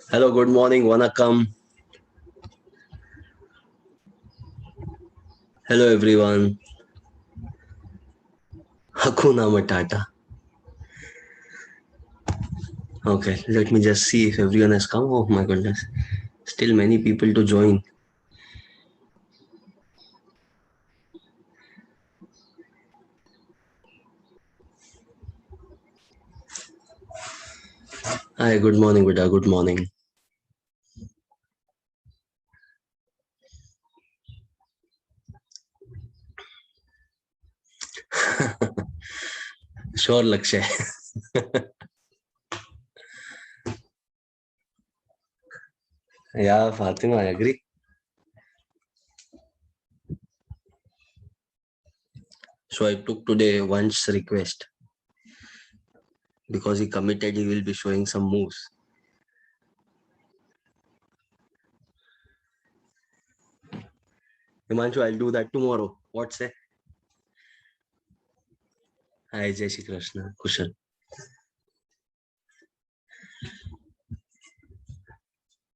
Hello, good morning, Vanakkam. Hello, everyone. Hakuna Matata. Okay, let me just see if everyone has come. Oh my goodness. Still many people to join. Hi, good morning, Buddha. Good morning. Sure, Lakshay. Yeah, Fatima, I agree. So I took today Vansh's request because he committed he will be showing some moves. Himanshu, I'll do that tomorrow. What say? Hi, Jai Shri Krishna. Kushal.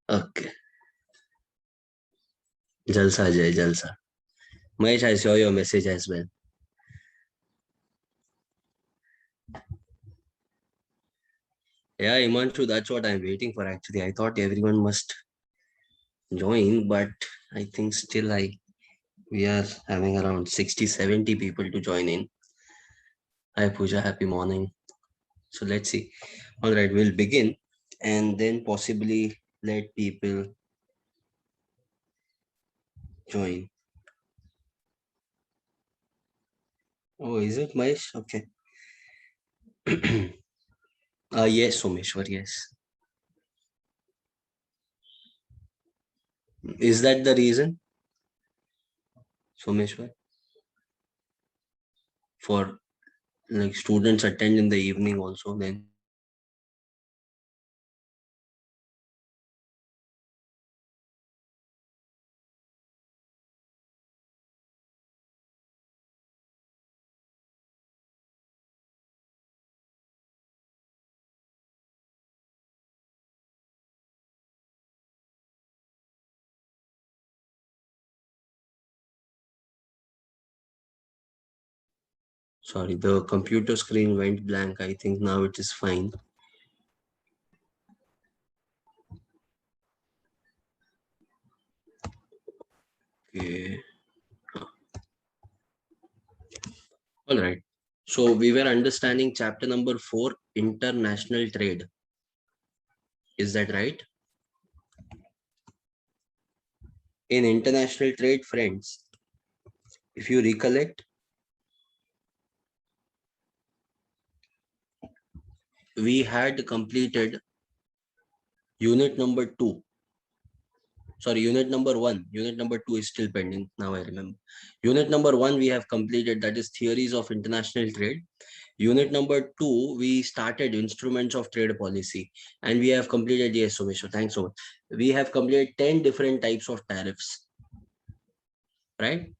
Okay. Jalsa, Jai, Jalsa. Mahesh, I saw your message as well. Yeah, Himanshu, that's what I'm waiting for actually. I thought everyone must join, but I think still we are having around 60, 70 people to join in. Hi Pooja, happy morning. So let's see. All right, we'll begin and then possibly let people join. Oh, is it Mahesh? Okay. Yes, Someshwar, yes. Is that the reason, Someshwar? For like students attend in the evening also then? Sorry, the computer screen went blank. I think now it is fine. Okay. All right. So we were understanding chapter number 4, international trade. Is that right? In international trade, friends, if you recollect, we had completed unit number 2. Sorry, unit number 1. Unit number 2 is still pending. Now I remember. Unit number 1 we have completed, that is theories of international trade. Unit number 2, we started instruments of trade policy and we have completed, yes, Someshwar, thanks so much. We have completed 10 different types of tariffs, right?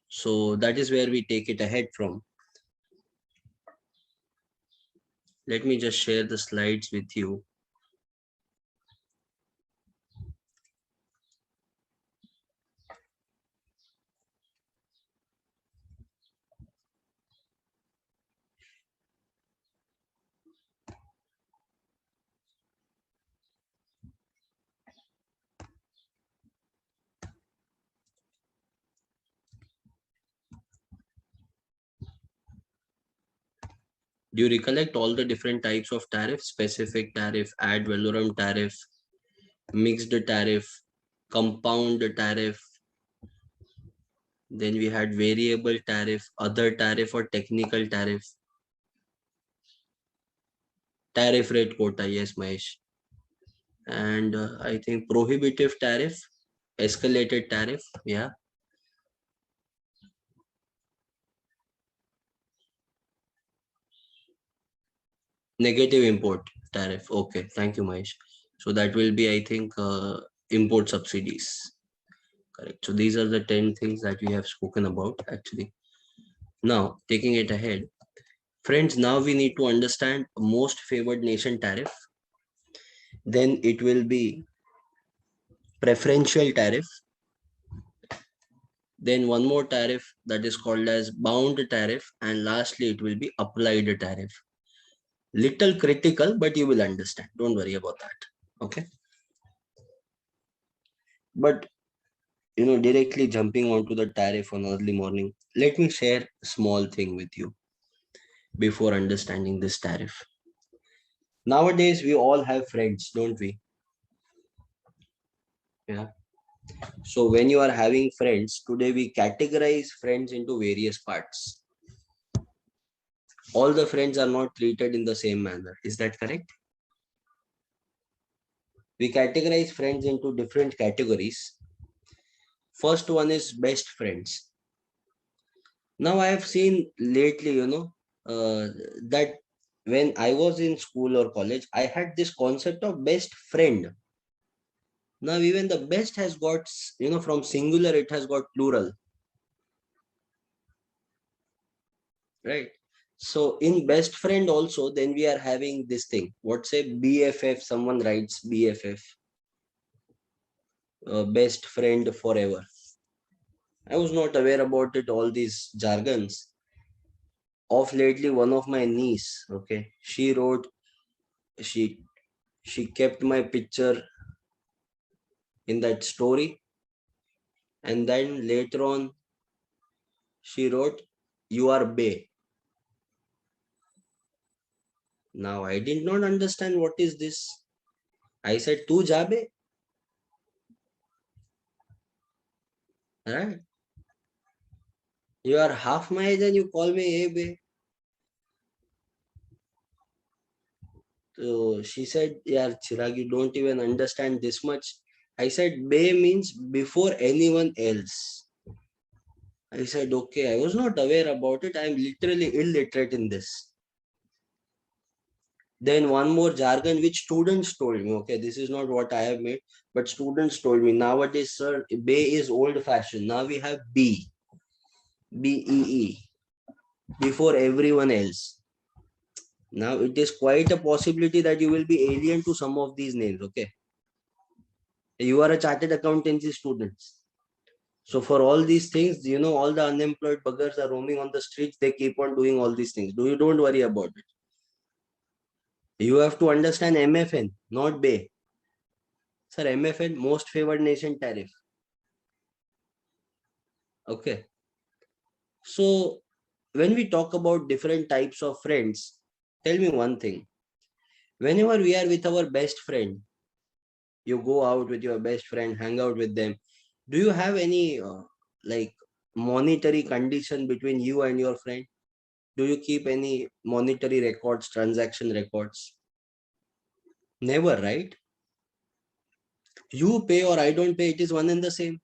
So that is where we take it ahead from. Let me just share the slides with you. Do you recollect all the different types of tariff? Specific tariff, ad valorem tariff, mixed tariff, compound tariff. Then we had variable tariff, other tariff or technical tariff. Tariff rate quota, yes, Mahesh. And I think prohibitive tariff, escalated tariff, yeah. Negative import tariff. Okay, thank you, Mahesh. So that will be, I think, import subsidies. Correct. So these are the 10 things that we have spoken about actually. Now, taking it ahead, friends, now we need to understand most favored nation tariff. Then it will be preferential tariff. Then one more tariff that is called as bound tariff. And lastly, it will be applied tariff. Little critical, but you will understand. Don't worry about that. Okay. But directly jumping onto the tariff on early morning, let me share a small thing with you before understanding this tariff. Nowadays, we all have friends, don't we? Yeah. So when you are having friends, today we categorize friends into various parts. All the friends are not treated in the same manner. Is that correct? We categorize friends into different categories. First one is best friends. Now I have seen lately, that when I was in school or college, I had this concept of best friend. Now even the best has got, from singular, it has got plural, right? So in best friend also, then we are having this thing. What say BFF? Someone writes BFF, best friend forever. I was not aware about it, all these jargons. Of lately, one of my niece, okay, she wrote, she she kept my picture in that story, and then later on she wrote, "You are Bay." Now I did not understand what is this. I said, "Tu jabe," right? You are half my age and you call me "Hey Bay." So she said, "Yeah, Chirag, you don't even understand this much." I said, "Bay means before anyone else." I said, "Okay, I was not aware about it. I'm literally illiterate in this." Then one more jargon which students told me, okay, this is not what I have made, but students told me, nowadays, sir, Bay is old fashioned. Now we have BEE, before everyone else. Now it is quite a possibility that you will be alien to some of these names, okay? You are a chartered accountancy student. So for all these things, all the unemployed buggers are roaming on the streets. They keep on doing all these things. Don't worry about it. You have to understand MFN, not Bay. Sir, MFN, most favored nation tariff. Okay. So when we talk about different types of friends, tell me one thing. Whenever we are with our best friend, you go out with your best friend, hang out with them. Do you have any like monetary condition between you and your friend? Do you keep any monetary records, transaction records? Never, right? You pay or I don't pay, it is one and the same.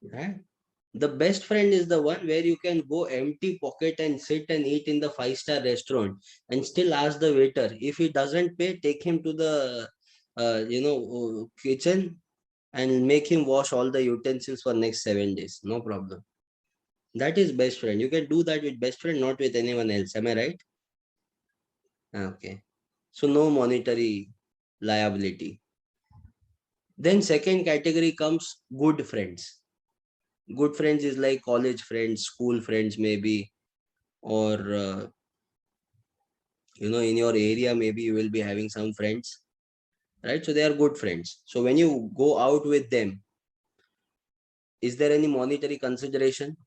Right? The best friend is the one where you can go empty pocket and sit and eat in the 5-star restaurant and still ask the waiter. If he doesn't pay, take him to the kitchen and make him wash all the utensils for next 7 days. No problem. That is best friend. You can do that with best friend, not with anyone else. Am I right? Okay. So no monetary liability. Then second category comes good friends. Good friends is like college friends, school friends maybe, or in your area maybe you will be having some friends, right? So they are good friends. So when you go out with them, is there any monetary consideration?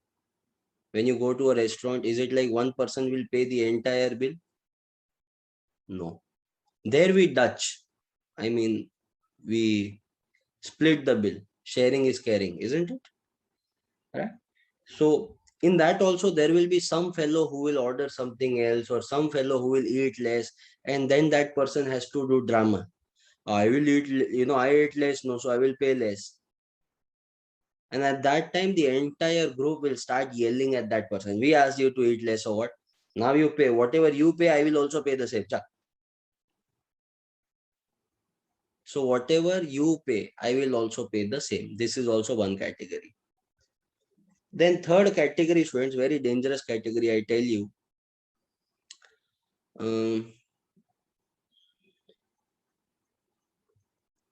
When you go to a restaurant, is it like one person will pay the entire bill? No. There we Dutch. I mean, we split the bill. Sharing is caring, isn't it? Right? So in that also there will be some fellow who will order something else or some fellow who will eat less, and then that person has to do drama. I will eat, I ate less, no, so I will pay less. And at that time, the entire group will start yelling at that person. We asked you to eat less or what? Now you pay. Whatever you pay, I will also pay the same. So whatever you pay, I will also pay the same. This is also one category. Then third category, students, very dangerous category, I tell you. Um,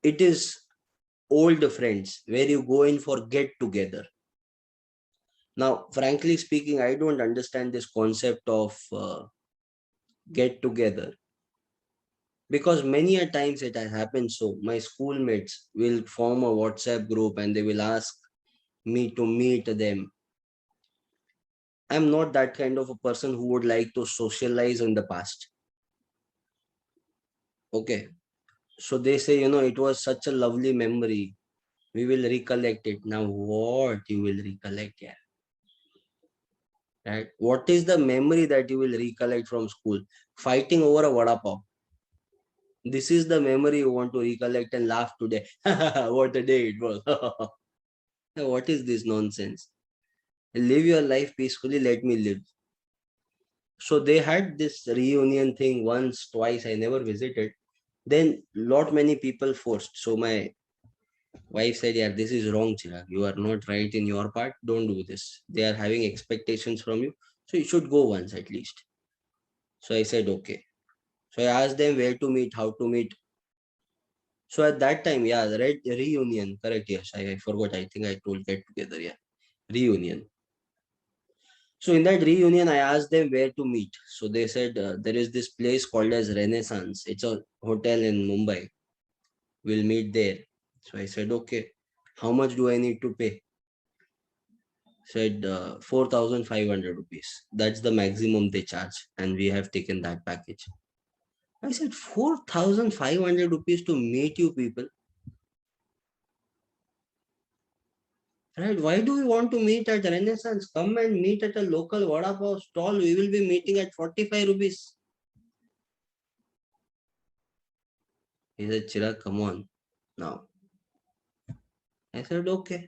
it is old friends where you go in for get together. Now, frankly speaking, I don't understand this concept of get together, because many a times it has happened. So my schoolmates will form a WhatsApp group and they will ask me to meet them. I'm not that kind of a person who would like to socialize in the past. Okay. So they say, it was such a lovely memory. We will recollect it. Now, what you will recollect? Yeah. Right. What is the memory that you will recollect from school? Fighting over a vada pav. This is the memory you want to recollect and laugh today. What a day it was. What is this nonsense? Live your life peacefully. Let me live. So they had this reunion thing once, twice. I never visited. Then lot many people forced. So my wife said, "Yeah, this is wrong, Chirag. You are not right in your part. Don't do this. They are having expectations from you. So you should go once at least." So I said, okay. So I asked them where to meet, how to meet. So at that time, yeah, the red reunion, correct? Yes, I forgot. I think I told get together. Yeah, reunion. So in that reunion, I asked them where to meet. So they said there is this place called as Renaissance. It's a hotel in Mumbai. We'll meet there. So I said, okay. How much do I need to pay? Said 4,500 rupees. That's the maximum they charge, and we have taken that package. I said 4,500 rupees to meet you people. Right? Why do we want to meet at Renaissance? Come and meet at a local vada pav stall. We will be meeting at 45 rupees. He said, Chirag, come on now. I said, okay.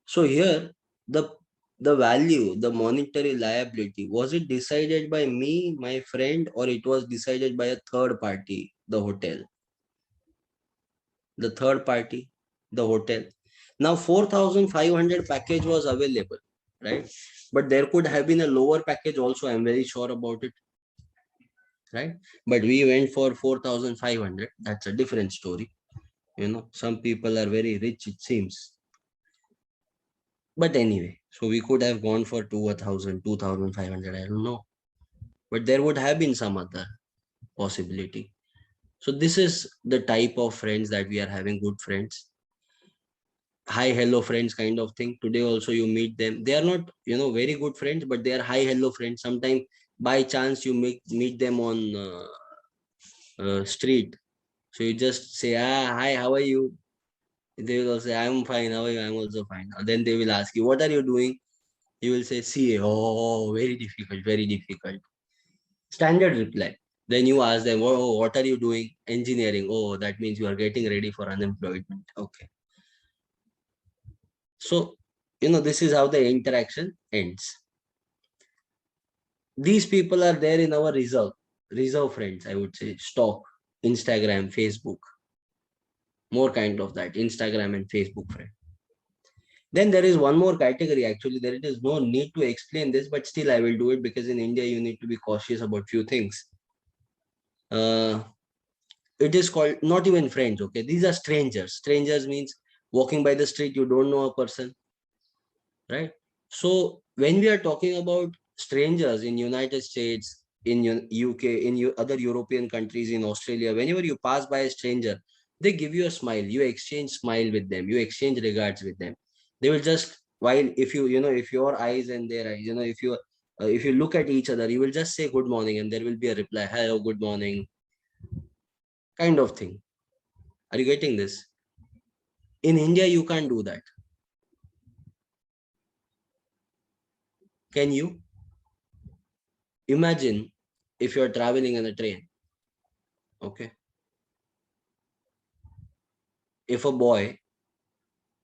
So here, the value, the monetary liability, was it decided by me, my friend, or it was decided by a third party, the hotel? The third party, the hotel. Now 4,500 package was available, right? But there could have been a lower package also. I'm very sure about it, right? But we went for 4,500. That's a different story. Some people are very rich, it seems. But anyway, so we could have gone for 2,000, 2,500. I don't know. But there would have been some other possibility. So this is the type of friends that we are having, good friends. Hi hello friends kind of thing. Today also you meet them, they are not very good friends, but they are hi hello friends. Sometimes by chance you meet them on street. So you just say, hi, how are you? They will say, I'm fine, how are you? I'm also fine. And then they will ask you, what are you doing? You will say, CA. Oh, very difficult, very difficult. Standard reply. Then you ask them, oh, what are you doing? Engineering. Oh, that means you are getting ready for unemployment. Okay. So, this is how the interaction ends. These people are there in our reserve friends, I would say. Stock, Instagram, Facebook, more kind of that, Instagram and Facebook friend. Then there is one more category. Actually, there is no need to explain this, but still I will do it, because in India you need to be cautious about few things. uh, it is called not even friends. Okay, these are strangers. Strangers means walking by the street, you don't know a person, right? So when we are talking about strangers in United States, in UK, in other European countries, in Australia, whenever you pass by a stranger, they give you a smile. You exchange smile with them. You exchange regards with them. They will just, while if if your eyes and their eyes, if you look at each other, you will just say good morning, and there will be a reply, hello, good morning, kind of thing. Are you getting this? In India, you can't do that. Can you? Imagine if you're traveling in a train, okay? If a boy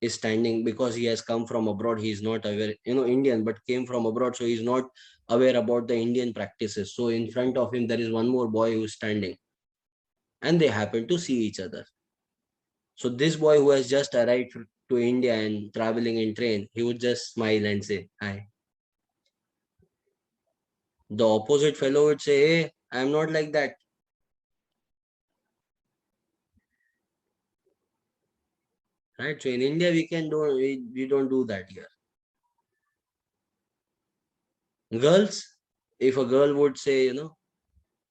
is standing, because he has come from abroad, he is not aware, Indian, but came from abroad, so he's not aware about the Indian practices. So in front of him, there is one more boy who's standing, and they happen to see each other. So this boy who has just arrived to India and traveling in train, he would just smile and say, hi. The opposite fellow would say, hey, I'm not like that. Right? So in India, we don't do that here. Girls, if a girl would say,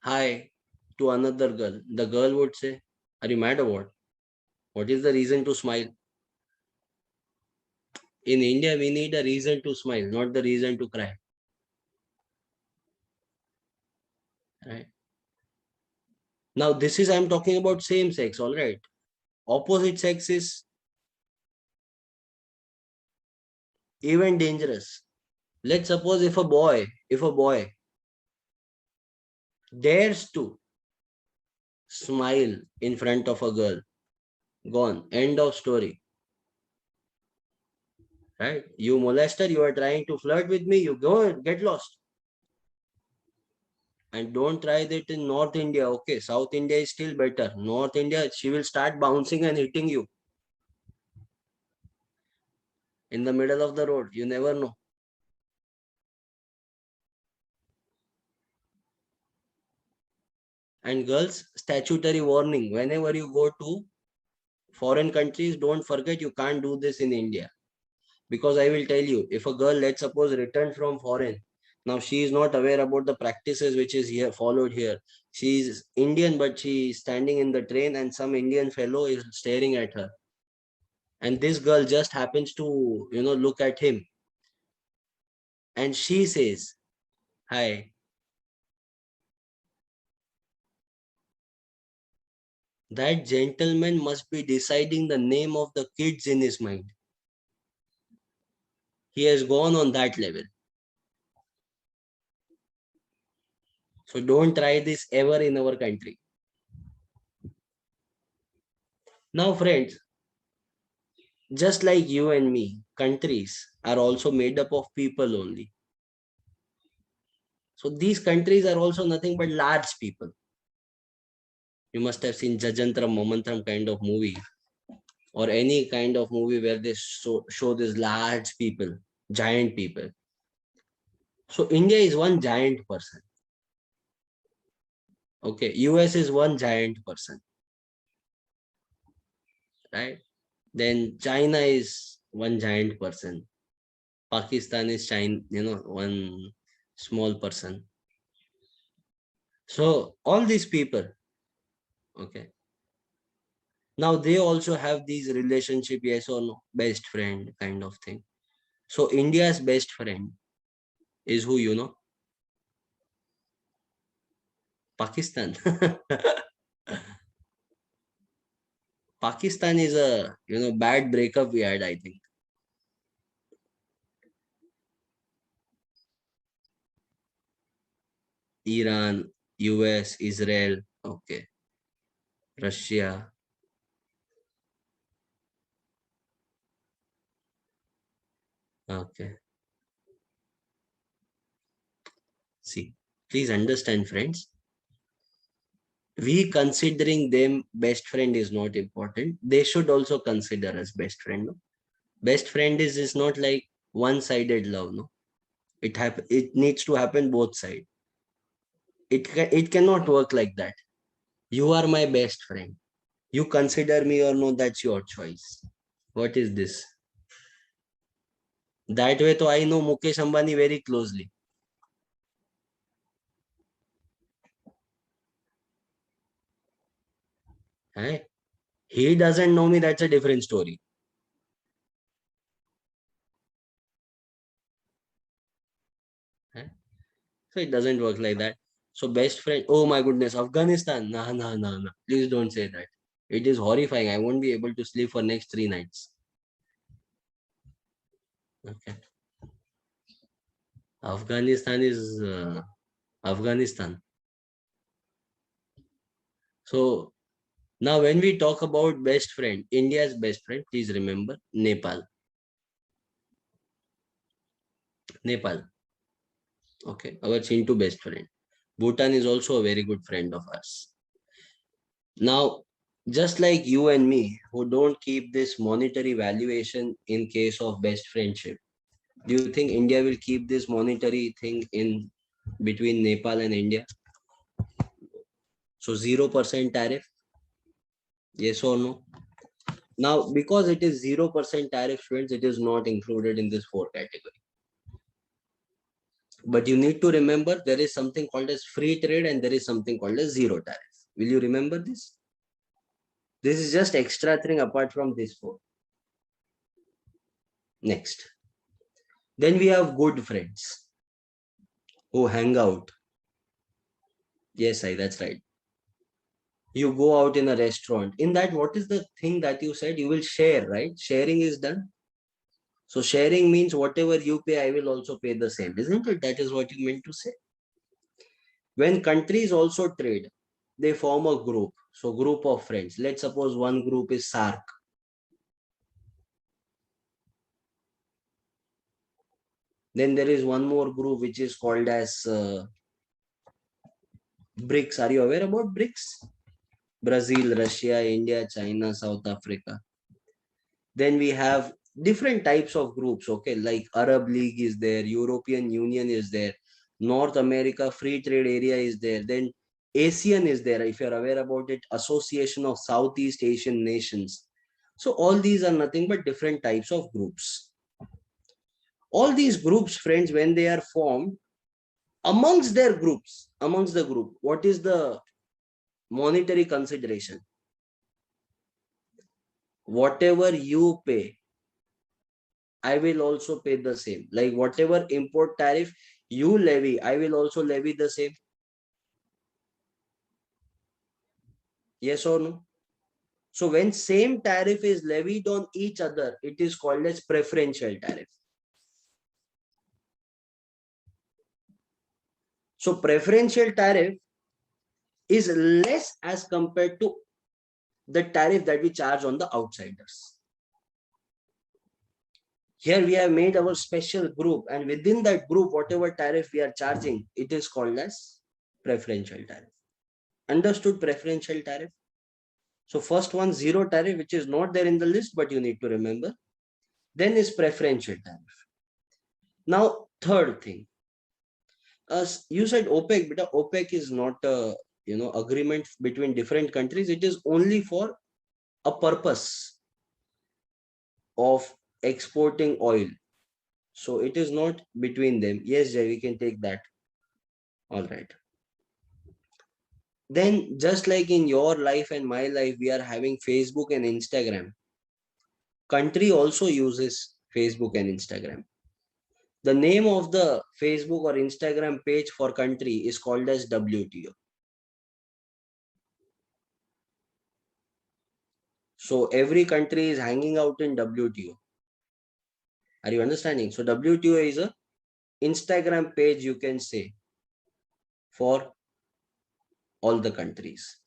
hi to another girl, the girl would say, are you mad or what? What is the reason to smile? In India, we need a reason to smile, not the reason to cry. Right? Now, this is, I'm talking about same sex, all right. Opposite sex is even dangerous. Let's suppose if a boy dares to smile in front of a girl, gone, end of story. Right? You molester, you are trying to flirt with me, you go and get lost. And don't try that in North India. Okay, South India is still better. North India, she will start bouncing and hitting you in the middle of the road. You never know. And girls, statutory warning. Whenever you go to foreign countries, don't forget you can't do this in India. Because I will tell you, if a girl, let's suppose, returned from foreign, now she is not aware about the practices which is here followed here. She is Indian, but she is standing in the train and some Indian fellow is staring at her. And this girl just happens to, look at him. And she says, hi. That gentleman must be deciding the name of the kids in his mind. He has gone on that level. So don't try this ever in our country. Now, friends, just like you and me, countries are also made up of people only. So these countries are also nothing but large people. You must have seen Jajantram Mamantram kind of movie or any kind of movie where they show these large people, giant people. So India is one giant person. Okay, US is one giant person, right? Then China is one giant person. Pakistan is China, one small person. So all these people, okay. Now they also have these relationship, yes or no, best friend kind of thing. So India's best friend is who, Pakistan. Pakistan is a bad breakup we had, I think. Iran, US, Israel, okay, Russia. Okay. See, please understand, friends. We considering them best friend is not important. They should also consider us best friend. No? Best friend is not like one-sided love. No, it needs to happen both sides. It cannot work like that. You are my best friend. You consider me or no, that's your choice. What is this? That way, so I know Mukesh Ambani very closely. Eh? He doesn't know me. That's a different story. Eh? So it doesn't work like that. So best friend, oh my goodness, Afghanistan. Nah, nah, nah, nah. Please don't say that. It is horrifying. I won't be able to sleep for next 3 nights. Okay. Afghanistan is Afghanistan. So now when we talk about best friend, India's best friend, please remember Nepal. Nepal. Okay. Our Chintu best friend. Bhutan is also a very good friend of ours. Now, just like you and me, who don't keep this monetary valuation in case of best friendship, do you think India will keep this monetary thing in between Nepal and India? So 0% tariff, yes or no? Now, because it is 0% tariff, friends, it is not included in this 4 category. But you need to remember there is something called as free trade and there is something called as zero tariff. Will you remember this? This is just extra thing apart from this 4. Next. Then we have good friends who hang out. Yes, that's right. You go out in a restaurant. In that, what is the thing that you said? You will share, right? Sharing is done. So sharing means whatever you pay, I will also pay the same, isn't it? That is what you meant to say. When countries also trade, they form a group. So group of friends. Let's suppose one group is SAARC. Then there is one more group which is called as BRICS. Are you aware about BRICS? Brazil, Russia, India, China, South Africa. Then we have different types of groups, okay, like Arab League is there, European Union is there, North America Free Trade Area is there, then ASEAN is there, if you're aware about it, Association of Southeast Asian Nations. So all these are nothing but different types of groups. All these groups, friends, when they are formed, amongst their groups, amongst the group, what is the monetary consideration? Whatever you pay, I will also pay the same. Like whatever import tariff you levy, I will also levy the same. Yes or no? So when same tariff is levied on each other, it is called as preferential tariff. So preferential tariff is less as compared to the tariff that we charge on the outsiders. Here we have made our special group, and within that group, whatever tariff we are charging, it is called as preferential tariff. Understood preferential tariff? So first one, zero tariff, which is not there in the list, but you need to remember. Then is preferential tariff. Now, third thing, you said OPEC, but OPEC is not a agreement between different countries. It is only for a purpose of exporting oil. So it is not between them. Yes, Jay, we can take that. All right. Then just like in your life and my life, we are having Facebook and Instagram. Country also uses Facebook and Instagram. The name of the Facebook or Instagram page for country is called as WTO. So every country is hanging out in WTO. Are you understanding? So WTO is a Instagram page, you can say, for all the countries.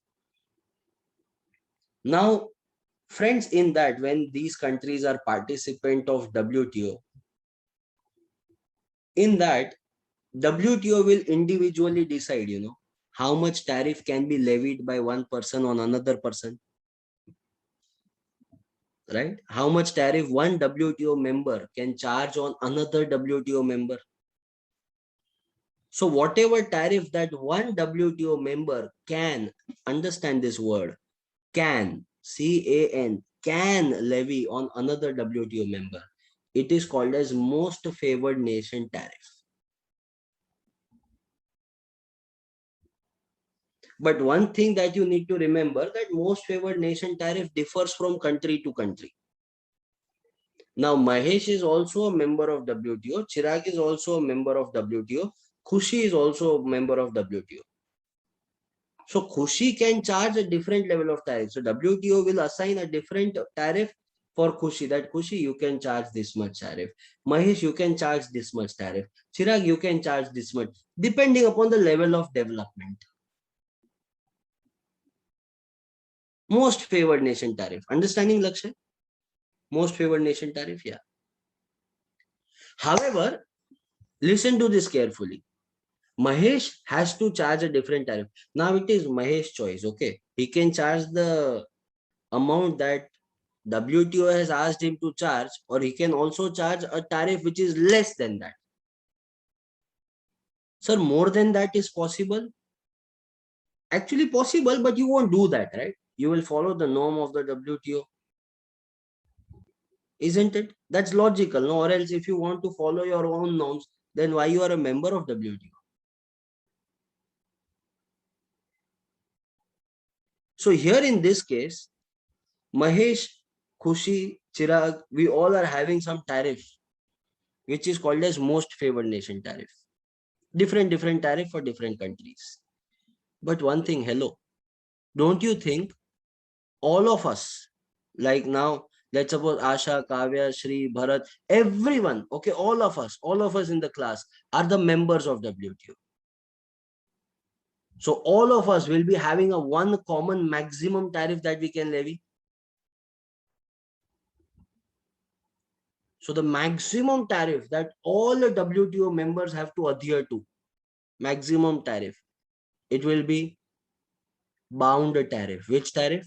Now, friends, in that, when these countries are participant of WTO, in that, WTO will individually decide, how much tariff can be levied by one person on another person. Right? How much tariff one WTO member can charge on another WTO member. So whatever tariff that one WTO member can, understand this word, can, can levy on another WTO member, it is called as most favored nation tariff. But one thing that you need to remember, that most favored nation tariff differs from country to country. Now, Mahesh is also a member of WTO. Chirag is also a member of WTO. Khushi is also a member of WTO. So Khushi can charge a different level of tariff. So WTO will assign a different tariff for Khushi. That Khushi, you can charge this much tariff. Mahesh, you can charge this much tariff. Chirag, you can charge this much, depending upon the level of development. Most favored nation tariff. Understanding, Lakshay? Most favored nation tariff, yeah. However, listen to this carefully. Mahesh has to charge a different tariff. Now it is Mahesh's choice, okay? He can charge the amount that WTO has asked him to charge, or he can also charge a tariff which is less than that. Sir, more than that is possible. Actually possible, but you won't do that, right? You will follow the norm of the WTO. Isn't it? That's logical, no? Or else if you want to follow your own norms, then why you are a member of WTO? So here in this case, Mahesh, Khushi, Chirag, we all are having some tariff, which is called as most favored nation tariff. Different tariff for different countries. But one thing, hello, don't you think all of us, like now, let's suppose Asha, Kavya, Shri, Bharat, everyone, okay, all of us in the class are the members of WTO. So all of us will be having a one common maximum tariff that we can levy. So the maximum tariff that all the WTO members have to adhere to, maximum tariff, it will be bound tariff. Which tariff?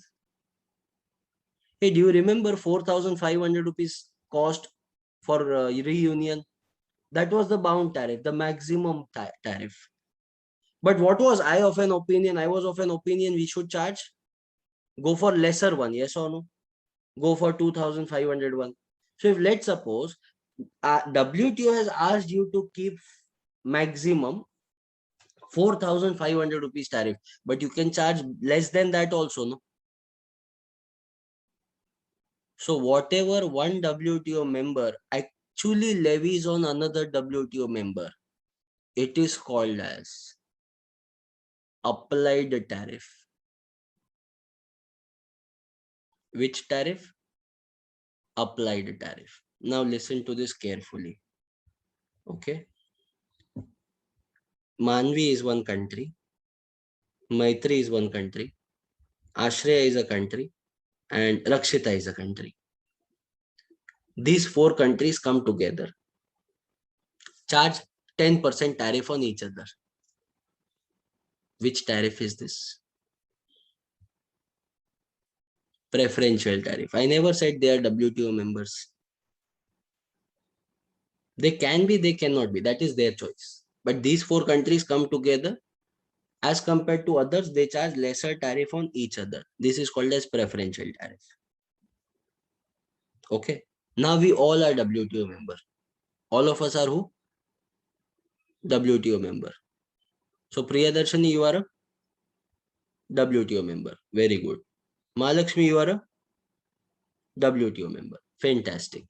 Hey, do you remember 4,500 rupees cost for reunion? That was the bound tariff, the maximum tariff. But what was I of an opinion? I was of an opinion we should charge. Go for lesser one, yes or no? Go for 2,500 one. So if let's suppose WTO has asked you to keep maximum 4,500 rupees tariff, but you can charge less than that also, no? So whatever one WTO member actually levies on another WTO member, it is called as applied tariff. Which tariff? Applied tariff. Now listen to this carefully. Okay. Manvi is one country. Maitri is one country. Ashreya is a country. And Rakshita is a country. These four countries come together. Charge 10% tariff on each other. Which tariff is this? Preferential tariff. I never said they are WTO members. They can be, they cannot be. That is their choice. But these four countries come together. As compared to others, they charge lesser tariff on each other. This is called as preferential tariff. Okay. Now we all are WTO member. All of us are who? WTO member. So Priyadarshini, you are a WTO member. Very good. Mahalakshmi, you are a WTO member. Fantastic.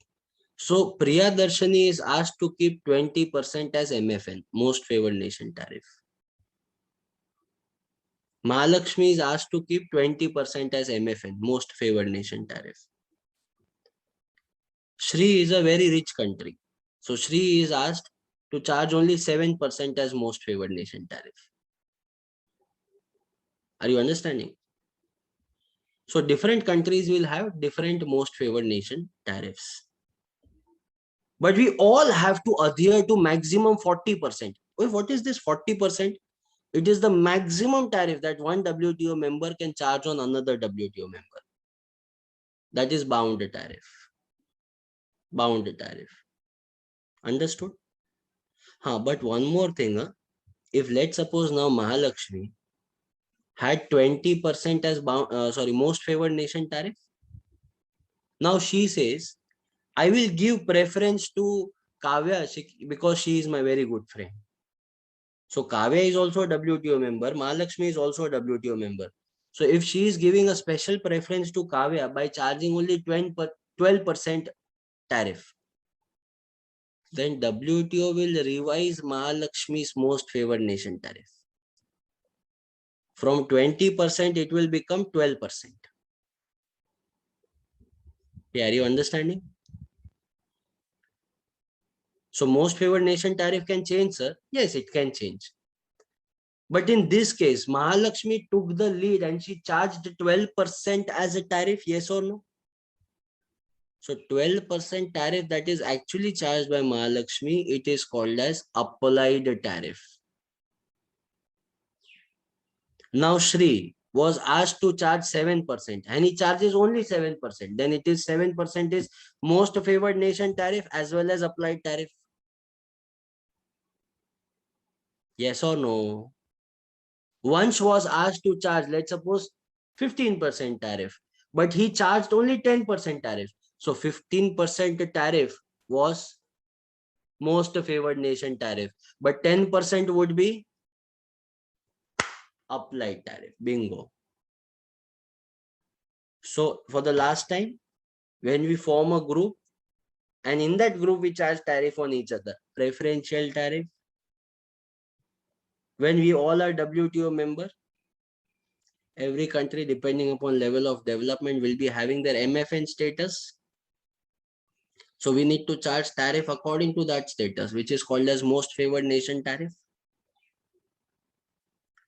So Priyadarshini is asked to keep 20% as MFN, most favored nation tariff. Mahalakshmi is asked to keep 20% as MFN, most favored nation tariff. Shri is a very rich country. So Shri is asked to charge only 7% as most favored nation tariff. Are you understanding? So different countries will have different most favored nation tariffs. But we all have to adhere to maximum 40%. Wait, what is this 40%? It is the maximum tariff that one WTO member can charge on another WTO member. That is bound tariff. Bound tariff. Understood? But one more thing. If let's suppose now Mahalakshmi had 20% as most favored nation tariff. Now she says, I will give preference to Kavya because she is my very good friend. So Kavya is also a WTO member. Mahalakshmi is also a WTO member. So if she is giving a special preference to Kavya by charging only 12% tariff, then WTO will revise Mahalakshmi's most favored nation tariff. From 20%, it will become 12%. Yeah, are you understanding? So most favored nation tariff can change, sir. Yes, it can change. But in this case, Mahalakshmi took the lead and she charged 12% as a tariff, yes or no? So 12% tariff that is actually charged by Mahalakshmi, it is called as applied tariff. Now Shri was asked to charge 7% and he charges only 7%. Then it is 7% is most favored nation tariff as well as applied tariff. Yes or no? Once was asked to charge, let's suppose 15% tariff, but he charged only 10% tariff. So 15% tariff was most favored nation tariff, but 10% would be applied tariff. Bingo. So for the last time, when we form a group, and in that group we charge tariff on each other, preferential tariff. When we all are WTO member, every country, depending upon level of development, will be having their MFN status. So we need to charge tariff according to that status, which is called as most favored nation tariff.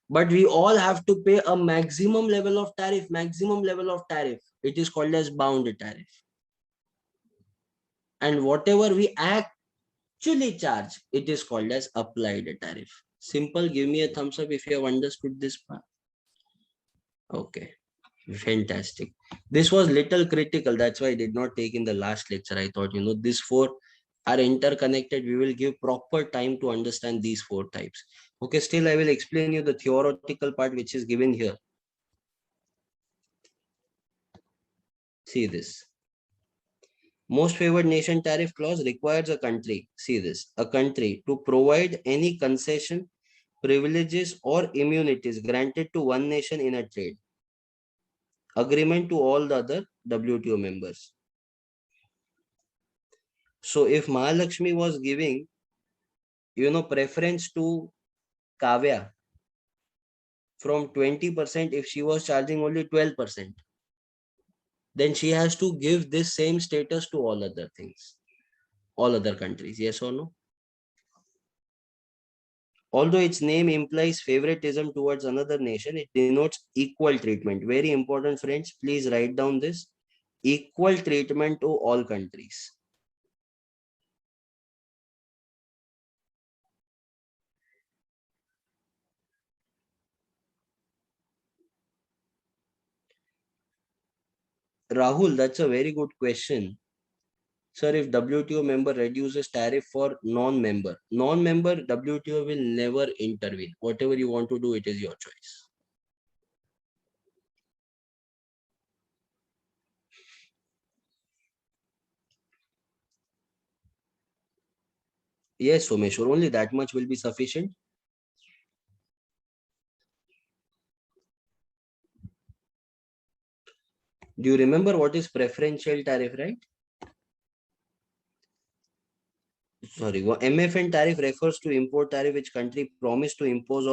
But we all have to pay a maximum level of tariff, It is called as bound tariff. And whatever we actually charge, it is called as applied tariff. Simple. Give me a thumbs up if you have understood this part. Okay. Fantastic. This was little critical. That's why I did not take in the last lecture. I thought, these four are interconnected. We will give proper time to understand these four types. Okay, still I will explain you the theoretical part which is given here. See this. Most favored nation tariff clause requires a country, see this, a country to provide any concession, privileges or immunities granted to one nation in a trade agreement to all the other WTO members. So if Mahalakshmi was giving, preference to Kavya from 20% if she was charging only 12%, then she has to give this same status to all other things, all other countries. Yes or no? Although its name implies favoritism towards another nation, it denotes equal treatment. Very important, friends. Please write down this. Equal treatment to all countries. Rahul, that's a very good question. Sir, if WTO member reduces tariff for non-member, WTO will never intervene. Whatever you want to do, it is your choice. Yes, Someshwar, only that much will be sufficient. Do you remember what is preferential tariff, right? Sorry, MFN tariff refers to import tariff which countries promise to impose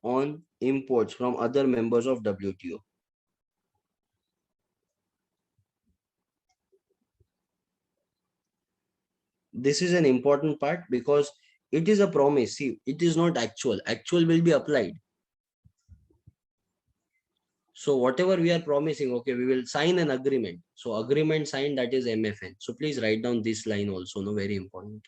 on imports from other members of WTO. This is an important part because it is a promise. See, it is not actual. Actual will be applied. So whatever we are promising, okay, we will sign an agreement. So agreement signed, that is MFN. So please write down this line also, no, very important.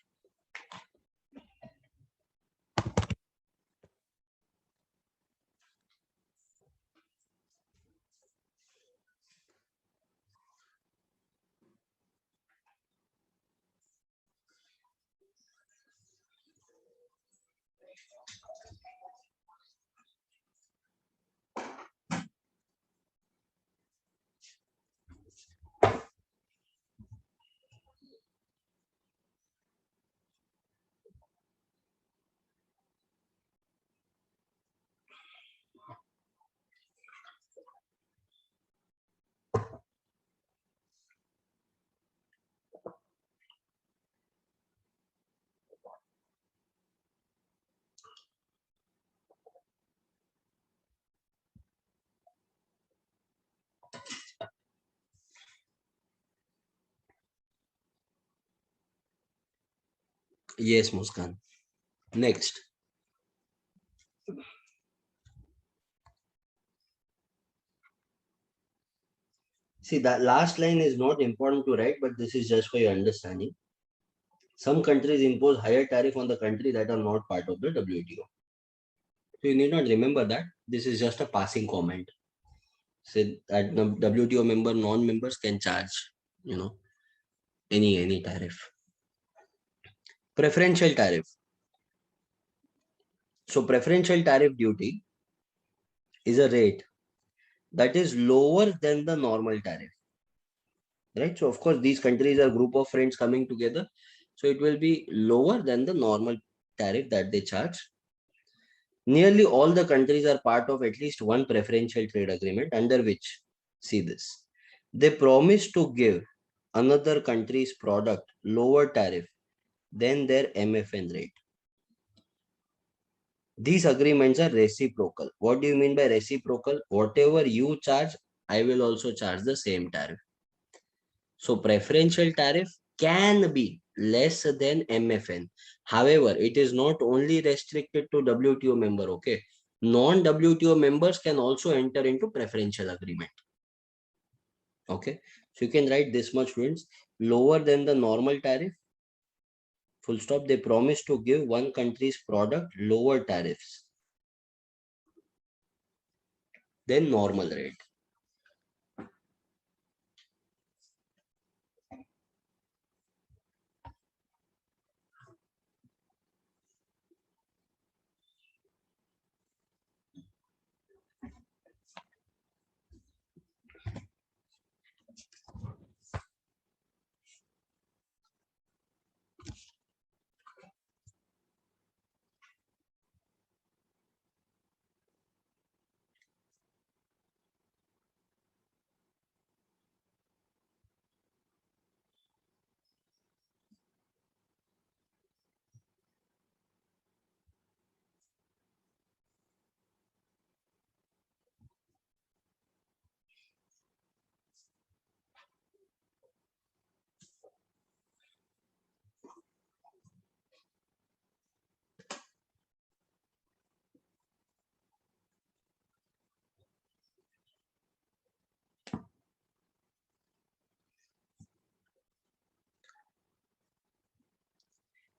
Yes, Muskan. Next. See, that last line is not important to write, but this is just for your understanding. Some countries impose higher tariff on the country that are not part of the WTO. So you need not remember that. This is just a passing comment. Say that the WTO member, non-members can charge, any tariff. Preferential tariff. So preferential tariff duty is a rate that is lower than the normal tariff, right? So of course, these countries are group of friends coming together. So it will be lower than the normal tariff that they charge. Nearly all the countries are part of at least one preferential trade agreement under which, see this, they promise to give another country's product lower tariff than their MFN rate. These agreements are reciprocal. What do you mean by reciprocal? Whatever you charge, I will also charge the same tariff. So preferential tariff can be less than MFN. However, it is not only restricted to WTO member, okay? Non-WTO members can also enter into preferential agreement. Okay, so you can write this much, students, lower than the normal tariff, full stop. They promise to give one country's product lower tariffs than normal rate.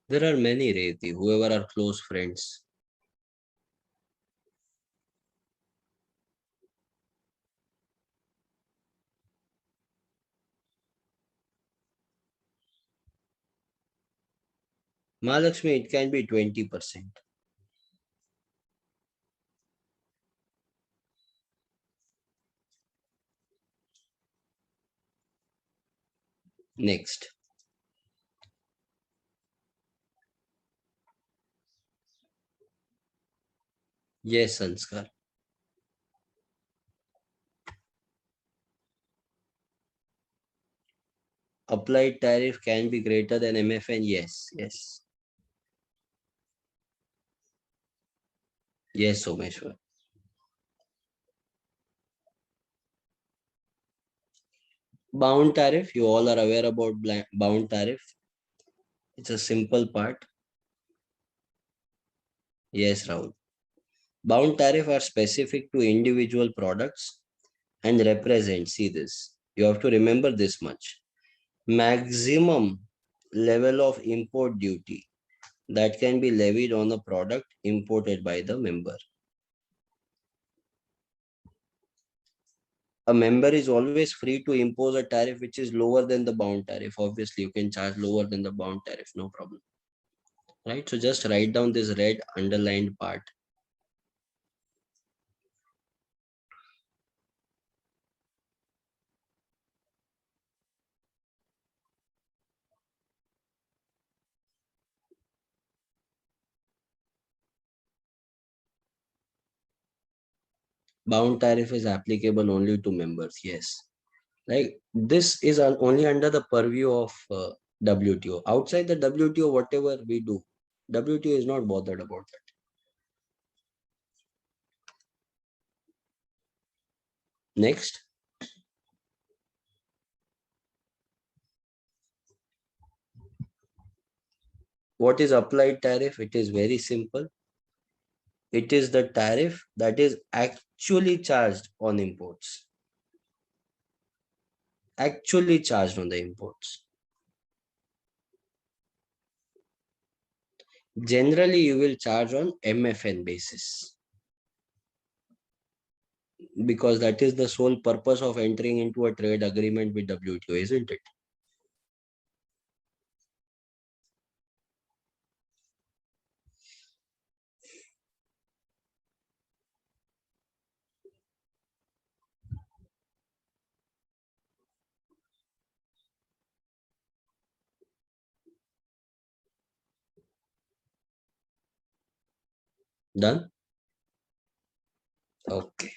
There are many, Reti, whoever are close friends. Mahalakshmi, it can be 20%. Next. Yes, Sanskar. Applied tariff can be greater than MFN. Yes, yes. Yes, Someshwar. Bound tariff, you all are aware about bound tariff. It's a simple part. Yes, Rahul. Bound tariff are specific to individual products and represent, see this, you have to remember this much, maximum level of import duty that can be levied on a product imported by the member. A member is always free to impose a tariff which is lower than the bound tariff. Obviously, you can charge lower than the bound tariff, no problem. Right? So just write down this red underlined part. Bound tariff is applicable only to members. Yes. Like this is only under the purview of WTO. Outside the WTO, whatever we do, WTO is not bothered about that. Next. What is applied tariff? It is very simple. It is the tariff that is actually charged on imports. Actually charged on the imports. Generally, you will charge on MFN basis, because that is the sole purpose of entering into a trade agreement with WTO, isn't it? Done? Okay.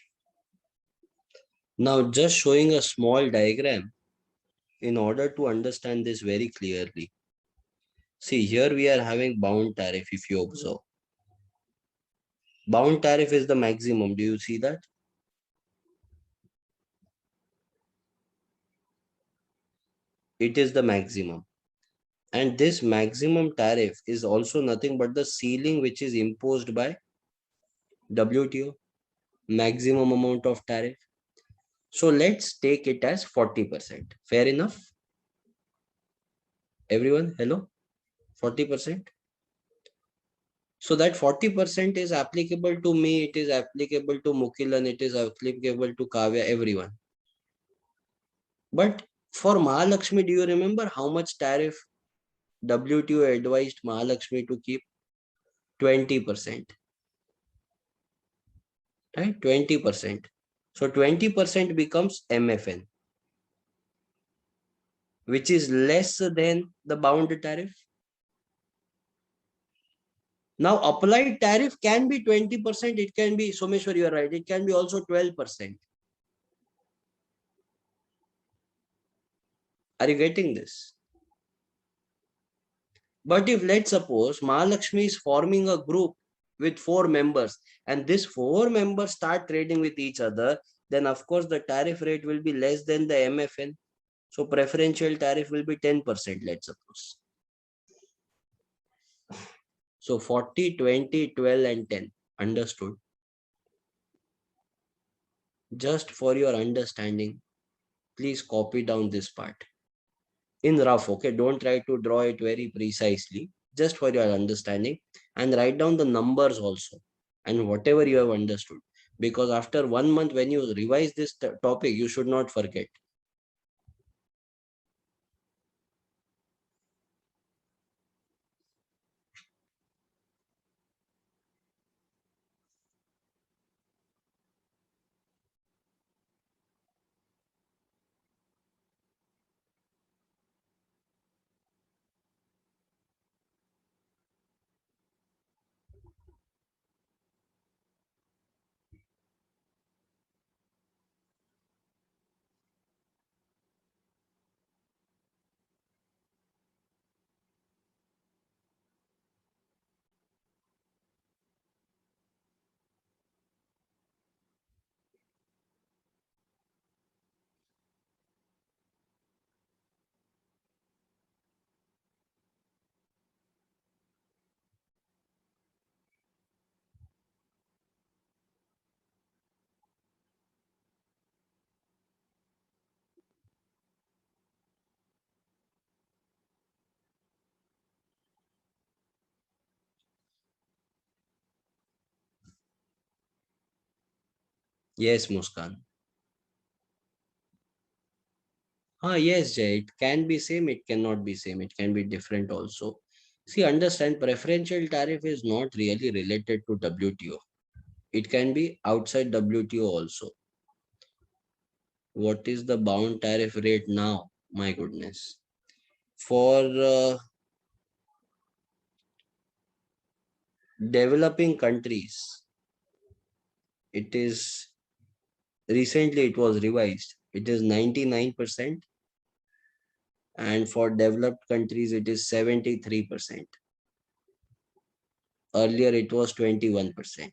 Now just showing a small diagram in order to understand this very clearly. See, here we are having bound tariff if you observe. Bound tariff is the maximum. Do you see that? It is the maximum. And this maximum tariff is also nothing but the ceiling which is imposed by WTO, maximum amount of tariff. So let's take it as 40%. Fair enough? Everyone, hello? 40%? So that 40% is applicable to me, it is applicable to Mukilan, it is applicable to Kavya, everyone. But for Mahalakshmi, do you remember how much tariff WTO advised Mahalakshmi to keep? 20%, right? 20%. So 20% becomes MFN, which is less than the bound tariff. Now applied tariff can be 20%, it can be, Someshwar, you are right, it can be also 12%. Are you getting this? But if let's suppose Mahalakshmi is forming a group with 4 members and these 4 members start trading with each other, then of course the tariff rate will be less than the MFN. So preferential tariff will be 10%, let's suppose. So 40, 20, 12 and 10. Understood? Just for your understanding, please copy down this part in rough, okay? Don't try to draw it very precisely, just for your understanding, and write down the numbers also and whatever you have understood, because after 1 month when you revise this topic, you should not forget. Yes, Muskan. Yes, Jay, it can be same, it cannot be same, it can be different also. See, understand, preferential tariff is not really related to WTO. It can be outside WTO also. What is the bound tariff rate now? My goodness. For developing countries, it is recently it was revised. It is 99%, and for developed countries, it is 73%. Earlier, it was 21%.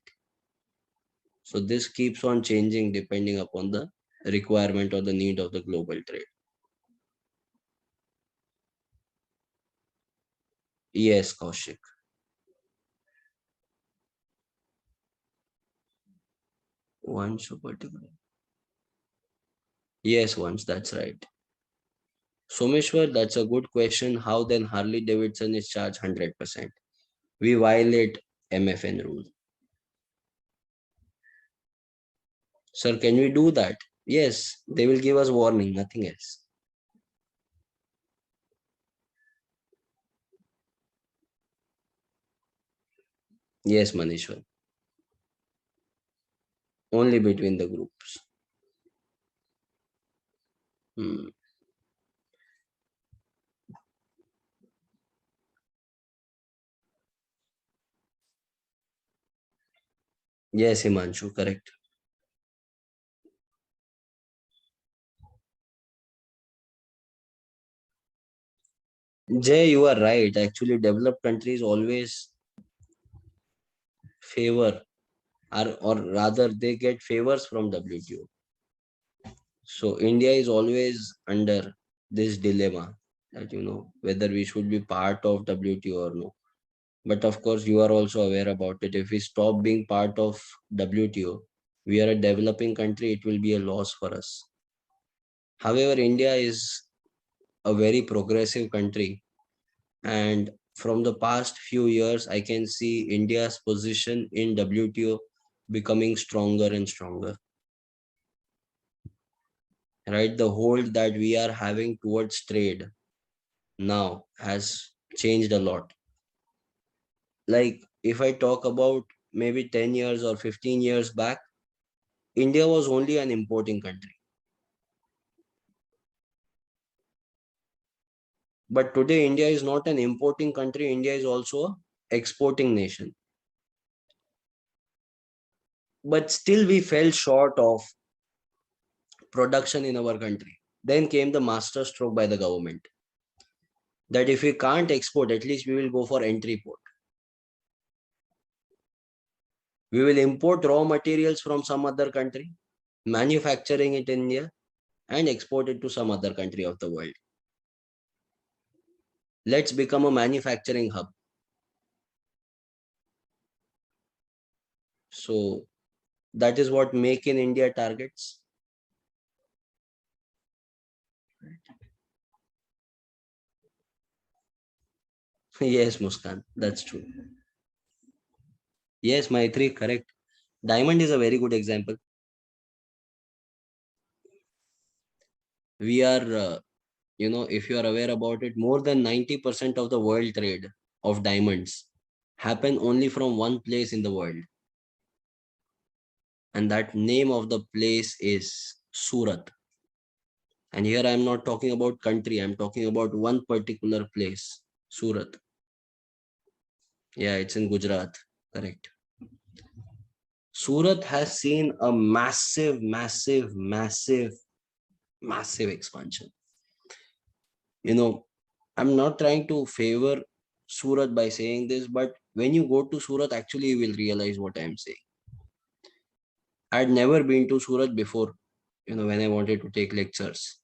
So this keeps on changing depending upon the requirement or the need of the global trade. Yes, Kaushik. Once a particular. Yes, once, that's right. Someshwar, that's a good question. How then Harley Davidson is charged 100%? We violate MFN rule. Sir, can we do that? Yes, they will give us warning, nothing else. Yes, Manishwar. Only between the groups. Hmm. Yes, Himanshu, correct. Jay, you are right. Actually, developed countries always favor, or rather, they get favors from WTO. So India is always under this dilemma that whether we should be part of WTO or no. But of course, you are also aware about it. If we stop being part of WTO, we are a developing country. It will be a loss for us. However, India is a very progressive country, and from the past few years, I can see India's position in WTO becoming stronger and stronger. Right, the hold that we are having towards trade now has changed a lot. Like if I talk about maybe 10 years or 15 years back, India was only an importing country. But today, India is not an importing country. India is also a exporting nation. But still, we fell short of production in our country. Then came the master stroke by the government that if we can't export, at least we will go for entry port. We will import raw materials from some other country, manufacturing it in India, and export it to some other country of the world. Let's become a manufacturing hub. So that is what Make in India targets. Yes, Muskan, that's true. Yes, Maitri, correct. Diamond is a very good example. We are, if you are aware about it, more than 90% of the world trade of diamonds happen only from one place in the world. And that name of the place is Surat. And here I am not talking about country, I'm talking about one particular place, Surat. Yeah, it's in Gujarat. Correct. Surat has seen a massive, massive, massive, massive expansion. I'm not trying to favor Surat by saying this, but when you go to Surat, actually, you will realize what I'm saying. I'd never been to Surat before, when I wanted to take lectures.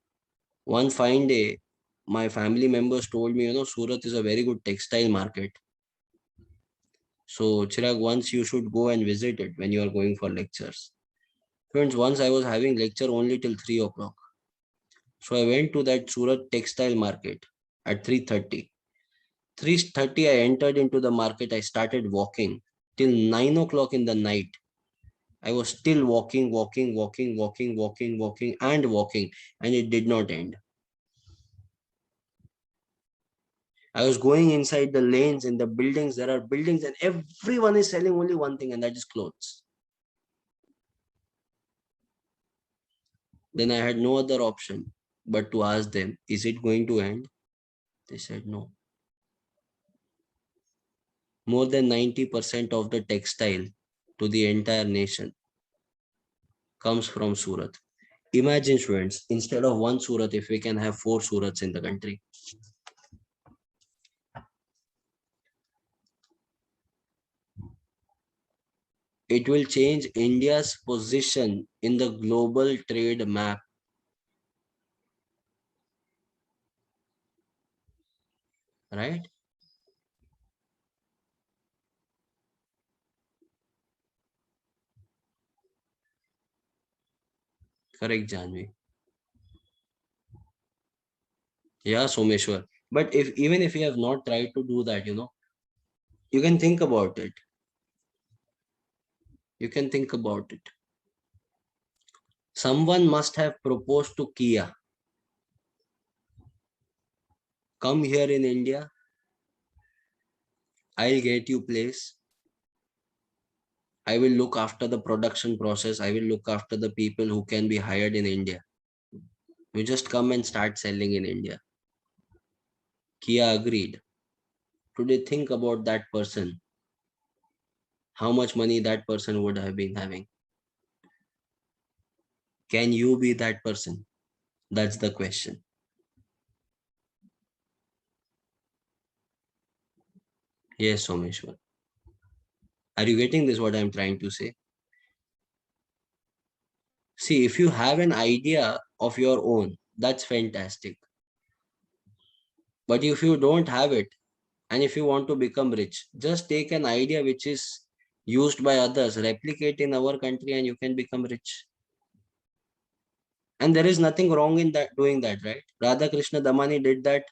One fine day, my family members told me, Surat is a very good textile market. So, Chirag, once you should go and visit it when you are going for lectures. Friends, once I was having lecture only till 3 o'clock. So I went to that Surat textile market at 3:30. 3:30, I entered into the market. I started walking till 9 o'clock in the night. I was still walking, walking, walking, walking, walking, walking, and walking, and it did not end. I was going inside the lanes in the buildings. There are buildings, and everyone is selling only one thing, and that is clothes. Then I had no other option but to ask them, is it going to end? They said no. More than 90% of the textile to the entire nation comes from Surat. Imagine, students, instead of one Surat, if we can have four Surats in the country. It will change India's position in the global trade map. Right? Correct, Janvi. Yeah, Someshwar. But if even if you have not tried to do that, you can think about it. You can think about it. Someone must have proposed to Kia, come here in India, I'll get you place. I will look after the production process. I will look after the people who can be hired in India. You just come and start selling in India. Kia agreed. Today, think about that person. how much money that person would have been having. Can you be that person? That's the question. Yes, Someshwar. Are you getting this, what I'm trying to say? See, if you have an idea of your own, that's fantastic. But if you don't have it, and if you want to become rich, just take an idea which is used by others, replicate in our country, and you can become rich. And there is nothing wrong in that doing that, right? Radha Krishna Damani did that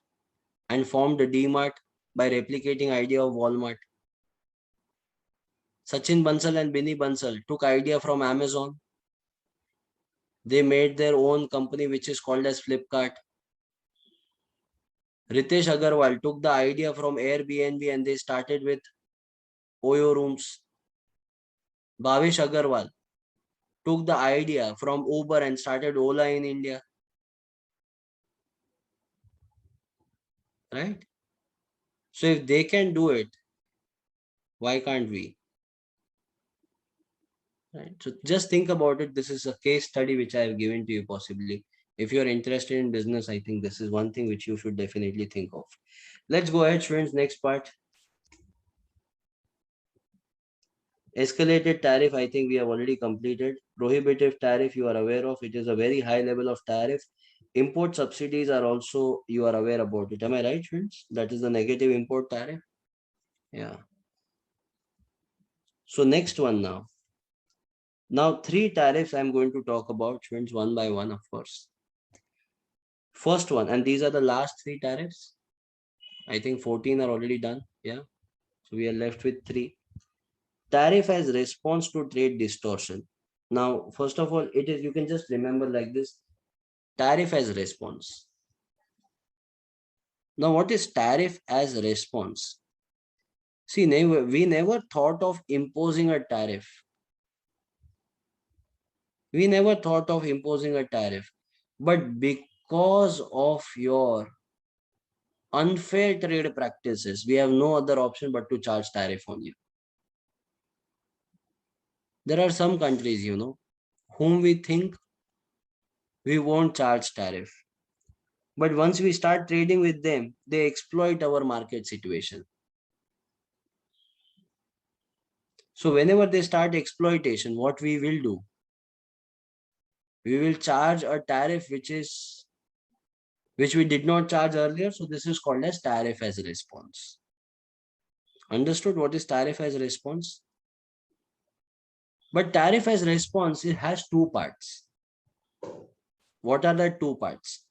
and formed a DMart by replicating idea of Walmart. Sachin Bansal and Binny Bansal took idea from Amazon. They made their own company which is called as Flipkart. Ritesh Agarwal took the idea from Airbnb and they started with Oyo Rooms. Bhavish Agarwal took the idea from Uber and started Ola in India. Right? So if they can do it, why can't we? Right? So just think about it. This is a case study which I have given to you possibly. If you're interested in business, I think this is one thing which you should definitely think of. Let's go ahead, friends. Next part. Escalated tariff, I think we have already completed. Prohibitive tariff, you are aware of. It is a very high level of tariff. Import subsidies are also, you are aware about it. Am I right, friends? That is the negative import tariff. Yeah. So next one now. Now, three tariffs I'm going to talk about, friends, one by one, of course. First one, and these are the last three tariffs. I think 14 are already done. Yeah. So we are left with three. Tariff as response to trade distortion. Now, first of all, it is, you can just remember like this, tariff as response. Now, what is tariff as response? See, we never thought of imposing a tariff. We never thought of imposing a tariff. But because of your unfair trade practices, we have no other option but to charge tariff on you. There are some countries, whom we think we won't charge tariff. But once we start trading with them, they exploit our market situation. So whenever they start exploitation, what we will do? We will charge a tariff which we did not charge earlier. So this is called as tariff as a response. Understood what is tariff as a response? But tariff as response, it has two parts. What are the two parts?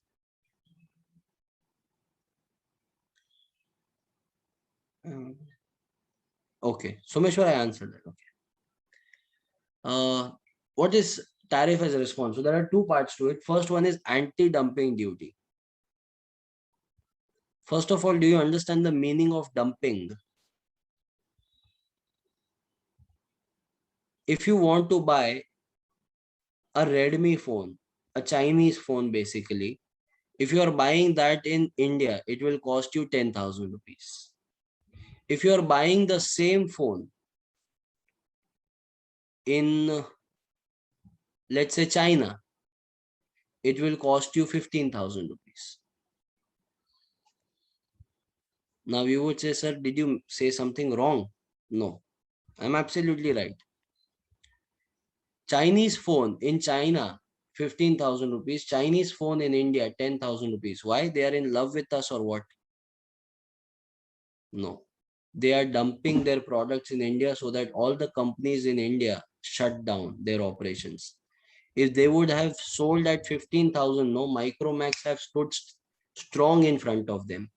Okay, Someshwar, I answered that. Okay. What is tariff as a response? So there are two parts to it. First one is anti-dumping duty. First of all, do you understand the meaning of dumping? If you want to buy a Redmi phone, a Chinese phone basically, if you are buying that in India, it will cost you 10,000 rupees. If you are buying the same phone in, let's say, China, it will cost you 15,000 rupees. Now you would say, sir, did you say something wrong? No, I'm absolutely right. Chinese phone in China, 15,000 rupees. Chinese phone in India, 10,000 rupees. Why? They are in love with us or what? No. They are dumping their products in India so that all the companies in India shut down their operations. If they would have sold at 15,000, no, Micromax have stood strong in front of them.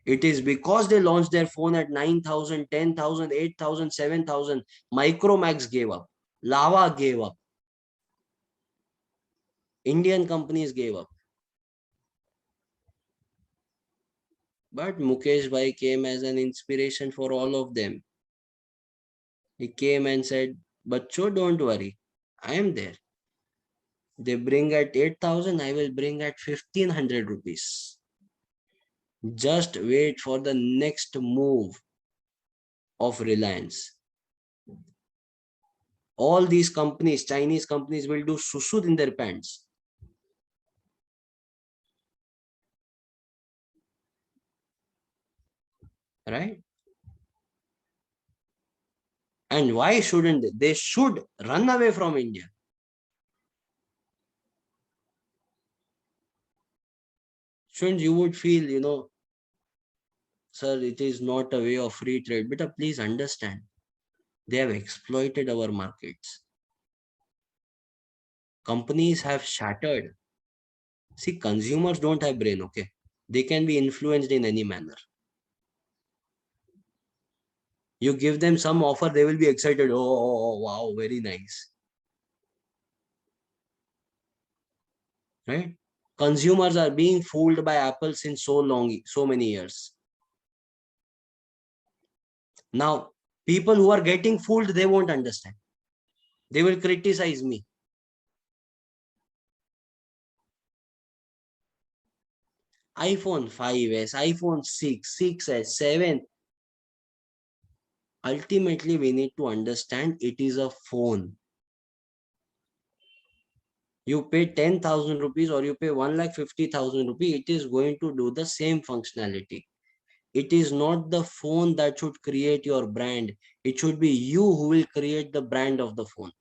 It is because they launched their phone at 9,000, 10,000, 8,000, 7,000. Micromax gave up. Lava gave up. Indian companies gave up. But Mukesh Bhai came as an inspiration for all of them. He came and said, Bacho, don't worry. I am there. They bring at 8,000, I will bring at 1,500 rupees. Just wait for the next move of Reliance. All these companies, Chinese companies, will do susu in their pants. Right? And why shouldn't they? They should run away from India. Shouldn't you would feel, sir, it is not a way of free trade. But please understand, they have exploited our markets. Companies have shattered. See, consumers don't have brain, okay? They can be influenced in any manner. You give them some offer, they will be excited. Oh, wow, very nice. Right? Consumers are being fooled by Apple since so long, so many years. Now, people who are getting fooled, they won't understand. They will criticize me. iPhone 5s, iPhone 6, 6s, 7. Ultimately, we need to understand it is a phone. You pay 10,000 rupees or you pay 1,50,000 rupees, it is going to do the same functionality. It is not the phone that should create your brand. It should be you who will create the brand of the phone.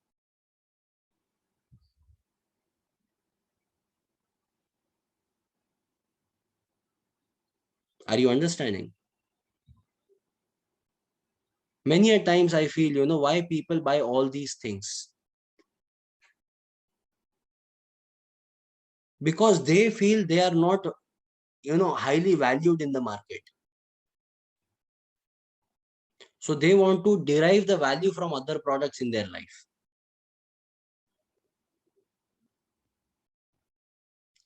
Are you understanding? Many a times I feel, why people buy all these things. Because they feel they are not, highly valued in the market. So they want to derive the value from other products in their life.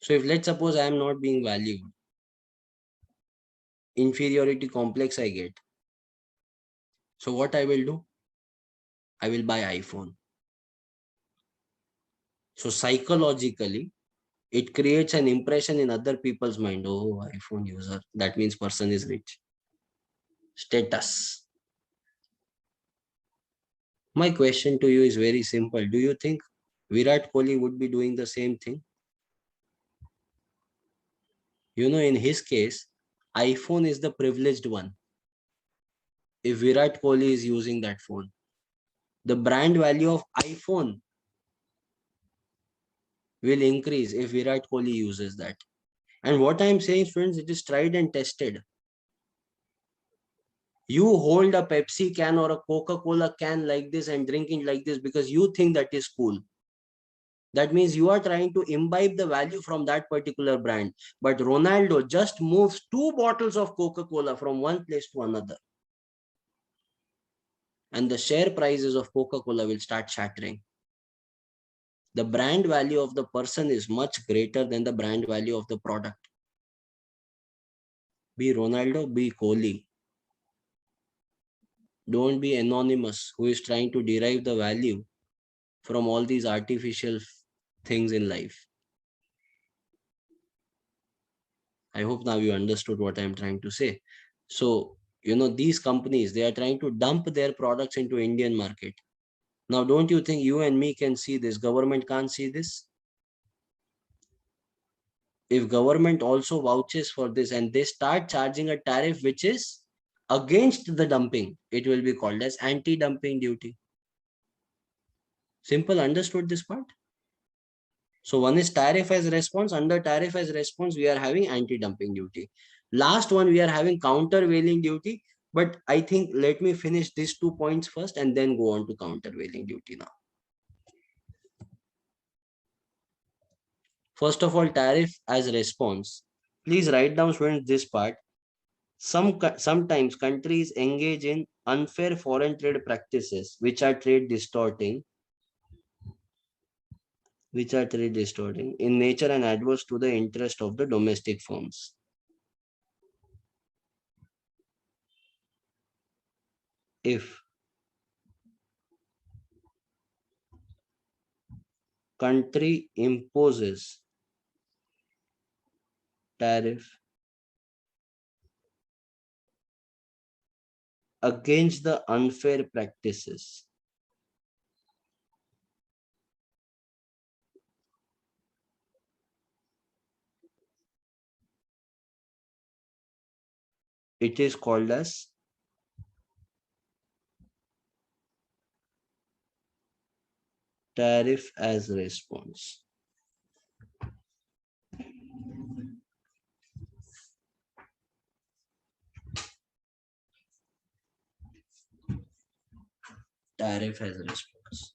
So if let's suppose I am not being valued, inferiority complex I get. So what I will do? I will buy iPhone. So psychologically, it creates an impression in other people's mind. Oh, iPhone user. That means person is rich. Status. My question to you is very simple. Do you think Virat Kohli would be doing the same thing? In his case, iPhone is the privileged one. If Virat Kohli is using that phone, the brand value of iPhone will increase if Virat Kohli uses that. And what I'm saying, friends, it is tried and tested. You hold a Pepsi can or a Coca-Cola can like this and drinking like this because you think that is cool. That means you are trying to imbibe the value from that particular brand. But Ronaldo just moves 2 bottles of Coca-Cola from one place to another. And the share prices of Coca-Cola will start shattering. The brand value of the person is much greater than the brand value of the product. Be Ronaldo, be Kohli. Don't be anonymous who is trying to derive the value from all these artificial things in life. I hope now you understood what I'm trying to say. So, these companies, they are trying to dump their products into Indian market. Now, don't you think you and me can see this? Government can't see this. If government also vouches for this and they start charging a tariff which is against the dumping, it will be called as anti-dumping duty. Simple, understood this part? So one is tariff as response. Under tariff as response, we are having anti-dumping duty. Last one, we are having countervailing duty. But I think let me finish these 2 points first and then go on to countervailing duty now. First of all, tariff as response. Please write down, students, this part. Sometimes countries engage in unfair foreign trade practices, which are trade distorting, in nature and adverse to the interest of the domestic firms. If country imposes tariff against the unfair practices It is called as tariff as response. Tariff as response.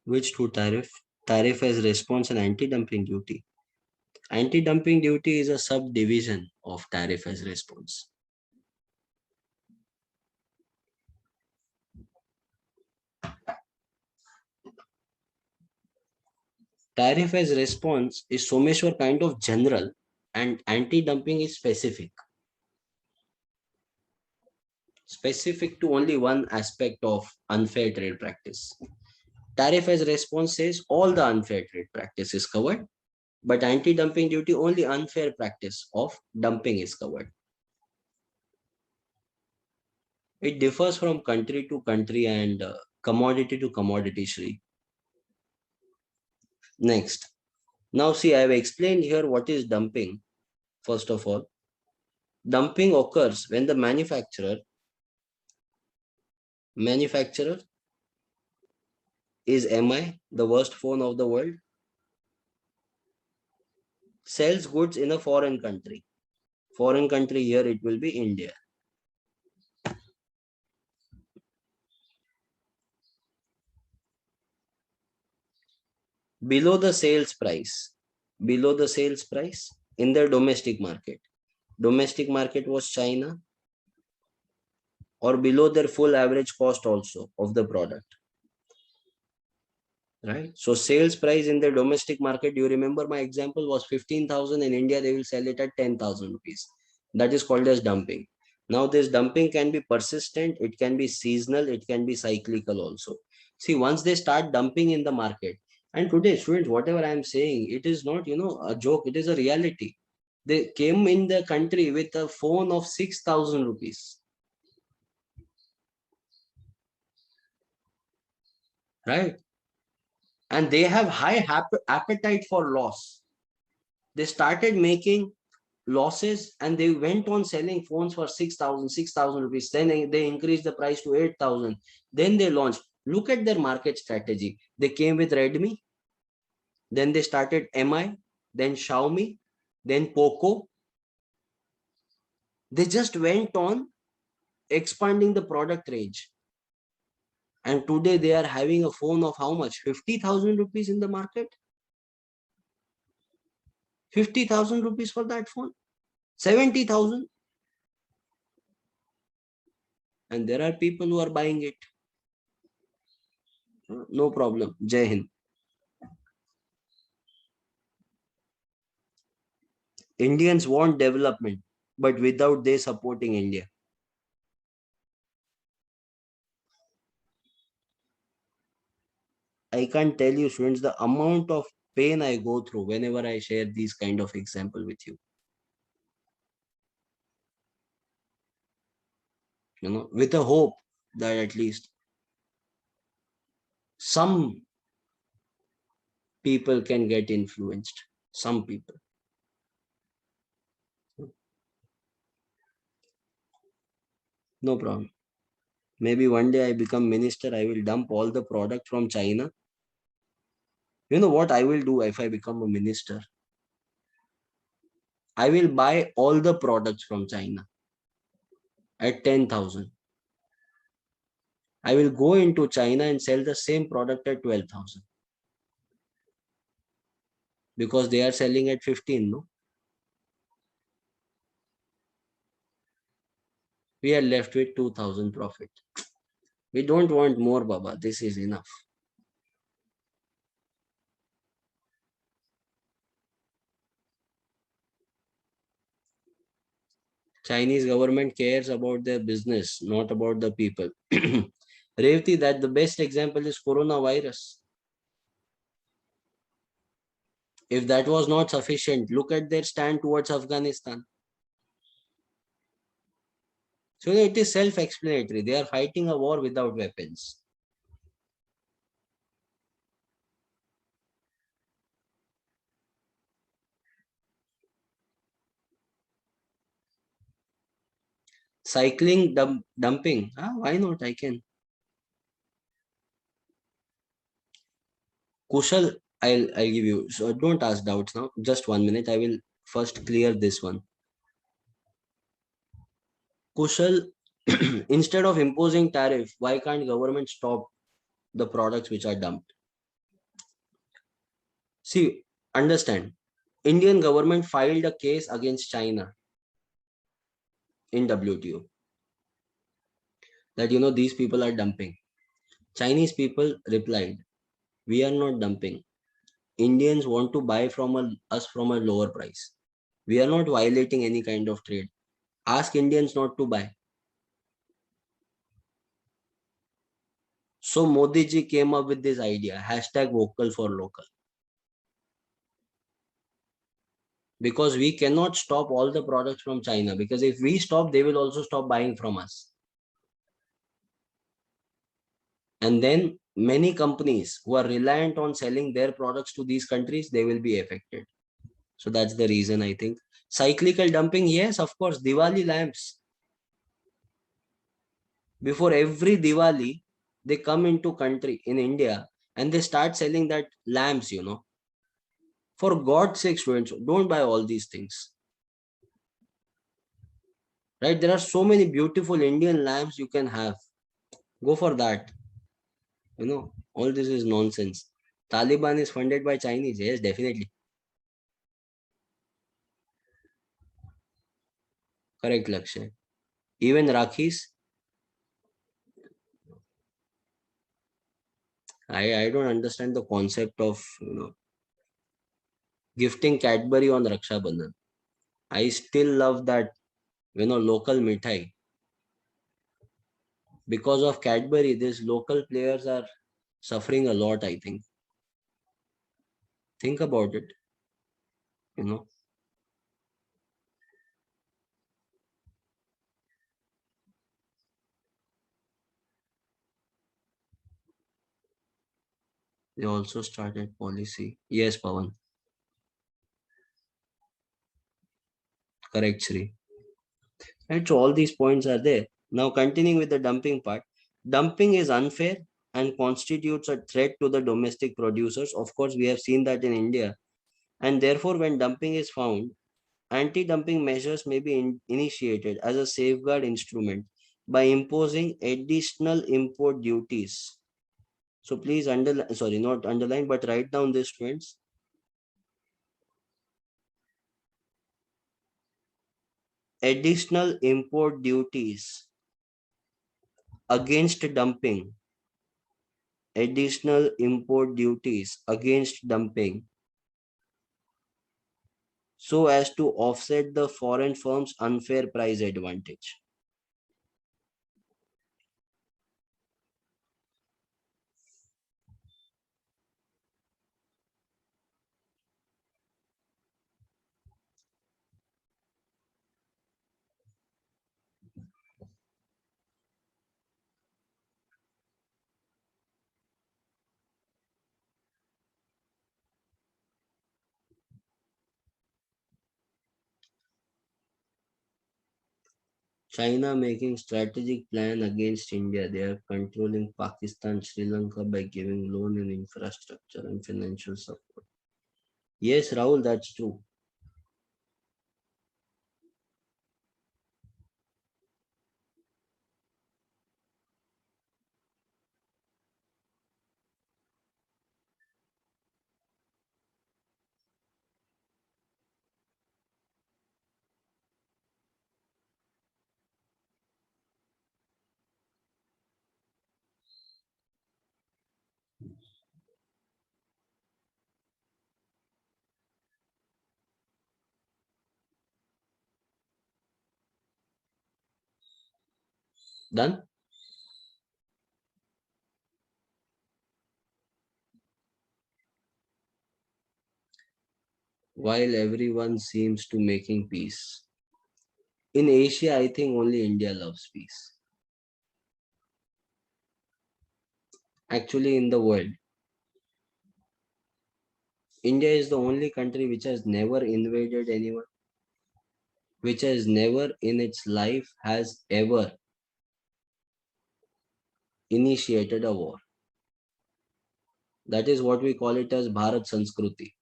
Which two tariff? Tariff as response and anti-dumping duty. Anti-dumping duty is a subdivision of tariff as response. Tariff as response is Someshwar kind of general and anti-dumping is specific. Specific to only one aspect of unfair trade practice. Tariff as response says all the unfair trade practice is covered, but anti-dumping duty only unfair practice of dumping is covered. It differs from country to country and commodity to commodity, Shri. Next. Now see, I have explained here what is dumping. First of all, dumping occurs when the manufacturer is MI, the worst phone of the world, sells goods in a foreign country. Foreign country here, it will be India. Below the sales price in their domestic market. Domestic market was China, or below their full average cost also of the product. Right? So sales price in the domestic market, you remember my example was 15,000. In India, they will sell it at 10,000 rupees. That is called as dumping. Now this dumping can be persistent, it can be seasonal, it can be cyclical also. See, once they start dumping in the market, and today students, whatever I am saying, it is not, a joke, it is a reality. They came in the country with a phone of 6,000 rupees. Right? And they have high appetite for loss. They started making losses and they went on selling phones for 6,000 rupees. Then they increased the price to 8,000. Then they launched. Look at their market strategy. They came with Redmi. Then they started MI, then Xiaomi, then Poco. They just went on expanding the product range. And today they are having a phone of how much? 50,000 rupees in the market. 50,000 rupees for that phone. 70,000. And there are people who are buying it. No problem. Jai Hind. Indians want development, but without they supporting India. I can't tell you, students, the amount of pain I go through whenever I share these kind of example with you. With a hope that at least some people can get influenced. Some people. No problem. Maybe one day I become minister, I will dump all the product from China. You know what I will do if I become a minister? I will buy all the products from China at 10,000. I will go into China and sell the same product at 12,000. Because they are selling at 15, no? We are left with 2000 profit. We don't want more, Baba. This is enough. Chinese government cares about their business, not about the people. Revati, that the best example is coronavirus. If that was not sufficient, look at their stand towards Afghanistan. So it is self-explanatory. They are fighting a war without weapons. Cycling dumping. Ah, why not? I can. Kushal, I'll give you. So don't ask doubts now. Just 1 minute. I will first clear this one. Kushal, instead of imposing tariff, why can't government stop the products which are dumped? See, understand. Indian government filed a case against China in WTO that these people are dumping. Chinese people replied, "We are not dumping. Indians want to buy from us from a lower price. We are not violating any kind of trade. Ask Indians not to buy." So Modi ji came up with this idea, hashtag vocal for local. Because we cannot stop all the products from China, because if we stop, they will also stop buying from us. And then many companies who are reliant on selling their products to these countries, they will be affected. So that's the reason, I think. Cyclical dumping, yes, of course. Diwali lamps. Before every Diwali, they come into country in India and they start selling that lamps. For God's sake, students, don't buy all these things. Right? There are so many beautiful Indian lamps you can have. Go for that. All this is nonsense. Taliban is funded by Chinese. Yes, definitely. Correct, Lakshay. Even Rakhis, I don't understand the concept of gifting Cadbury on Raksha Bandhan. I still love that local mithai. Because of Cadbury, these local players are suffering a lot, I think. Think about it. You know, they also started policy. Yes, Pawan. Correct, Sri. Right, so all these points are there. Now, continuing with the dumping part, dumping is unfair and constitutes a threat to the domestic producers. Of course, we have seen that in India. And therefore, when dumping is found, anti-dumping measures may be initiated as a safeguard instrument by imposing additional import duties. So please underline, sorry, not underline, but write down these points. Additional import duties against dumping. Additional import duties against dumping so as to offset the foreign firms' unfair price advantage. China making strategic plan against India. They are controlling Pakistan, Sri Lanka by giving loan in infrastructure and financial support. Yes, Rahul, that's true. Done? While everyone seems to making peace. In Asia, I think only India loves peace. Actually, in the world, India is the only country which has never invaded anyone, which has never in its life has ever initiated a war. That is what we call it as Bharat Sanskruti.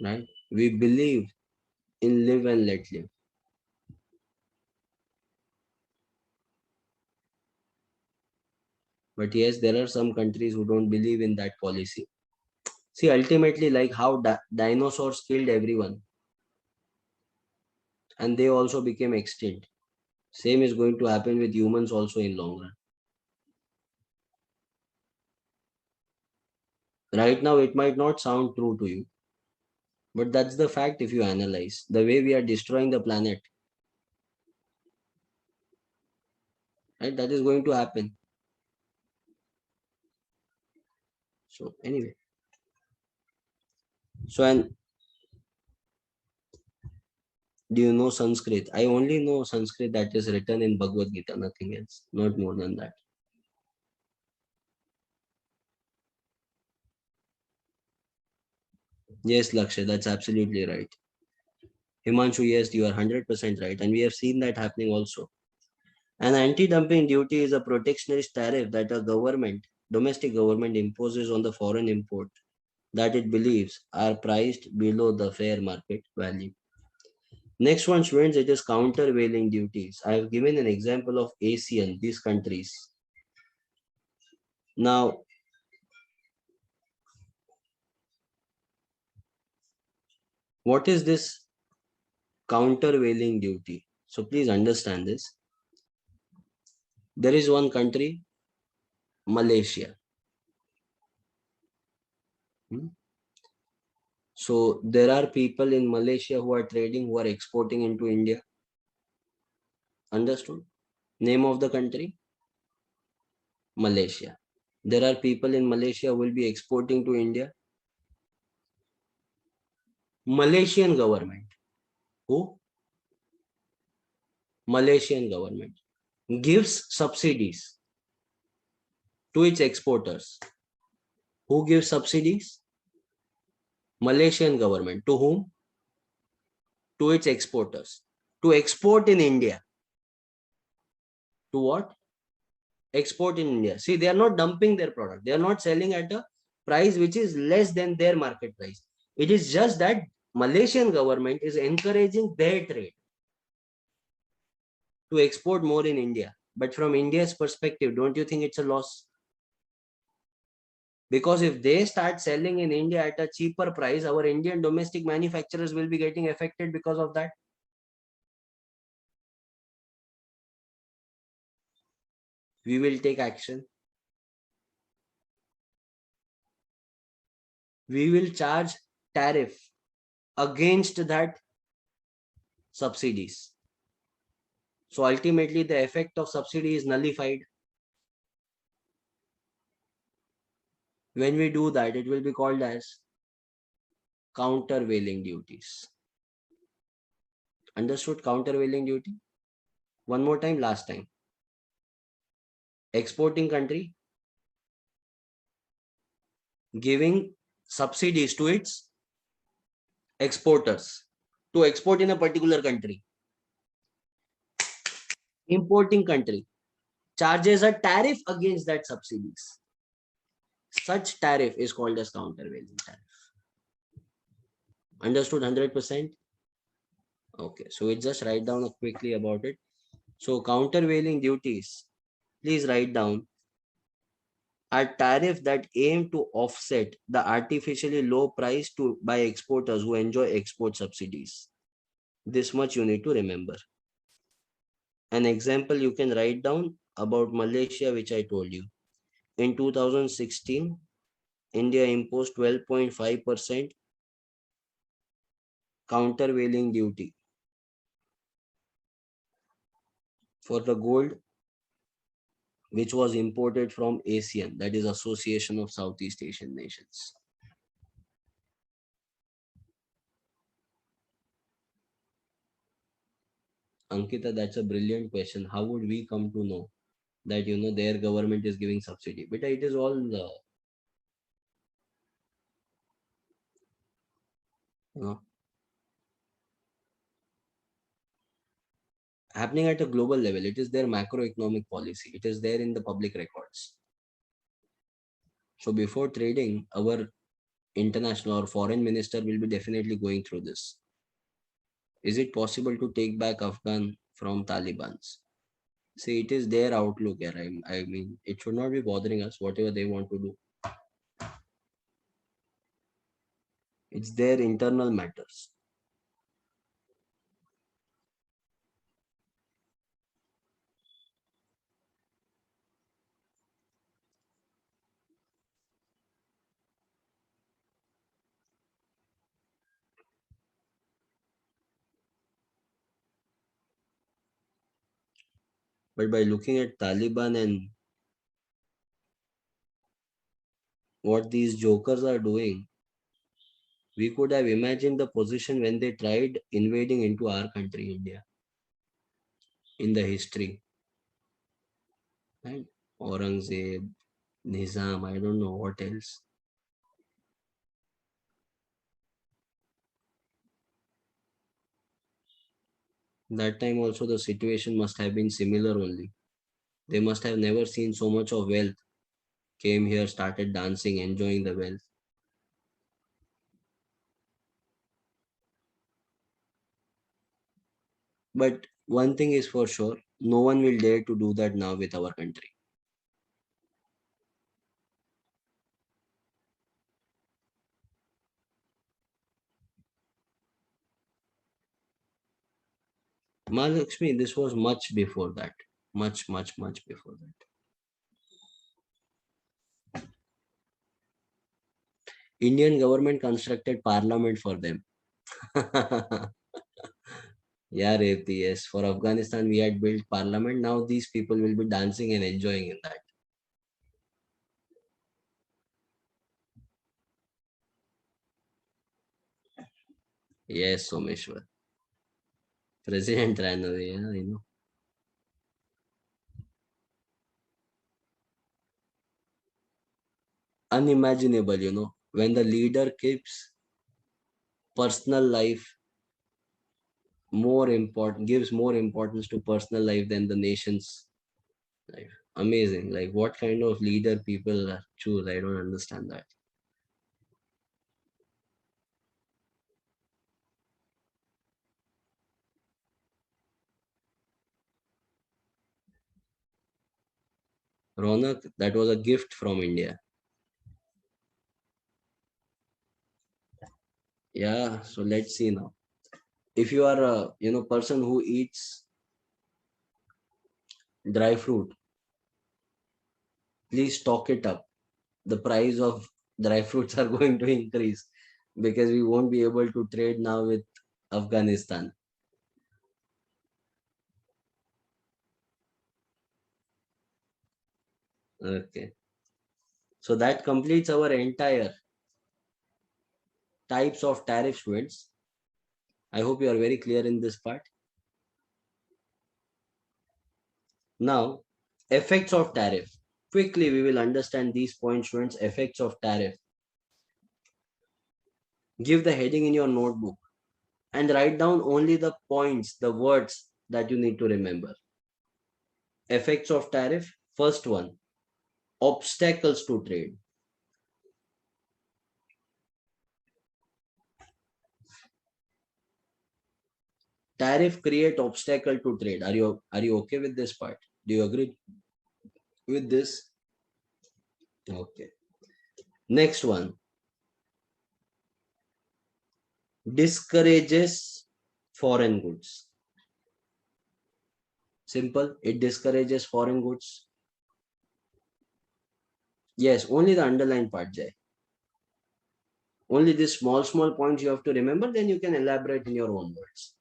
Right? We believe in live and let live. But yes, there are some countries who don't believe in that policy. See, ultimately, like how dinosaurs killed everyone and they also became extinct. Same is going to happen with humans also in long run. Right now, it might not sound true to you, but that's the fact if you analyze the way we are destroying the planet. Right? That is going to happen. So anyway, so and do you know Sanskrit? I only know Sanskrit that is written in Bhagavad Gita, nothing else, not more than that. Yes, Lakshay, that's absolutely right. Himanshu, yes, you are 100% right. And we have seen that happening also. An anti-dumping duty is a protectionist tariff that a government, domestic government imposes on the foreign import that it believes are priced below the fair market value. Next one, students, it is countervailing duties. I have given an example of ASEAN, these countries. Now, what is this countervailing duty? So please understand this. There is one country, Malaysia. Hmm? So there are people in Malaysia who are trading, who are exporting into India. Understood? Name of the country? Malaysia. There are people in Malaysia who will be exporting to India. Malaysian government. Who? Malaysian government gives subsidies to its exporters. Who gives subsidies? Malaysian government. To whom? To its exporters. To export in India. To what? Export in India. See, they are not dumping their product. They are not selling at a price which is less than their market price. It is just that Malaysian government is encouraging their trade to export more in India. But from India's perspective, don't you think it's a loss? Because if they start selling in India at a cheaper price, our Indian domestic manufacturers will be getting affected because of that. We will take action. We will charge tariff against that subsidies. So ultimately, the effect of subsidy is nullified. When we do that, it will be called as countervailing duties. Understood? Countervailing duty? One more time, last time. Exporting country giving subsidies to its exporters to export in a particular country. Importing country charges a tariff against that subsidies. Such tariff is called as countervailing tariff. Understood 100%? Okay, so we just write down quickly about it. So countervailing duties, please write down, are tariff that aim to offset the artificially low price to by exporters who enjoy export subsidies. This much you need to remember. An example you can write down about Malaysia, which I told you. In 2016, India imposed 12.5% countervailing duty for the gold which was imported from ASEAN, that is Association of Southeast Asian Nations. Ankita, that's a brilliant question. How would we come to know that their government is giving subsidy? But it is all you know happening at a global level. It is their macroeconomic policy. It is there in the public records. So before trading, our international or foreign minister will be definitely going through this. Is it possible to take back Afghan from Taliban's? See, it is their outlook here. I mean, it should not be bothering us, whatever they want to do. It's their internal matters. But by looking at Taliban and what these jokers are doing, we could have imagined the position when they tried invading into our country, India, in the history. Right? Aurangzeb, Nizam, I don't know what else. That time also the situation must have been similar only. They must have never seen so much of wealth. Came here, started dancing, enjoying the wealth. But one thing is for sure, no one will dare to do that now with our country. Mahalakshmi, this was much before that. Much, much, much before that. Indian government constructed parliament for them. Yeah, Revti, yes. For Afghanistan, we had built parliament. Now these people will be dancing and enjoying in that. Yes, Someshwar. President ran away, yeah, Unimaginable, when the leader keeps personal life more important, gives more importance to personal life than the nation's life. Amazing. Like what kind of leader people choose? I don't understand that. Ronak, that was a gift from India. Yeah, so let's see now. If you are a person who eats dry fruit, please stock it up. The price of dry fruits are going to increase because we won't be able to trade now with Afghanistan. Okay. So that completes our entire types of tariff, students. I hope you are very clear in this part. Now, effects of tariff. Quickly, we will understand these points, students. Effects of tariff. Give the heading in your notebook and write down only the points, the words that you need to remember. Effects of tariff. First one, obstacles to trade. Tariff create obstacle to trade. Are you okay with this part? Do you agree with this? Okay. Next one, discourages foreign goods. Simple. It discourages foreign goods. Yes, only the underlined part, Jay. Only these small points you have to remember, then you can elaborate in your own words.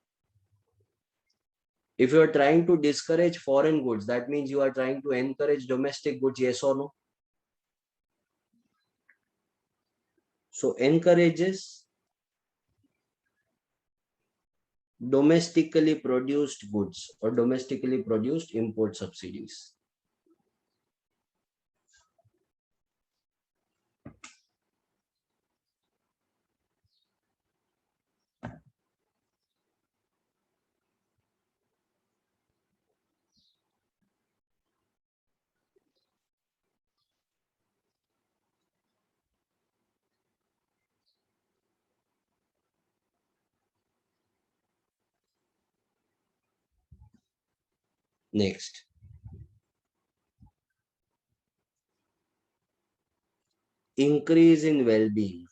If you are trying to discourage foreign goods, that means you are trying to encourage domestic goods, yes or no? So encourages domestically produced goods or domestically produced import subsidies. Next, increase in well-being.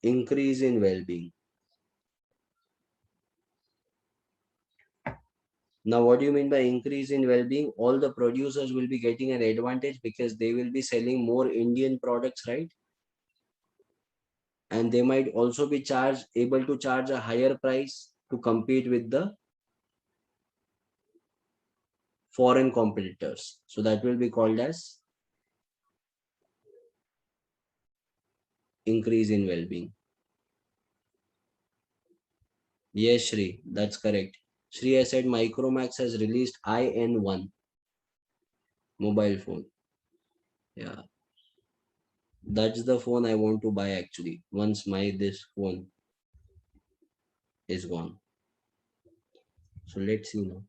Increase in well-being. Now, what do you mean by increase in well-being? All the producers will be getting an advantage because they will be selling more Indian products, right? And they might also be able to charge a higher price to compete with the foreign competitors. So that will be called as increase in well-being. Yes, Shri, that's correct. Shri has said Micromax has released IN1 mobile phone. Yeah, that's the phone I want to buy actually. Once this phone is gone. So let's see now.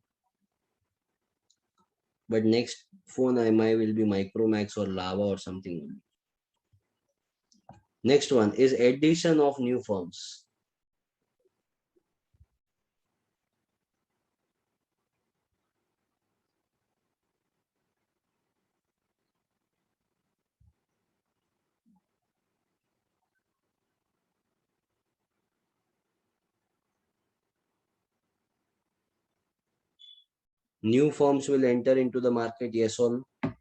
But next phone I might will be Micromax or Lava or something. Next one is addition of new firms. New firms will enter into the market, yes or no?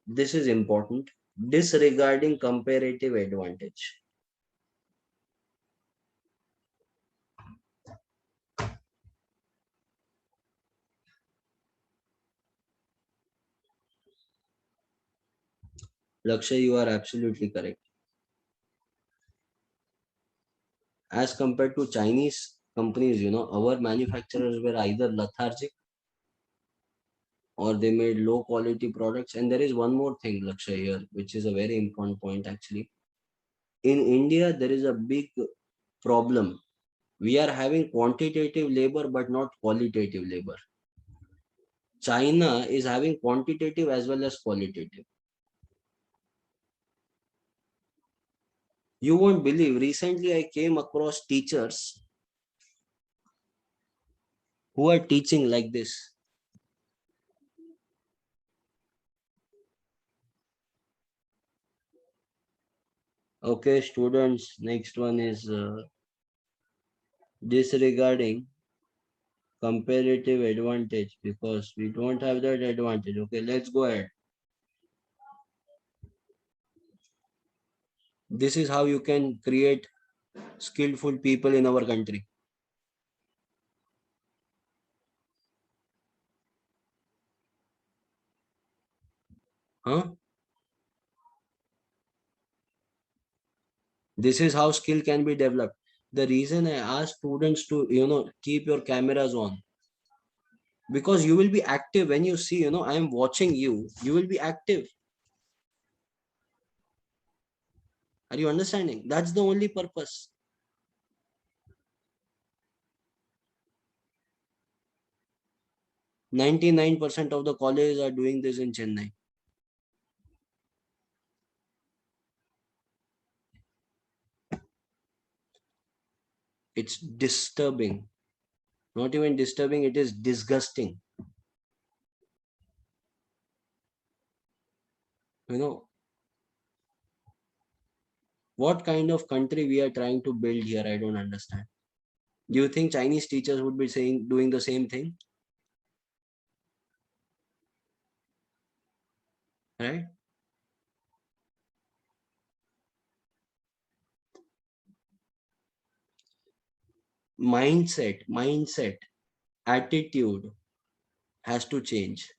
This is important. Disregarding comparative advantage. Lakshay, you are absolutely correct. As compared to Chinese companies, our manufacturers were either lethargic or they made low quality products. And there is one more thing, Lakshay, here, which is a very important point actually. In India, there is a big problem. We are having quantitative labor, but not qualitative labor. China is having quantitative as well as qualitative. You won't believe, recently I came across teachers who are teaching like this. Okay, students, next one is disregarding comparative advantage because we don't have that advantage. Okay, let's go ahead. This is how you can create skillful people in our country. Huh? This is how skill can be developed. The reason I ask students to, keep your cameras on because you will be active when you see, I am watching you, you will be active. Are you understanding? That's the only purpose. 99% of the colleges are doing this in Chennai. It's disturbing. Not even disturbing, it is disgusting. You know, What kind of country we are trying to build here? I don't understand. Do you think Chinese teachers would be doing the same thing? Right? Mindset, attitude has to change.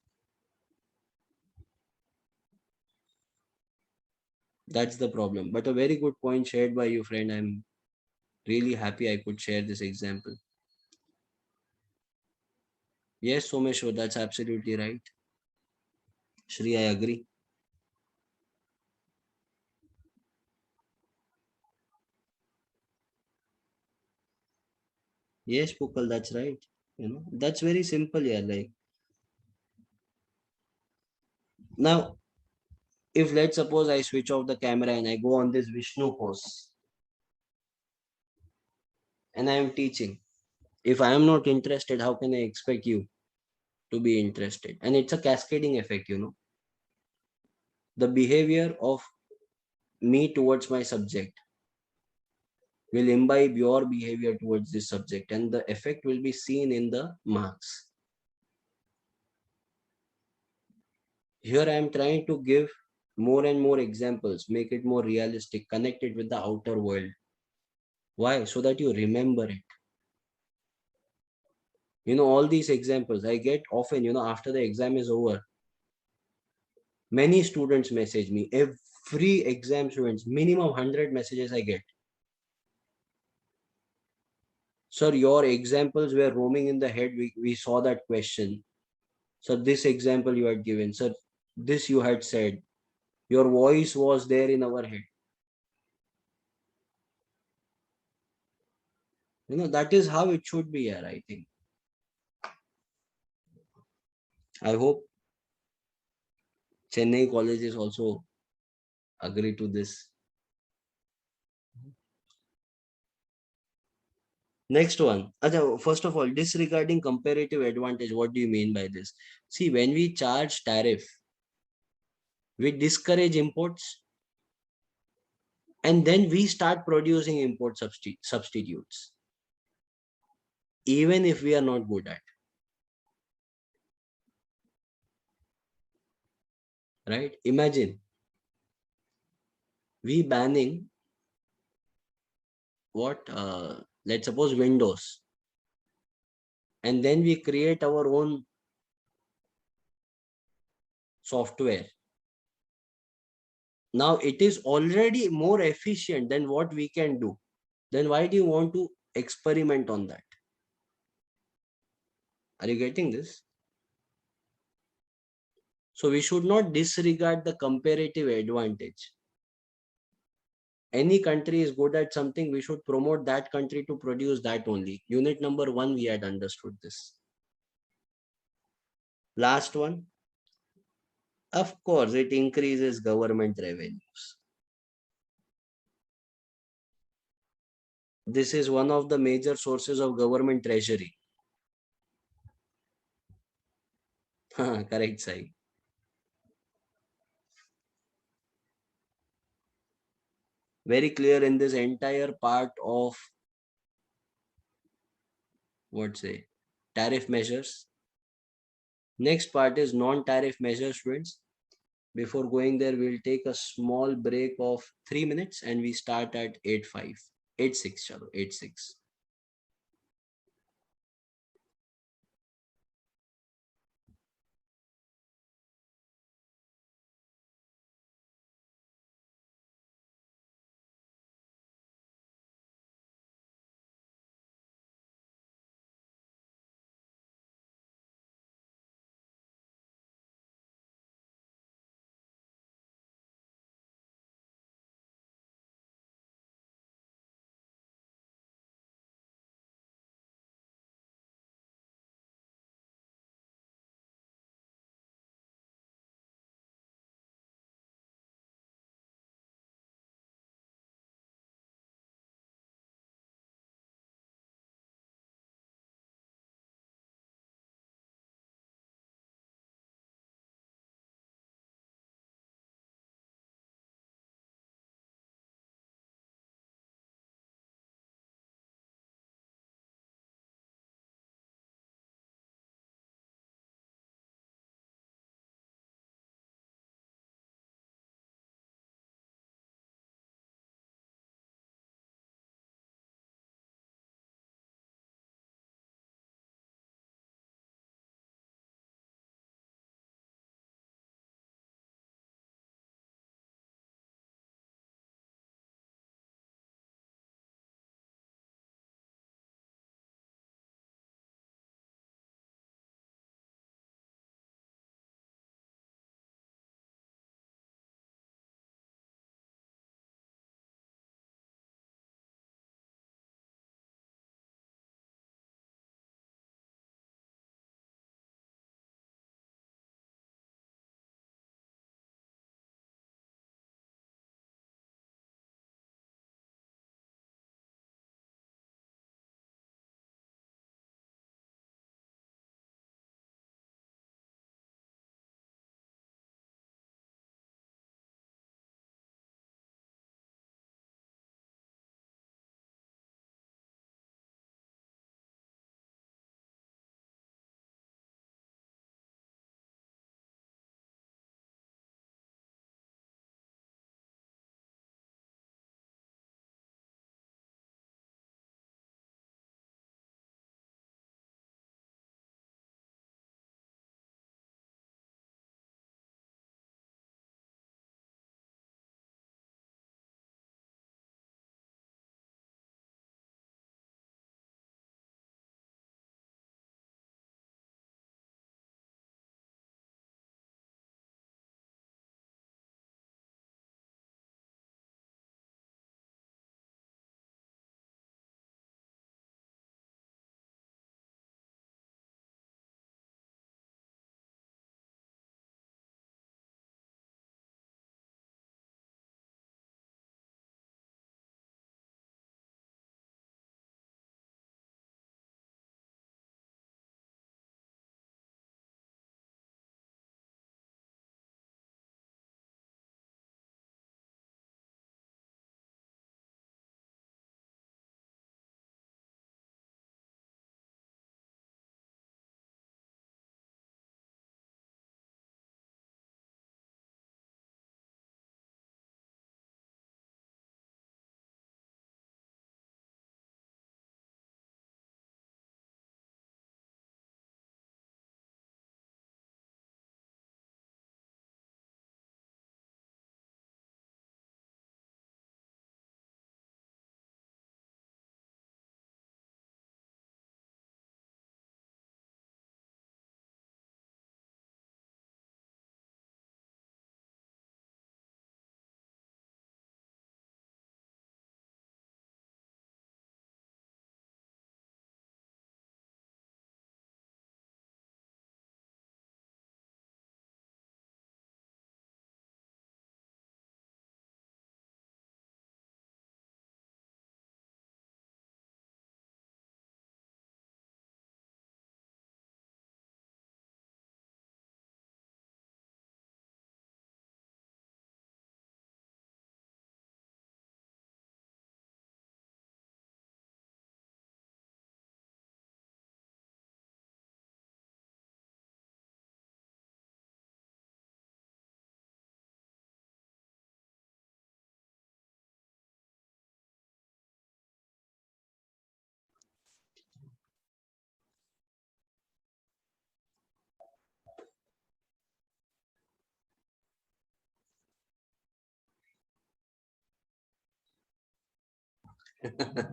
That's the problem. But a very good point shared by you, friend. I'm really happy I could share this example. Yes, Someshwar, that's absolutely right. Shri, I agree. Yes, Pukal, that's right. That's very simple, yeah. Like now, if let's suppose I switch off the camera and I go on this Vishnu pose and I am teaching. If I am not interested, how can I expect you to be interested? And it's a cascading effect. The behavior of me towards my subject will imbibe your behavior towards this subject, and the effect will be seen in the marks. Here I am trying to give more and more examples, make it more realistic, connect it with the outer world. Why? So that you remember it. All these examples I get often, after the exam is over, many students message me. Every exam students, minimum 100 messages I get. Sir, your examples were roaming in the head. We saw that question. So this example you had given. Sir, this you had said. Your voice was there in our head. That is how it should be here, I think. I hope Chennai colleges also agree to this. Next one. Acha, first of all, disregarding comparative advantage. What do you mean by this? See, when we charge tariff, we discourage imports, and then we start producing import substitutes, even if we are not good at, right? Imagine we banning what, let's suppose Windows, and then we create our own software. Now it is already more efficient than what we can do. Then why do you want to experiment on that? Are you getting this? So we should not disregard the comparative advantage. Any country is good at something, we should promote that country to produce that only. Unit number 1, we had understood this. Last one, of course, it increases government revenues. This is one of the major sources of government treasury. Correct, Sai. Very clear in this entire part of what say tariff measures. Next part is non-tariff measures, students. Before going there, we'll take a small break of 3 minutes and we start at 8:05. 8:06, chalo, 8:06.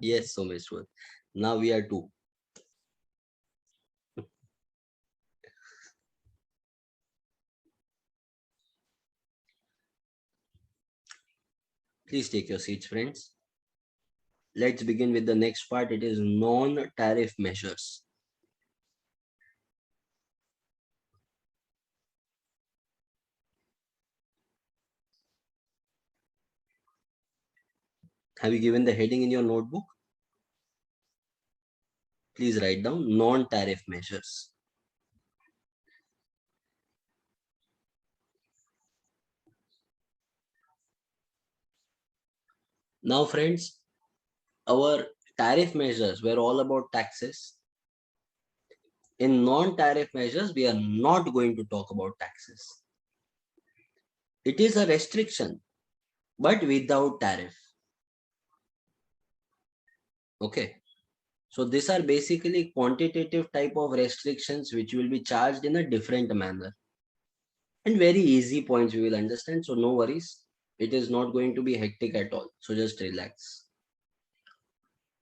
Yes, Someshwar. Now we are two. Please take your seats, friends. Let's begin with the next part. It is non-tariff measures. Have you given the heading in your notebook? Please write down non-tariff measures. Now, friends, our tariff measures were all about taxes. In non-tariff measures, we are not going to talk about taxes. It is a restriction, but without tariff. Okay. So these are basically quantitative type of restrictions which will be charged in a different manner. And very easy points we will understand. So no worries. It is not going to be hectic at all. So just relax.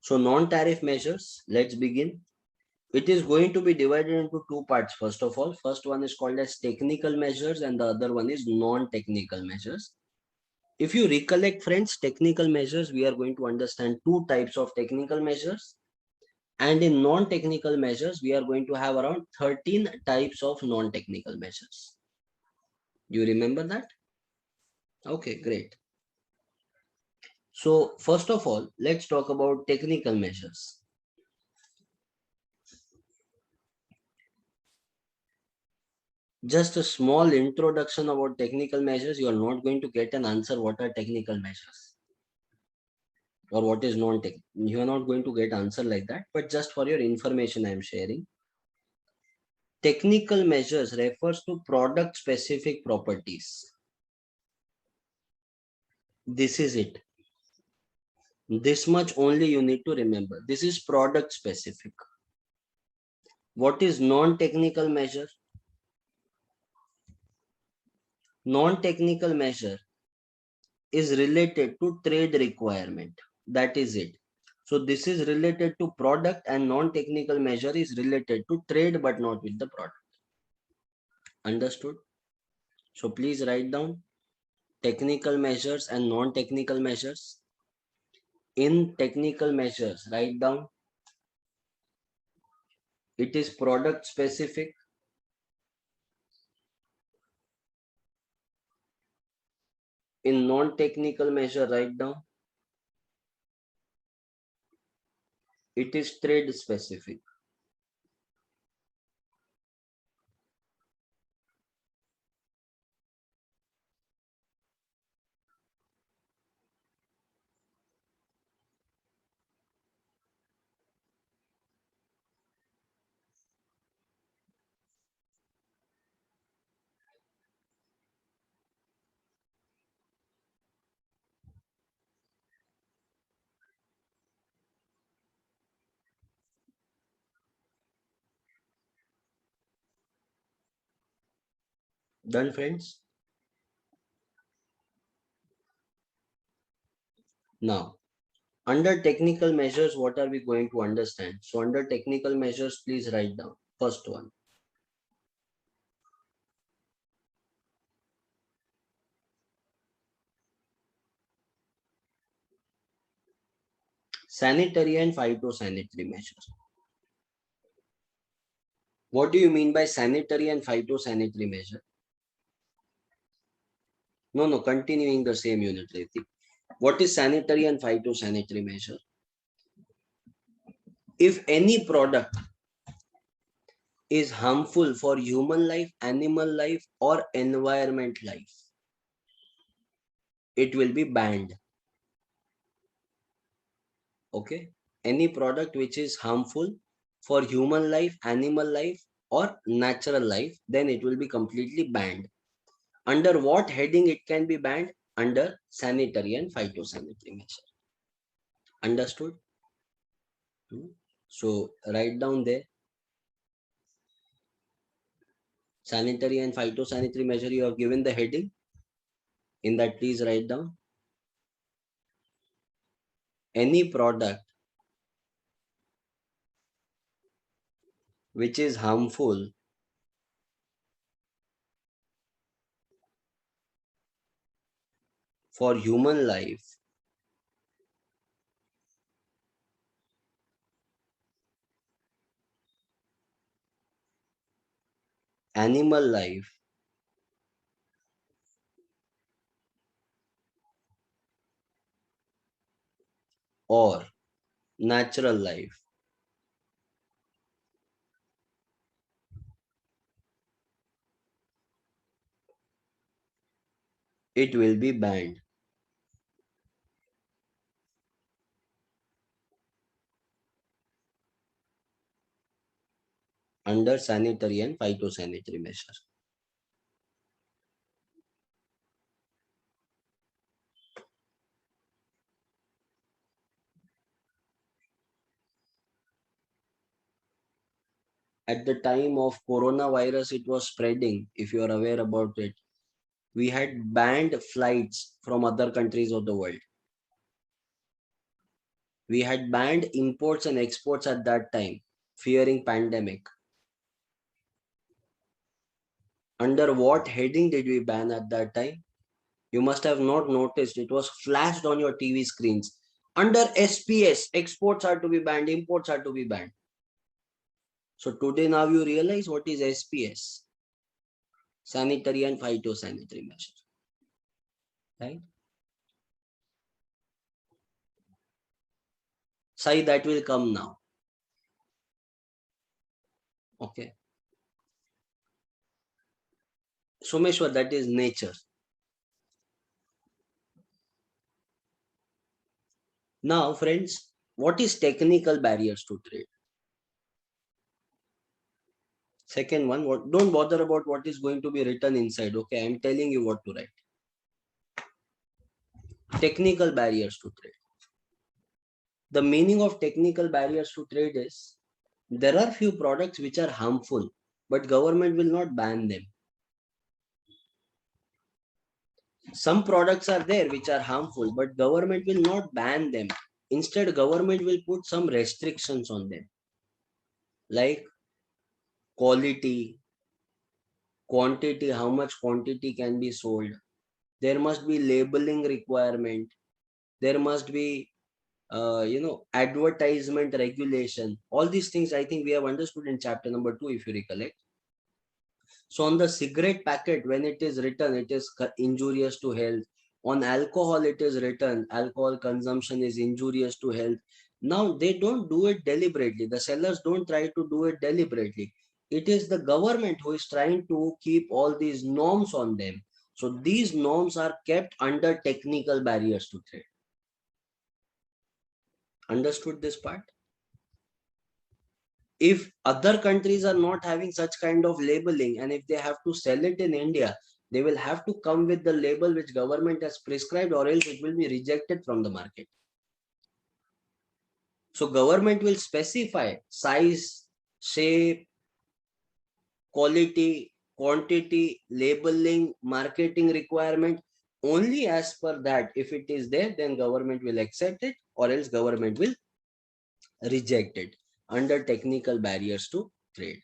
So non-tariff measures, let's begin. It is going to be divided into two parts. First of all, first one is called as technical measures and the other one is non-technical measures. If you recollect, friends, technical measures, we are going to understand two types of technical measures. And in non-technical measures, we are going to have around 13 types of non-technical measures. You remember that? Okay, great. So first of all, let's talk about technical measures. Just a small introduction about technical measures. You are not going to get an answer what are technical measures or what is non-tech. You are not going to get answer like that. But just for your information, I am sharing. Technical measures refers to product specific properties. This is it. This much only you need to remember. This is product specific. What is non-technical measure? Non-technical measure is related to trade requirement. That is it. So this is related to product and non-technical measure is related to trade but not with the product. Understood? So please write down technical measures and non-technical measures. In technical measures, write down it is product specific. In non-technical measure, write down it is trade specific. Done, friends? Now, under technical measures, what are we going to understand? So under technical measures, please write down. First one. Sanitary and phytosanitary measures. What do you mean by sanitary and phytosanitary measure? No, continuing the same unit, Ritik. What is sanitary and phytosanitary measure? If any product is harmful for human life, animal life, or environment life, it will be banned. Okay? Any product which is harmful for human life, animal life, or natural life, then it will be completely banned. Under what heading it can be banned? Under sanitary and phytosanitary measure. Understood? So write down there. Sanitary and phytosanitary measure, you have given the heading. In that, please write down. any product which is harmful for human life, animal life, or natural life, it will be banned under sanitary and phytosanitary measures. At the time of coronavirus, it was spreading. If you are aware about it, we had banned flights from other countries of the world. We had banned imports and exports at that time, fearing pandemic. Under what heading did we ban at that time? You must have not noticed. It was flashed on your TV screens. Under SPS, exports are to be banned, imports are to be banned. So today now you realize what is SPS, sanitary and phytosanitary measures, right? Sai, that will come now. Okay. Someshwar, that is nature. Now, friends, what is technical barriers to trade? Second one, don't bother about what is going to be written inside. Okay, I'm telling you what to write. Technical barriers to trade. The meaning of technical barriers to trade is there are few products which are harmful, but government will not ban them. Some products are there which are harmful, but government will not ban them. Instead, government will put some restrictions on them, like quality, quantity, how much quantity can be sold. There must be labeling requirement. There must be advertisement regulation. All these things I think we have understood in chapter number 2, if you recollect. So on the cigarette packet, when it is written, it is injurious to health. On alcohol, it is written, alcohol consumption is injurious to health. Now they don't do it deliberately. The sellers don't try to do it deliberately. It is the government who is trying to keep all these norms on them. So these norms are kept under technical barriers to trade. Understood this part? If other countries are not having such kind of labeling, and if they have to sell it in India, they will have to come with the label which government has prescribed, or else it will be rejected from the market. So government will specify size, shape, quality, quantity, labeling, marketing requirement. Only as per that, if it is there, then government will accept it, or else government will reject it under technical barriers to trade.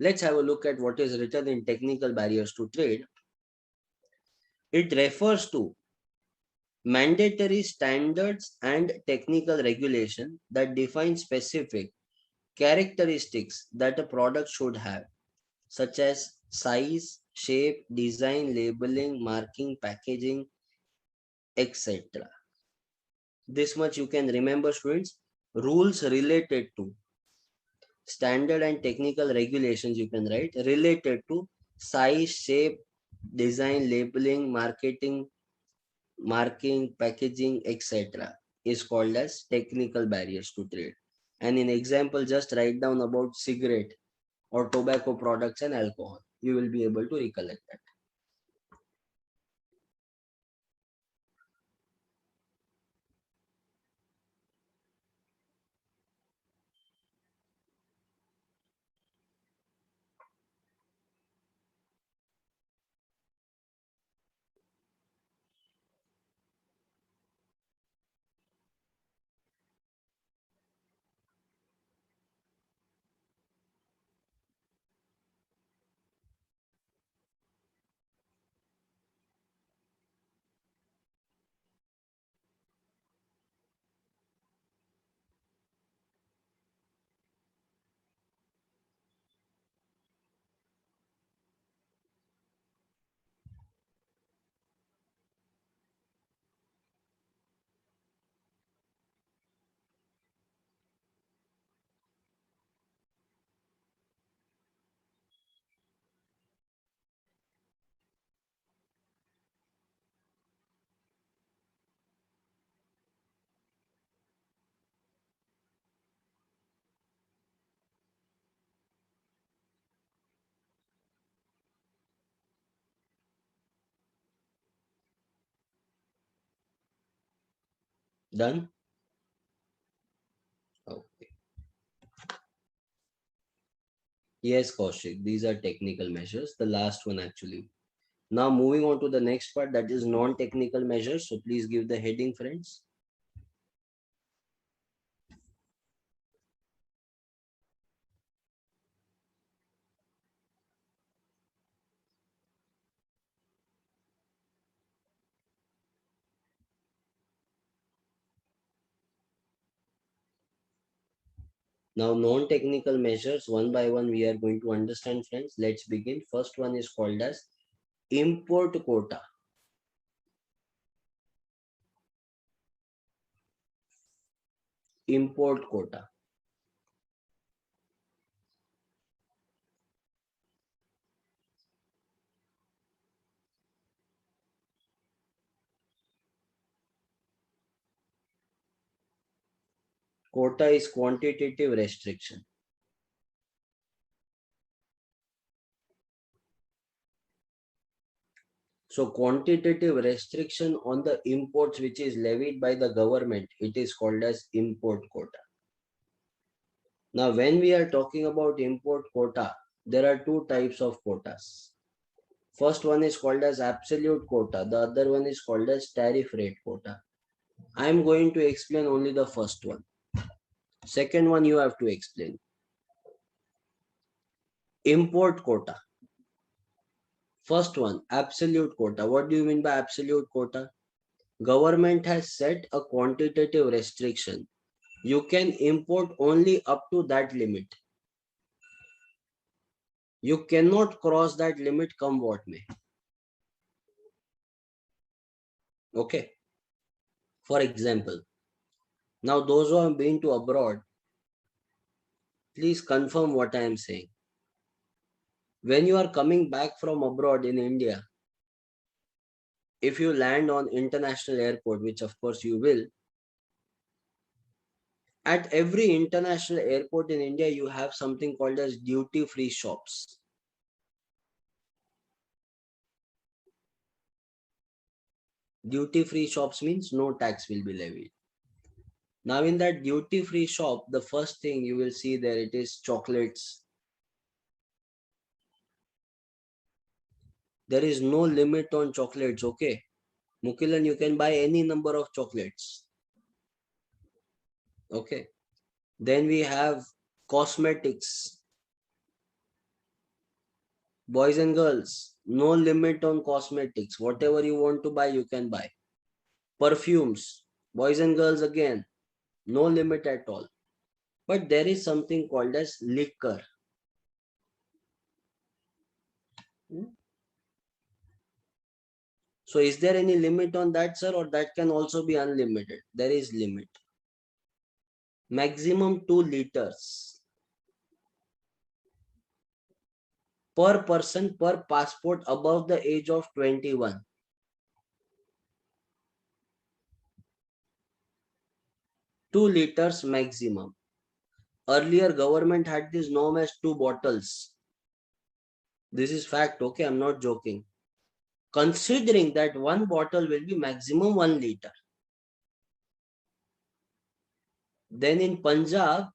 Let's have a look at what is written in technical barriers to trade. It refers to mandatory standards and technical regulation that define specific characteristics that a product should have, such as size, shape, design, labeling, marking, packaging, etc. This much you can remember, students. Rules related to standard and technical regulations, you can write, related to size, shape, design, labeling, marking, packaging, etc. is called as technical barriers to trade. And in example, just write down about cigarette or tobacco products and alcohol. You will be able to recollect that. Done? Okay. Yes, Kaushik, these are technical measures. The last one actually. Now moving on to the next part, that is non-technical measures. So please give the heading, friends. Now non-technical measures, one by one we are going to understand, friends. Let's begin. First one is called as import quota. Import quota. Quota is quantitative restriction. So quantitative restriction on the imports which is levied by the government, it is called as import quota. Now, when we are talking about import quota, there are two types of quotas. First one is called as absolute quota. The other one is called as tariff rate quota. I am going to explain only the first one. Second one you have to explain. Import quota. First one, absolute quota. What do you mean by absolute quota? Government has set a quantitative restriction. You can import only up to that limit. You cannot cross that limit come what may. Okay. For example, now those who have been to abroad, please confirm what I am saying. When you are coming back from abroad in India, if you land on international airport, which of course you will, at every international airport in India, you have something called as duty-free shops. Duty-free shops means no tax will be levied. Now in that duty-free shop, the first thing you will see there, it is chocolates. There is no limit on chocolates, okay? Mukilan, you can buy any number of chocolates. Okay. Then we have cosmetics. Boys and girls, no limit on cosmetics. Whatever you want to buy, you can buy. Perfumes, boys and girls again, no limit at all. But there is something called as liquor. So is there any limit on that, sir, or that can also be unlimited? There is limit. Maximum 2 liters per person per passport above the age of 21. 2 liters maximum. Earlier government had this norm as 2 bottles. This is fact, okay? I'm not joking. Considering that one bottle will be maximum 1 liter. Then in Punjab,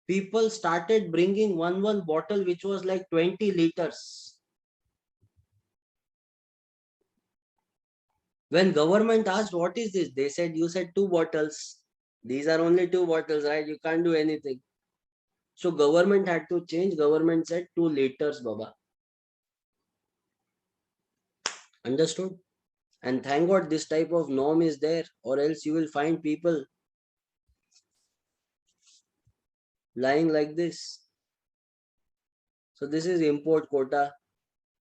people started bringing one bottle which was like 20 liters. When government asked, what is this? They said, you said 2 bottles. These are only 2 bottles, right? You can't do anything. So government had to change. Government said 2 liters, Baba. Understood? And thank God this type of norm is there, or else you will find people lying like this. So this is import quota,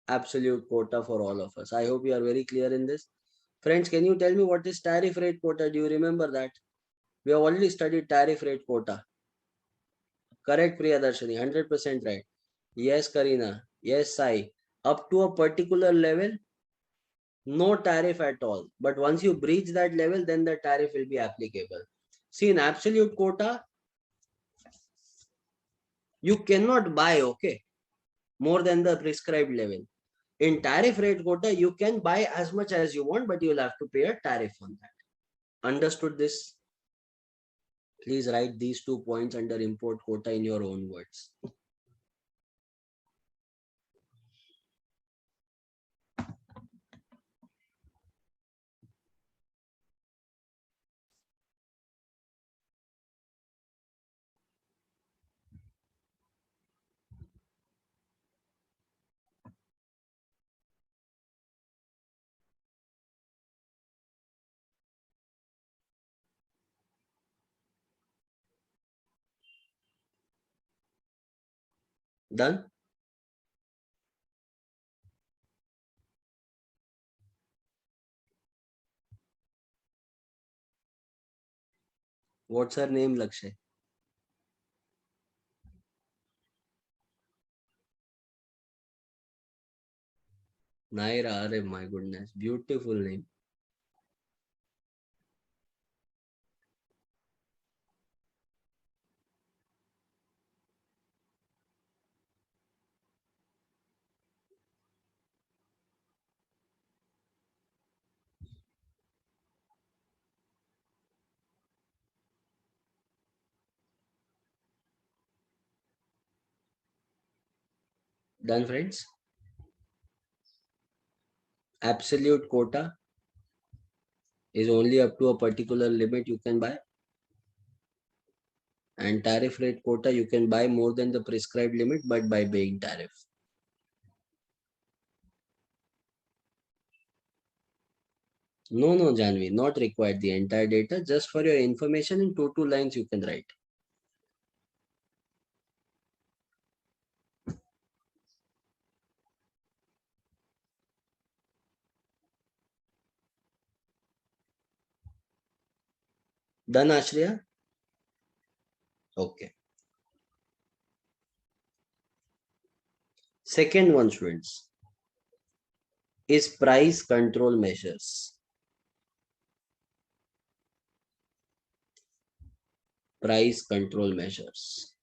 absolute quota for all of us. I hope you are very clear in this. Friends, can you tell me what is tariff rate quota? Do you remember that? We have already studied tariff rate quota. Correct, Priyadarshini, 100% right. Yes, Karina. Yes, Sai. Up to a particular level, no tariff at all. But once you breach that level, then the tariff will be applicable. See, in absolute quota, you cannot buy, okay, more than the prescribed level. In tariff rate quota, you can buy as much as you want, but you'll have to pay a tariff on that. Understood this? Please write these 2 points under import quota in your own words. Done? What's her name, Lakshay? Naira, Arey, my goodness, beautiful name. Done, friends? Absolute quota is only up to a particular limit you can buy. And tariff rate quota, you can buy more than the prescribed limit, but by paying tariff. No, Janvi, not required the entire data. Just for your information, in 2 lines you can write. Done, Ashriya? Okay. Second one, students, is price control measures. Price control measures.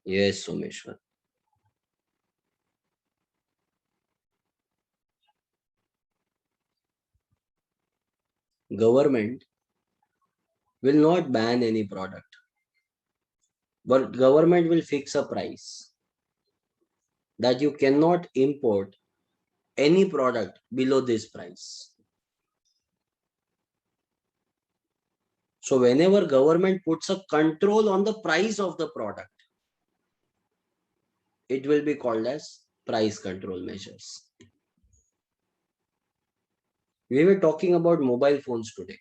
Yes, Someshwar. Government will not ban any product, but government will fix a price that you cannot import any product below this price. So whenever government puts a control on the price of the product, it will be called as price control measures. We were talking about mobile phones today.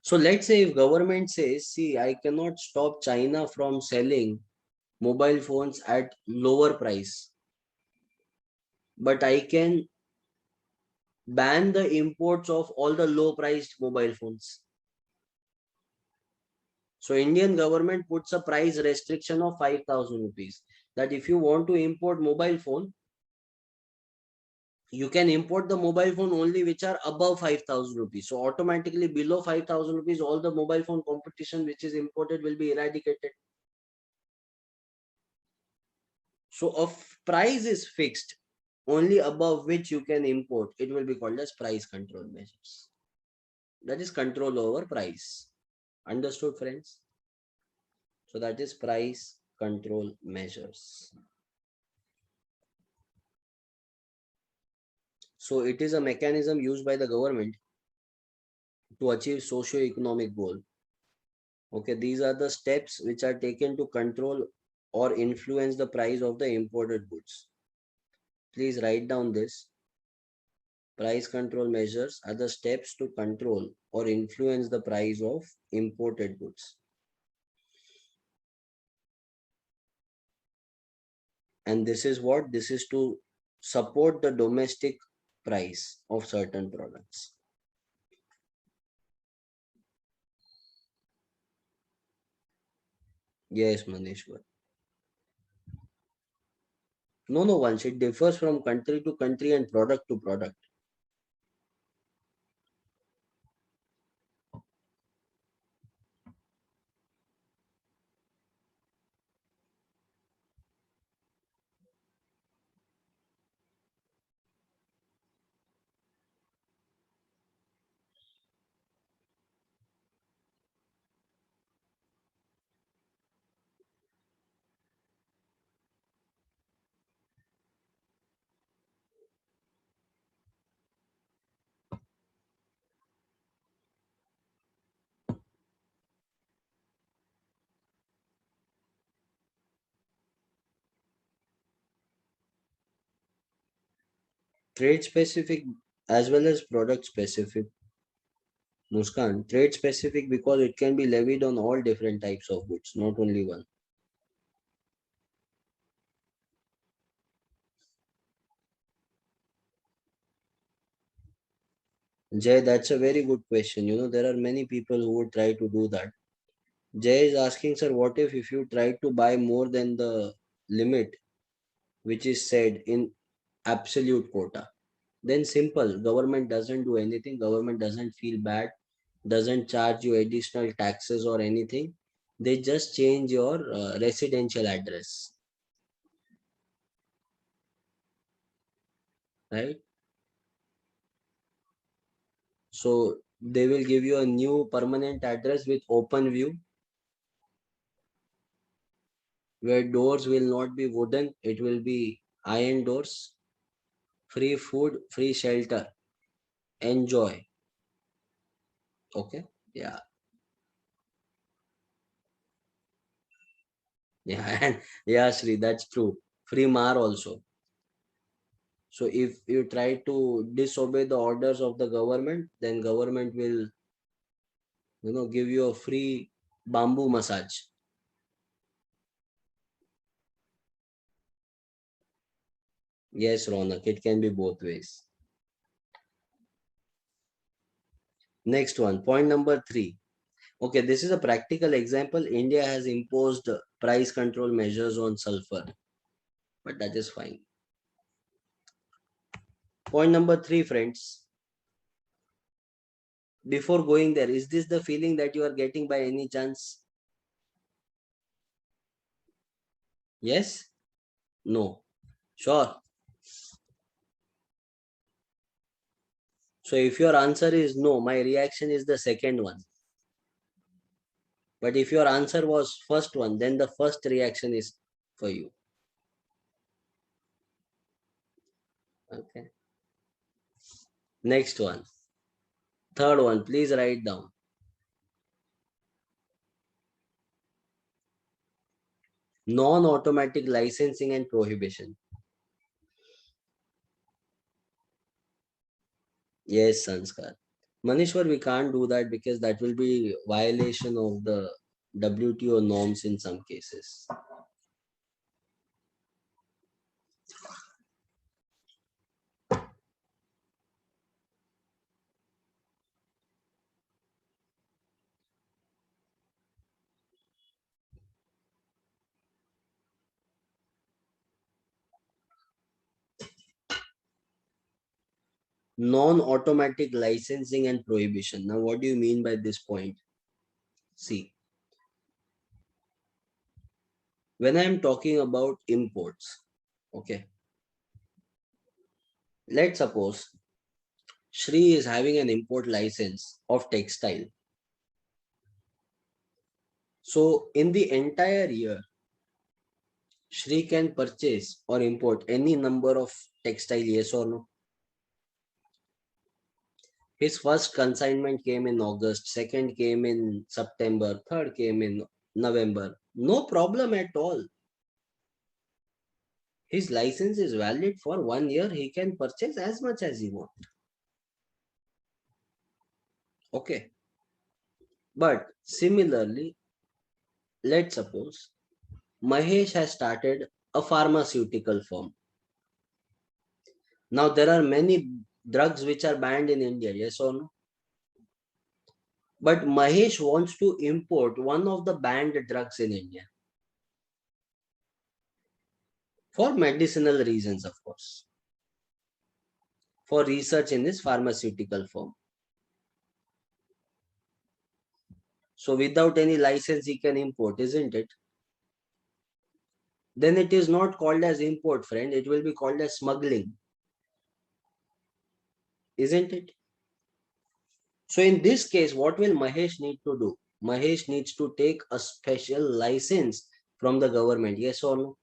So let's say if government says, see, I cannot stop China from selling mobile phones at lower price, but I can ban the imports of all the low priced mobile phones. So Indian government puts a price restriction of 5,000 rupees, that if you want to import mobile phone, you can import the mobile phone only which are above 5,000 rupees. So automatically below 5,000 rupees, all the mobile phone competition which is imported will be eradicated. So a price is fixed only above which you can import. It will be called as price control measures. That is control over price. Understood, friends? So that is price control measures. So it is a mechanism used by the government to achieve socio-economic goal. Okay, these are the steps which are taken to control or influence the price of the imported goods. Please write down this. Price control measures are the steps to control or influence the price of imported goods. And this is what? This is to support the domestic price of certain products. Yes, Manishwar. No, once it differs from country to country and product to product. Trade specific as well as product specific. Muskan, trade specific because it can be levied on all different types of goods, not only one. Jay, that's a very good question. There are many people who would try to do that. Jay is asking, sir, what if you try to buy more than the limit which is said in absolute quota? Then simple, government doesn't do anything, government doesn't feel bad, doesn't charge you additional taxes or anything. They just change your residential address, right? So they will give you a new permanent address with open view where doors will not be wooden, it will be iron doors, free food, free shelter. Enjoy. Okay. Yeah. Yeah. And yeah, Sri, that's true. Free mar also. So if you try to disobey the orders of the government, then government will, give you a free bamboo massage. Yes, Ronak, it can be both ways. Next one, point number 3. Okay, this is a practical example. India has imposed price control measures on sulfur, but that is fine. Point number 3, friends. Before going there, is this the feeling that you are getting by any chance? Yes? No? Sure. So if your answer is no, my reaction is the second one. But if your answer was first one, then the first reaction is for you. Okay. Next one. Third one, please write down. Non-automatic licensing and prohibition. Yes, Sanskar. Manishwar, we can't do that because that will be violation of the WTO norms in some cases. Non-automatic licensing and prohibition. Now, what do you mean by this point? See, when I'm talking about imports, okay, let's suppose Shri is having an import license of textile. So, in the entire year, Shri can purchase or import any number of textile, yes or no? His first consignment came in August, second came in September, third came in November. No problem at all. His license is valid for 1 year. He can purchase as much as he wants. Okay. But similarly, let's suppose Mahesh has started a pharmaceutical firm. Now there are many drugs which are banned in India, yes or no? But Mahesh wants to import one of the banned drugs in India for medicinal reasons, of course, for research in this pharmaceutical firm. So without any license, he can import, isn't it? Then it is not called as import, friend. It will be called as smuggling, isn't it? So in this case, what will Mahesh need to do? Mahesh needs to take a special license from the government, yes or no?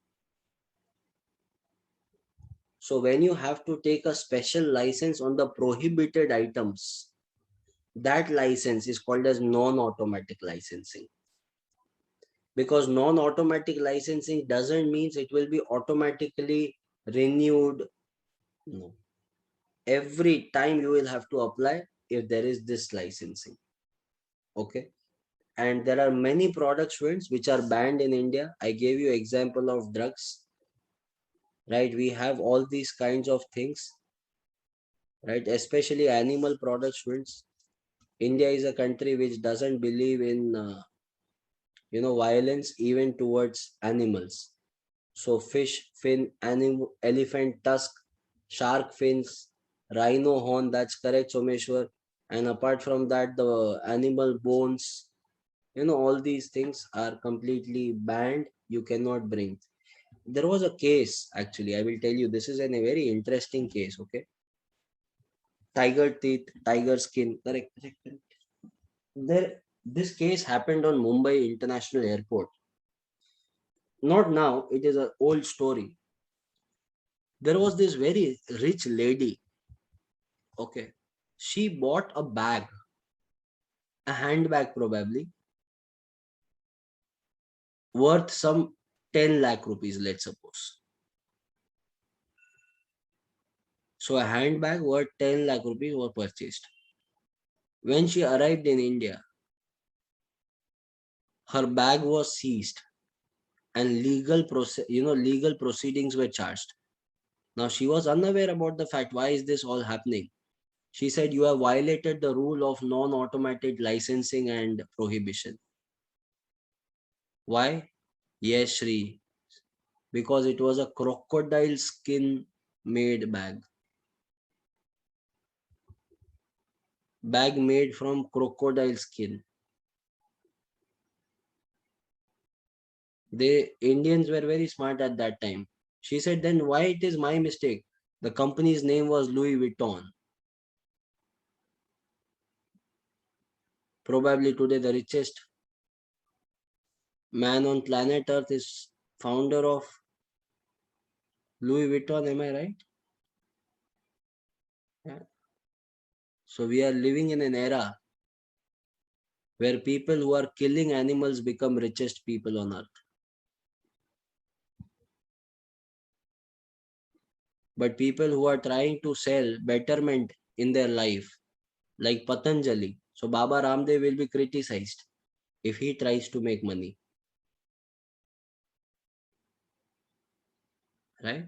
So when you have to take a special license on the prohibited items, that license is called as non-automatic licensing. Because non-automatic licensing doesn't mean it will be automatically renewed. No. every time you will have to apply if there is this licensing. Okay. And there are many product students which are banned in India. I gave you example of drugs, right? We have all these kinds of things, right? Especially animal product students. India is a country which doesn't believe in, violence even towards animals. So fish fin, animal, elephant tusk, shark fins, rhino horn. That's correct, Someshwar. And apart from that, the animal bones, all these things are completely banned. You cannot bring. There was a case, actually. I will tell you. This is a very interesting case. Okay, tiger teeth, tiger skin. Correct, correct, correct. This case happened on Mumbai International Airport. Not now. It is an old story. There was this very rich lady. Okay, she bought a bag, a handbag probably, worth some 10 lakh rupees, let's suppose. So a handbag worth 10 lakh rupees was purchased. When she arrived in India, her bag was seized and legal proceedings were charged. Now she was unaware about the fact. Why is this all happening? She said, you have violated the rule of non-automatic licensing and prohibition. Why? Yes, Shri. Because it was a crocodile skin made bag. Bag made from crocodile skin. The Indians were very smart at that time. She said, then why it is my mistake? The company's name was Louis Vuitton. Probably today the richest man on planet Earth is founder of Louis Vuitton. Am I right? Yeah. So we are living in an era where people who are killing animals become richest people on earth. But people who are trying to sell betterment in their life, like Patanjali. So Baba Ramdev will be criticized if he tries to make money, right?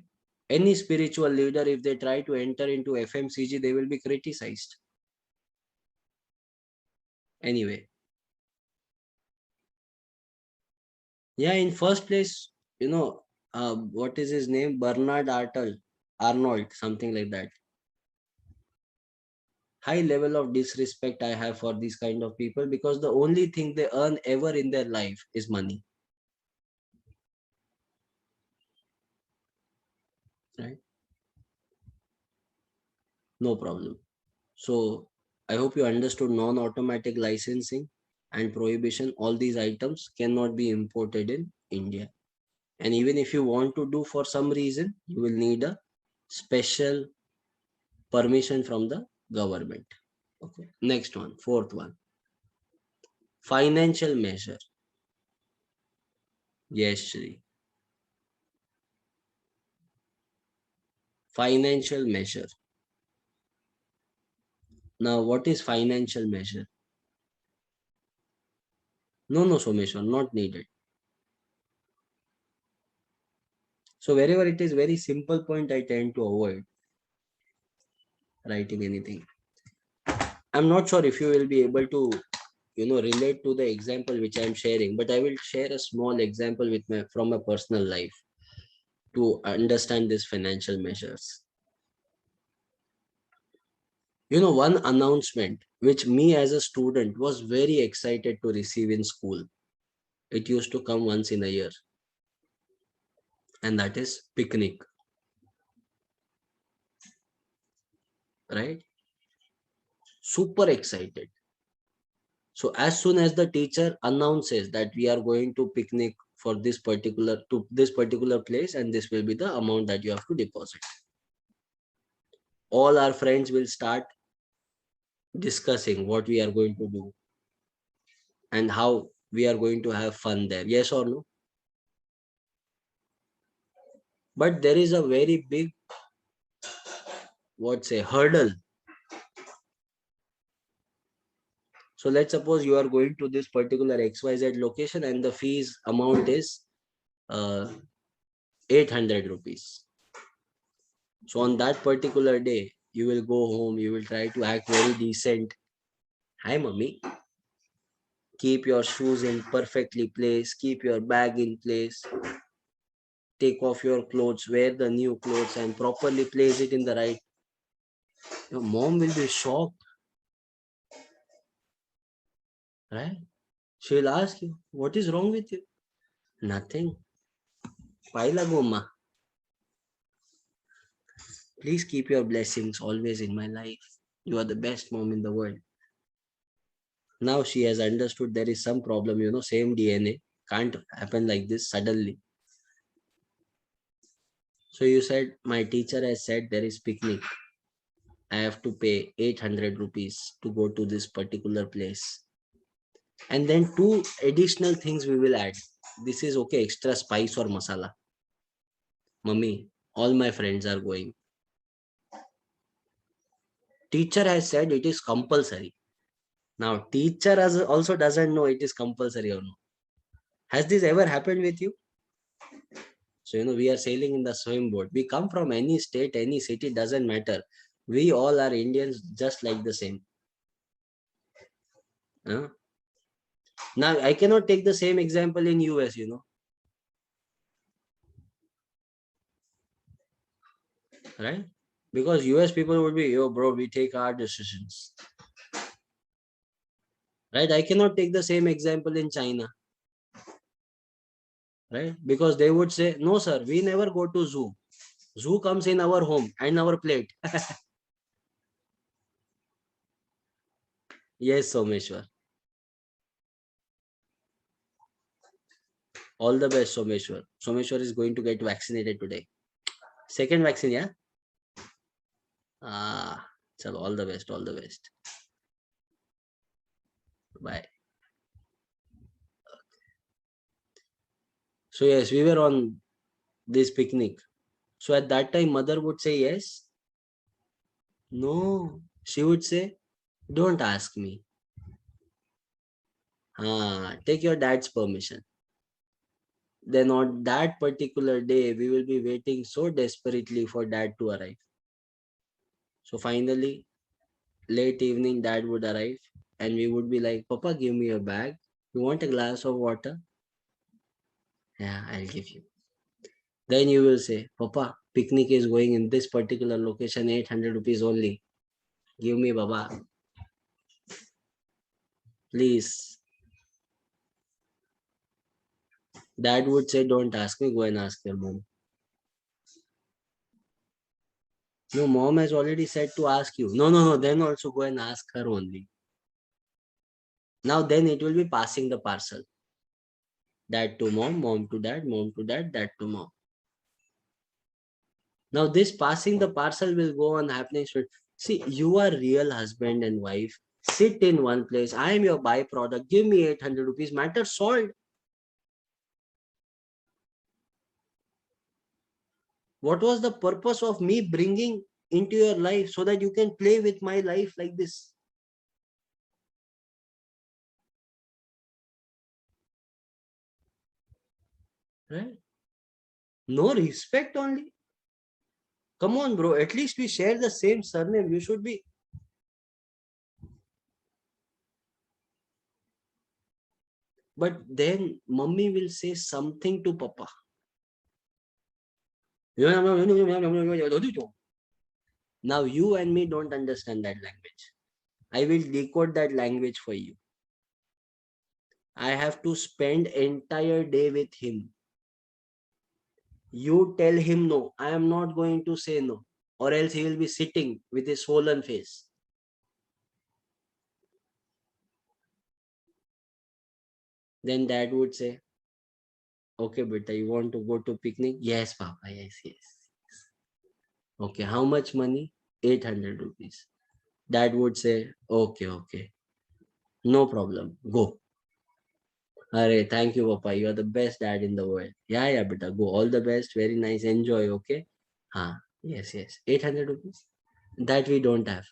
Any spiritual leader, if they try to enter into FMCG, they will be criticized. Anyway, yeah, in first place, what is his name? Bernard Arnold, something like that. High level of disrespect I have for these kind of people because the only thing they earn ever in their life is money, right? No problem. So I hope you understood non-automatic licensing and prohibition. All these items cannot be imported in India. And even if you want to do for some reason, you will need a special permission from the government. Okay. Next one, fourth one. Financial measure. Yes, Shri. Financial measure. Now, what is financial measure? No, no, Someshwar, not needed. So wherever it is very simple point, I tend to avoid writing anything. I'm not sure if you will be able to, relate to the example which I'm sharing, but I will share a small example with from my personal life to understand these financial measures. One announcement which me as a student was very excited to receive in school. It used to come once in a year, and that is picnic, right? Super excited. So as soon as the teacher announces that we are going to picnic for this particular place, and this will be the amount that you have to deposit, all our friends will start discussing what we are going to do and how we are going to have fun there. Yes or no? But there is a very big what's a hurdle. So let's suppose you are going to this particular XYZ location and the fees amount is 800 rupees. So on that particular day, you will go home, you will try to act very decent. Hi, mommy. Keep your shoes in perfectly place, keep your bag in place, take off your clothes, wear the new clothes and properly place it in the right. Your mom will be shocked, right? She will ask you, what is wrong with you? Nothing. Paila goma. Please keep your blessings always in my life. You are the best mom in the world. Now she has understood there is some problem, same DNA. Can't happen like this suddenly. So you said, my teacher has said there is picnic. I have to pay 800 rupees to go to this particular place. And then two additional things we will add. This is okay, extra spice or masala. Mummy, all my friends are going. Teacher has said it is compulsory. Now, teacher also doesn't know it is compulsory or not. Has this ever happened with you? So, we are sailing in the same boat. We come from any state, any city, doesn't matter. We all are Indians just like the same. Huh? Now, I cannot take the same example in US, right? Because US people would be, yo, bro, we take our decisions. Right? I cannot take the same example in China. Right? Because they would say, no, sir, we never go to zoo. Zoo comes in our home and our plate. Yes, Someshwar. All the best, Someshwar. Someshwar is going to get vaccinated today. Second vaccine, yeah? Ah, so all the best, all the best. Bye. So yes, we were on this picnic. So at that time, mother would say yes. No, she would say, don't ask me. Take your dad's permission. Then on that particular day, we will be waiting so desperately for dad to arrive. So finally, late evening, dad would arrive and we would be like, Papa, give me your bag. You want a glass of water? Yeah, I'll give you. Then you will say, Papa, picnic is going in this particular location, 800 rupees only. Give me, Baba. Please. Dad would say, don't ask me, go and ask your mom. No, mom has already said to ask you. No, no, no. Then also go and ask her only. Now then it will be passing the parcel. Dad to mom, mom to dad, mom to dad, dad to mom. Now this passing the parcel will go on happening. See, you are real husband and wife. Sit in one place. I am your byproduct. Give me 800 rupees. Matter solved. What was the purpose of me bringing into your life so that you can play with my life like this? Right? No respect only. Come on, bro. At least we share the same surname. You should be. But then mummy will say something to papa. Now you and me don't understand that language. I will decode that language for you. I have to spend entire day with him. You tell him no. I am not going to say no. Or else he will be sitting with his swollen face. Then dad would say, okay, beta, you want to go to picnic? Yes, papa. Yes, yes. Okay, how much money? 800 rupees. Dad would say, okay, okay. No problem. Go. Arey, thank you, Papa. You are the best dad in the world. Yeah, yeah, beta. Go. All the best. Very nice. Enjoy. Okay. Yes, yes. 800 rupees. That we don't have.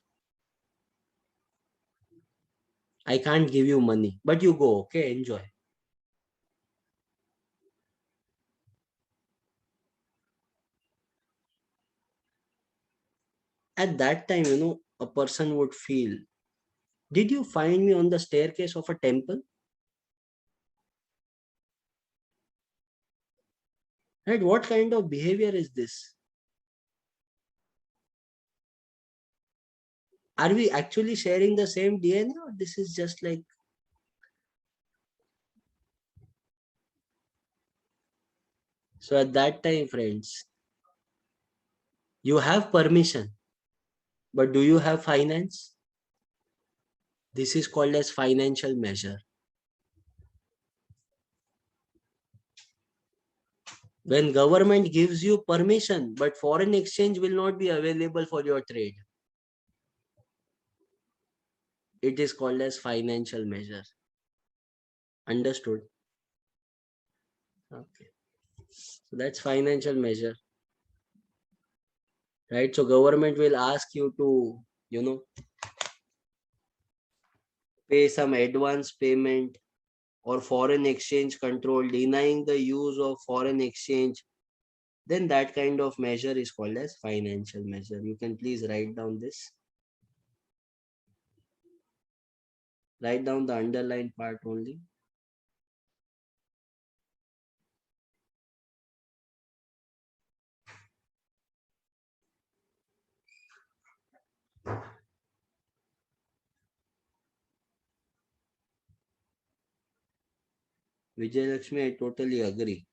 I can't give you money, but you go, okay, enjoy. At that time, a person would feel, did you find me on the staircase of a temple? Right? What kind of behavior is this? Are we actually sharing the same DNA, or this is just like, so at that time, friends, you have permission, but do you have finance? This is called as financial measure. When government gives you permission, but foreign exchange will not be available for your trade, it is called as financial measure. Understood? Okay. So that's financial measure, right? So government will ask you to, you know, pay some advance payment or foreign exchange control, denying the use of foreign exchange, then that kind of measure is called as financial measure. You can please write down this. Write down the underlined part only. Vijay Lakshmi, I totally agree.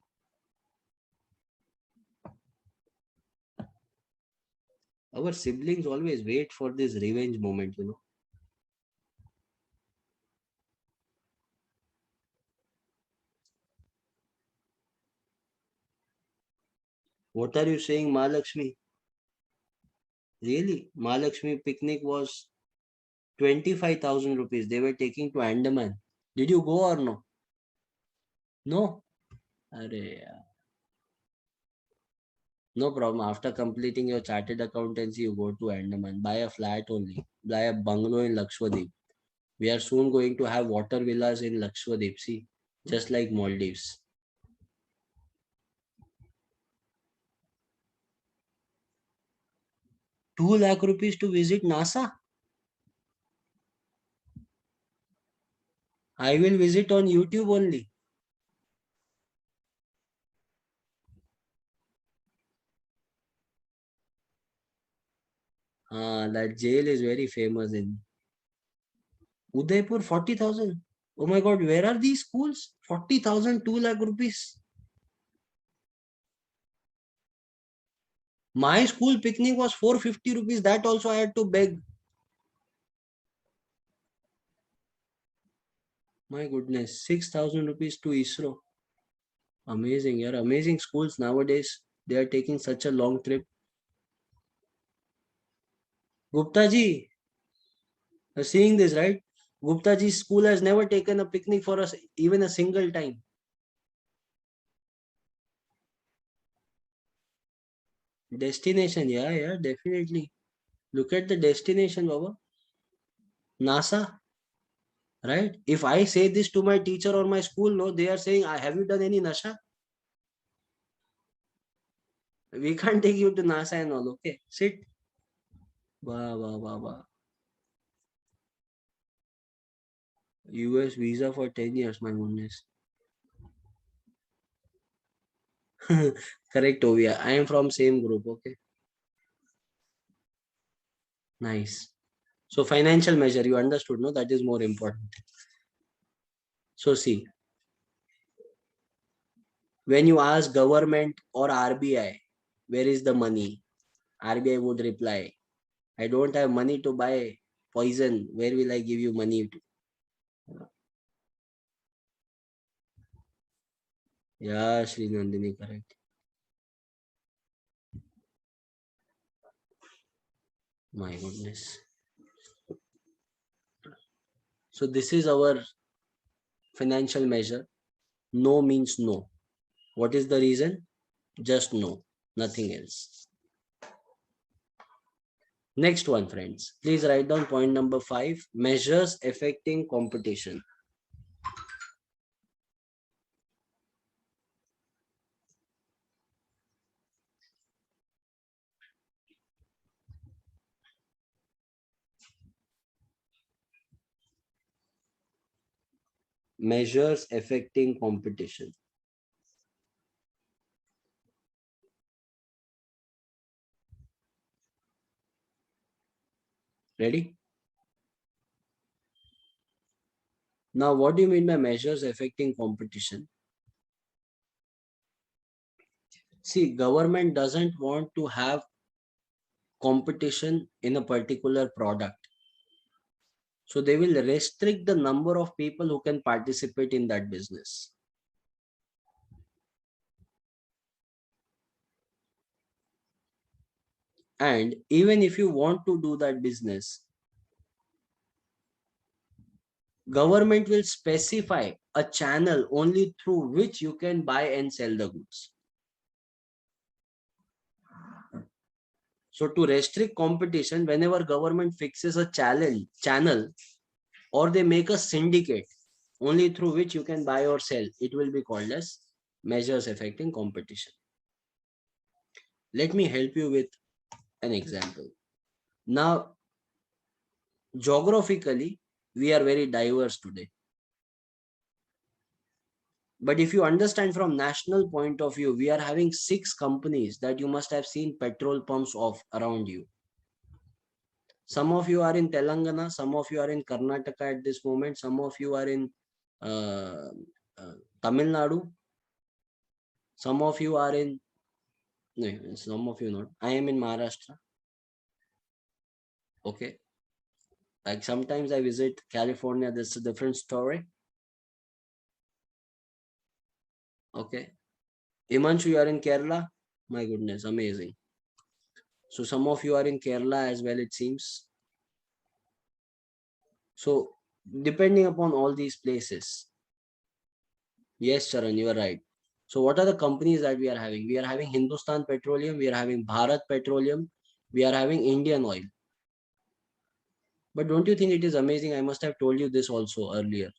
Our siblings always wait for this revenge moment. What are you saying, Mahalakshmi? Really? Mahalakshmi picnic was 25,000 rupees. They were taking to Andaman. Did you go or no? No? Arey, no problem. After completing your chartered accountancy, you go to Andaman. Buy a flat only. Buy a bungalow in Lakshadweep. We are soon going to have water villas in Lakshadweep. See, just like Maldives. 2 lakh rupees to visit NASA. I will visit on YouTube only. That jail is very famous in Udaipur. 40,000. Oh my God, where are these schools? 40,000, 2 lakh rupees. My school picnic was 450 rupees. That also I had to beg. My goodness, 6,000 rupees to ISRO. Amazing, yeah. Amazing schools nowadays. They are taking such a long trip. Gupta ji, you're seeing this, right? Gupta ji's school has never taken a picnic for us even a single time. Destination, yeah, yeah, definitely. Look at the destination, Baba. NASA, right? If I say this to my teacher or my school, no, they are saying, "I have you done any nasha? We can't take you to NASA and all." Okay, sit. Wow, wow, wow, wow. US visa for 10 years, my goodness. Correct, Ovia. I am from same group. Okay, nice. So financial measure, you understood, no? That is more important. So see, when you ask government or RBI, where is the money? RBI would reply, I don't have money to buy poison. Where will I give you money to? Yeah, Sri Nandini, correct. My goodness. So this is our financial measure. No means no. What is the reason? Just no, nothing else. Next one, friends. Please write down point number 5, measures affecting competition. Measures affecting competition. Ready? Now, what do you mean by measures affecting competition? See, government doesn't want to have competition in a particular product. So they will restrict the number of people who can participate in that business. And even if you want to do that business, government will specify a channel only through which you can buy and sell the goods. So to restrict competition, whenever government fixes a channel or they make a syndicate only through which you can buy or sell, it will be called as measures affecting competition. Let me help you with an example. Now, geographically, we are very diverse today. But if you understand from national point of view, we are having 6 companies that you must have seen petrol pumps of around you. Some of you are in Telangana, some of you are in Karnataka at this moment, some of you are in uh, Tamil Nadu, some of you are in, no, some of you not. I am in Maharashtra. Okay. Like sometimes I visit California, that's a different story. Okay. Imanshu, you are in Kerala. My goodness, amazing. So some of you are in Kerala as well, it seems. So depending upon all these places, yes, Charan, you are right. So what are the companies that we are having? We are having Hindustan Petroleum, we are having Bharat Petroleum, we are having Indian Oil. But don't you think it is amazing? I must have told you this also earlier.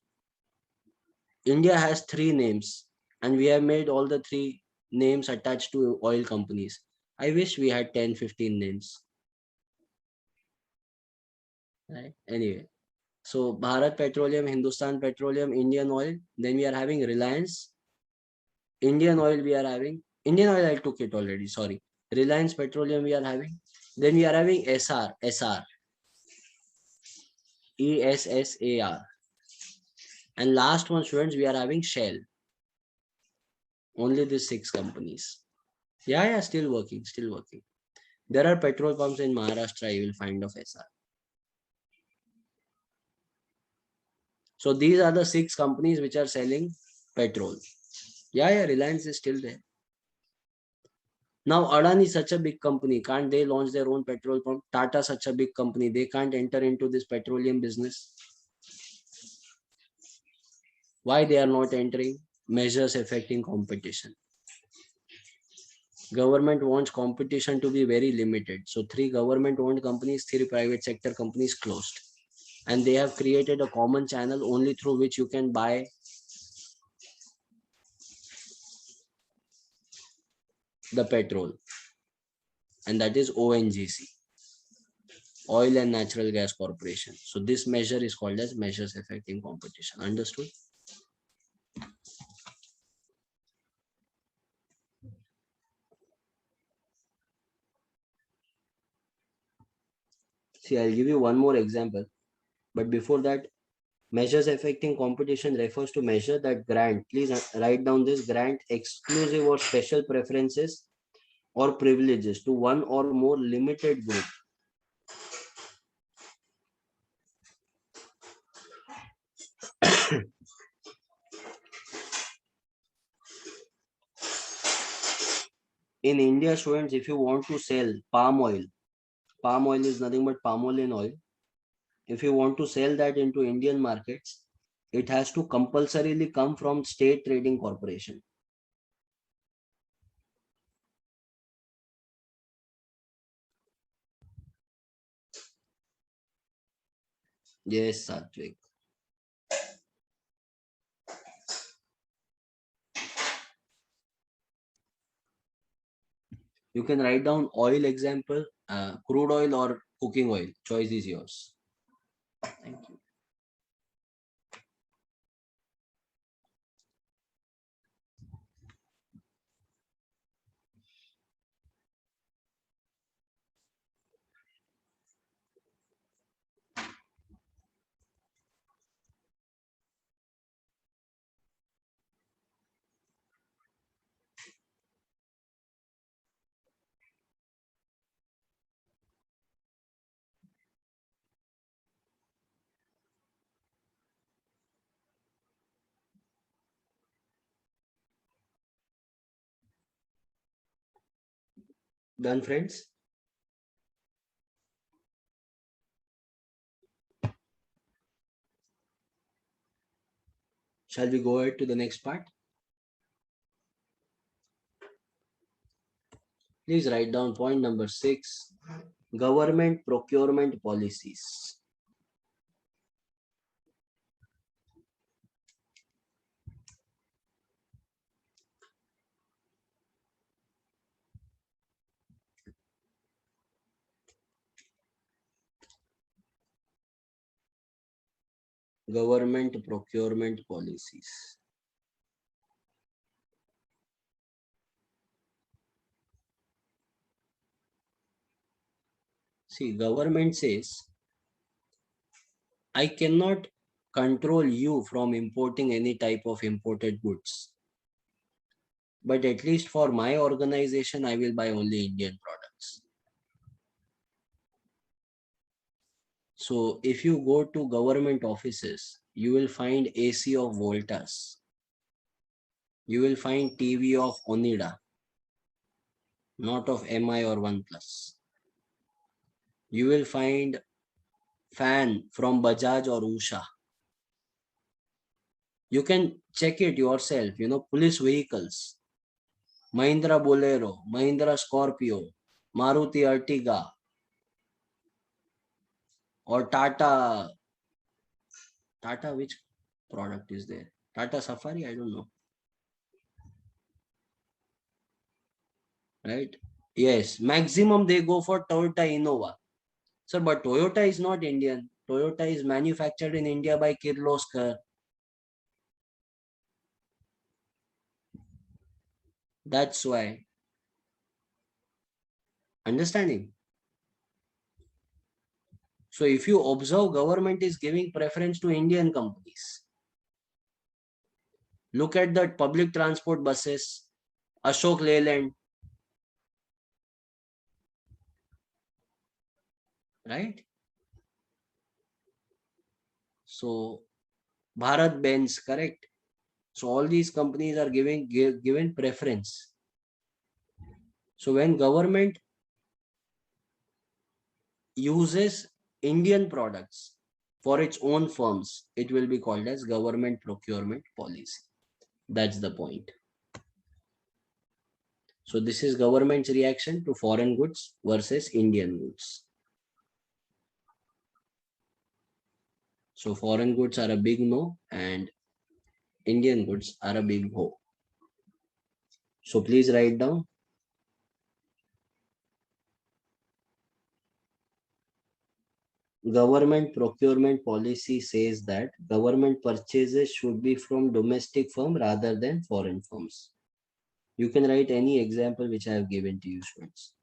India has 3 names and we have made all the 3 names attached to oil companies. I wish we had 10, 15 names. Right? Anyway, so Bharat Petroleum, Hindustan Petroleum, Indian Oil. Then we are having Reliance. Indian Oil we are having. Indian Oil I took it already, sorry. Reliance Petroleum we are having. Then we are having SR, ESSAR. And last one, students, we are having Shell. Only these 6 companies. Yeah, still working, still working. There are petrol pumps in Maharashtra, you will find of SR. So these are the 6 companies which are selling petrol. Yeah, Reliance is still there. Now Adani is such a big company. Can't they launch their own petrol pump? Tata such a big company. They can't enter into this petroleum business. Why they are not entering? Measures affecting competition. Government wants competition to be very limited. So 3 government owned companies, 3 private sector companies closed. And they have created a common channel only through which you can buy the petrol. And that is ONGC, Oil and Natural Gas Corporation. So this measure is called as measures affecting competition. Understood? See, I'll give you one more example. But before that, measures affecting competition refers to measure that grant. Please write down this: grant exclusive or special preferences or privileges to one or more limited group. In India, students, if you want to sell palm oil is nothing but palmolive oil. If you want to sell that into Indian markets, it has to compulsorily come from state trading corporation. Yes, Satvik. You can write down oil example, crude oil or cooking oil. Choice is yours. Thank you. Done, friends? Shall we go ahead to the next part? Please write down point number 6. Government procurement policies. Government procurement policies. See, government says, I cannot control you from importing any type of imported goods. But at least for my organization, I will buy only Indian products. So if you go to government offices, you will find AC of Voltas. You will find TV of Onida, not of MI or OnePlus. You will find fan from Bajaj or Usha. You can check it yourself, police vehicles, Mahindra Bolero, Mahindra Scorpio, Maruti Ertiga, or Tata. Tata, which product is there? Tata Safari, I don't know. Right? Yes, maximum they go for Toyota Innova. Sir, but Toyota is not Indian. Toyota is manufactured in India by Kirloskar. That's why. Understanding? So if you observe, government is giving preference to Indian companies. Look at the public transport buses, Ashok Leyland, right? So Bharat Benz, correct? So all these companies are given preference. So when government uses Indian products for its own firms, it will be called as government procurement policy. That's the point. So this is government's reaction to foreign goods versus Indian goods. So foreign goods are a big no and Indian goods are a big ho. So please write down. Government procurement policy says that government purchases should be from domestic firm rather than foreign firms. You can write any example which I have given to you, students.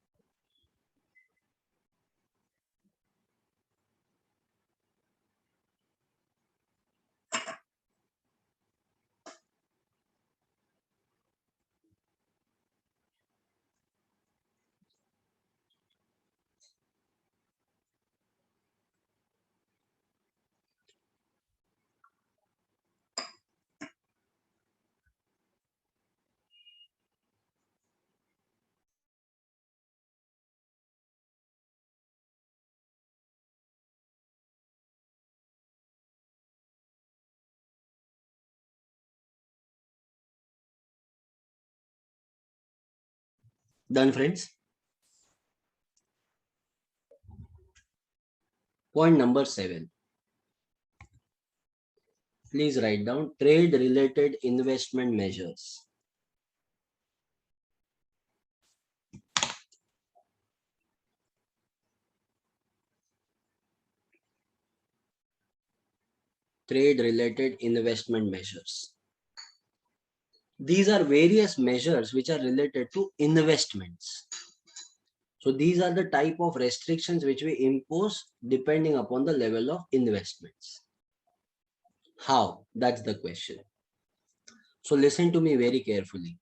Done, friends? Point number 7. Please write down trade related investment measures. Trade related investment measures. These are various measures which are related to investments. So these are the type of restrictions which we impose depending upon the level of investments. How? That's the question. So listen to me very carefully.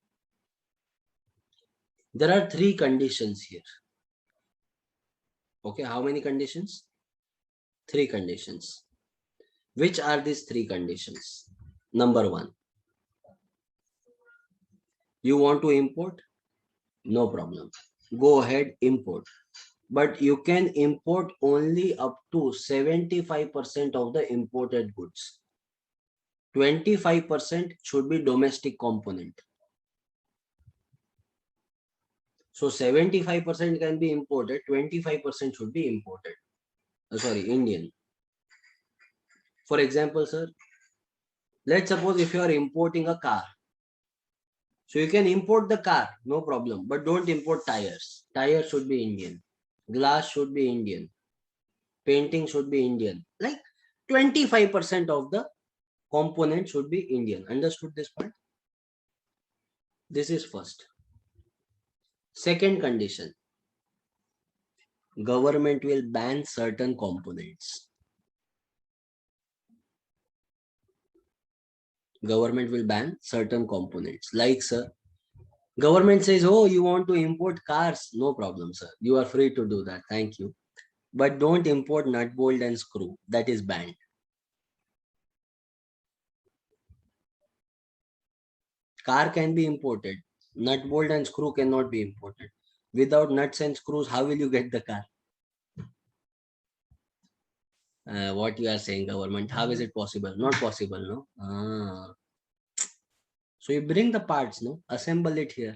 There are three conditions here. Okay, how many conditions? Three conditions. Which are these three conditions? Number one, you want to import? No problem. Go ahead, import. But you can import only up to 75% of the imported goods. 25% should be domestic component. So 75% can be imported, 25% should be imported. Sorry, Indian. For example, sir, let's suppose if you are importing a car. So you can import the car, no problem, but don't import tires. Tires should be Indian. Glass should be Indian. Painting should be Indian. Like 25% of the component should be Indian. Understood this part? This is first. Second condition. Government will ban certain components. Government will ban certain components. Like, sir, government says, oh, you want to import cars? No problem, sir. You are free to do that. Thank you. But don't import nut, bolt and screw. That is banned. Car can be imported. Nut, bolt and screw cannot be imported. Without nuts and screws, how will you get the car? What you are saying, government, how is it possible? Not possible, no? So you bring the parts, no? Assemble it here.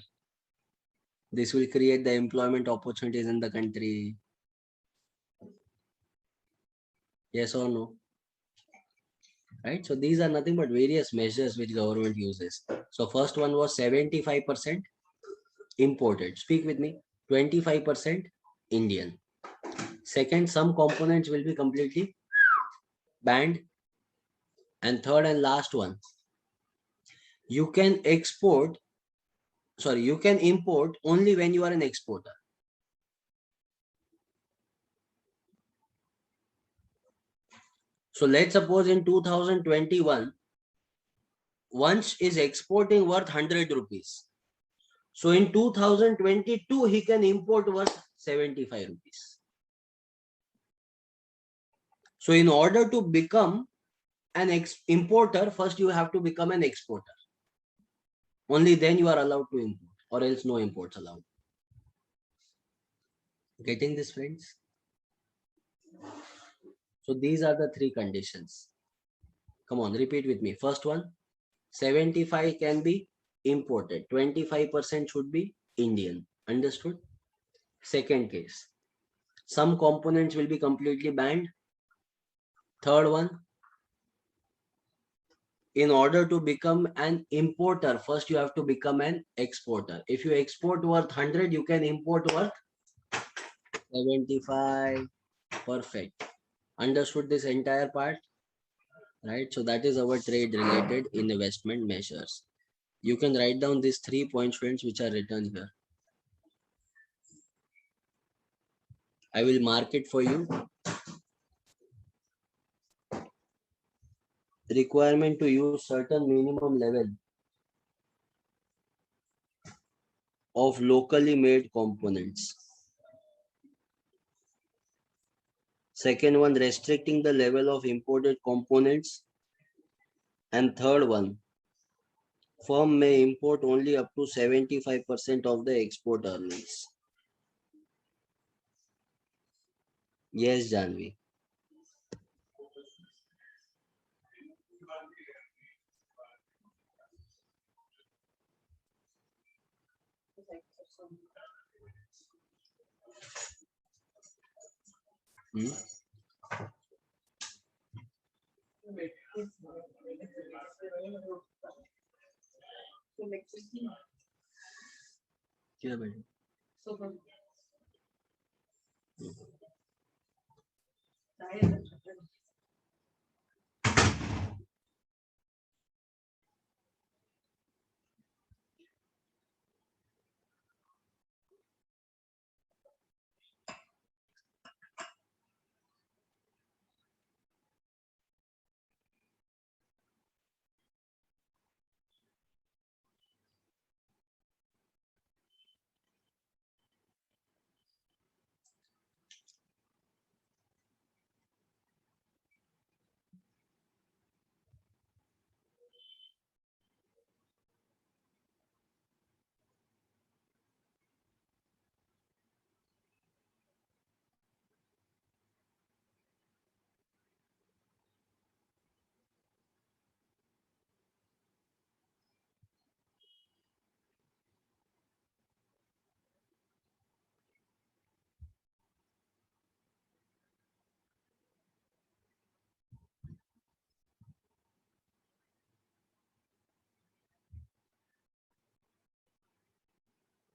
This will create the employment opportunities in the country. Yes or no? Right? So these are nothing but various measures which government uses. So first one was 75% imported. Speak with me. 25% Indian. Second, some components will be completely banned. And third and last one, you can you can import only when you are an exporter. So let's suppose in 2021, Vansh is exporting worth 100 rupees. So in 2022, he can import worth 75 rupees. So in order to become an importer, first you have to become an exporter. Only then you are allowed to import, or else no imports allowed. Getting this, friends? So these are the three conditions. Come on, repeat with me. First one, 75 can be imported. 25% should be Indian. Understood? Second case, some components will be completely banned. Third one, in order to become an importer, first you have to become an exporter. If you export worth 100, you can import worth 75. Perfect. Understood this entire part? Right? So that is our trade related investment measures. You can write down these 3 points, friends, which are written here. I will mark it for you. Requirement to use certain minimum level of locally made components. Second one, restricting the level of imported components. And third one, firm may import only up to 75% of the export earnings. Yes, Janvi. किधर बैठे?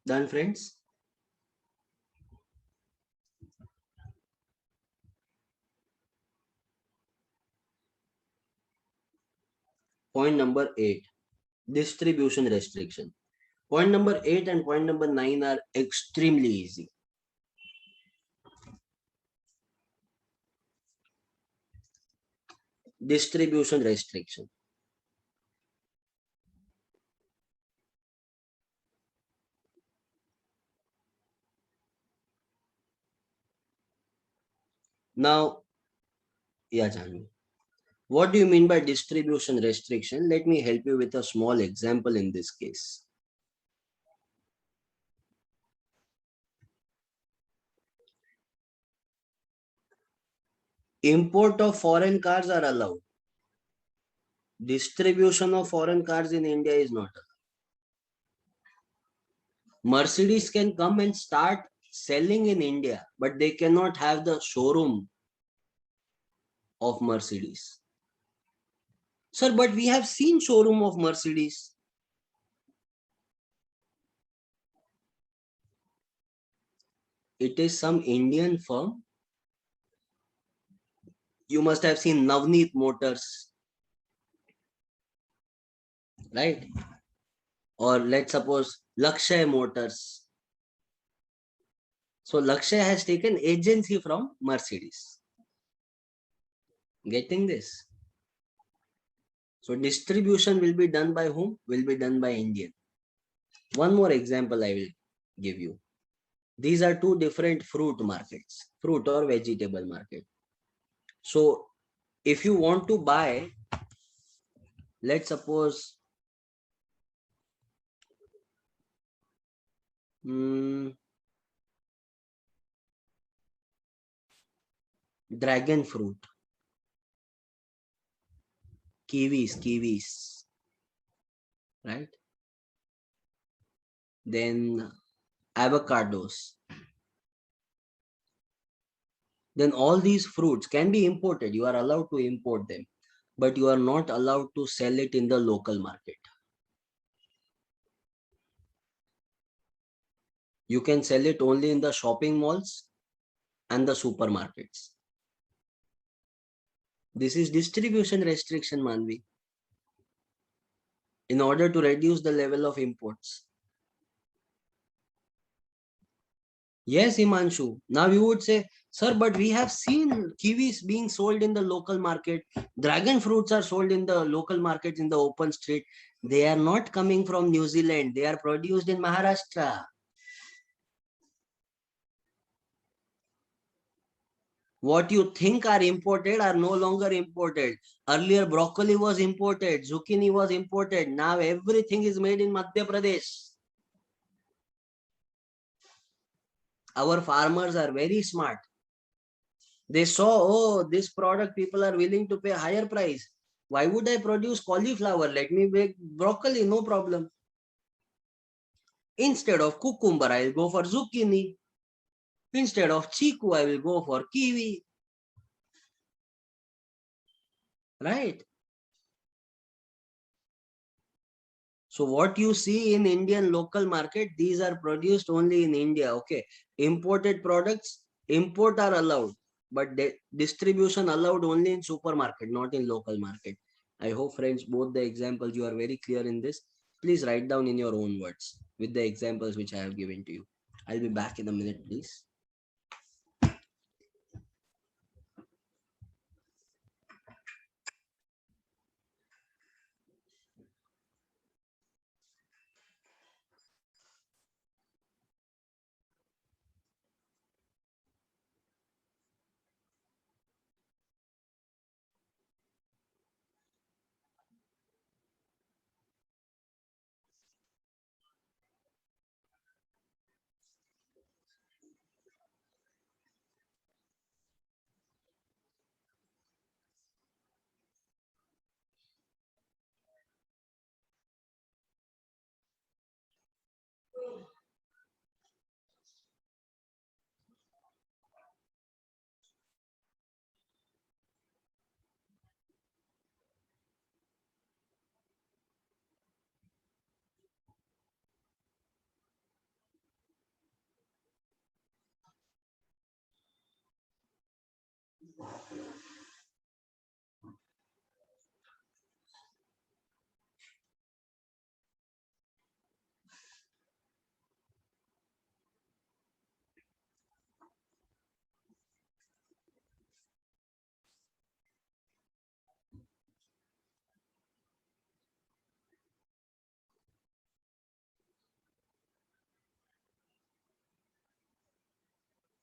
Done, friends? Point number 8, distribution restriction. Point number 8 and point number 9 are extremely easy. Distribution restriction. Now, yeah, Janu. What do you mean by distribution restriction? Let me help you with a small example in this case. Import of foreign cars are allowed. Distribution of foreign cars in India is not allowed. Mercedes can come and start selling in India, but they cannot have the showroom of Mercedes. Sir, but we have seen showroom of Mercedes. It is some Indian firm. You must have seen Navneet Motors, right? Or let's suppose Lakshay Motors. So Lakshay has taken agency from Mercedes. Getting this? So distribution will be done by whom? Will be done by Indian. One more example I will give you. These are two different fruit markets, fruit or vegetable market. So if you want to buy, let's suppose dragon fruit, kiwis, right? Then avocados. Then all these fruits can be imported. You are allowed to import them, but you are not allowed to sell it in the local market. You can sell it only in the shopping malls and the supermarkets. This is distribution restriction, Manvi, in order to reduce the level of imports. Yes, Imanshu. Now you would say, sir, but we have seen kiwis being sold in the local market. Dragon fruits are sold in the local market in the open street. They are not coming from New Zealand. They are produced in Maharashtra. What you think are imported are no longer imported. Earlier, broccoli was imported, zucchini was imported. Now everything is made in Madhya Pradesh. Our farmers are very smart. They saw, oh, this product people are willing to pay a higher price. Why would I produce cauliflower? Let me make broccoli, no problem. Instead of cucumber, I will go for zucchini. Instead of chiku, I will go for kiwi. Right? So what you see in Indian local market, these are produced only in India. Okay. Imported products, import are allowed, but distribution allowed only in supermarket, not in local market. I hope friends, both the examples you are very clear in this. Please write down in your own words with the examples which I have given to you. I'll be back in a minute, please.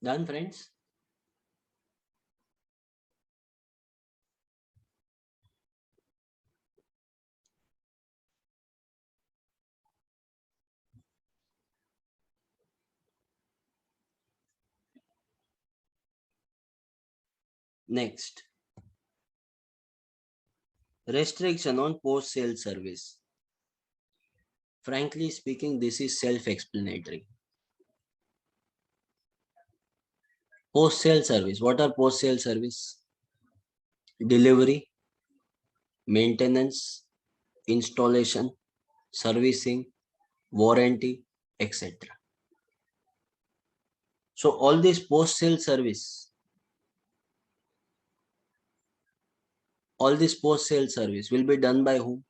Done, friends? Next, restriction on post-sale service. Frankly speaking, this is self-explanatory. Post-sale service. What are post-sale service? Delivery, maintenance, installation, servicing, warranty, etc. So all this post-sale service, all this post-sale service will be done by whom?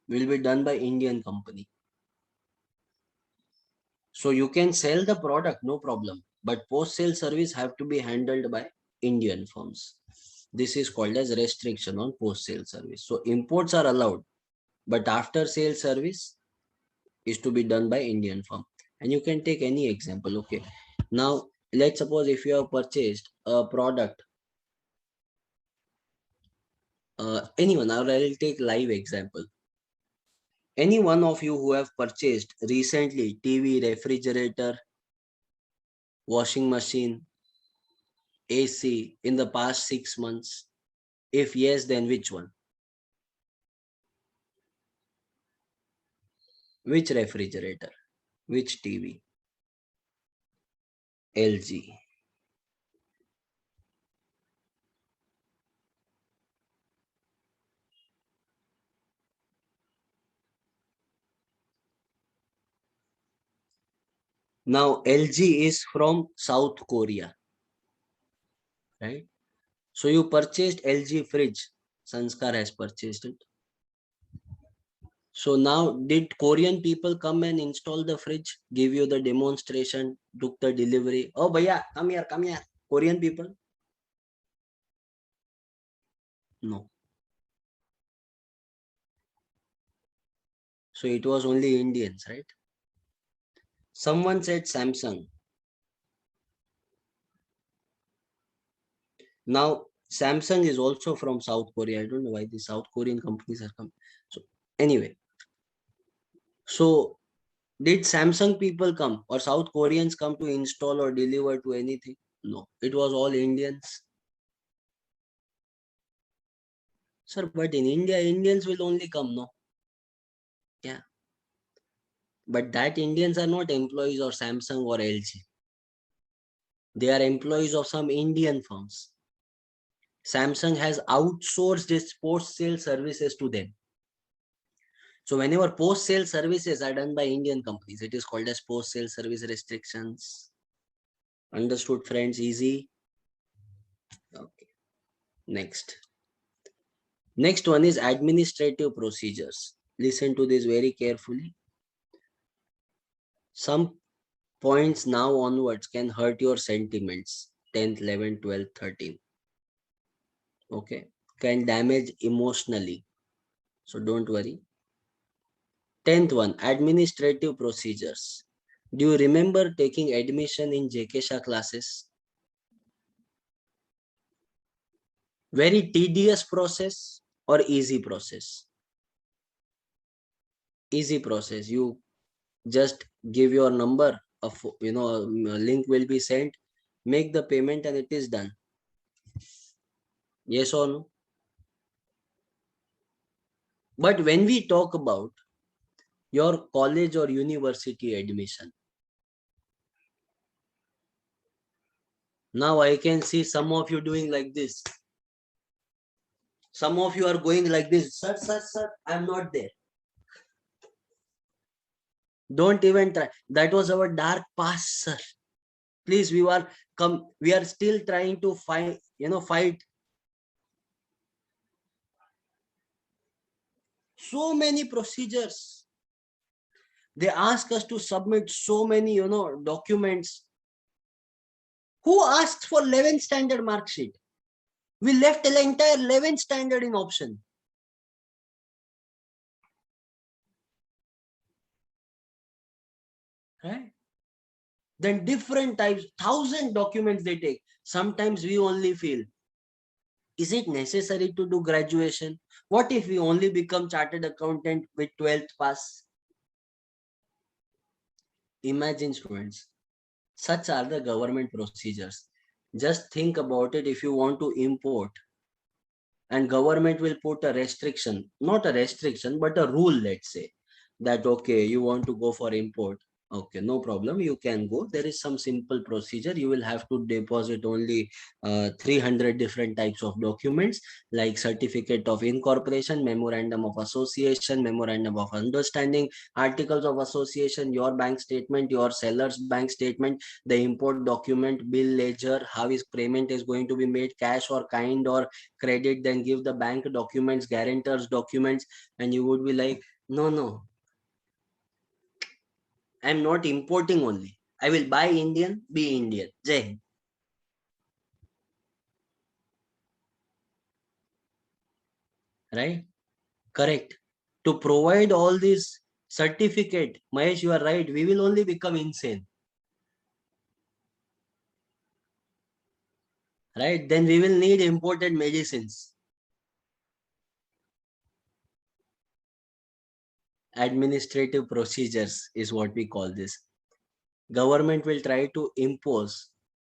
Will be done by Indian company. So you can sell the product, no problem. But post-sale service have to be handled by Indian firms. This is called as restriction on post-sale service. So imports are allowed, but after sale service is to be done by Indian firm. And you can take any example. Okay. Now, let's suppose if you have purchased a product, anyone, I will take live example. Any one of you who have purchased recently TV, refrigerator, washing machine, AC in the past 6 months? If yes, then which one? Which refrigerator? Which TV? LG. Now LG is from South Korea, right? So you purchased LG fridge. Sanskar has purchased it. So now did Korean people come and install the fridge, give you the demonstration, took the delivery? Oh, bhaiya, come here, come here. Korean people? No. So it was only Indians, right? Someone said Samsung. Now Samsung is also from South Korea. I don't know why the South Korean companies are coming. So anyway, so did Samsung people come or South Koreans come to install or deliver to anything? No, it was all Indians. Sir, but in India, Indians will only come, no? Yeah. But that Indians are not employees of Samsung or LG. They are employees of some Indian firms. Samsung has outsourced its post-sale services to them. So whenever post-sale services are done by Indian companies, it is called as post-sale service restrictions. Understood, friends? Easy. Okay. Next. Next one is administrative procedures. Listen to this very carefully. Some points now onwards can hurt your sentiments. 10th, 11th, 12th, 13th. Okay. Can damage emotionally. So don't worry. 10th one, administrative procedures. Do you remember taking admission in JK Shah classes? Very tedious process or easy process? Easy process. You just give your number, a link will be sent, make the payment and it is done. Yes or no? But when we talk about your college or university admission, now I can see some of you doing like this. Some of you are going like this. Sir, I'm not there. Don't even try. That was our dark past, sir. Please, we are still trying to fight. So many procedures. They ask us to submit so many, documents. Who asks for 11th standard mark sheet? We left the entire 11th standard in option. Right? Then different types, 1,000 documents they take. Sometimes we only feel, is it necessary to do graduation? What if we only become chartered accountant with 12th pass? Imagine, students, such are the government procedures. Just think about it. If you want to import and government will put a restriction, not a restriction, but a rule, let's say, that, okay, you want to go for import. Okay, no problem. You can go. There is some simple procedure. You will have to deposit only 300 different types of documents like certificate of incorporation, memorandum of association, memorandum of understanding, articles of association, your bank statement, your seller's bank statement, the import document, bill ledger, how is payment is going to be made, cash or kind or credit, then give the bank documents, guarantors documents, and you would be like, no, I'm not importing only. I will buy Indian, be Indian. Jai Hind. Right? Correct. To provide all this certificate, Mahesh, you are right. We will only become insane. Right? Then we will need imported medicines. Administrative procedures is what we call this. Government will try to impose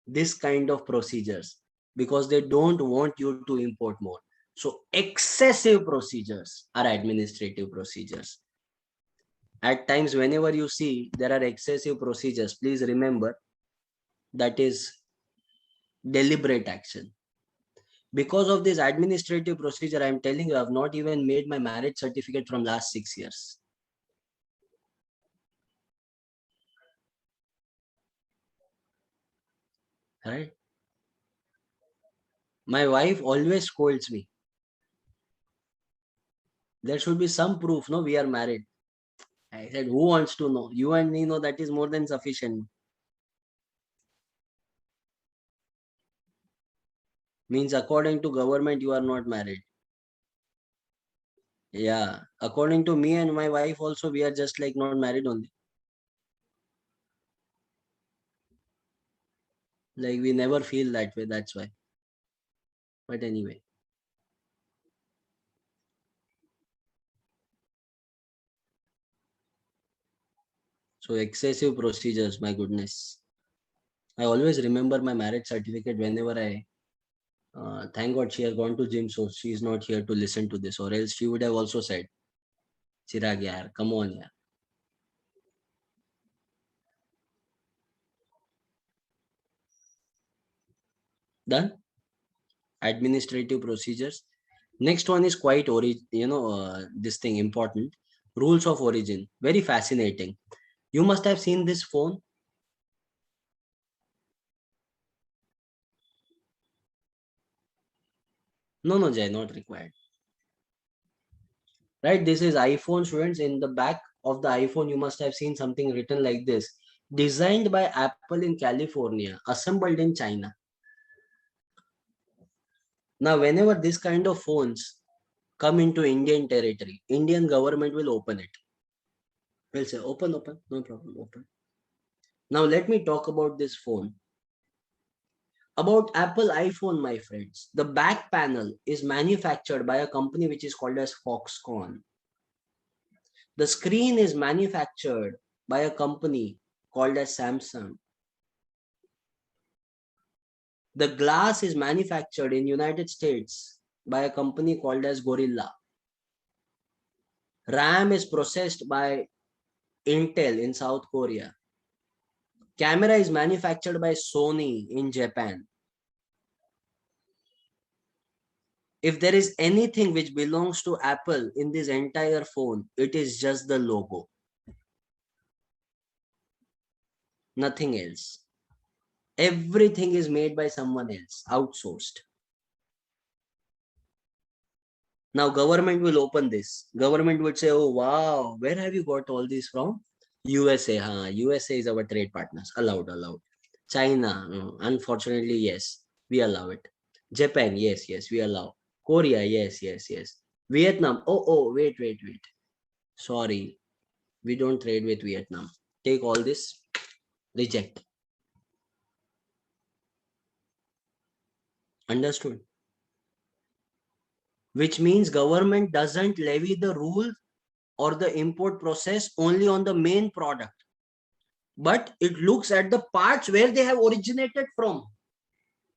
this kind of procedures because they don't want you to import more. So excessive procedures are administrative procedures. At times, whenever you see there are excessive procedures, please remember that is deliberate action. Because of this administrative procedure, I am telling you, I have not even made my marriage certificate from last 6 years. Right? My wife always scolds me. There should be some proof, no, we are married. I said, who wants to know? You and me know that is more than sufficient. Means according to government, you are not married. Yeah. According to me and my wife also, we are just like not married only. Like we never feel that way. That's why. But anyway. So excessive procedures, my goodness. I always remember my marriage certificate whenever thank God she has gone to gym, so she is not here to listen to this, or else she would have also said, Chirag yaar, come on yaar. Done? administrative procedures. Next one is quite this thing important. Rules of origin. Very fascinating. You must have seen this phone. No, no, Jay, not required. Right, this is iPhone, students. In the back of the iPhone, you must have seen something written like this: designed by Apple in California, assembled in China. Now, whenever this kind of phones come into Indian territory, Indian government will open it. Will say, open, open, no problem, open. Now, let me talk about this phone. About Apple iPhone, my friends. The back panel is manufactured by a company which is called as Foxconn. The screen is manufactured by a company called as Samsung. The glass is manufactured in United States by a company called as Gorilla. RAM is processed by Intel in South Korea. Camera is manufactured by Sony in Japan. If there is anything which belongs to Apple in this entire phone, it is just the logo. Nothing else. Everything is made by someone else, outsourced. Now government will open this. Government would say, oh wow, where have you got all these from? USA, huh? USA is our trade partners. Allowed, allowed. China, unfortunately, yes, we allow it. Japan, yes, yes, we allow. Korea, yes, yes, yes. Vietnam, wait, wait, wait. Sorry, we don't trade with Vietnam. Take all this, reject. Understood? Which means government doesn't levy the rule or the import process only on the main product, but it looks at the parts where they have originated from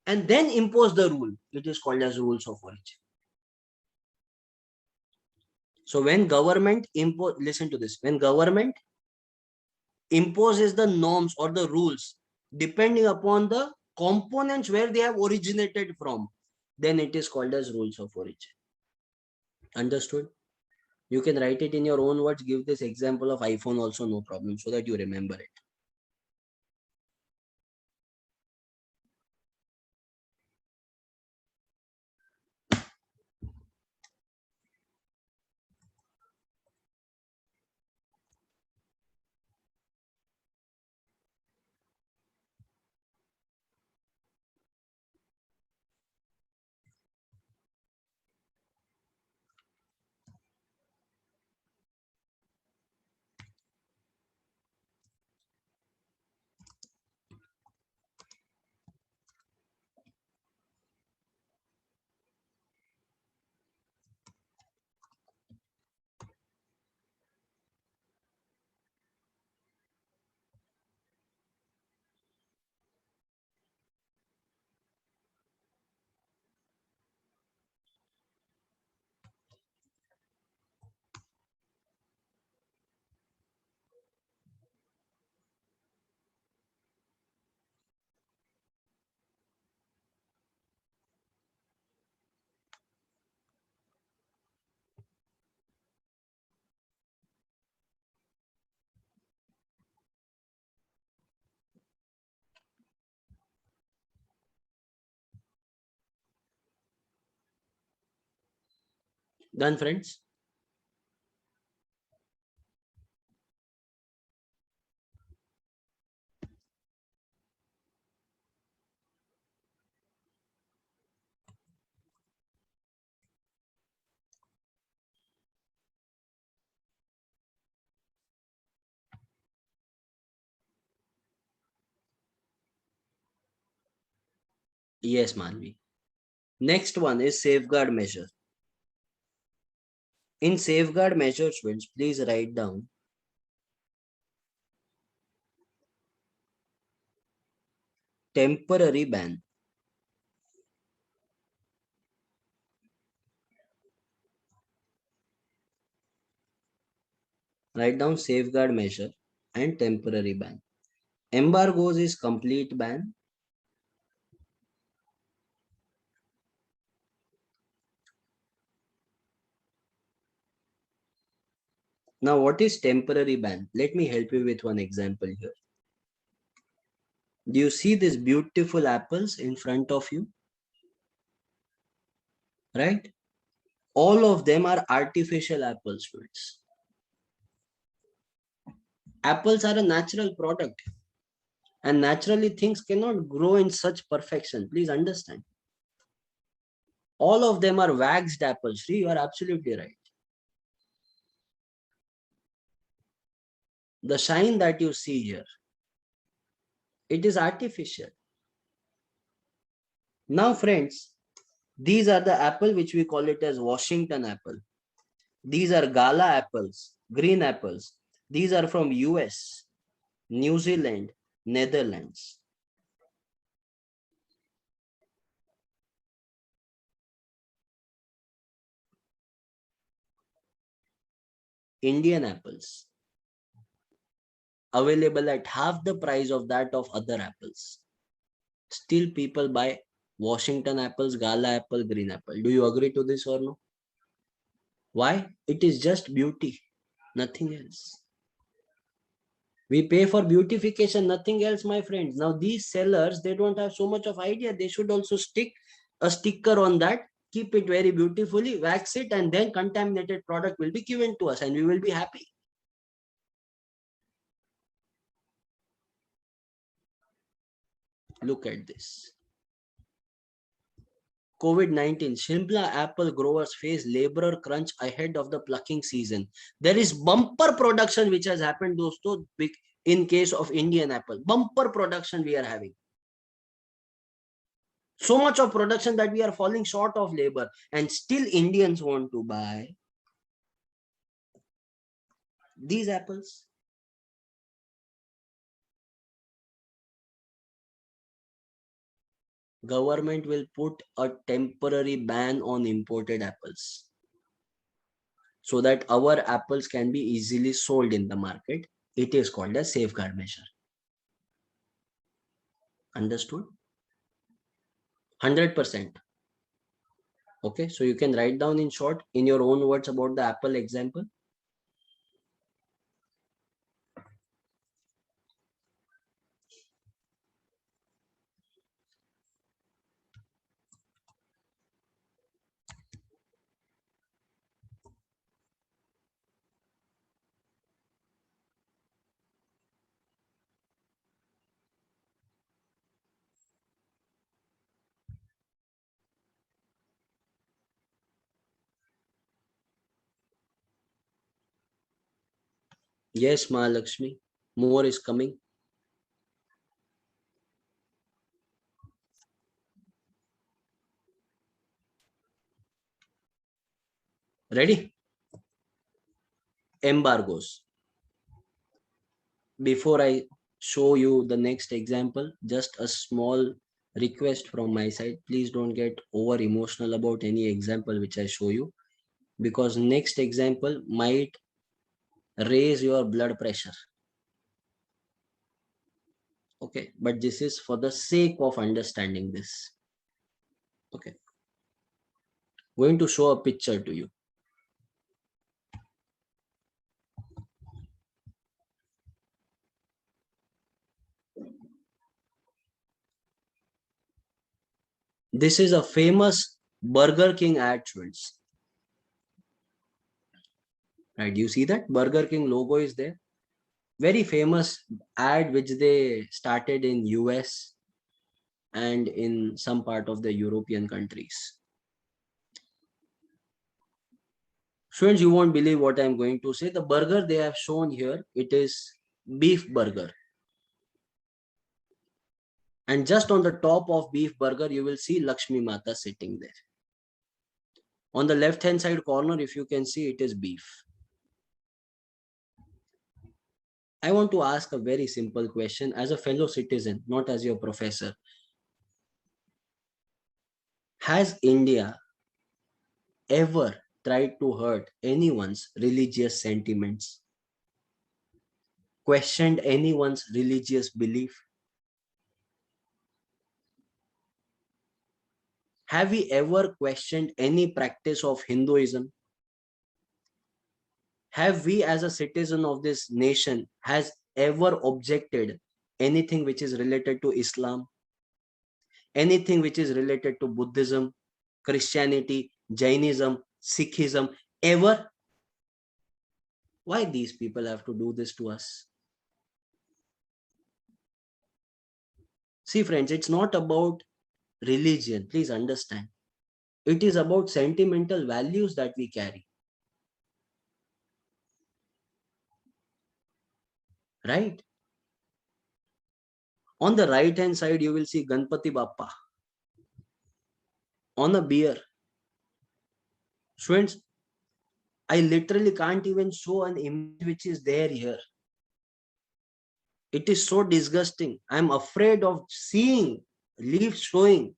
and then impose the rule. It is called as rules of origin. So when government impose, listen to this, when government imposes the norms or the rules depending upon the components where they have originated from, then it is called as rules of origin. Understood? You can write it in your own words, give this example of iPhone also, no problem, so that you remember it. Done, friends? Yes, Manvi. Next one is safeguard measure. In safeguard measures, friends, please write down temporary ban. Write down safeguard measure and temporary ban. Embargoes is complete ban. Now, what is temporary ban? Let me help you with one example here. Do you see these beautiful apples in front of you? Right? All of them are artificial apples, friends. Apples are a natural product, and naturally things cannot grow in such perfection. Please understand. All of them are waxed apples. See, you are absolutely right. The shine that you see here, it is artificial. Now, friends, these are the apple which we call it as Washington apple. These are Gala apples, green apples. These are from US, New Zealand, Netherlands. Indian apples, available at half the price of that of other apples. Still people buy Washington apples, Gala apple, green apple. Do you agree to this or no? Why? It is just beauty, nothing else. We pay for beautification, nothing else, my friends. Now these sellers, they don't have so much of idea. They should also stick a sticker on that, keep it very beautifully, wax it, and then contaminated product will be given to us and we will be happy. Look at this. COVID-19, Shimla apple growers face laborer crunch ahead of the plucking season. There is bumper production which has happened, dosto, in case of Indian apple. Bumper production we are having. So much of production that we are falling short of labor, and still Indians want to buy these apples. Government will put a temporary ban on imported apples so that our apples can be easily sold in the market. It is called a safeguard measure. Understood? 100%. Okay, so you can write down in short in your own words about the apple example. Yes, Mahalakshmi, more is coming. Ready? Embargoes. Before I show you the next example, just a small request from my side. Please don't get over emotional about any example which I show you, because next example might raise your blood pressure. Okay, but this is for the sake of understanding this. Okay, going to show a picture to you. This is a famous Burger King ad, friends. Right, you see that Burger King logo is there. Very famous ad which they started in US and in some part of the European countries. Friends, you won't believe what I'm going to say. The burger they have shown here, it is beef burger. And just on the top of beef burger, you will see Lakshmi Mata sitting there. On the left hand side corner, if you can see, it is beef. I want to ask a very simple question as a fellow citizen, not as your professor. Has India ever tried to hurt anyone's religious sentiments? Questioned anyone's religious belief? Have we ever questioned any practice of Hinduism? Have we as a citizen of this nation has ever objected anything which is related to Islam, anything which is related to Buddhism, Christianity, Jainism, Sikhism, ever? Why these people have to do this to us? See, friends, it's not about religion. Please understand. It is about sentimental values that we carry. Right? On the right hand side, you will see Ganpati Bappa on a beer. Friends, I literally can't even show an image which is there here. It is so disgusting. I'm afraid of seeing leaves showing.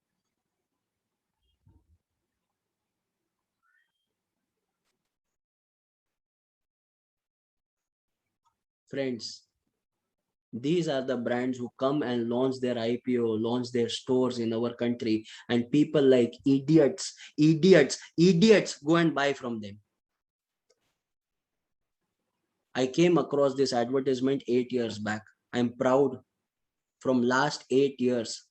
Friends, these are the brands who come and launch their IPO, launch their stores in our country, and people like idiots go and buy from them. I came across this advertisement 8 years back. I'm proud. From last 8 years,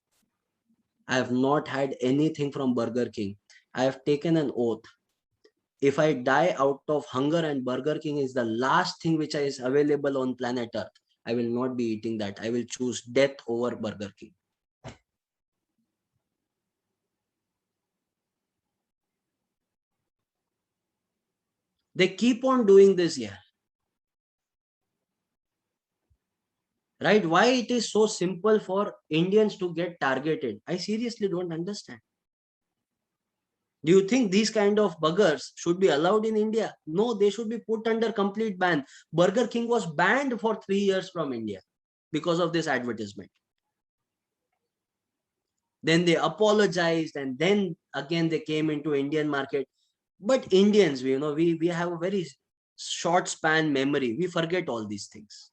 I have not had anything from Burger King. I have taken an oath. If I die out of hunger and Burger King is the last thing which is available on planet Earth, I will not be eating that. I will choose death over Burger King. They keep on doing this here. Right? Why it is so simple for Indians to get targeted? I seriously don't understand. Do you think these kind of buggers should be allowed in India? No, they should be put under complete ban. Burger King was banned for 3 years from India because of this advertisement. Then they apologized and then again they came into Indian market. But Indians, we have a very short span memory. We forget all these things.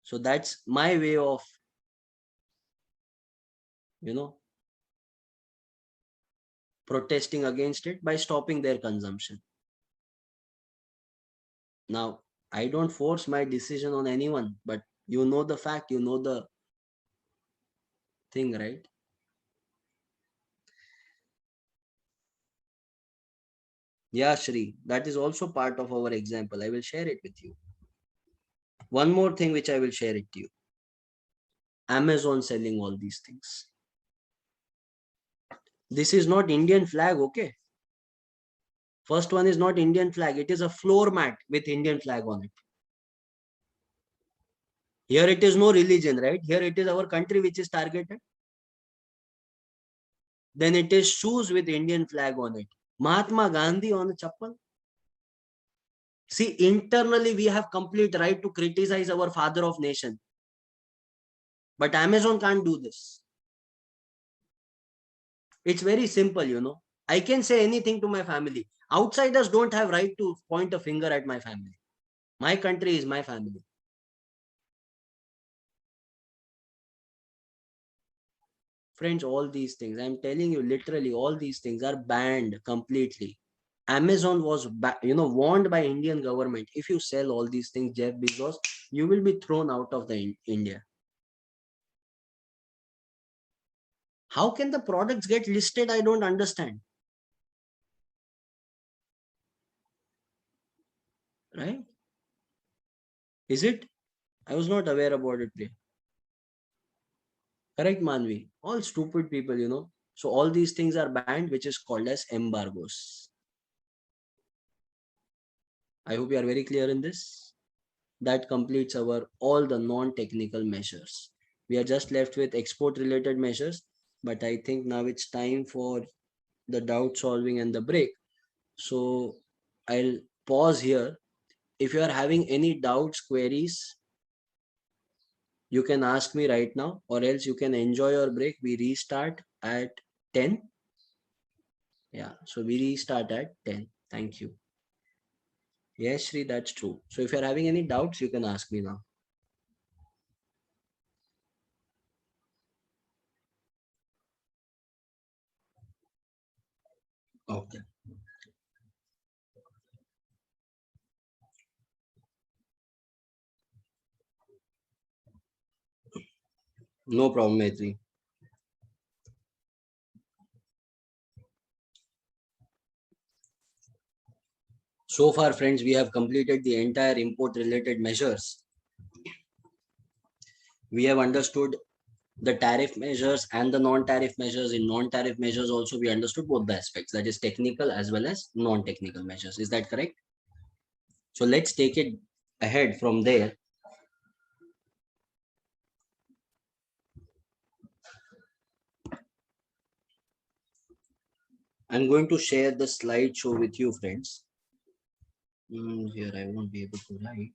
So that's my way of, you know, protesting against it by stopping their consumption. Now, I don't force my decision on anyone, but you know the fact, you know the thing, right? Yeah, Shri, that is also part of our example. I will share it with you. One more thing which I will share it to you. Amazon selling all these things. This is not Indian flag, okay? First one is not Indian flag. It is a floor mat with Indian flag on it. Here it is no religion, right? Here it is our country which is targeted. Then it is shoes with Indian flag on it. Mahatma Gandhi on the chappal. See, internally we have complete right to criticize our father of nation. But Amazon can't do this. It's very simple. I can say anything to my family. Outsiders don't have right to point a finger at my family. My country is my family. Friends, all these things, I'm telling you, literally, all these things are banned completely. Amazon was, warned by Indian government. If you sell all these things, Jeff Bezos, you will be thrown out of the India. How can the products get listed? I don't understand. Right? Is it? I was not aware about it. Correct, Manvi. All stupid people. So all these things are banned, which is called as embargoes. I hope you are very clear in this. That completes our all the non-technical measures. We are just left with export related measures, but I think now it's time for the doubt solving and the break. So I'll pause here. If you are having any doubts, queries, you can ask me right now, or else you can enjoy your break. We restart at 10. Yeah, so we restart at 10. Thank you. Yes, Shri, that's true. So if you're having any doubts, you can ask me now. Okay. No problem, Maitri. So far, friends, we have completed the entire import related measures. We have understood the tariff measures and the non-tariff measures. In non-tariff measures also, we understood both the aspects, that is technical as well as non-technical measures. Is that correct? So let's take it ahead from there. I'm going to share the slideshow with you, friends. Here I won't be able to write.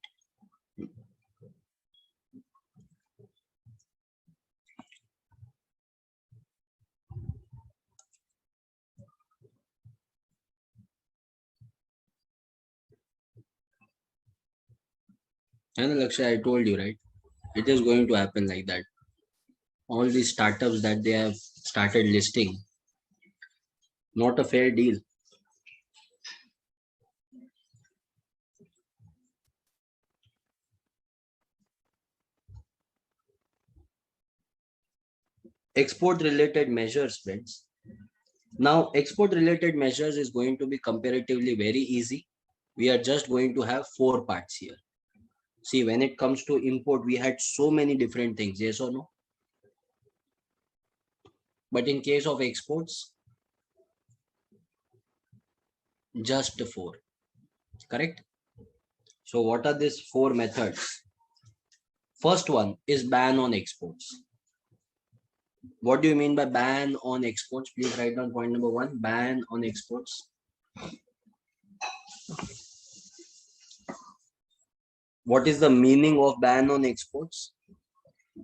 And Lakshay, I told you, right? It is going to happen like that. All these startups that they have started listing, not a fair deal. Export related measures, friends. Now, export related measures is going to be comparatively very easy. We are just going to have 4 parts here. See, when it comes to import, we had so many different things, yes or no? But in case of exports, just 4, correct? So what are these 4 methods? First one is ban on exports. What do you mean by ban on exports? Please write down point number 1, ban on exports. What is the meaning of ban on exports?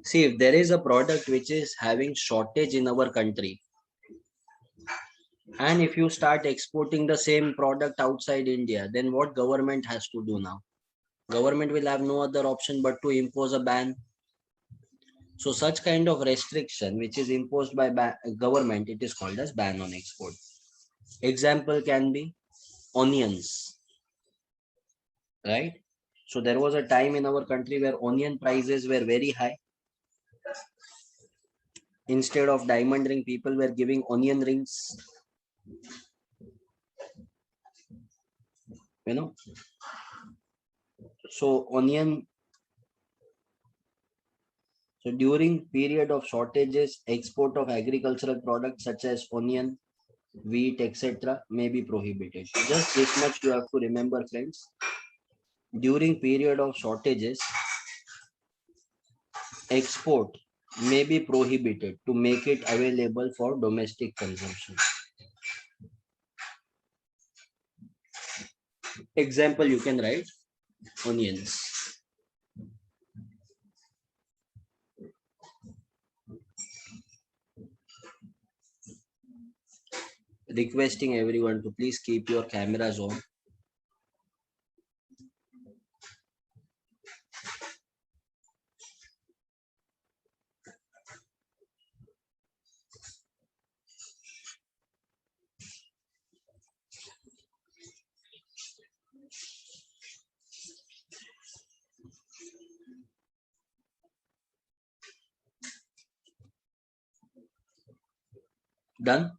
See, if there is a product which is having shortage in our country, and if you start exporting the same product outside India, then what government has to do now? Government will have no other option but to impose a ban. So such kind of restriction which is imposed by government, it is called as ban on export. Example can be onions, right? So there was a time in our country where onion prices were very high. Instead of diamond ring, people were giving onion rings. You know, so onion. So during period of shortages, export of agricultural products such as onion, wheat, etc. may be prohibited. Just this much you have to remember, friends. During period of shortages, export may be prohibited to make it available for domestic consumption. Example, you can write onions. Requesting everyone to please keep your cameras on. Done?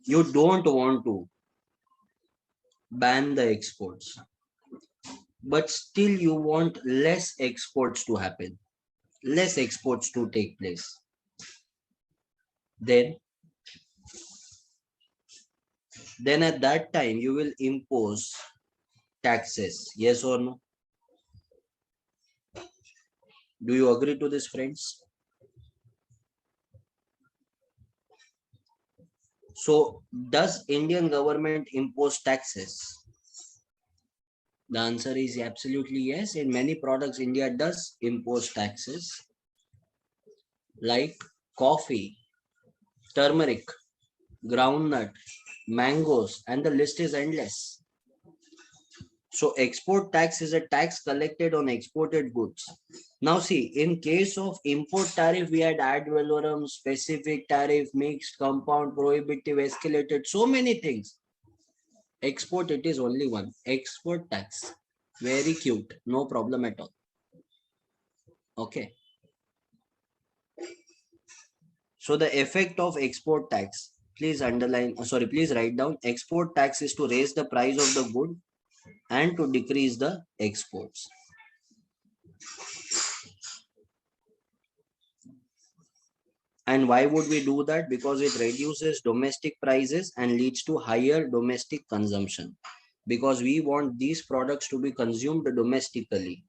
You don't want to ban the exports, but still you want less exports to happen, less exports to take place. Then at that time you will impose taxes, yes or no? Do you agree to this, friends? So does Indian government impose taxes? The answer is absolutely yes. In many products, India does impose taxes like coffee, turmeric, groundnut, mangoes, and the list is endless. So export tax is a tax collected on exported goods. Now see, in case of import tariff, we had ad valorem, specific tariff, mixed, compound, prohibitive, escalated, so many things. Export, it is only one. Export tax. Very cute. No problem at all. Okay. So the effect of export tax, please underline, please write down. Export tax is to raise the price of the good and to decrease the exports. And why would we do that? Because it reduces domestic prices and leads to higher domestic consumption. Because we want these products to be consumed domestically.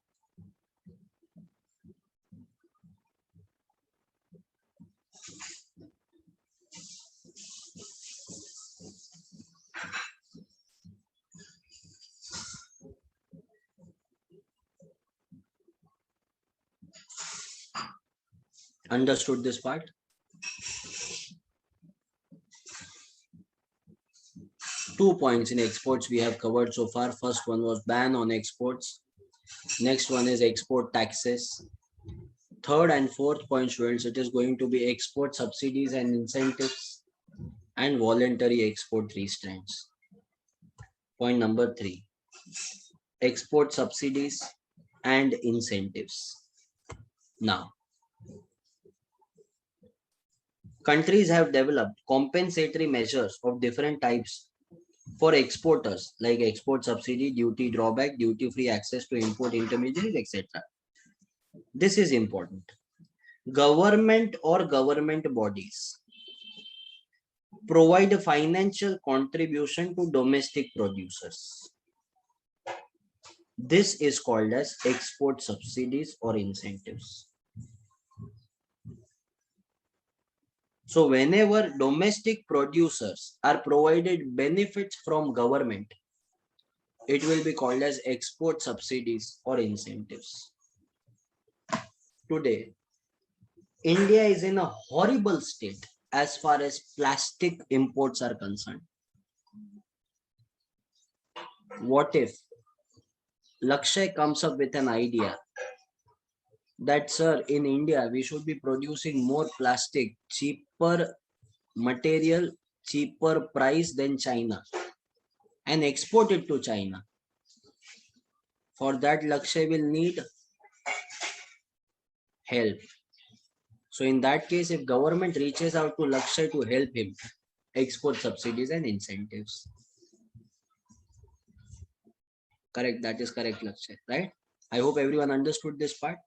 Understood this part? Two points in exports we have covered so far. First one was ban on exports. Next one is export taxes. Third and fourth point, students, it is going to be export subsidies and incentives and voluntary export restraints. Point number 3, export subsidies and incentives. Now, countries have developed compensatory measures of different types for exporters, like export subsidy, duty drawback, duty-free access to import intermediaries, etc. This is important. Government or government bodies provide a financial contribution to domestic producers. This is called as export subsidies or incentives. So whenever domestic producers are provided benefits from government, it will be called as export subsidies or incentives. Today, India is in a horrible state as far as plastic imports are concerned. What if Lakshay comes up with an idea that, sir, in India, we should be producing more plastic, cheaper material, cheaper price than China, and export it to China. For that, Lakshay will need help. So in that case, if government reaches out to Lakshay to help him, export subsidies and incentives. Correct, that is correct, Lakshay, right? I hope everyone understood this part.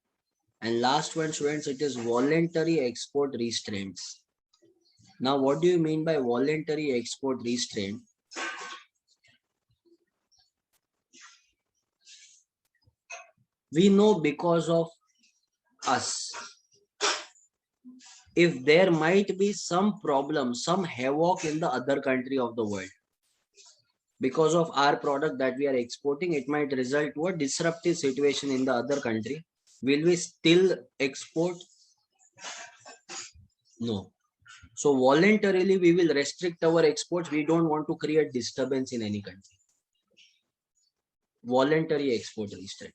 And last one, students, it is voluntary export restraints. Now, what do you mean by voluntary export restraint? We know because of us, if there might be some problem, some havoc in the other country of the world, because of our product that we are exporting, it might result to a disruptive situation in the other country. Will we still export? No. So voluntarily we will restrict our exports. We don't want to create disturbance in any country. Voluntary export restraint.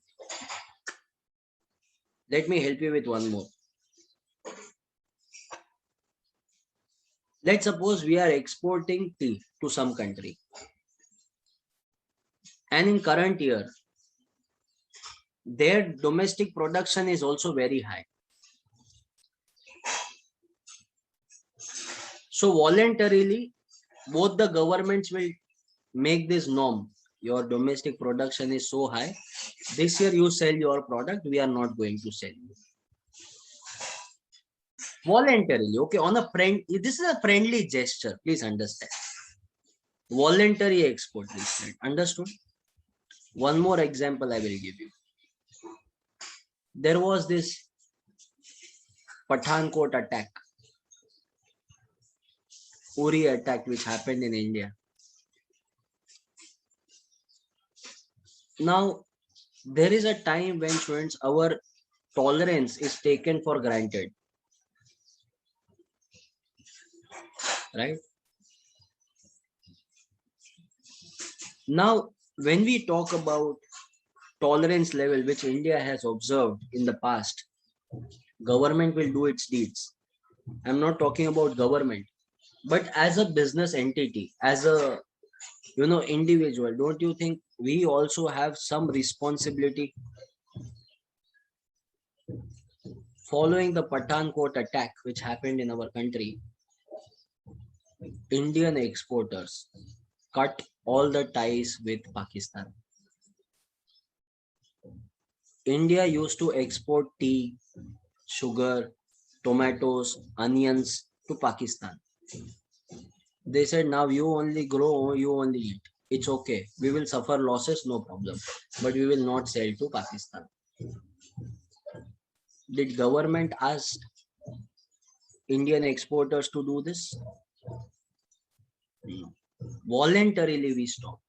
Let me help you with one more. Let's suppose we are exporting tea to some country. And in current year, their domestic production is also very high. So voluntarily, both the governments will make this norm. Your domestic production is so high. This year you sell your product, we are not going to sell you. Voluntarily, okay, on a friend, this is a friendly gesture, please understand. Voluntary export restraint, understood? One more example I will give you. There was this Pathankot attack, Uri attack, which happened in India. Now, there is a time when, students, our tolerance is taken for granted, right? Now, when we talk about tolerance level, which India has observed in the past, government will do its deeds. I'm not talking about government, but as a business entity, as a individual, don't you think we also have some responsibility? Following the Pathankot attack, which happened in our country, Indian exporters cut all the ties with Pakistan. India used to export tea, sugar, tomatoes, onions to Pakistan. They said, now you only grow, you only eat. It's okay. We will suffer losses, no problem. But we will not sell to Pakistan. Did government ask Indian exporters to do this? No. Voluntarily we stopped.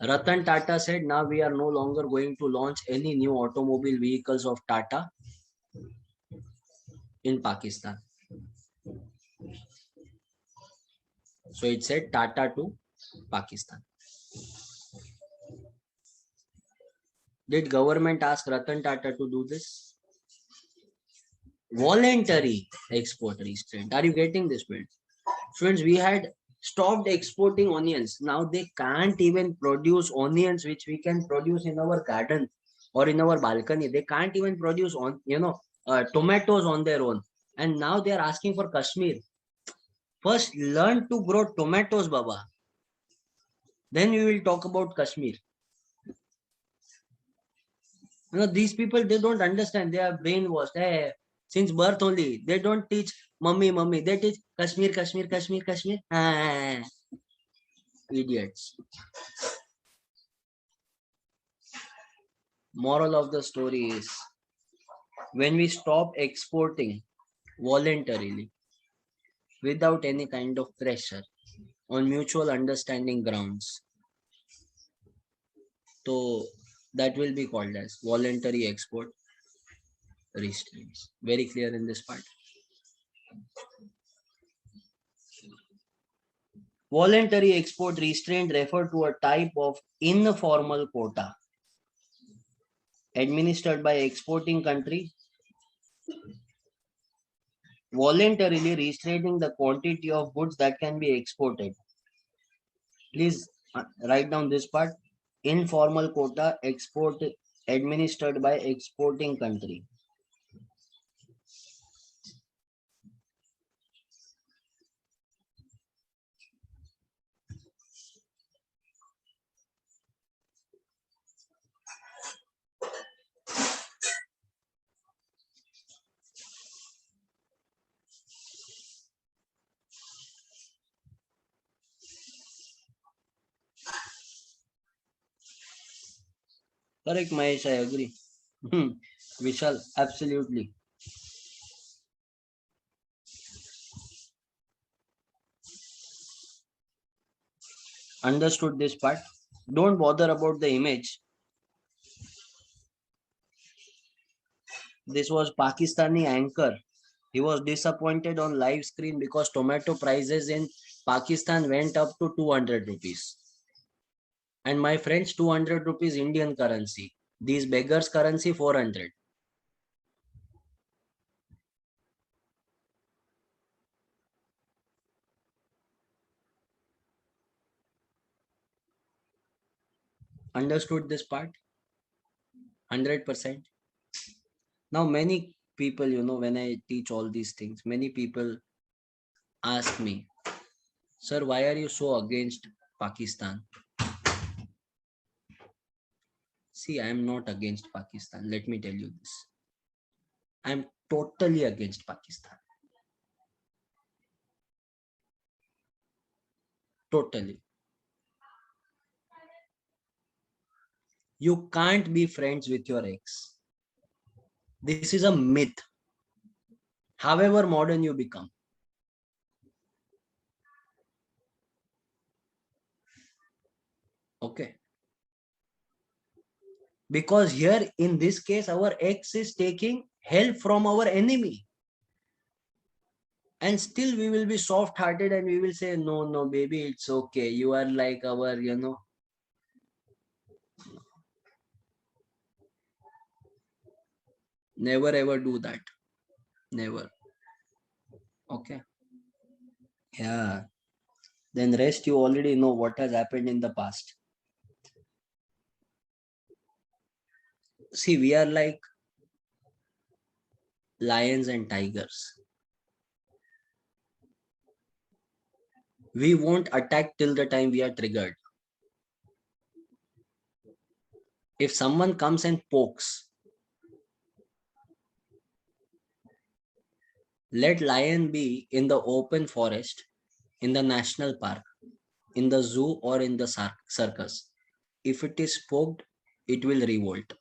Ratan Tata said, now we are no longer going to launch any new automobile vehicles of Tata in Pakistan. So it said Tata to Pakistan. Did government ask Ratan Tata to do this? Voluntary export restraint. Are you getting this, friends? Friends, we had stopped exporting onions. Now they can't even produce onions which we can produce in our garden or in our balcony. They can't even produce tomatoes on their own. And now they are asking for Kashmir. First, learn to grow tomatoes, Baba. Then we will talk about Kashmir. These people, they don't understand. They are brainwashed. Hey, since birth only, they don't teach mummy, mummy. They teach Kashmir, Kashmir, Kashmir, Kashmir. Idiots. Moral of the story is, when we stop exporting voluntarily, without any kind of pressure, on mutual understanding grounds, so that will be called as voluntary export restraints. Very clear in this part. Voluntary export restraint refer to a type of informal quota administered by exporting country, voluntarily restraining the quantity of goods that can be exported. Please write down this part. Informal quota export administered by exporting country. Correct, Mahesh, I agree. Vishal, absolutely. Understood this part. Don't bother about the image. This was Pakistani anchor. He was disappointed on live screen because tomato prices in Pakistan went up to 200 rupees. And my friends, 200 rupees Indian currency. These beggars currency 400. Understood this part? 100%. Now many people, when I teach all these things, many people ask me, sir, why are you so against Pakistan? See, I am not against Pakistan. Let me tell you this. I am totally against Pakistan. Totally. You can't be friends with your ex. This is a myth. However modern you become. Okay. Because here in this case, our ex is taking help from our enemy. And still we will be soft hearted and we will say, no, no, baby, it's okay. You are like our, never ever do that. Never. Okay. Yeah. Then rest you already know what has happened in the past. See, we are like lions and tigers. We won't attack till the time we are triggered. If someone comes and pokes, let lion be in the open forest, in the national park, in the zoo, or in the circus. If it is poked, it will revolt.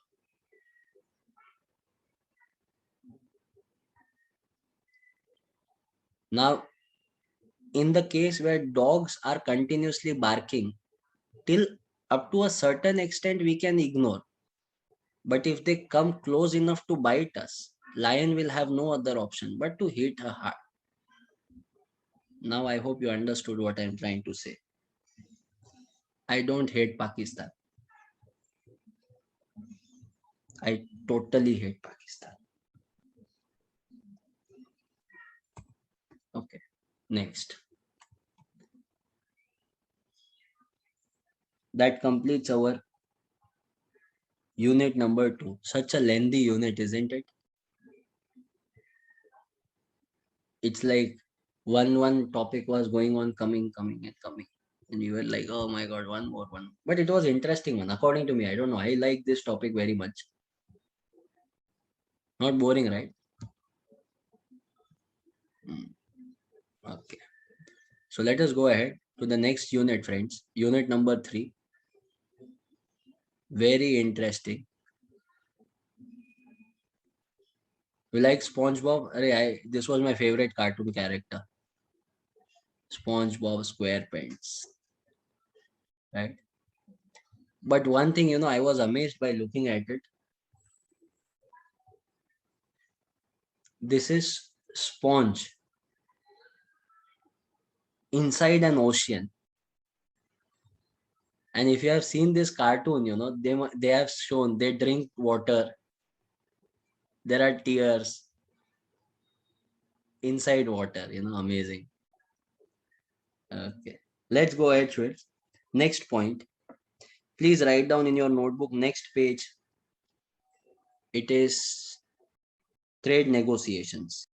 Now, in the case where dogs are continuously barking, till up to a certain extent we can ignore. But if they come close enough to bite us, lion will have no other option but to hit her heart. Now I hope you understood what I'm trying to say. I don't hate Pakistan. I totally hate Pakistan. Okay, next. That completes our unit number 2. Such a lengthy unit, isn't it? It's like one topic was going on, coming and coming. And you were like, oh my god, one more one. But it was interesting one, according to me. I don't know. I like this topic very much. Not boring, right? Hmm. Okay. So let us go ahead to the next unit, friends. Unit number 3. Very interesting. You like SpongeBob? This was my favorite cartoon character. SpongeBob SquarePants. Right? But one thing, I was amazed by looking at it. This is Sponge inside an ocean. And if you have seen this cartoon, they have shown they drink water. There are tears inside water, amazing. Okay. Let's go ahead, Shweta. Next point. Please write down in your notebook, next page. It is trade negotiations.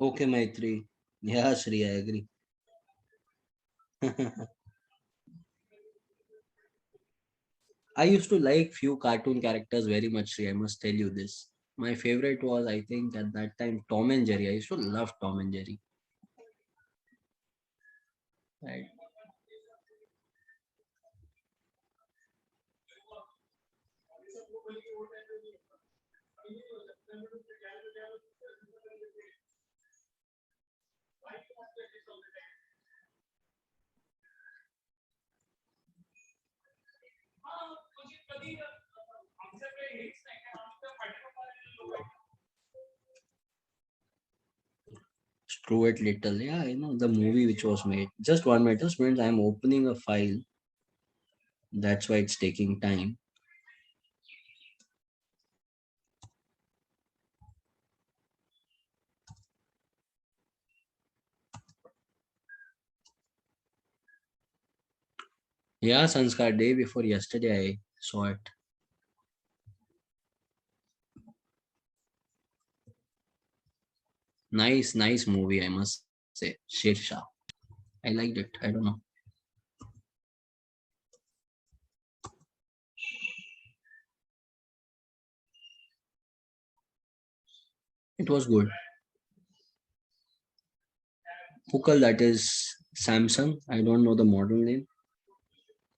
Okay, Maitri. Yeah, Shri, I agree. I used to like few cartoon characters very much, Shri. I must tell you this. My favorite was, I think, at that time, Tom and Jerry. I used to love Tom and Jerry. Right. Stuart Little. Yeah, I know the movie which was made. Just 1 minute, students. I'm opening a file. That's why it's taking time. Yeah, Sanskar, day before yesterday, I saw it. Nice movie, I must say. Sher Shah. I liked it. I don't know. It was good. Pukal, that is Samsung. I don't know the model name.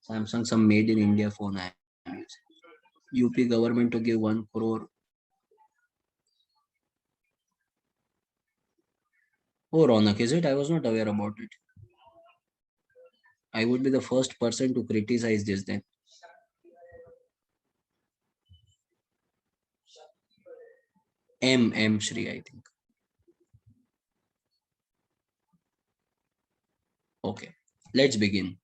Samsung, some made in India phone I am using. UP government to give 1 crore. Oh, Ronak, is it? I was not aware about it. I would be the first person to criticize this then. M Shri, I think. Okay, let's begin.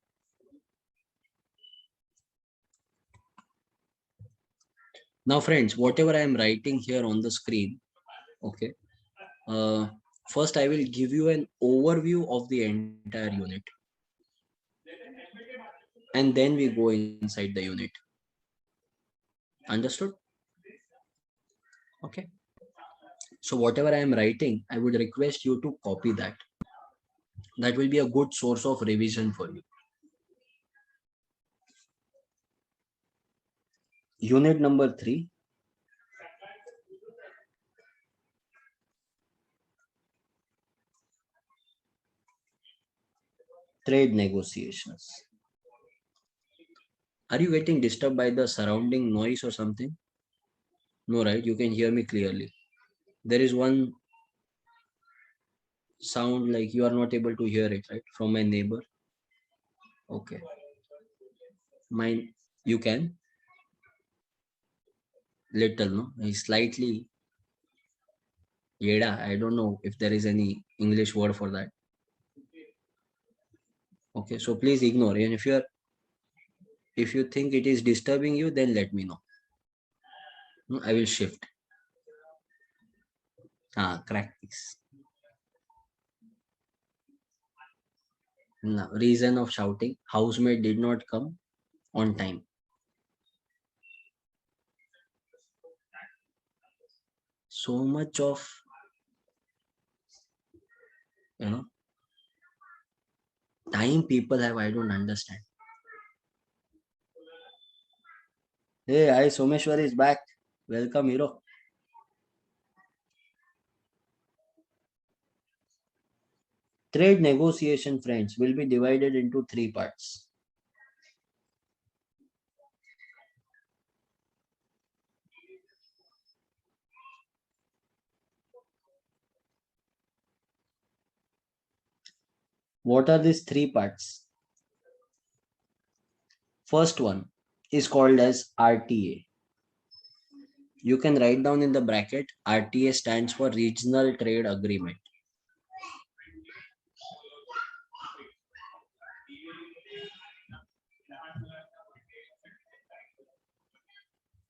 Now, friends, whatever I am writing here on the screen, okay, uh, first I will give you an overview of the entire unit, and then we go inside the unit. Understood? Okay. So whatever I am writing, I would request you to copy that. That will be a good source of revision for you. Unit number 3. Trade negotiations. Are you getting disturbed by the surrounding noise or something? No, right? You can hear me clearly. There is one sound like you are not able to hear it, right? From my neighbor. Okay. Mine, you can. Little, no? He's slightly. Yeda. I don't know if there is any English word for that. Okay. So please ignore. And if you think it is disturbing you, then let me know. I will shift. Crack this. Now, reason of shouting. Housemate did not come on time. So much of, you know, time people have, I don't understand. Hey, hi, Someshwar is back. Welcome, hero. Trade negotiation, friends, will be divided into 3 parts. What are these 3 parts? First one is called as RTA. You can write down in the bracket, RTA stands for Regional Trade Agreement.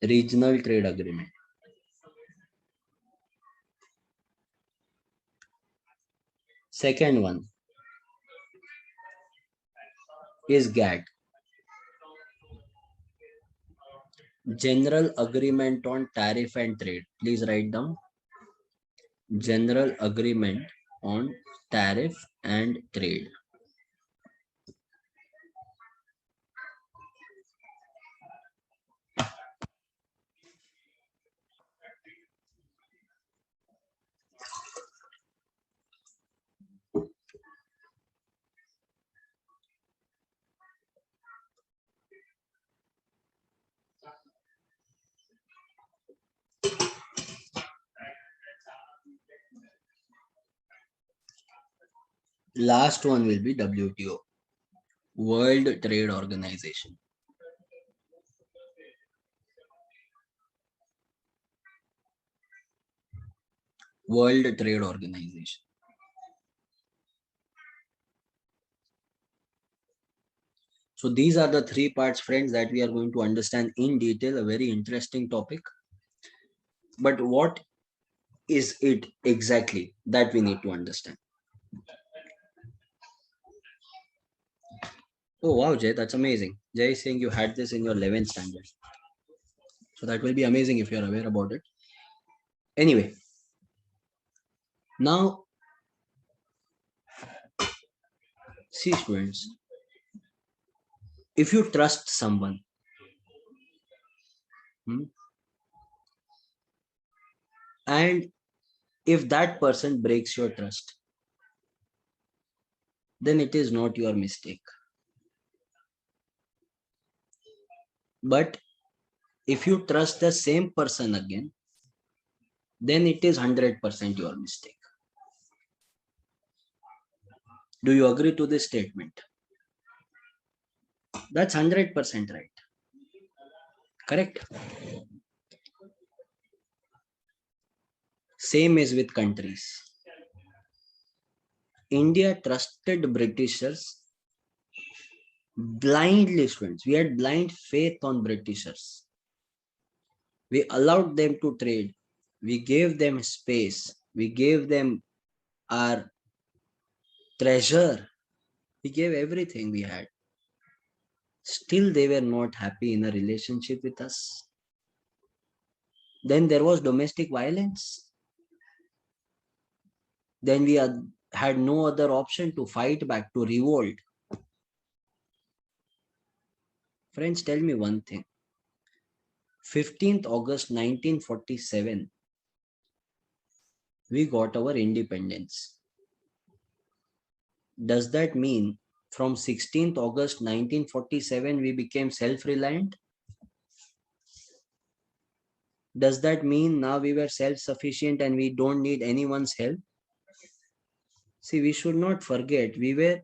Regional Trade Agreement. Second one is GATT. General Agreement on Tariff and Trade. Please write down. General Agreement on Tariff and Trade. Last one will be WTO, World Trade Organization. World Trade Organization. So these are the 3 parts, friends, that we are going to understand in detail, a very interesting topic. But what is it exactly that we need to understand? Oh, wow, Jay, that's amazing. Jay is saying you had this in your 11th standard. So that will be amazing if you're aware about it. Anyway, Now, see students, if you trust someone, hmm, and if that person breaks your trust, then it is not your mistake. But if you trust the same person again, then it is 100% your mistake. Do you agree to this statement? That's 100% right. Correct? Same is with countries. India trusted Britishers blindly, students. We had blind faith on Britishers. We allowed them to trade. We gave them space. We gave them our treasure. We gave everything we had. Still, they were not happy in a relationship with us. Then there was domestic violence. Then we had no other option to fight back, to revolt. Friends, tell me one thing. 15th August 1947, we got our independence. Does that mean from 16th August 1947 we became self-reliant? Does that mean now we were self-sufficient and we don't need anyone's help? See, we should not forget we were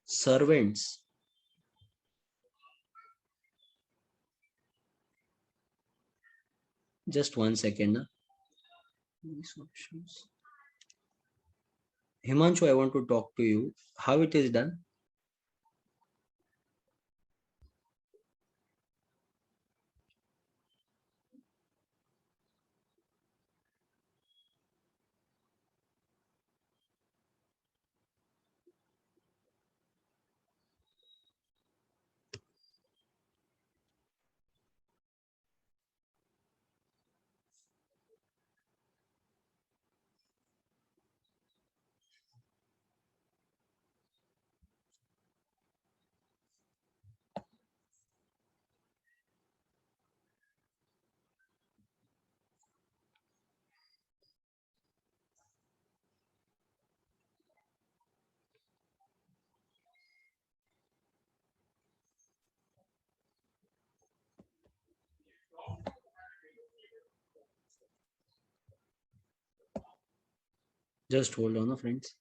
servants. Just 1 second. These options. Himanshu, I want to talk to you. How it is done? Just hold on, friends.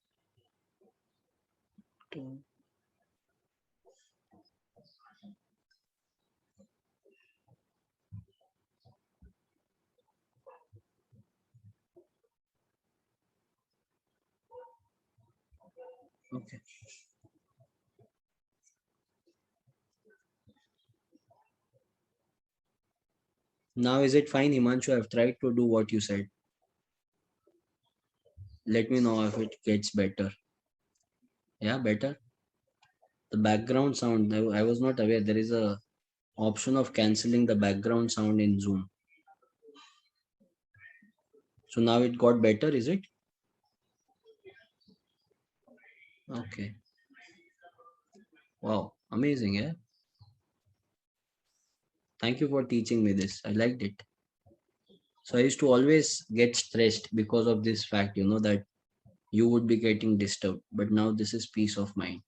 Okay. Now is it fine, Himanshu? I've tried to do what you said. Let me know if it gets better. Yeah, better. The background sound, I was not aware there is a option of cancelling the background sound in Zoom. So now it got better, is it? Okay. Wow, amazing, yeah. Thank you for teaching me this. I liked it. So I used to always get stressed because of this fact, that you would be getting disturbed. But now this is peace of mind.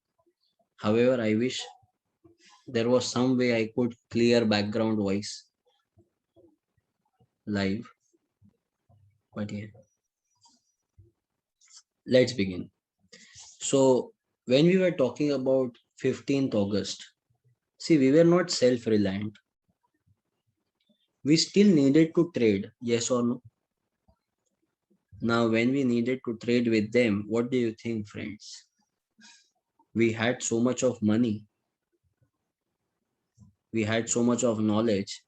However, I wish there was some way I could clear background voice live. But yeah, let's begin. So when we were talking about 15th August, see, we were not self-reliant. We still needed to trade, yes or no? Now, when we needed to trade with them, what do you think, friends? We had so much of money, we had so much of knowledge,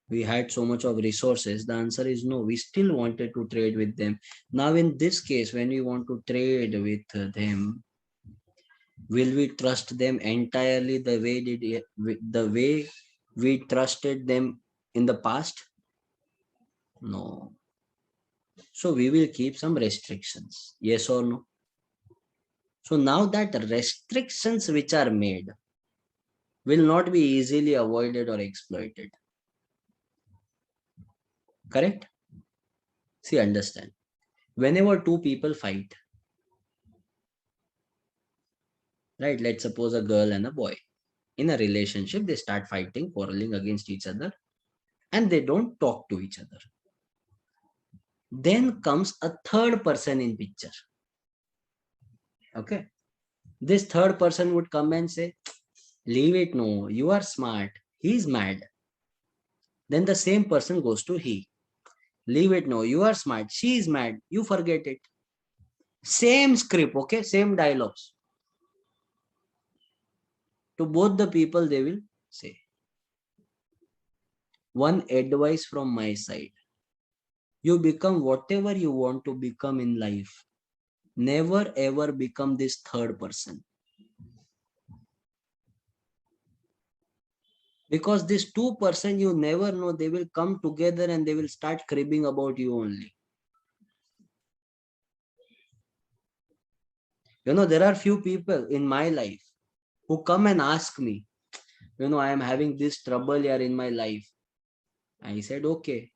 we had so much of resources. The answer is no. We still wanted to trade with them. Now, in this case, when we want to trade with them, will we trust them entirely the way we trusted them in the past? No. So we will keep some restrictions. Yes or no? So now that restrictions which are made will not be easily avoided or exploited. Correct? See, understand. Whenever two people fight, right? Let's suppose a girl and a boy. In a relationship, they start fighting, quarreling against each other, and they don't talk to each other. Then comes a third person in picture. Okay. This third person would come and say, leave it, no, you are smart. He's mad. Then the same person goes to he. Leave it, no, you are smart. She is mad. You forget it. Same script, okay? Same dialogues. To both the people, they will say. One advice from my side. You become whatever you want to become in life. Never ever become this third person. Because this two-person, you never know, they will come together and they will start cribbing about you only. You know, there are few people in my life who come and ask me, you know, I am having this trouble here in my life. I said, okay.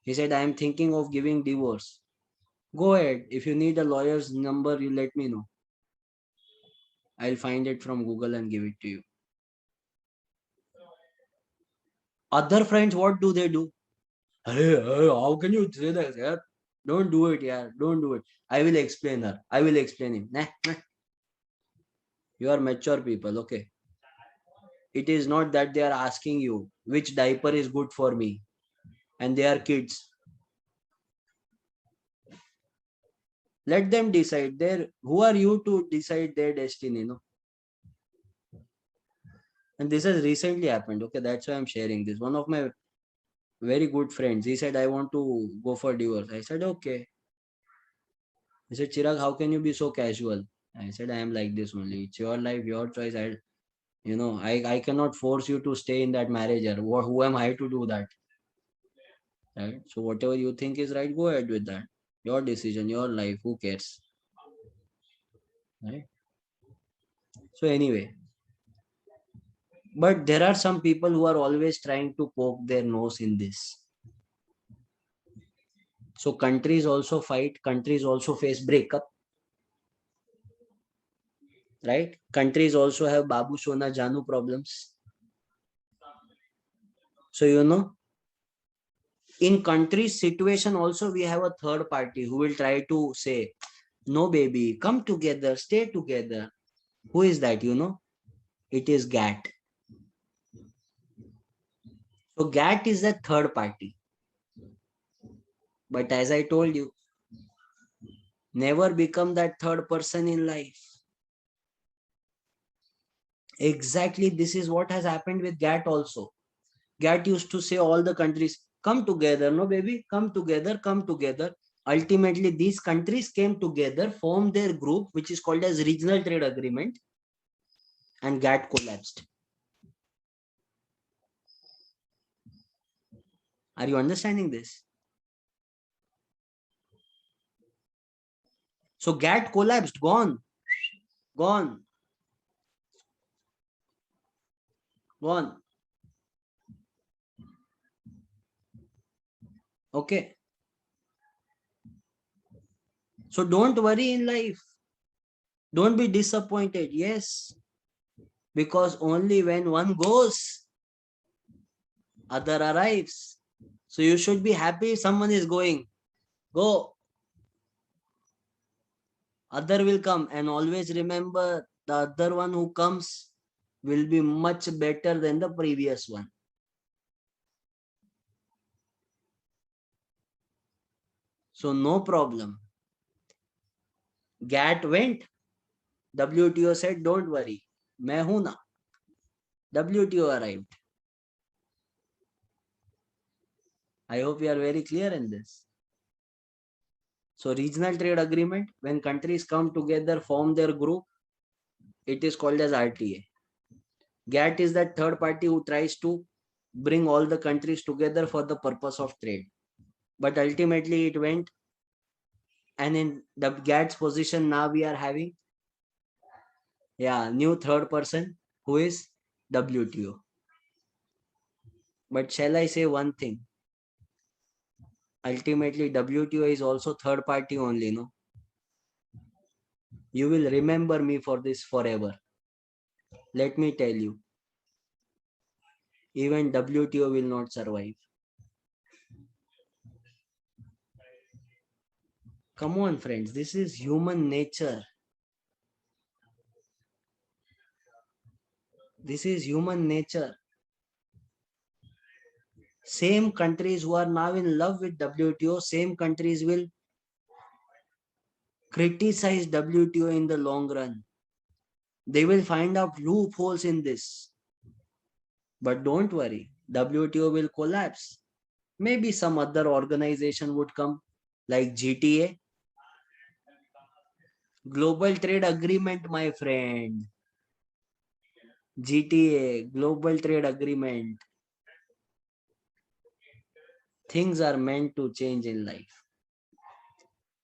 He said, I am thinking of giving divorce. Go ahead. If you need a lawyer's number, you let me know. I'll find it from Google and give it to you. Other friends, what do they do? Hey, how can you say that? Yeah? Don't do it, yeah. Don't do it. I will explain her. I will explain him. Nah, nah. You are mature people, okay? It is not that they are asking you which diaper is good for me, and they are kids. Let them decide. Who are you to decide their destiny? No. And this has recently happened. Okay, that's why I'm sharing this. One of my very good friends, he said, I want to go for divorce. I said, okay. He said, Chirag, how can you be so casual? I said, I am like this only. It's your life, your choice. I cannot force you to stay in that marriage. Who am I to do that? Right? So whatever you think is right, go ahead with that. Your decision, your life, who cares? Right? So anyway, but there are some people who are always trying to poke their nose in this. So countries also fight, countries also face breakup, right? Countries also have Babu Sona Janu problems. So in countries situation also we have a third party who will try to say, no baby, come together, stay together. Who is that? It is GATT. So GATT is the third party. But as I told you, never become that third person in life. Exactly, this is what has happened with GATT also. GATT used to say all the countries, come together, no baby, come together, come together. Ultimately, these countries came together, formed their group, which is called as Regional Trade Agreement, and GATT collapsed. Are you understanding this? So GATT collapsed, gone, gone, gone. Okay. So don't worry in life. Don't be disappointed. Yes. Because only when one goes, other arrives. So you should be happy someone is going. Go. Other will come, and always remember the other one who comes will be much better than the previous one. So no problem. GATT went. WTO said, don't worry. मैं हूं ना. WTO arrived. I hope you are very clear in this. So regional trade agreement, when countries come together, form their group, it is called as RTA. GATT is that third party who tries to bring all the countries together for the purpose of trade. but ultimately it went. And in the GATT's position now we are having, new third person who is WTO. But shall I say one thing? Ultimately, WTO is also third party only, no? You will remember me for this forever. Let me tell you, even WTO will not survive. Come on, friends, this is human nature. This is human nature. Same countries who are now in love with WTO, same countries will criticize WTO in the long run. They will find out loopholes in this. But don't worry, WTO will collapse. Maybe some other organization would come, like GTA. Global Trade Agreement, my friend. GTA, Global Trade Agreement. Things are meant to change in life.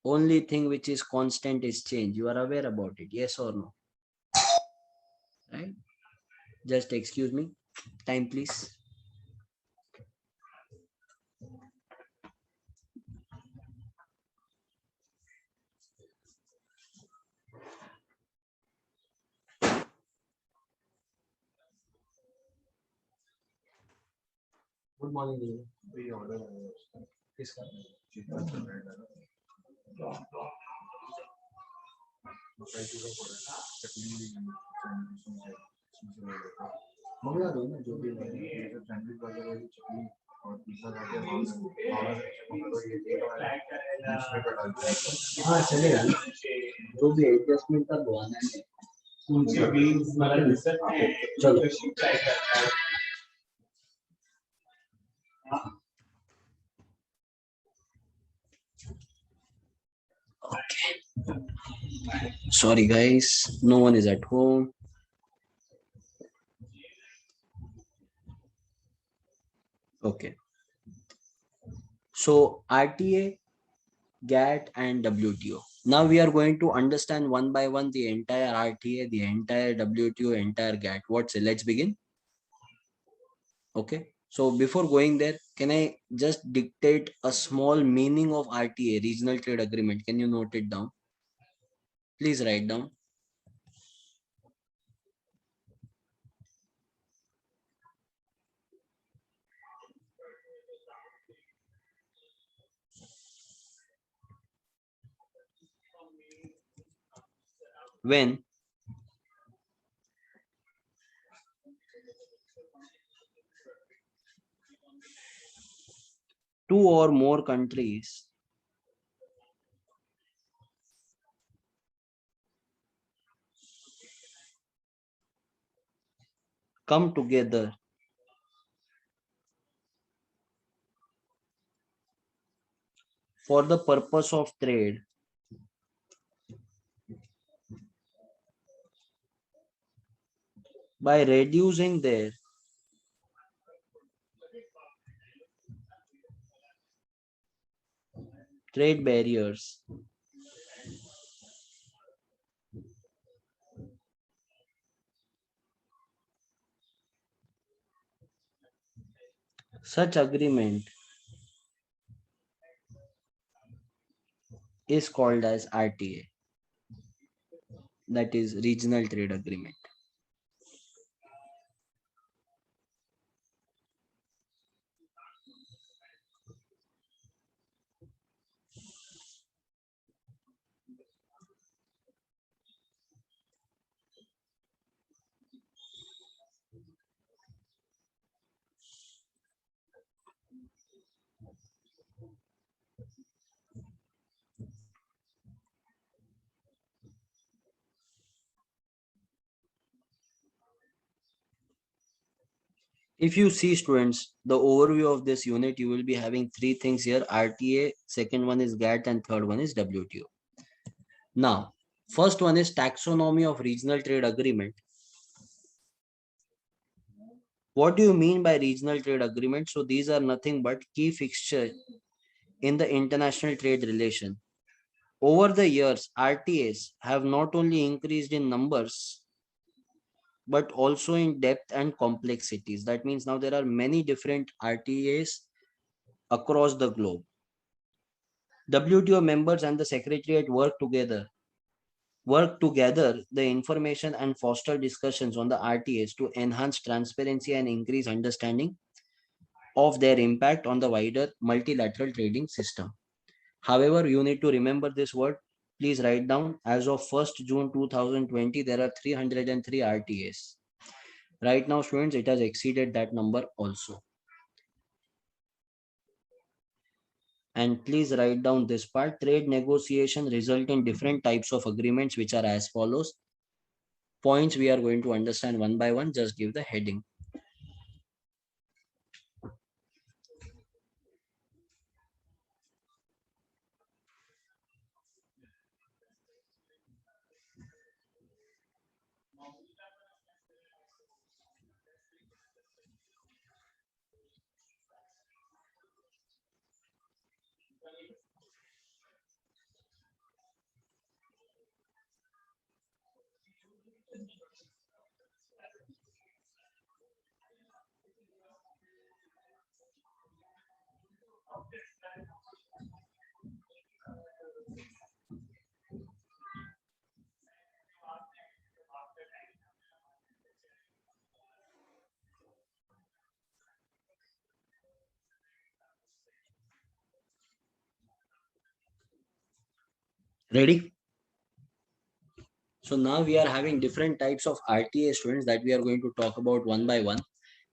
Only thing which is constant is change. You are aware about it, yes or no? Right? Just excuse me. Time, please. Good morning. We order this मंगवा दो ना जो भी sandwich वगैरह वाली चटनी और pizza का हाँ चलेगा जो भी एडजस्टमेंट का बुलाना है चलो okay. Sorry guys, no one is at home. Okay. So RTA, GATT and WTO. Now we are going to understand one by one the entire RTA, the entire WTO, entire GATT. What's it? Let's begin. Okay. So before going there, can I just dictate a small meaning of RTA, Regional Trade Agreement? Can you note it down? Please write down. When two or more countries come together for the purpose of trade, by reducing their trade barriers, such agreement is called as RTA, that is Regional Trade Agreement. If you see students, the overview of this unit, you will be having three things here: RTA, second one is GATT, and third one is WTO. Now, first one is taxonomy of regional trade agreement. What do you mean by regional trade agreement? So these are nothing but key fixtures in the international trade relation. Over the years, RTAs have not only increased in numbers, but also in depth and complexities. That means now there are many different RTAs across the globe. WTO members and the Secretariat work together the information and foster discussions on the RTAs to enhance transparency and increase understanding of their impact on the wider multilateral trading system. However, you need to remember this word. Please write down, as of 1st June 2020, there are 303 RTAs. Right now, students, it has exceeded that number also. And please write down this part. Trade negotiation result in different types of agreements, which are as follows. Points we are going to understand one by one. Just give the heading. Ready? So now we are having different types of RTA, students, that we are going to talk about one by one.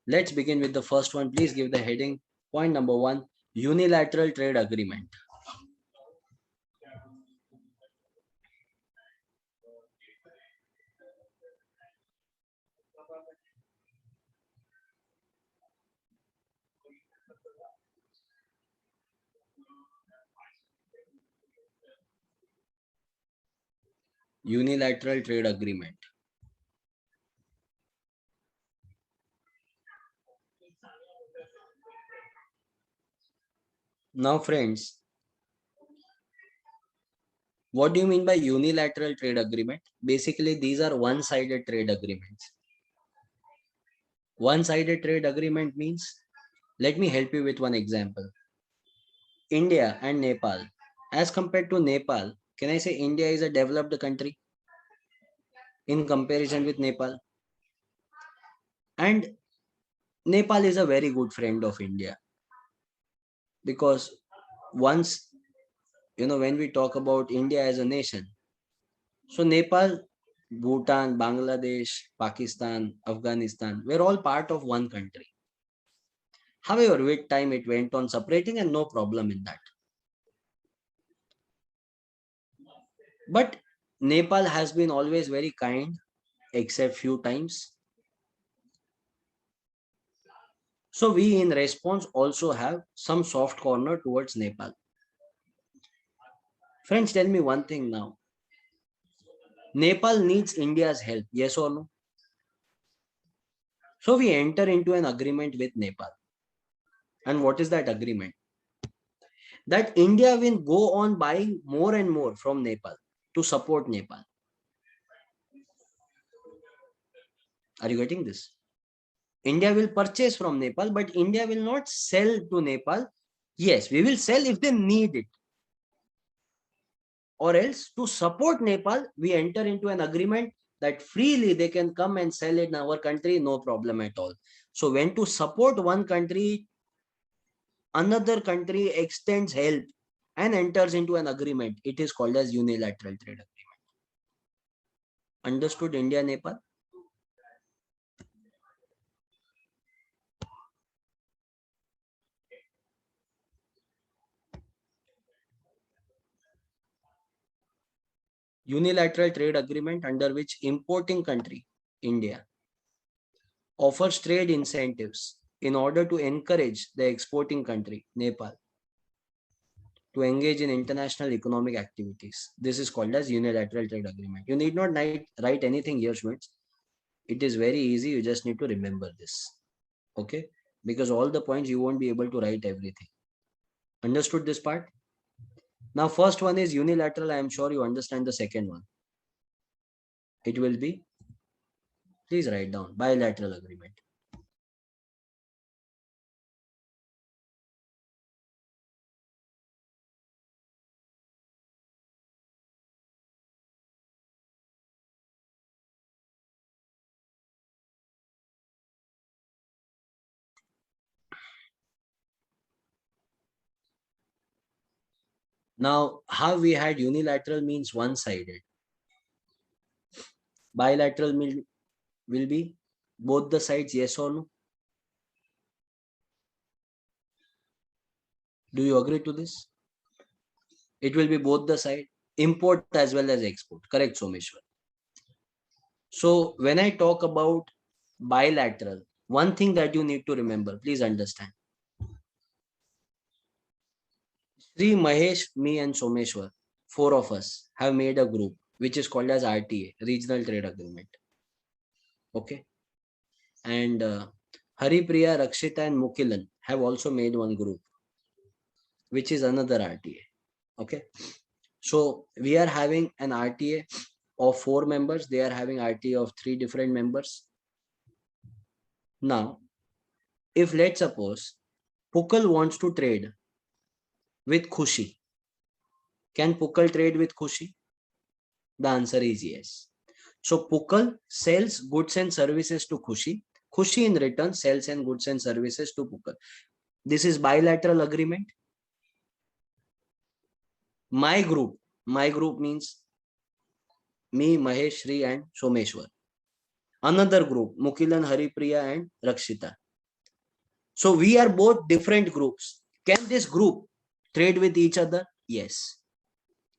Let's begin with the first one. Please give the heading. Point number one, unilateral trade agreement. Unilateral trade agreement. Now, friends, what do you mean by unilateral trade agreement? Basically, these are one-sided trade agreements. One-sided trade agreement means, let me help you with one example. India and Nepal. As compared to Nepal, can I say India is a developed country in comparison with Nepal? And Nepal is a very good friend of India, because once, when we talk about India as a nation, so Nepal, Bhutan, Bangladesh, Pakistan, Afghanistan, we're all part of one country. However, with time it went on separating, and no problem in that. But Nepal has been always very kind, except few times. So we in response also have some soft corner towards Nepal. Friends, tell me one thing now. Nepal needs India's help, yes or no? So we enter into an agreement with Nepal. And what is that agreement? That India will go on buying more and more from Nepal to support Nepal. Are you getting this? India will purchase from Nepal, but India will not sell to Nepal. Yes, we will sell if they need it. Or else, to support Nepal, we enter into an agreement that freely they can come and sell it in our country, no problem at all. So when to support one country, another country extends help and enters into an agreement. It is called as unilateral trade agreement. Understood, India, Nepal? Unilateral trade agreement under which importing country, India, offers trade incentives in order to encourage the exporting country, Nepal, to engage in international economic activities. This is called as unilateral trade agreement. You need not write anything here, students. It is very easy. You just need to remember this. Okay? Because all the points you won't be able to write everything. Understood this part? Now, first one is unilateral. I am sure you understand the second one. It will be, please write down, bilateral agreement. Now, how we had unilateral means one-sided. Bilateral will be both the sides, yes or no? Do you agree to this? It will be both the side, import as well as export. Correct, Someshwar? So when I talk about bilateral, one thing that you need to remember, please understand. Sri Mahesh, me and Someshwar, four of us have made a group which is called as RTA, Regional Trade Agreement. Okay. And Haripriya, Rakshita and Mukilan have also made one group, which is another RTA. Okay. So we are having an RTA of 4 members. They are having RTA of 3 different members. Now, if let's suppose Pukal wants to trade with Khushi, can Pukal trade with Khushi? The answer is yes. So Pukal sells goods and services to Khushi. Khushi in return sells and goods and services to Pukal. This is bilateral agreement. My group means me, Mahesh, Shri and Someshwar. Another group, Mukilan, Haripriya and Rakshita. So we are both different groups. Can this group trade with each other? Yes.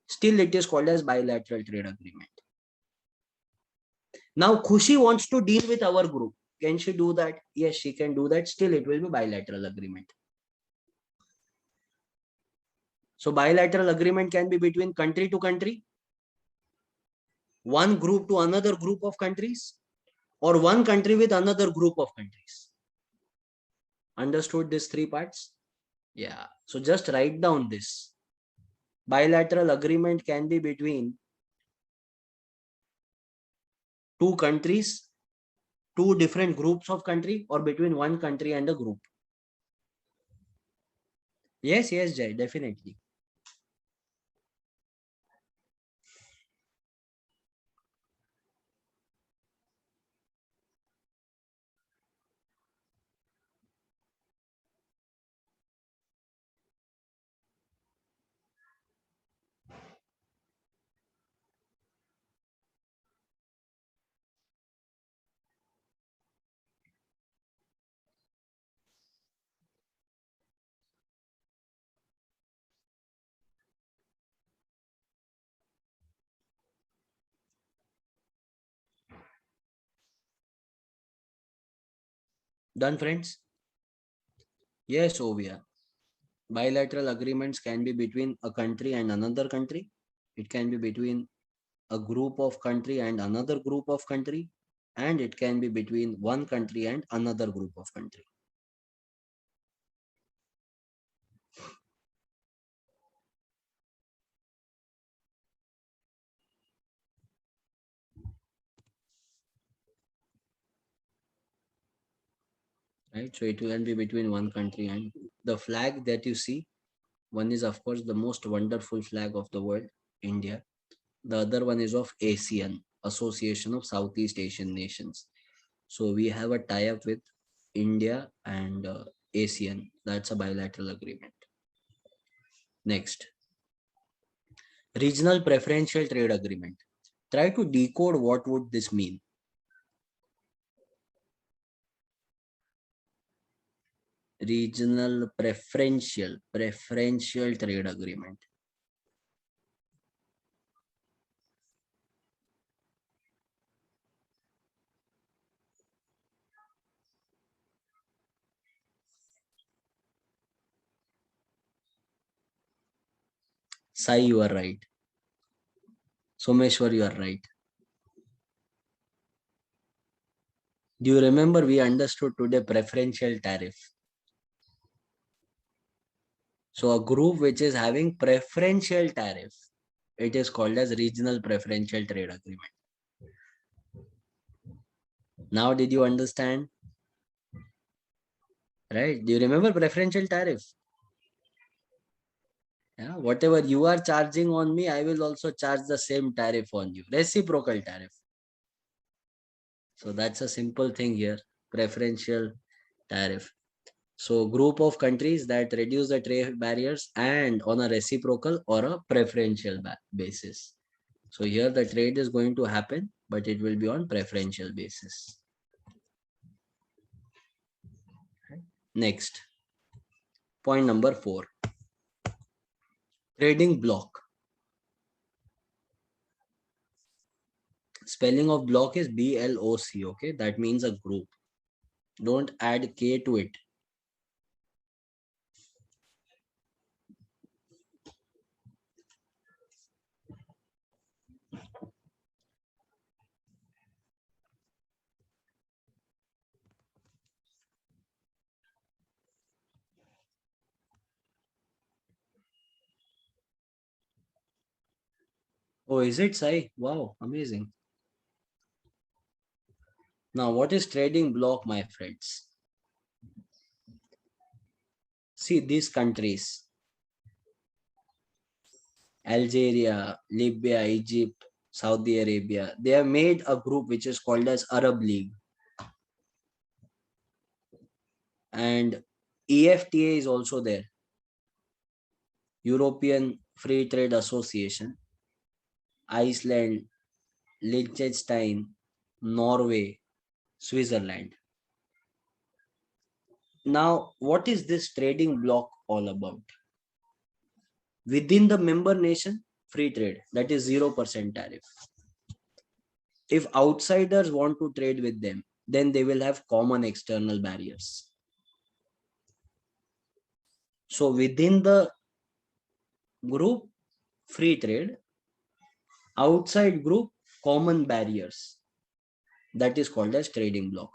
Still it is called as bilateral trade agreement. Now Khushi wants to deal with our group. Can she do that? Yes, she can do that. Still it will be bilateral agreement. So bilateral agreement can be between country to country, one group to another group of countries, or one country with another group of countries. Understood these 3 parts? Yeah. So just write down this. Bilateral agreement can be between 2 countries, 2 different groups of country, or between one country and a group. Yes, Jay, definitely. Done, friends? Yes, Ovia. Bilateral agreements can be between a country and another country. It can be between a group of country and another group of country, and it can be between one country and another group of country. Right? So it can be between one country and the flag that you see. One is, of course, the most wonderful flag of the world, India. The other one is of ASEAN, Association of Southeast Asian Nations. So we have a tie-up with India and ASEAN. That's a bilateral agreement. Next, regional preferential trade agreement. Try to decode what would this mean. Regional preferential trade agreement. Sai, you are right. Someshwar, you are right. Do you remember we understood today preferential tariff? So a group which is having preferential tariff, it is called as regional preferential trade agreement. Now, did you understand? Right? Do you remember preferential tariff? Yeah, whatever you are charging on me, I will also charge the same tariff on you. Reciprocal tariff. So that's a simple thing here. Preferential tariff. So group of countries that reduce the trade barriers and on a reciprocal or a preferential basis. So here the trade is going to happen, but it will be on preferential basis. Next, point number 4. Trading block. Spelling of block is BLOC. Okay, that means a group. Don't add K to it. Oh, is it, Sai? Wow, amazing. Now, what is trading block, my friends? See these countries: Algeria, Libya, Egypt, Saudi Arabia. They have made a group which is called as Arab League. And EFTA is also there. European Free Trade Association, Iceland, Liechtenstein, Norway, Switzerland. Now, what is this trading bloc all about? Within the member nation, free trade, that is 0% tariff. If outsiders want to trade with them, then they will have common external barriers. So within the group, free trade, outside group, common barriers. That is called as trading bloc.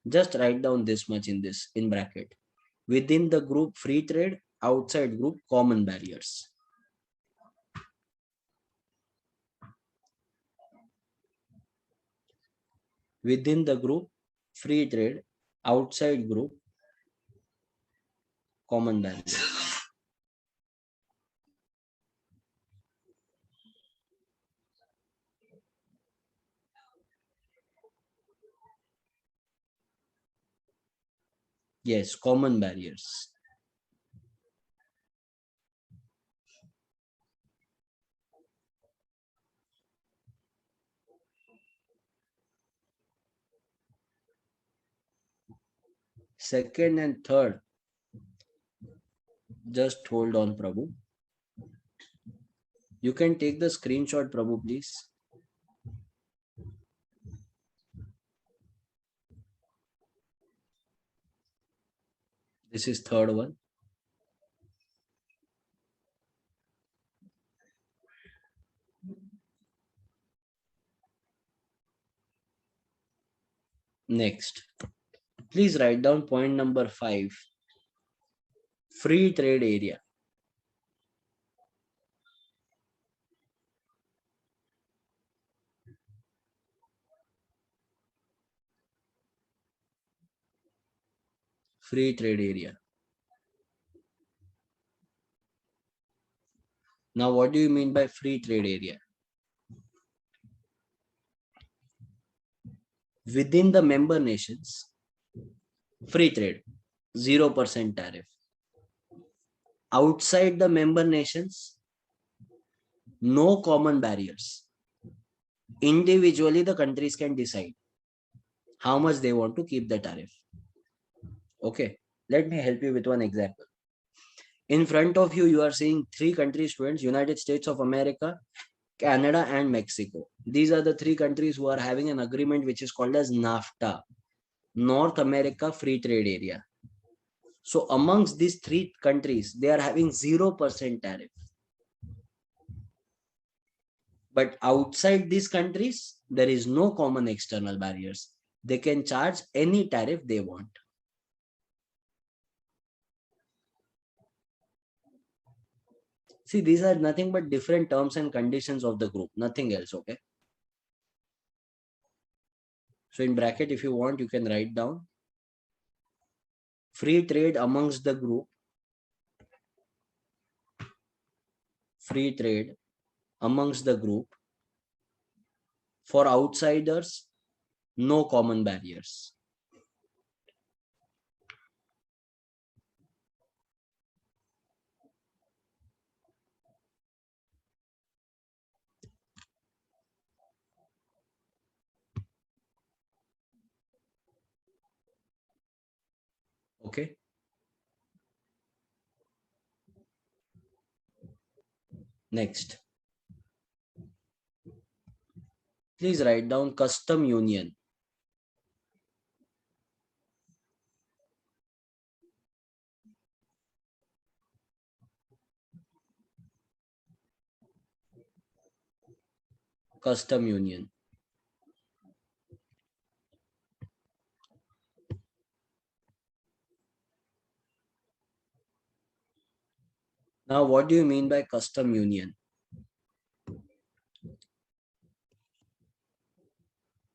Just write down this much in bracket. Within the group, free trade, outside group, common barriers. Within the group, free trade, outside group, common barriers. Yes, common barriers. Second and third, just hold on, Prabhu. You can take the screenshot, Prabhu, please. This is third one. Next, please write down point number 5. Free trade area. Free trade area. Now, what do you mean by free trade area? Within the member nations, free trade, 0% tariff. Outside the member nations, no common barriers. Individually, the countries can decide how much they want to keep the tariff. Okay, let me help you with one example. In front of you, you are seeing 3 countries, students: United States of America, Canada, and Mexico. These are the 3 countries who are having an agreement which is called as NAFTA, North America Free Trade Area. So amongst these 3 countries, they are having 0% tariff. But outside these countries, there is no common external barriers. They can charge any tariff they want. See, these are nothing but different terms and conditions of the group, nothing else, okay? So in bracket, if you want, you can write down free trade amongst the group, free trade amongst the group. For outsiders, no common barriers. Okay. Next, please write down custom union. Custom union. Now, what do you mean by custom union?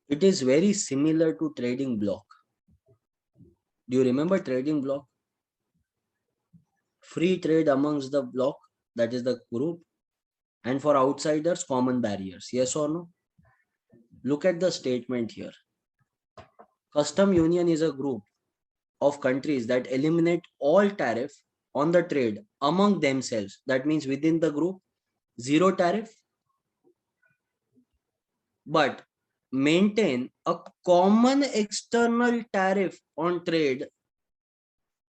It is very similar to trading block. Do you remember trading block? Free trade amongst the block, that is the group, and for outsiders, common barriers. Yes or no? Look at the statement here. Custom union is a group of countries that eliminate all tariff on the trade among themselves. That means within the group, zero tariff, but maintain a common external tariff on trade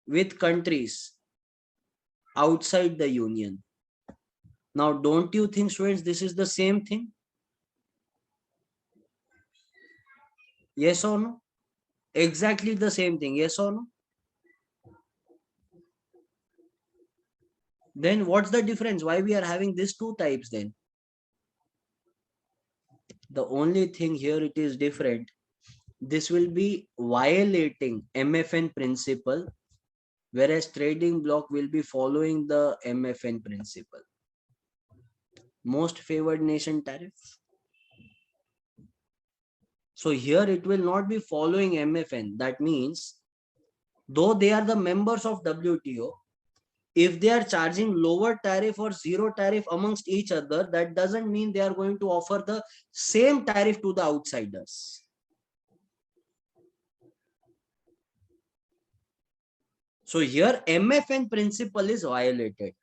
with countries outside the union. Now, don't you think, students, this is the same thing? Yes or no? Exactly the same thing. Yes or no? Then what's the difference? Why we are having these two types then? The only thing here it is different. This will be violating MFN principle, whereas trading block will be following the MFN principle. Most favored nation tariff. So here it will not be following MFN. That means, though they are the members of WTO, if they are charging lower tariff or zero tariff amongst each other, that doesn't mean they are going to offer the same tariff to the outsiders. So here MFN principle is violated.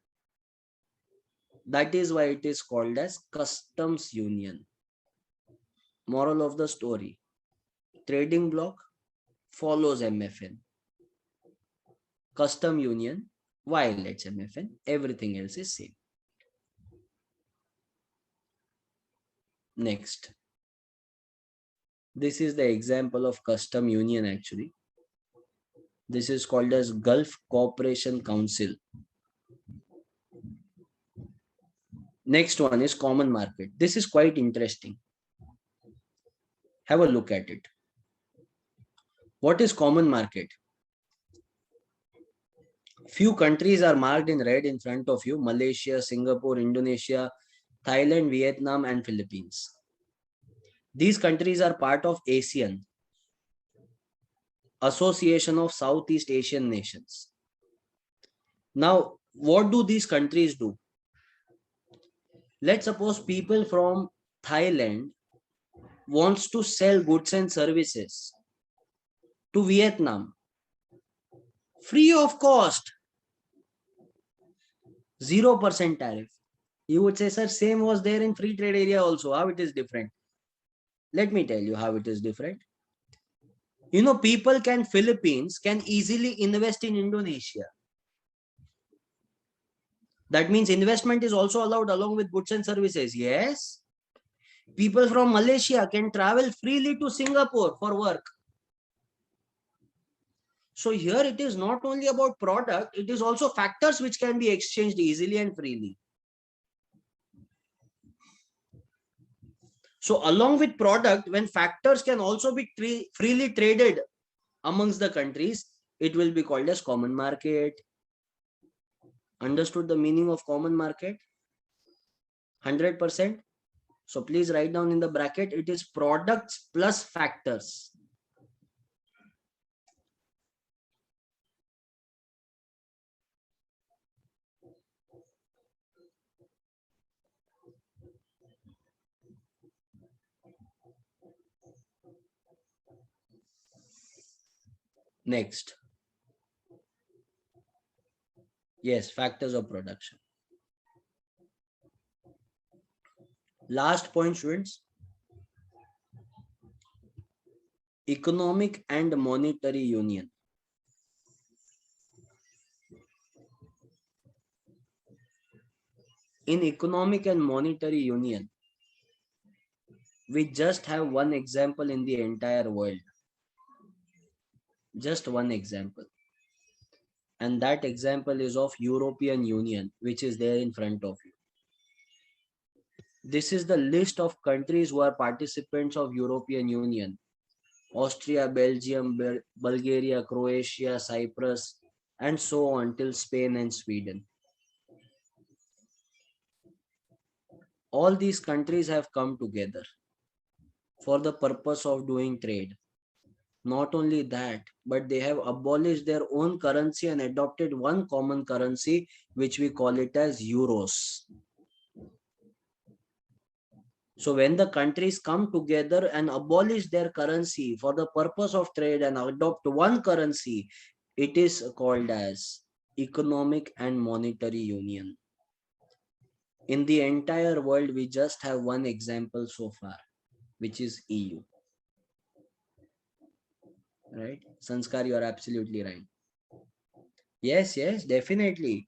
That is why it is called as customs union. Moral of the story, trading block follows MFN. Custom union violates MFN. Everything else is same. Next. This is the example of custom union actually. This is called as Gulf Cooperation Council. Next one is common market. This is quite interesting. Have a look at it. What is common market? Few countries are marked in red in front of you: Malaysia, Singapore, Indonesia, Thailand, Vietnam, and Philippines. These countries are part of ASEAN, Association of Southeast Asian Nations. Now, what do these countries do? Let's suppose people from Thailand wants to sell goods and services to Vietnam free of cost, 0% tariff. You would say, sir, same was there in free trade area also. How it is different? Let me tell you how it is different. You know, Philippines can easily invest in Indonesia. That means investment is also allowed along with goods and services. Yes. People from Malaysia can travel freely to Singapore for work. So here it is not only about product, it is also factors which can be exchanged easily and freely. So along with product, when factors can also be freely traded amongst the countries, it will be called as common market. Understood the meaning of common market? 100%. So please write down in the bracket, it is products plus factors. Next. Yes, factors of production. Last point, students. Economic and monetary union. In economic and monetary union, we just have one example in the entire world. Just one example. And that example is of European Union, which is there in front of you. This is the list of countries who are participants of European Union. Austria, Belgium, Bulgaria, Croatia, Cyprus, and so on till Spain and Sweden. All these countries have come together for the purpose of doing trade. Not only that, but they have abolished their own currency and adopted one common currency, which we call it as euros. So when the countries come together and abolish their currency for the purpose of trade and adopt one currency, it is called as economic and monetary union. In the entire world, we just have one example so far, which is EU. Right? Sanskar, you are absolutely right. Yes, definitely.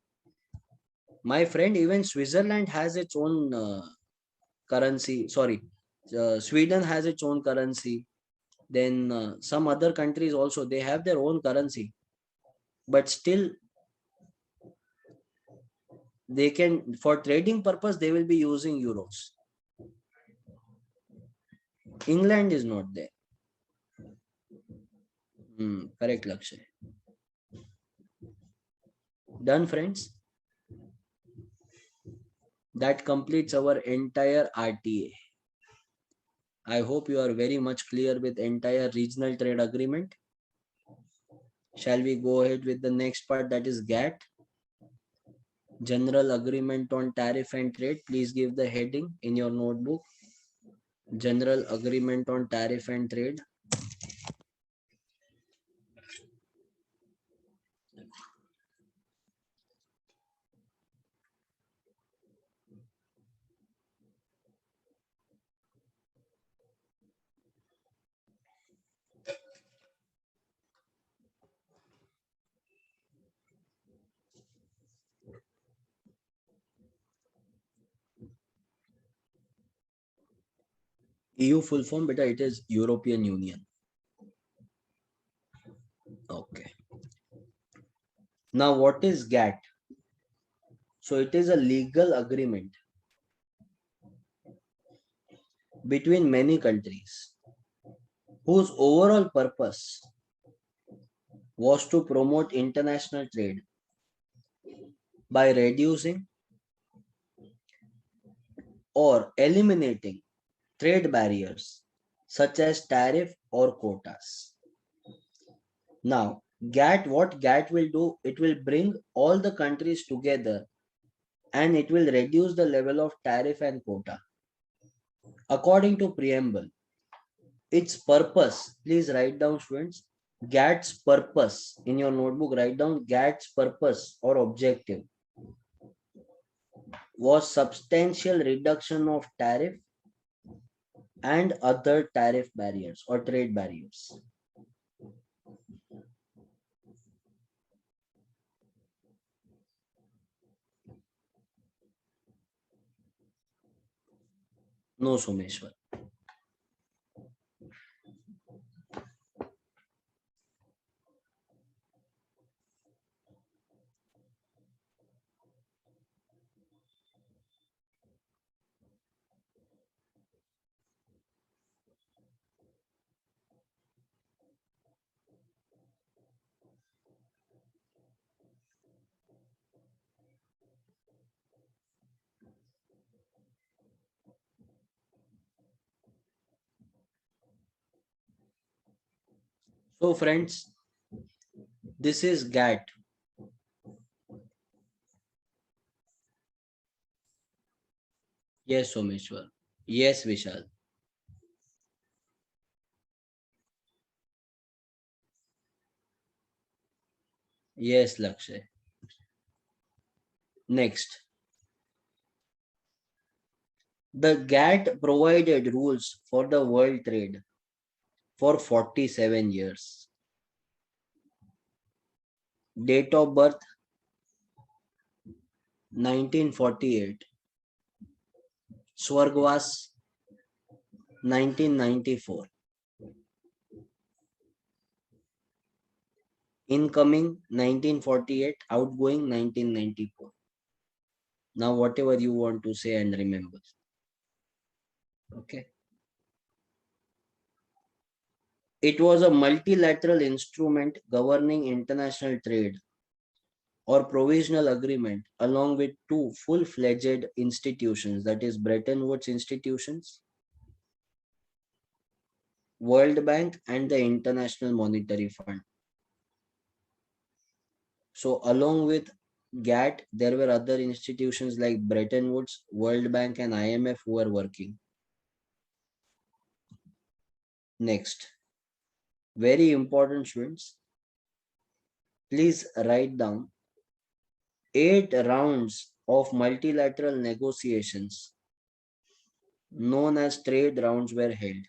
My friend, even Switzerland has its own currency. Sorry, Sweden has its own currency. Then some other countries also, they have their own currency. But still, they can, for trading purpose, they will be using euros. England is not there. Correct, Lakshay. Done, friends. That completes our entire RTA. I hope you are very much clear with entire regional trade agreement. Shall we go ahead with the next part, that is GATT? General Agreement on Tariff and Trade. Please give the heading in your notebook. General Agreement on Tariff and Trade. EU full form, beta, it is European Union. Okay. Now, what is GATT? So it is a legal agreement between many countries whose overall purpose was to promote international trade by reducing or eliminating trade barriers such as tariff or quotas. Now, what GATT will do, it will bring all the countries together and it will reduce the level of tariff and quota. According to preamble, its purpose, please write down, students, GATT's purpose. In your notebook, write down GATT's purpose or objective was substantial reduction of tariff and other tariff barriers or trade barriers. No, Someshwar. So friends, this is GAT. Yes, Someshwar. Yes, Vishal. Yes, Lakshay. Next, the GATT provided rules for the world trade for 47 years. Date of birth 1948. Swargwas 1994. Incoming 1948. Outgoing 1994. Now, whatever you want to say and remember. Okay. It was a multilateral instrument governing international trade or provisional agreement along with two full-fledged institutions, that is Bretton Woods institutions, World Bank and the International Monetary Fund. So along with GATT, there were other institutions like Bretton Woods, World Bank and IMF who were working. Next, very important students, please write down 8 rounds of multilateral negotiations known as trade rounds were held.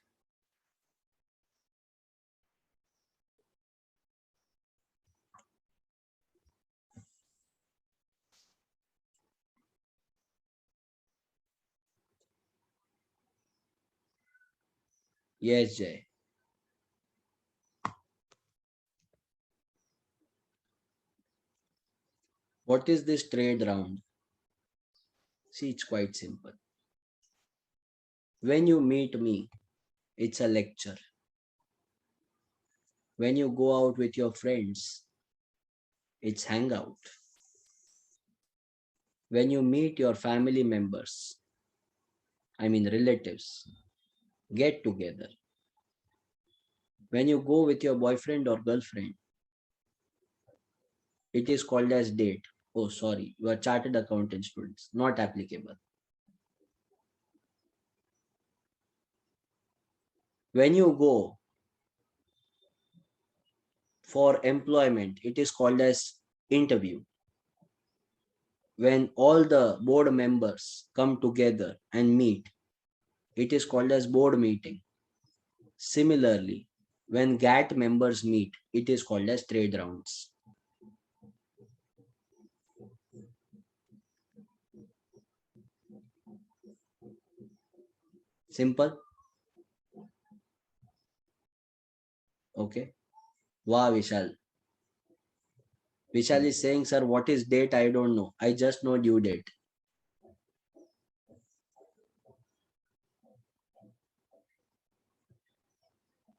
Yes, Jay. What is this trade round? See, it's quite simple. When you meet me, it's a lecture. When you go out with your friends, it's hangout. When you meet your family members, I mean relatives, get together. When you go with your boyfriend or girlfriend, it is called as date. Oh, sorry, you are chartered accountant students, not applicable. When you go for employment, it is called as interview. When all the board members come together and meet, it is called as board meeting. Similarly, when GATT members meet, it is called as trade rounds. Simple? Okay. Wow, Vishal. Vishal is saying, sir, what is date? I don't know. I just know due date.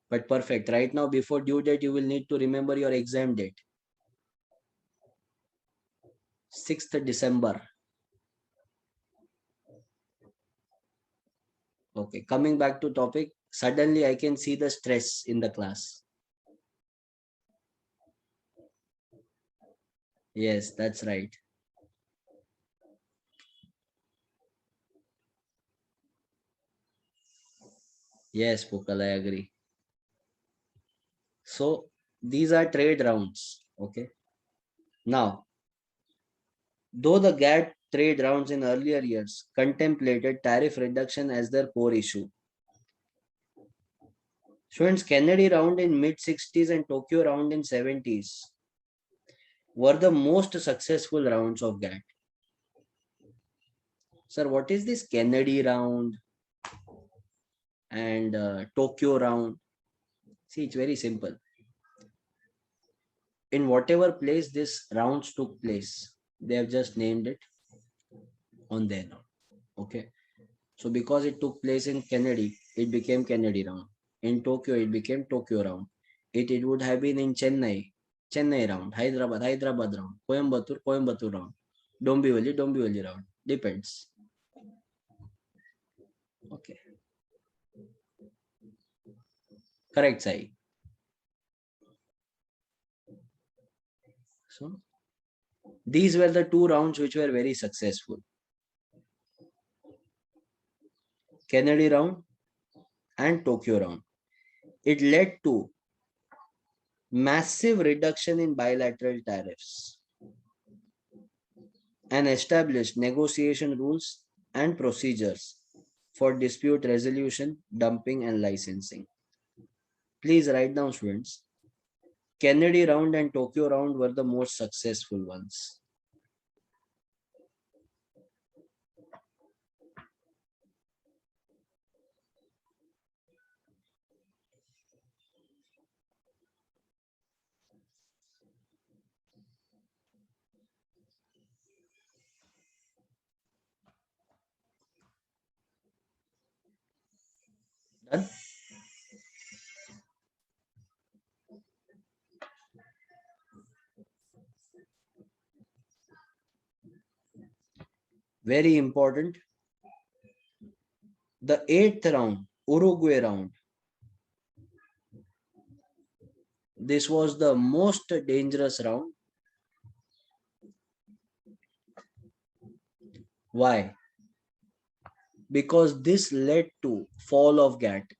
But perfect. Right now, before due date, you will need to remember your exam date. 6th December. Okay. Coming back to topic, suddenly I can see the stress in the class. Yes, that's right. Yes, Pukal, I agree. So these are trade rounds. Okay. Now, though the GATT trade rounds in earlier years contemplated tariff reduction as their core issue, students, Kennedy round in mid 60s and Tokyo round in 70s were the most successful rounds of GATT. Sir, what is this Kennedy round and Tokyo round? See, it's very simple. In whatever place this rounds took place, they have just named it on their round. Okay. So because it took place in Kennedy, it became Kennedy round. In Tokyo, it became Tokyo round. It would have been in Chennai, Chennai round, Hyderabad, Hyderabad round, Coimbatore, Coimbatore round, Dombivli, Dombivli round. Depends. Okay. Correct, Sai. So these were the two rounds which were very successful. Kennedy round and Tokyo round. It led to massive reduction in bilateral tariffs and established negotiation rules and procedures for dispute resolution, dumping, and licensing. Please write down, students. Kennedy round and Tokyo round were the most successful ones. Done? Very important. The eighth round, Uruguay round. This was the most dangerous round. Why? Because this led to fall of GATT.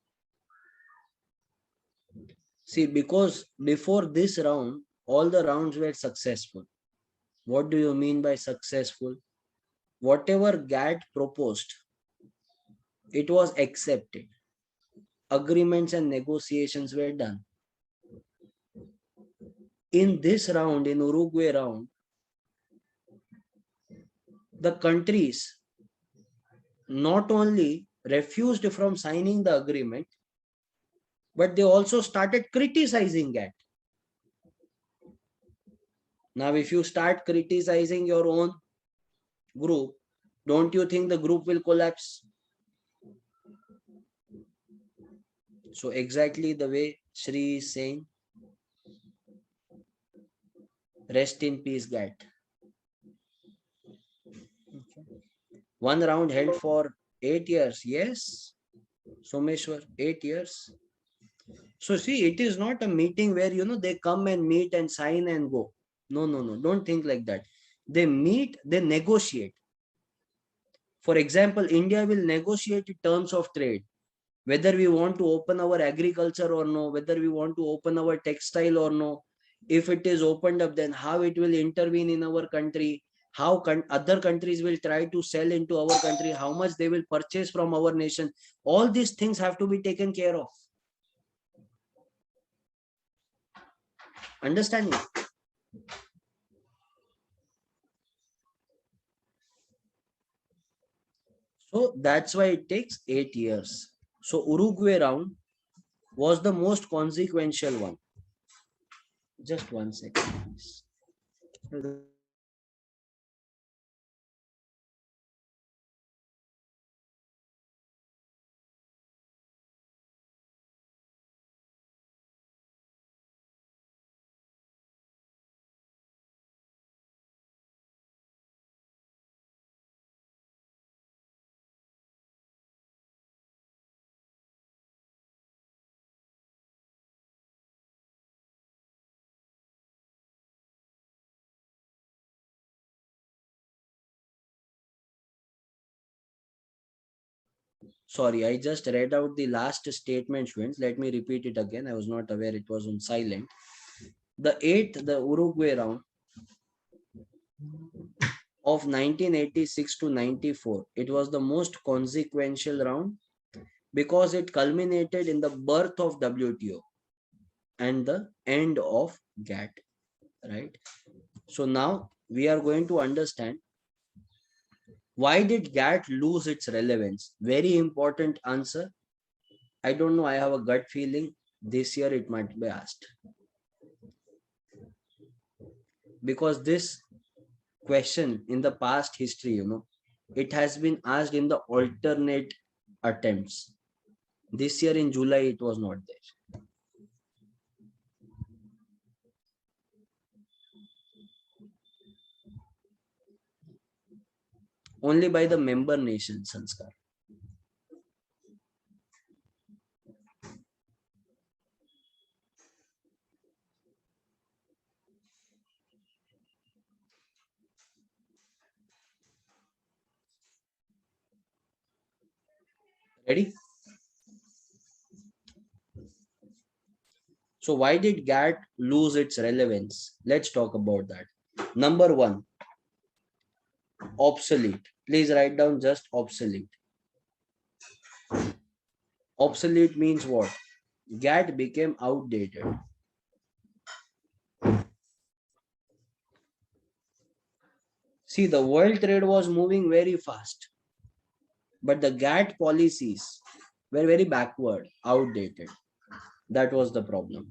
See, because before this round, all the rounds were successful. What do you mean by successful? Whatever GATT proposed, it was accepted. Agreements and negotiations were done. In this round, in Uruguay round, the countries not only refused from signing the agreement, but they also started criticizing GATT. Now, if you start criticizing your own group, don't you think the group will collapse? So exactly the way Shri is saying, rest in peace, GATT. One round held for 8 years. Yes, Someshwar, 8 years. So see, it is not a meeting where, they come and meet and sign and go. No, no, no. Don't think like that. They meet, they negotiate. For example, India will negotiate terms of trade, whether we want to open our agriculture or no, whether we want to open our textile or no. If it is opened up, then how it will intervene in our country, how other countries will try to sell into our country, how much they will purchase from our nation. All these things have to be taken care of. Understanding? So that's why it takes 8 years. So Uruguay round was the most consequential one. Just 1 second, please. Sorry, I just read out the last statement, students. Let me repeat it again. I was not aware it was on silent. The eighth, the Uruguay round of 1986 to 94, it was the most consequential round because it culminated in the birth of WTO and the end of GATT, right? So now we are going to understand why did GATT lose its relevance? Very important answer. I don't know. I have a gut feeling this year it might be asked. Because this question in the past history, it has been asked in the alternate attempts. This year in July, it was not there. Only by the member nation, Sanskar. Ready? So why did GATT lose its relevance? Let's talk about that. Number one, obsolete. Please write down just obsolete. Obsolete means what? GATT became outdated. See, the world trade was moving very fast, but the GATT policies were very backward, outdated. That was the problem.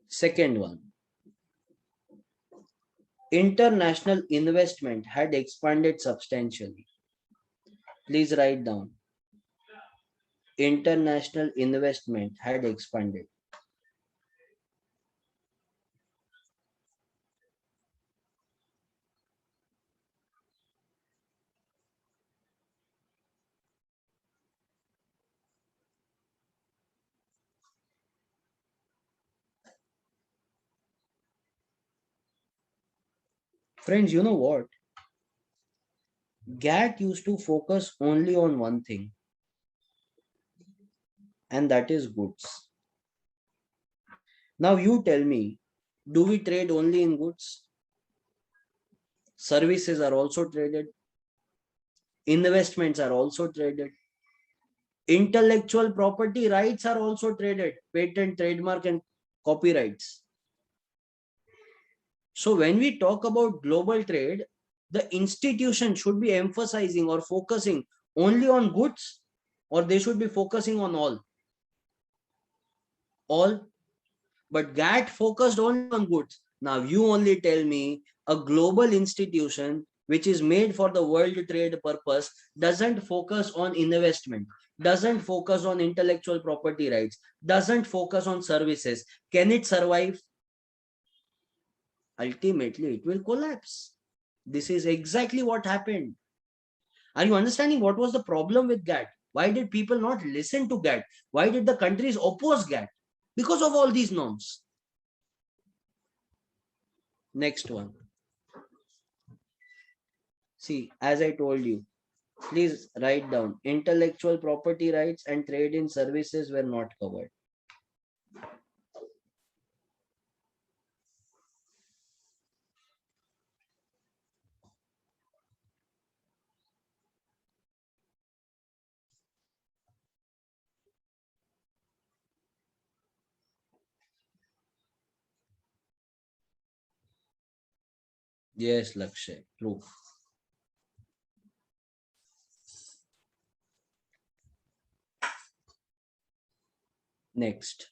Second one, international investment had expanded substantially. Please write down. International investment had expanded. Friends, you know what? GATT used to focus only on one thing, and that is goods. Now you tell me, do we trade only in goods? Services are also traded. Investments are also traded. Intellectual property rights are also traded. Patent, trademark, and copyrights. So when we talk about global trade, the institution should be emphasizing or focusing only on goods, or they should be focusing on all. All. But GATT focused only on goods. Now you only tell me a global institution which is made for the world trade purpose doesn't focus on investment, doesn't focus on intellectual property rights, doesn't focus on services. Can it survive? Ultimately, it will collapse. This is exactly what happened. Are you understanding what was the problem with GATT? Why did people not listen to GATT? Why did the countries oppose GATT? Because of all these norms. Next one. See, as I told you, please write down intellectual property rights and trade in services were not covered. Yes, Lakshay, true. Next.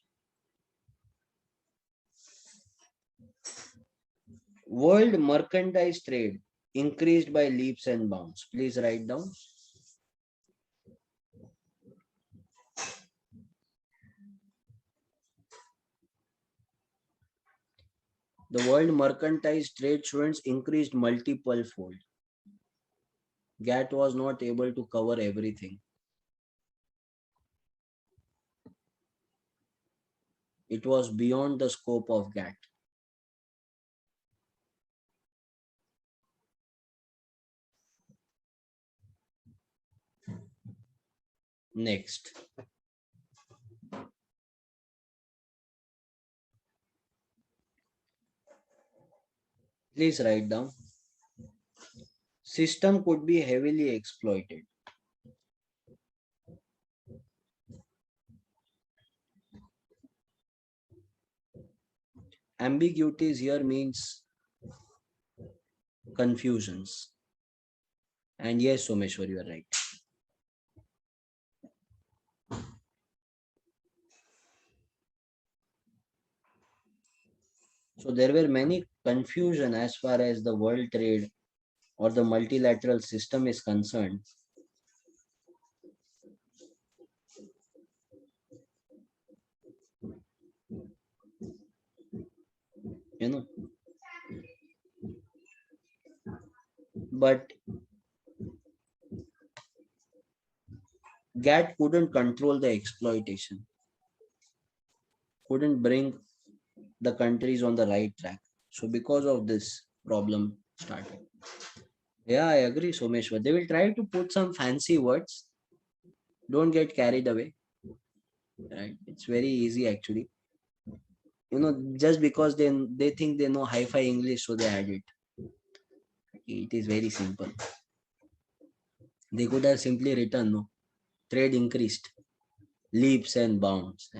World merchandise trade increased by leaps and bounds. Please write down. The world mercantile trade students increased multiple fold. GATT was not able to cover everything. It was beyond the scope of GATT. Next. Please write down. System could be heavily exploited. Ambiguities here means confusions. And yes, Someshwar, you are right. So there were many confusion as far as the world trade or the multilateral system is concerned. You know, but GATT couldn't control the exploitation, couldn't bring the countries on the right track. So because of this, problem started. Yeah, I agree, Someshwar. They will try to put some fancy words. Don't get carried away. Right? It's very easy actually. Just because they think they know hi-fi English, so they add it. It is very simple. They could have simply written, no, trade increased, leaps and bounds,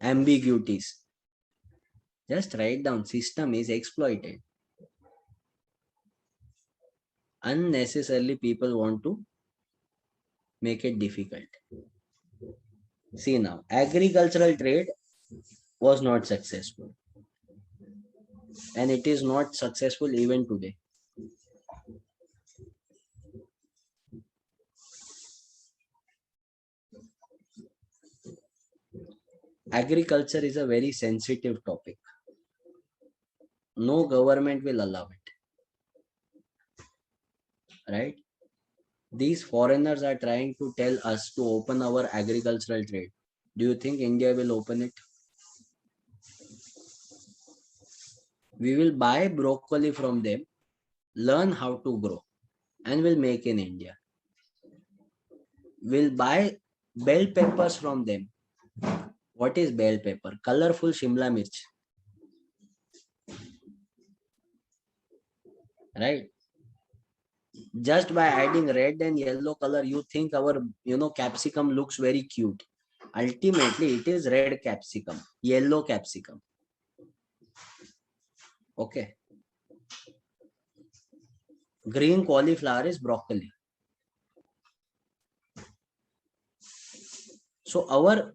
ambiguities. Just write down system is exploited. Unnecessarily, people want to make it difficult. See now, agricultural trade was not successful, and it is not successful even today. Agriculture is a very sensitive topic. No government will allow it, right? These foreigners are trying to tell us to open our agricultural trade. Do you think India will open it? We will buy broccoli from them, learn how to grow, and will make in India. We'll buy bell peppers from them. What is bell pepper? Colorful Shimla mirch, right? Just by adding red and yellow color, you think our capsicum looks very cute. Ultimately, it is red capsicum, yellow capsicum. Okay. Green cauliflower is broccoli. So our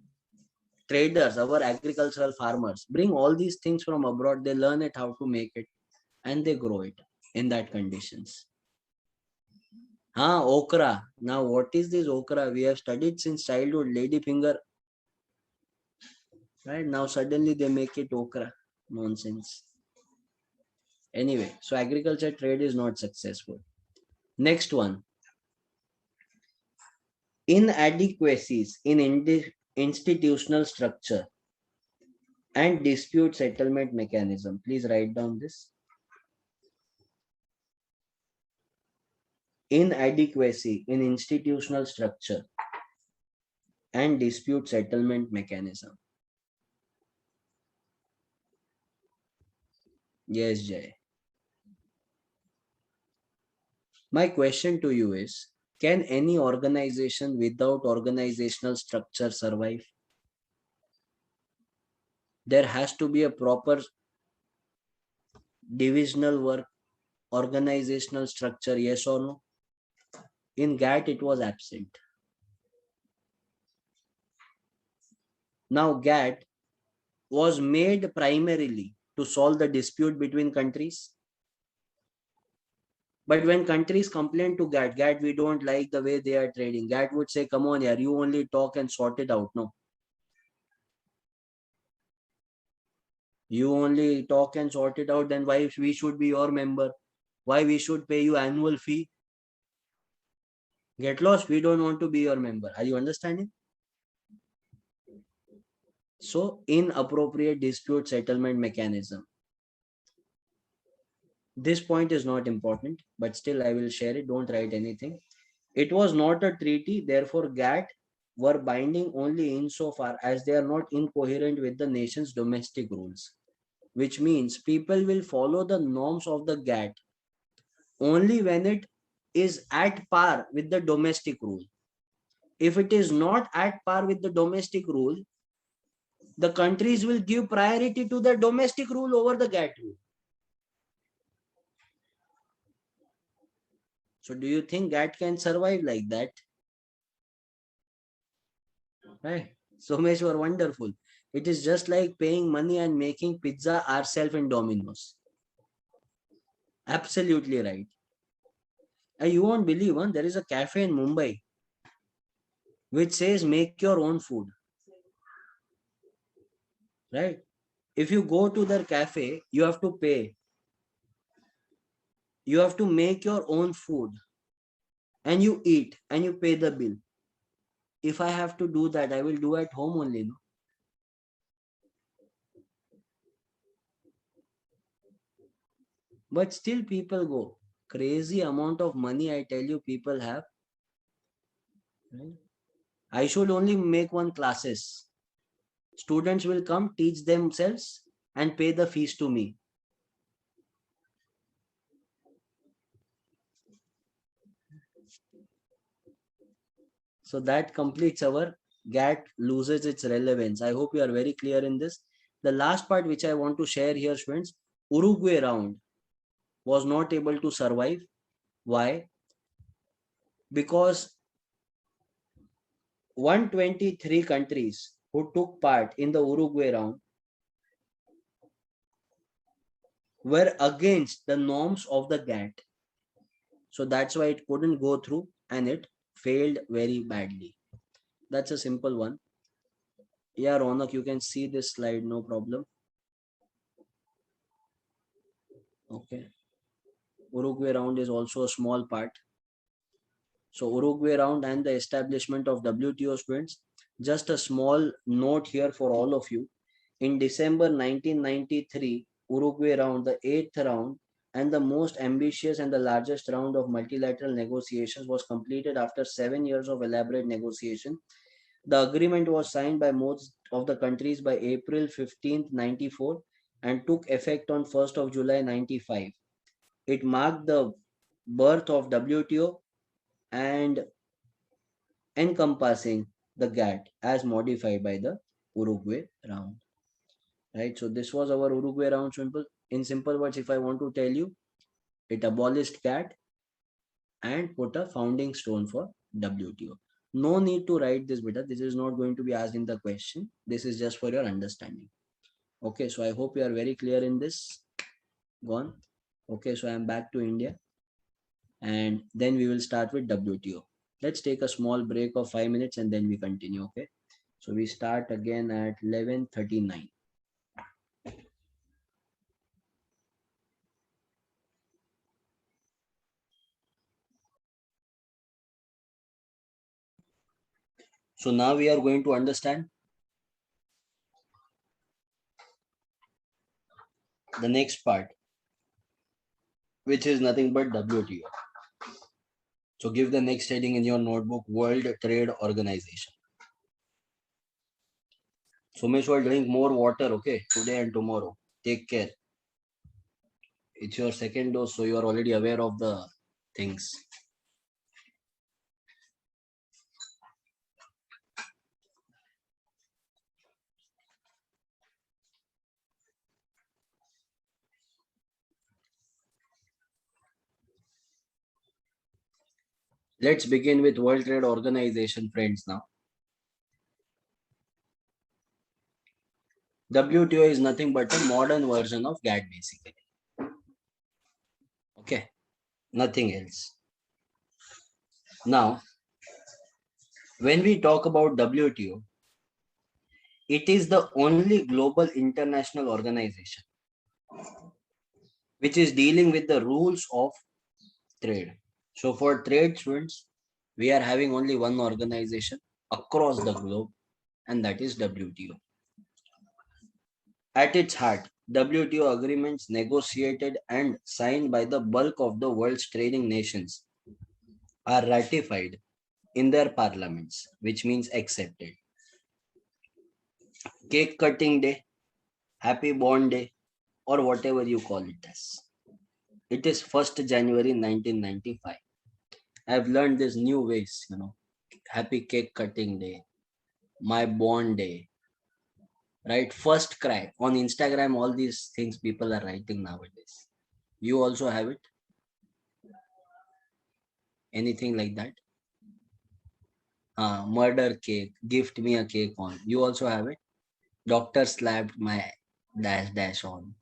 traders, our agricultural farmers bring all these things from abroad. They learn it how to make it and they grow it in that conditions. Okra. Now, what is this okra? We have studied since childhood, lady finger. Right now, suddenly they make it okra. Nonsense. Anyway, so agriculture trade is not successful. Next one, inadequacies in institutional structure and dispute settlement mechanism. Please write down this. Inadequacy in institutional structure and dispute settlement mechanism. Yes, Jay. My question to you is, can any organization without organizational structure survive? There has to be a proper divisional work, organizational structure, yes or no? In GATT, it was absent. Now, GATT was made primarily to solve the dispute between countries. But when countries complain to GATT, we don't like the way they are trading. GATT would say, come on, yeah, you only talk and sort it out. No, you only talk and sort it out. Then why we should be your member? Why we should pay you annual fee? Get lost. We don't want to be your member. Are you understanding? So, inappropriate dispute settlement mechanism. This point is not important, but still I will share it. Don't write anything. It was not a treaty, therefore GATT were binding only insofar as they are not incoherent with the nation's domestic rules, which means people will follow the norms of the GATT only when it is at par with the domestic rule. If it is not at par with the domestic rule, the countries will give priority to the domestic rule over the GATT rule. So do you think GATT can survive like that? Right? Someshwar, wonderful. It is just like paying money and making pizza ourselves in Domino's. Absolutely right. And you won't believe, one, there is a cafe in Mumbai which says make your own food. Right? If you go to their cafe, you have to pay. You have to make your own food and you eat and you pay the bill. If I have to do that, I will do at home only. No? But still people go. Crazy amount of money, I tell you, people have. Right? I should only make one classes. Students will come, teach themselves, and pay the fees to me. So that completes our GAT loses its relevance. I hope you are very clear in this. The last part which I want to share here, friends, Uruguay round was not able to survive. Why? Because 123 countries who took part in the Uruguay round were against the norms of the GATT. So that's why it couldn't go through and it failed very badly. That's a simple one. Yeah, Ronak, you can see this slide, no problem. Okay. Uruguay round is also a small part. So Uruguay round and the establishment of WTO, students. Just a small note here for all of you. In December 1993, Uruguay round, the eighth round and the most ambitious and the largest round of multilateral negotiations was completed after 7 years of elaborate negotiation. The agreement was signed by most of the countries by April 15th, 94 and took effect on 1st of July 95. It marked the birth of WTO and encompassing the GATT as modified by the Uruguay round. Right. So this was our Uruguay round. Simple. In simple words, if I want to tell you, it abolished GATT and put a founding stone for WTO. No need to write this, beta. This is not going to be asked in the question. This is just for your understanding. Okay. So I hope you are very clear in this. Gone. Okay. So I am back to India, and then we will start with WTO. Let's take a small break of 5 minutes and then we continue. Okay. So we start again at 11:39. So now we are going to understand the next part, which is nothing but WTO. So give the next heading in your notebook, World Trade Organization. Someshwar, drink more water, okay? Today and tomorrow. Take care. It's your second dose, so you are already aware of the things. Let's begin with World Trade Organization, friends, now. WTO is nothing but a modern version of GATT, basically. Okay, nothing else. Now, when we talk about WTO, it is the only global international organization which is dealing with the rules of trade. So for trade, students, we are having only one organization across the globe, and that is WTO. At its heart, WTO agreements negotiated and signed by the bulk of the world's trading nations are ratified in their parliaments, which means accepted. Cake cutting day, happy bond day, or whatever you call it as. It is 1st January 1995. I've learned these new ways, happy cake cutting day, my bond day, right? First cry on Instagram, all these things people are writing nowadays. You also have it? Anything like that? Murder cake, gift me a cake on. You also have it? Doctor slapped my dash dash on.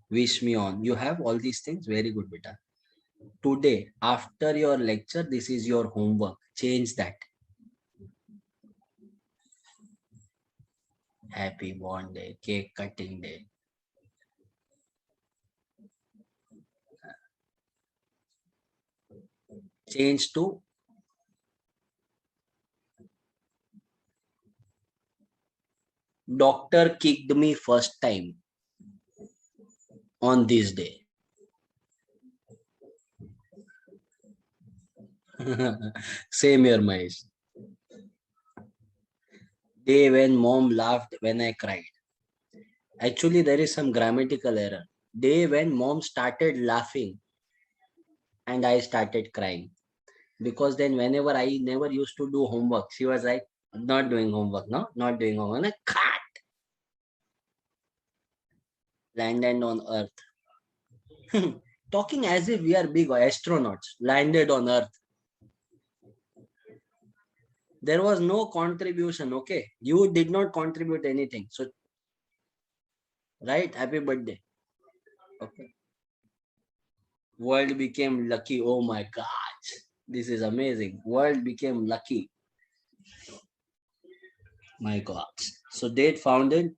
Wish me on. You have all these things? Very good, beta. Today, after your lecture, this is your homework. Change that. Happy bond day, cake cutting day. Change to doctor kicked me first time on this day. Same here, Mahesh. Day when mom laughed when I cried. Actually, there is some grammatical error. Day when mom started laughing and I started crying. Because then whenever I never used to do homework, she was like, not doing homework, no, not doing homework. Like, cut, landed on earth. Talking as if we are big astronauts, landed on earth. There was no contribution, okay? You did not contribute anything. So, right, happy birthday. Okay. World became lucky. Oh my God. This is amazing. World became lucky. My God. So date founded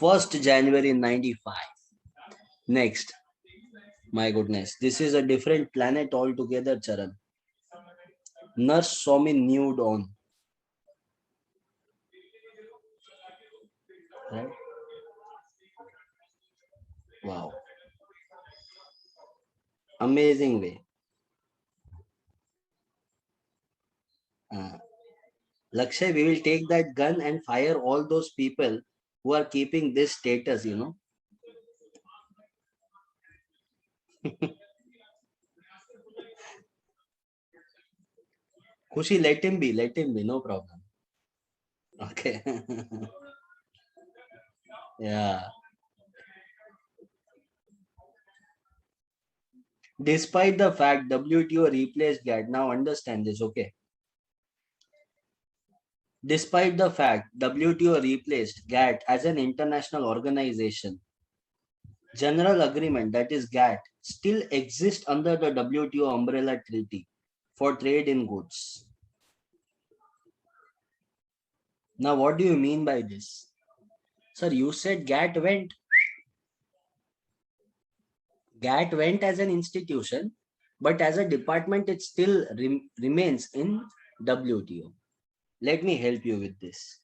1st January 95. Next. My goodness. This is a different planet altogether, Charan. Nurse saw me nude on. Right? Wow. Amazing way. Uh, Lakshay, we will take that gun and fire all those people who are keeping this status, you know. Kushi, let him be, no problem. Okay. Yeah. Despite the fact WTO replaced GATT, now understand this, okay? Despite the fact WTO replaced GATT as an international organization, General Agreement, that is GATT, still exists under the WTO umbrella treaty for trade in goods. Now, what do you mean by this? Sir, you said GATT went as an institution, but as a department, it still remains in WTO. Let me help you with this.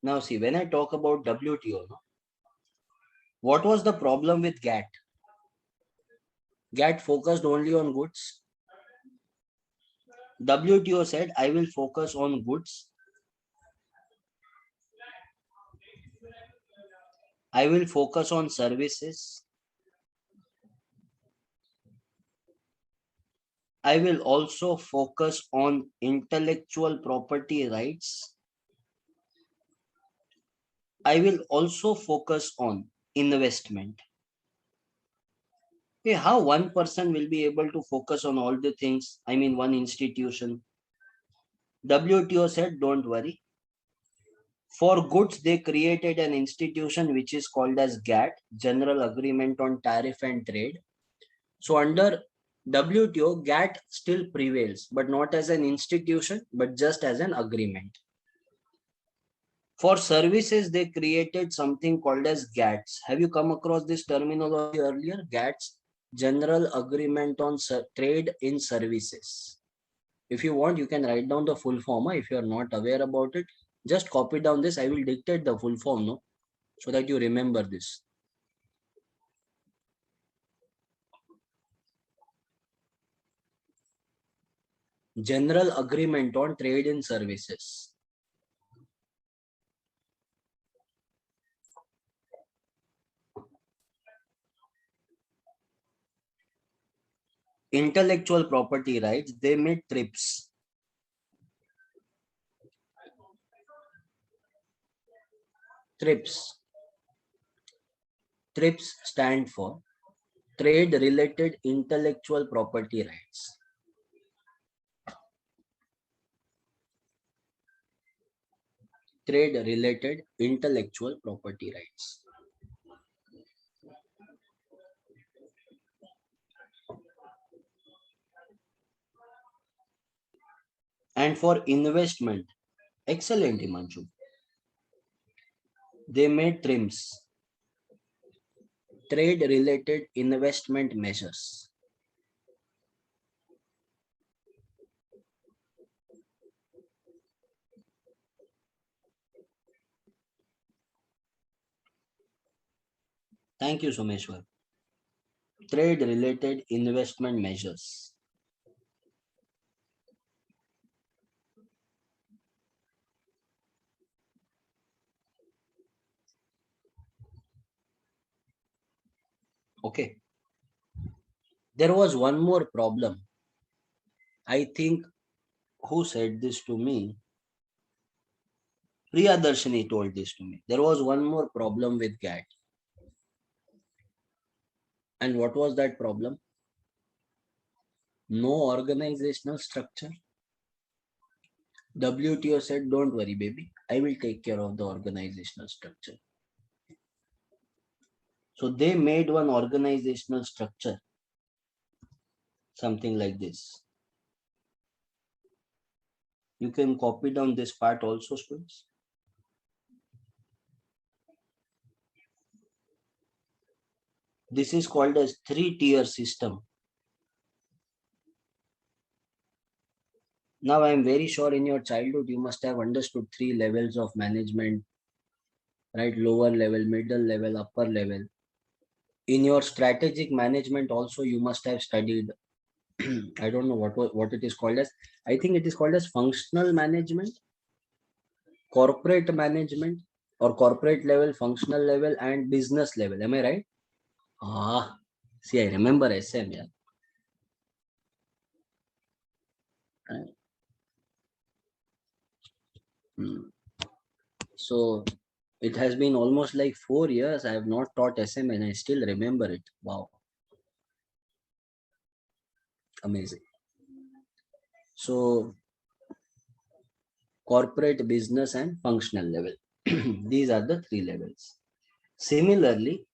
Now, see, when I talk about WTO, no, what was the problem with GATT? GATT focused only on goods. WTO said, I will focus on goods. I will focus on services. I will also focus on intellectual property rights. I will also focus on investment. Okay, how one person will be able to focus on all the things? I mean, one institution. WTO said, don't worry. For goods, they created an institution which is called as GATT, General Agreement on Tariff and Trade. So under WTO, GATT still prevails, but not as an institution, but just as an agreement. For services, they created something called as GATS. Have you come across this terminology earlier? GATS, General Agreement on Trade in Services. If you want, you can write down the full form. If you are not aware about it, just copy down this. I will dictate the full form, no, so that you remember this. General Agreement on Trade in Services. Intellectual property rights, they made TRIPS. TRIPS. TRIPS stand for Trade Related Intellectual Property Rights. Trade Related Intellectual Property Rights. And for investment, excellent, Himanshu. They made TRIMS, Trade Related Investment Measures. Thank you, Someshwar. Trade related investment measures. Okay. There was one more problem. I think who said this to me? Priyadarshini told this to me. There was one more problem with GAT. And what was that problem? No organizational structure. WTO said, don't worry, baby. I will take care of the organizational structure. So they made one organizational structure, something like this. You can copy down this part also, students. This is called as three-tier system. Now, I am very sure in your childhood, you must have understood three levels of management, right? Lower level, middle level, upper level. In your strategic management also, you must have studied, I don't know what it is called as. I think it is called as functional management, corporate management, or corporate level, functional level, and business level. Am I right? Ah, see, I remember SM, yeah. Right. Hmm. So it has been almost like 4 years. I have not taught SM and I still remember it. Wow, amazing. So corporate, business, and functional level. These are the three levels. Similarly,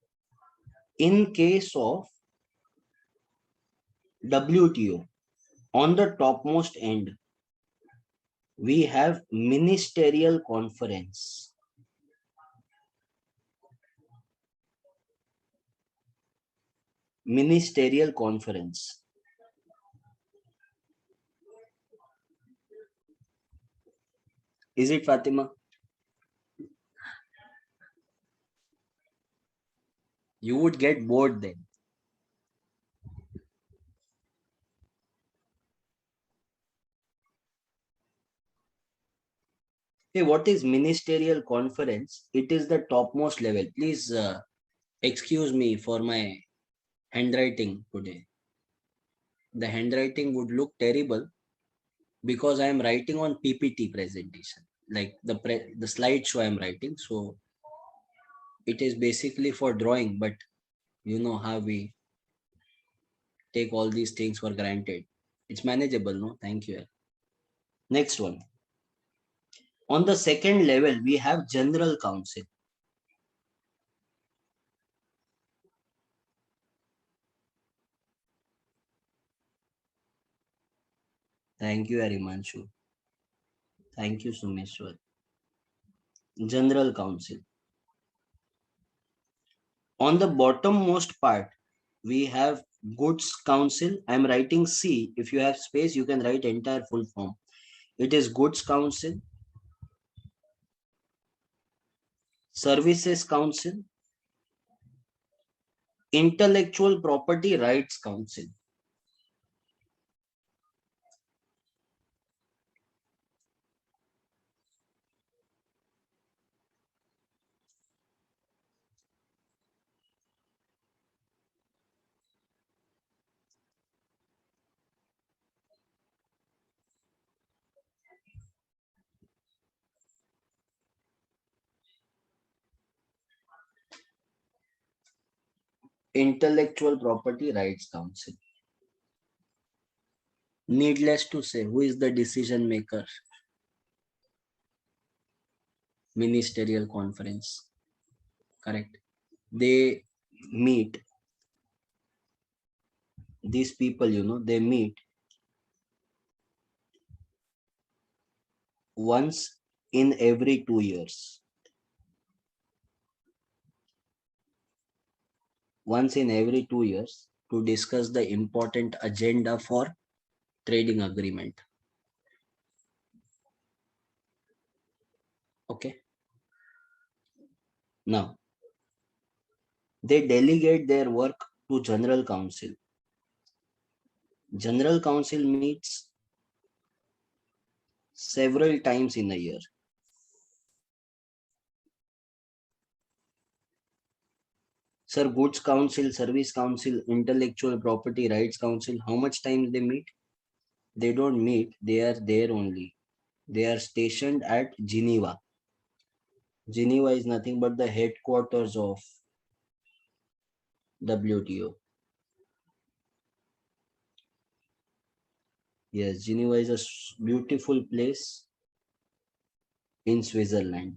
in case of WTO, on the topmost end, we have ministerial conference. Ministerial conference. Is it, Fatima? You would get bored then. Hey, what is ministerial conference? It is the topmost level. Please excuse me for my handwriting today. The handwriting would look terrible because I am writing on PPT presentation, like the slideshow I am writing. So it is basically for drawing, but you know how we take all these things for granted. It's manageable, no? Thank you. Next one. On the second level, we have General Council. Thank you, Arimanshu. Thank you, Sumeshwar. General Council. On the bottommost part, we have Goods Council. I'm writing C. If you have space, you can write entire full form. It is Goods Council, Services Council, Intellectual Property Rights Council. Intellectual Property Rights Council. Needless to say, who is the decision maker? Ministerial Conference. Correct. They meet. These people, they meet once in every 2 years. Once in every 2 years to discuss the important agenda for trading agreement. Okay. Now, They delegate their work to General Council. General Council meets several times in a year. Sir, Goods Council, Service Council, Intellectual Property Rights Council, how much time they meet? They don't meet, they are there only. They are stationed at Geneva. Geneva is nothing but the headquarters of WTO. Yes, Geneva is a beautiful place in Switzerland.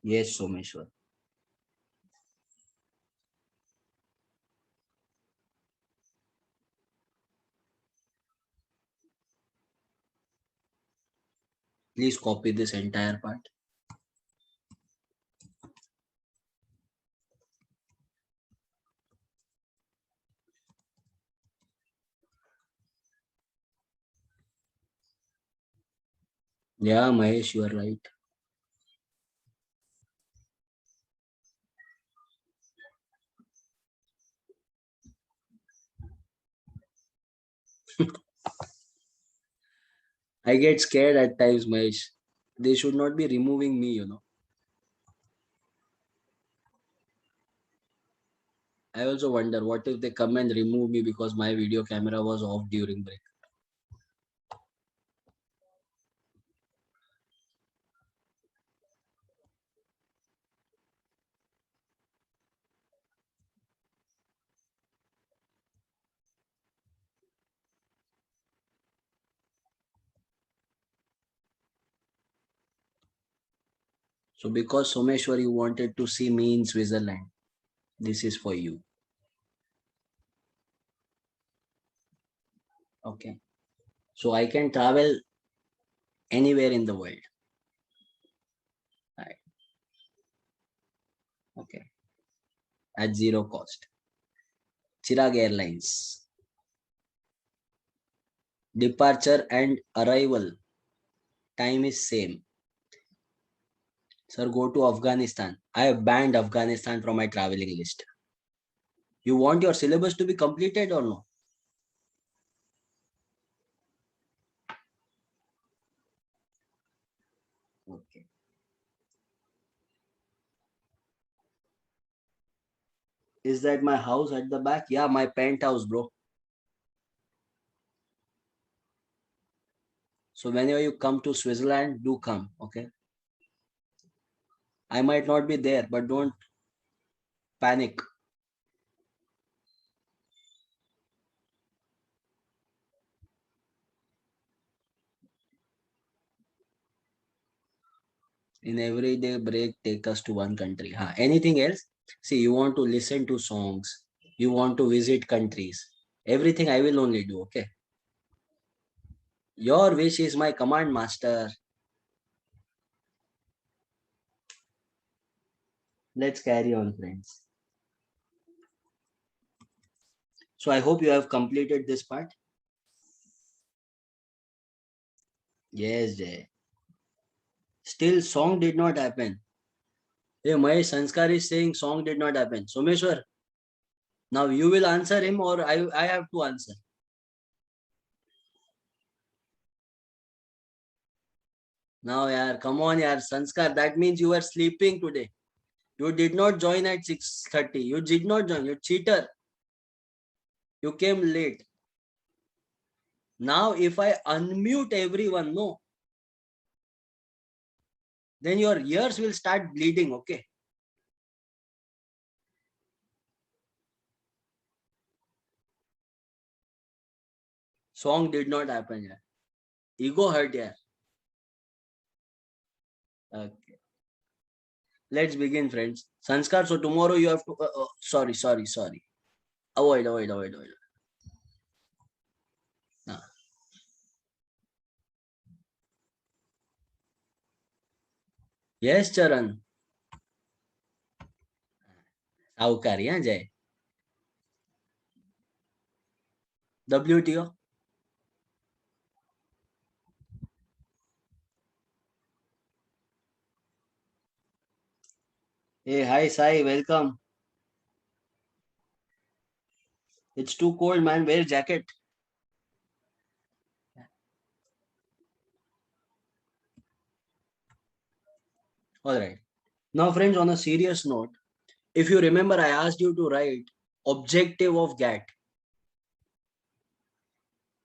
Yes, Someshwar. Please copy this entire part. Yeah, Mahesh, you are right. I get scared at times, Mahesh. They should not be removing me. I also wonder what if they come and remove me because my video camera was off during break. So because Someshwar, you wanted to see me in Switzerland, this is for you. Okay. So I can travel anywhere in the world. Right. Okay. At zero cost. Chirag Airlines. Departure and arrival time is same. Sir, go to Afghanistan. I have banned Afghanistan from my traveling list. You want your syllabus to be completed or no? Okay. Is that my house at the back? Yeah, my penthouse, bro. So whenever you come to Switzerland, do come. Okay. I might not be there, but don't panic. In every day break, take us to one country. Anything else? See, you want to listen to songs. You want to visit countries. Everything I will only do. Okay. Your wish is my command, master. Let's carry on, friends. So I hope you have completed this part. Yes, Jay. Still, song did not happen. Hey, my Sanskar is saying song did not happen. Someshwar, now you will answer him or I have to answer. Now, yaar, come on, yaar, Sanskar. That means you were sleeping today. You did not join at 6:30. You did not join. You cheater. You came late. Now, if I unmute everyone, no, then your ears will start bleeding. Okay. Song did not happen. Yeah. Ego hurt. Yeah. Okay. Let's begin, friends. Sanskar. So tomorrow you have to. Sorry. Avoid. Ah. Yes, Charan. साहूकारी हाँ जय. WTO. Hey, hi Sai, welcome. It's too cold, man. Wear jacket. All right. Now, friends, on a serious note, if you remember, I asked you to write objective of GATT.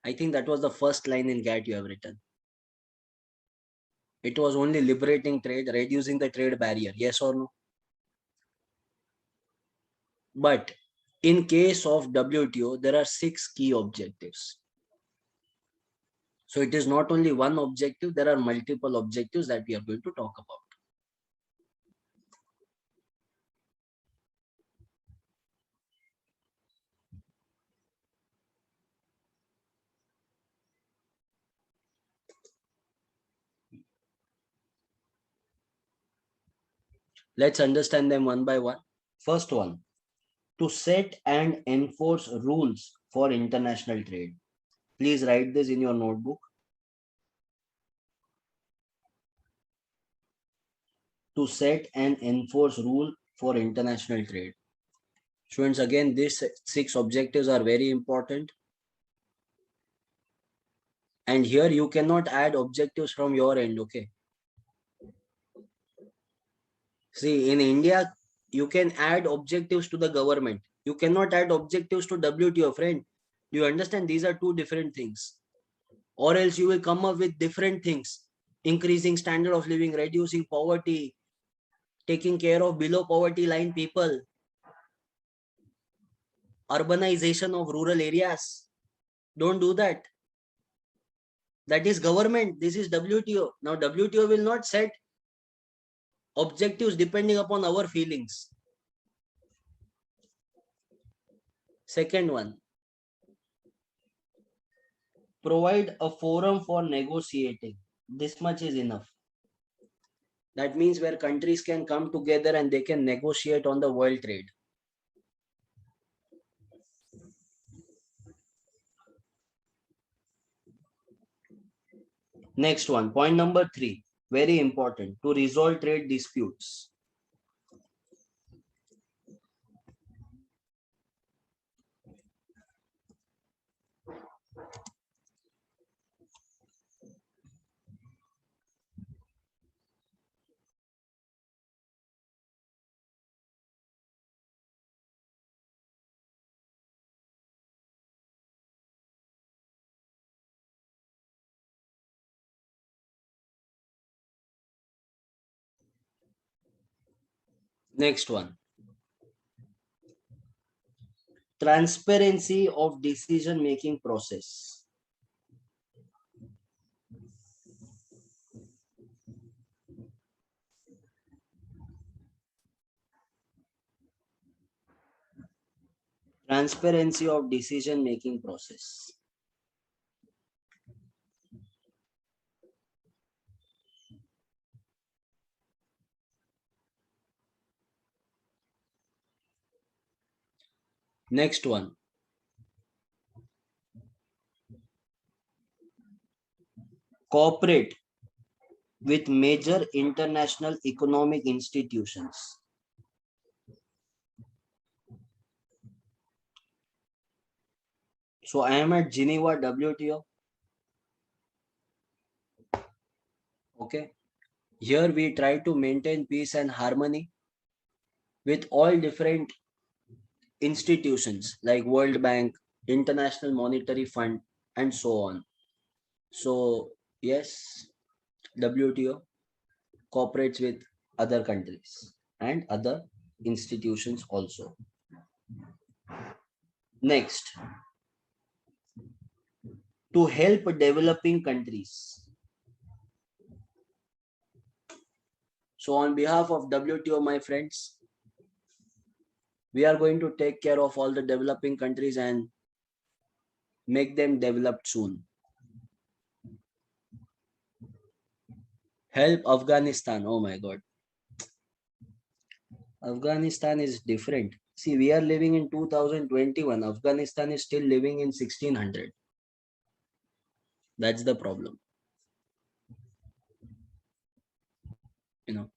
I think that was the first line in GATT you have written. It was only liberating trade, reducing the trade barrier. Yes or no? But in case of WTO, there are 6 key objectives. So it is not only one objective, there are multiple objectives that we are going to talk about. Let's understand them one by one. First one, to set and enforce rules for international trade. Please write this in your notebook. To set and enforce rule for international trade. Students, again, these 6 objectives are very important. And here you cannot add objectives from your end, okay? See, in India, you can add objectives to the government. You cannot add objectives to WTO, friend. Do you understand? These are two different things. Or else you will come up with different things. Increasing standard of living, reducing poverty, taking care of below poverty line people, urbanization of rural areas. Don't do that. That is government. This is WTO. Now WTO will not set objectives depending upon our feelings. Second one, provide a forum for negotiating. This much is enough. That means where countries can come together and they can negotiate on the world trade. Next one, point number 3, very important, to resolve trade disputes. Next one, transparency of decision making process. Transparency of decision making process. Next one, cooperate with major international economic institutions. So I am at Geneva WTO. Okay. Here we try to maintain peace and harmony with all different institutions like World Bank, International Monetary Fund, and so on. So yes, WTO cooperates with other countries and other institutions also. Next, to help developing countries. So on behalf of WTO, my friends, we are going to take care of all the developing countries and make them developed soon. Help Afghanistan. Oh my God. Afghanistan is different. See, we are living in 2021. Afghanistan is still living in 1600. That's the problem. You know,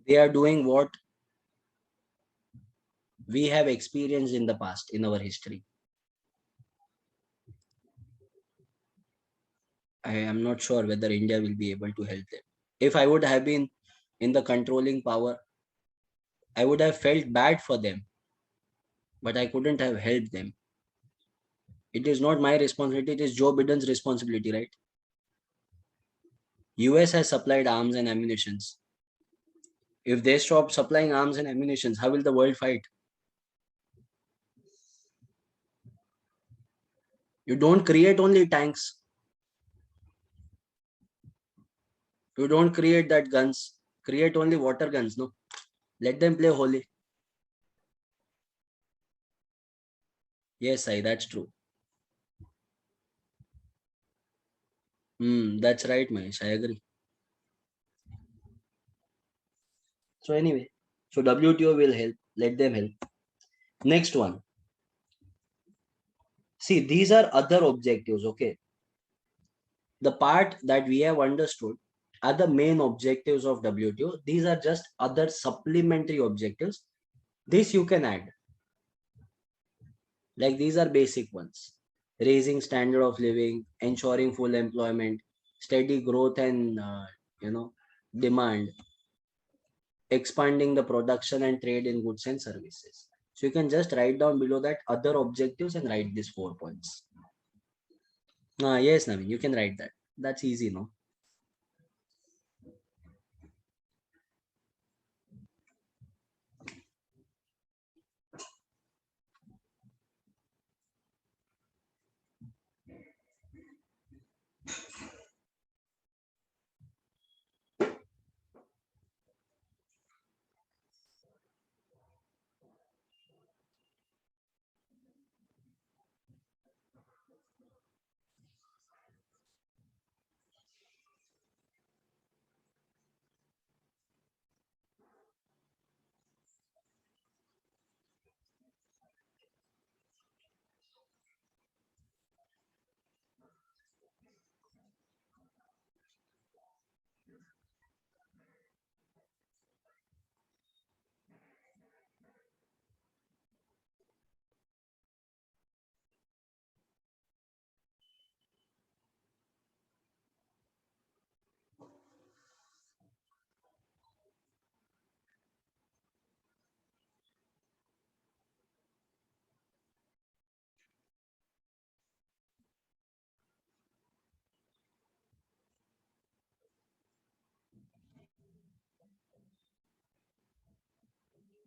they are doing what we have experienced in the past, in our history. I am not sure whether India will be able to help them. If I would have been in the controlling power, I would have felt bad for them, but I couldn't have helped them. It is not my responsibility, it is Joe Biden's responsibility, right? US has supplied arms and ammunitions. If they stop supplying arms and ammunitions, how will the world fight? You don't create only tanks. You don't create that guns. Create only water guns, no? Let them play holy. Yes, that's true. That's right, Mahesh. I agree. So anyway, so WTO will help. Let them help. Next one. See, these are other objectives, okay? The part that we have understood are the main objectives of WTO. These are just other supplementary objectives. This you can add. Like these are basic ones. Raising standard of living, ensuring full employment, steady growth and demand, expanding the production and trade in goods and services. So you can just write down below that other objectives and write these 4 points. Yes, Naveen, you can write that. That's easy, no?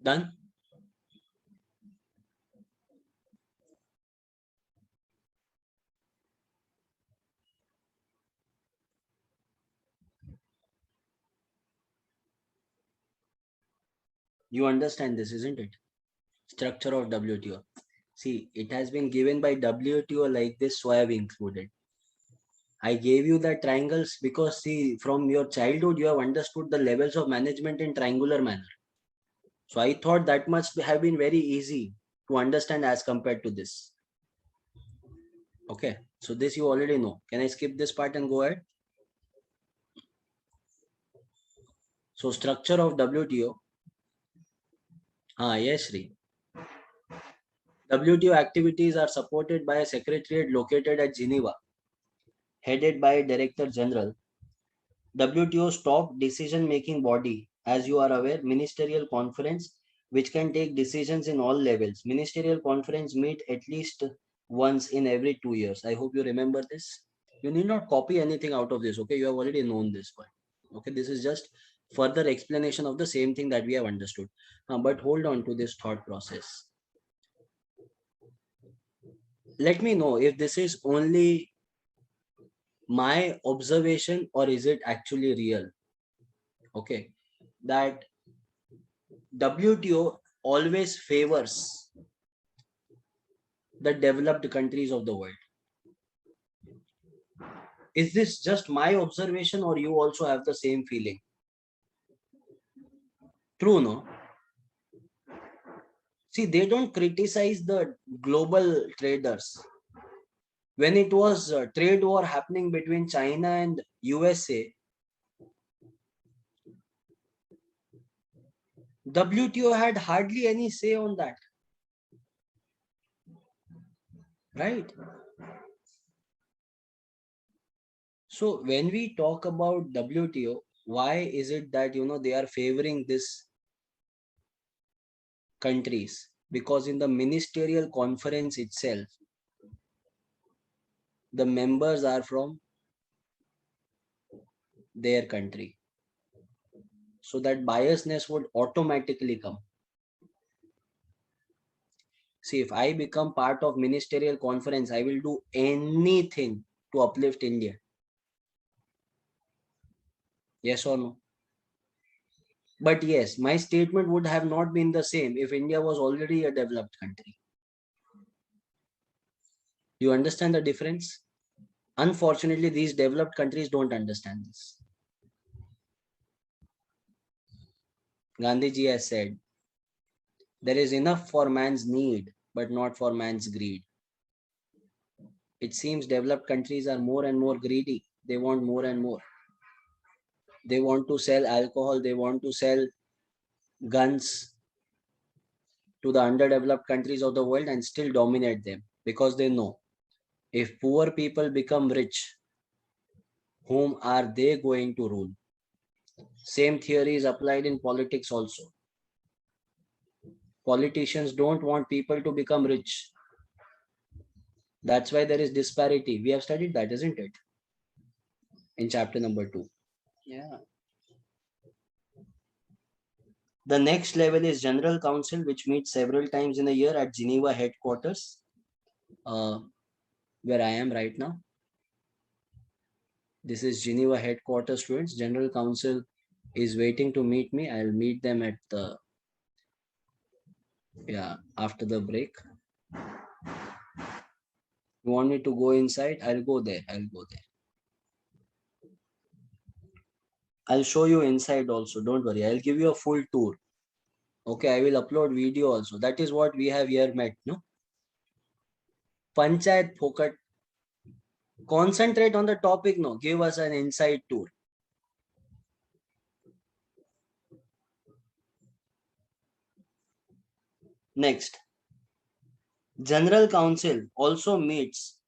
Done? You understand this, isn't it? Structure of WTO. See, it has been given by WTO like this, so I have included. I gave you the triangles because see, from your childhood, you have understood the levels of management in triangular manner. So I thought that must have been very easy to understand as compared to this. Okay, so this you already know. Can I skip this part and go ahead? So structure of WTO. Yes, Sri. WTO activities are supported by a secretariat located at Geneva, headed by a Director General. WTO's top decision-making body, as you are aware, Ministerial Conference, which can take decisions in all levels. Ministerial Conference meet at least once in every 2 years. I hope you remember this. You need not copy anything out of this, okay? You have already known this one. Okay, this is just further explanation of the same thing that we have understood. But hold on to this thought process. Let me know if this is only my observation or is it actually real. Okay, that WTO always favors the developed countries of the world. Is this just my observation or you also have the same feeling? True, no? See, they don't criticize the global traders. When it was a trade war happening between China and USA, WTO had hardly any say on that. Right? So when we talk about WTO, why is it that they are favoring this countries? Because in the ministerial conference itself, the members are from their country. So that biasness would automatically come. See, if I become part of ministerial conference, I will do anything to uplift India. Yes or no? But yes, my statement would have not been the same if India was already a developed country. You understand the difference? Unfortunately, these developed countries don't understand this. Gandhiji has said, there is enough for man's need, but not for man's greed. It seems developed countries are more and more greedy. They want more and more. They want to sell alcohol. They want to sell guns to the underdeveloped countries of the world and still dominate them because they know if poor people become rich, whom are they going to rule? Same theory is applied in politics also. Politicians don't want people to become rich. That's why there is disparity. We have studied that, isn't it? In chapter number 2. Yeah. The next level is General Council, which meets several times in a year at Geneva headquarters, where I am right now. This is Geneva headquarters, students. General Council is waiting to meet me. I'll meet them at the, after the break. You want me to go inside? I'll go there. I'll show you inside also. Don't worry. I'll give you a full tour. Okay, I will upload video also. That is what we have here met, no? Panchayat Phokat. Concentrate on the topic, no? Give us an inside tour. Next. General Council also meets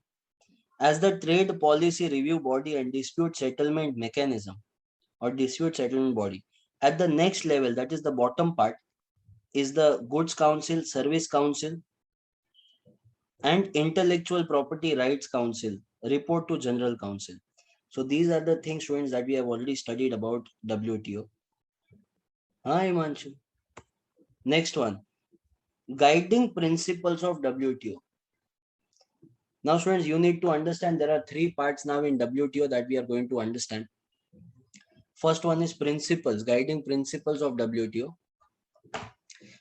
as the trade policy review body and dispute settlement mechanism or dispute settlement body. At the next level, that is the bottom part, is the Goods Council, Service Council, and Intellectual Property Rights Council report to General Council. So these are the things, students, that we have already studied about WTO. Hi, Himanshu. Next one, guiding principles of WTO. Now, students, you need to understand there are 3 parts now in WTO that we are going to understand. First one is principles, guiding principles of WTO.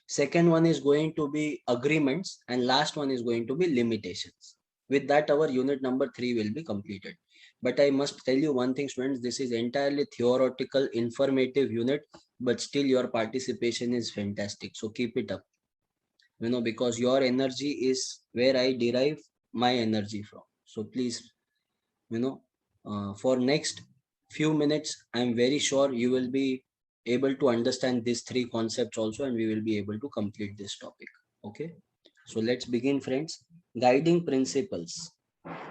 Second one is going to be agreements, and last one is going to be limitations. With that, our unit number 3 will be completed. But I must tell you one thing, students, this is entirely theoretical, informative unit, but still your participation is fantastic. So keep it up, because your energy is where I derive my energy from. So please, for next few minutes, I'm very sure you will be able to understand these 3 concepts also, and we will be able to complete this topic. Okay, so let's begin, friends. Guiding principles.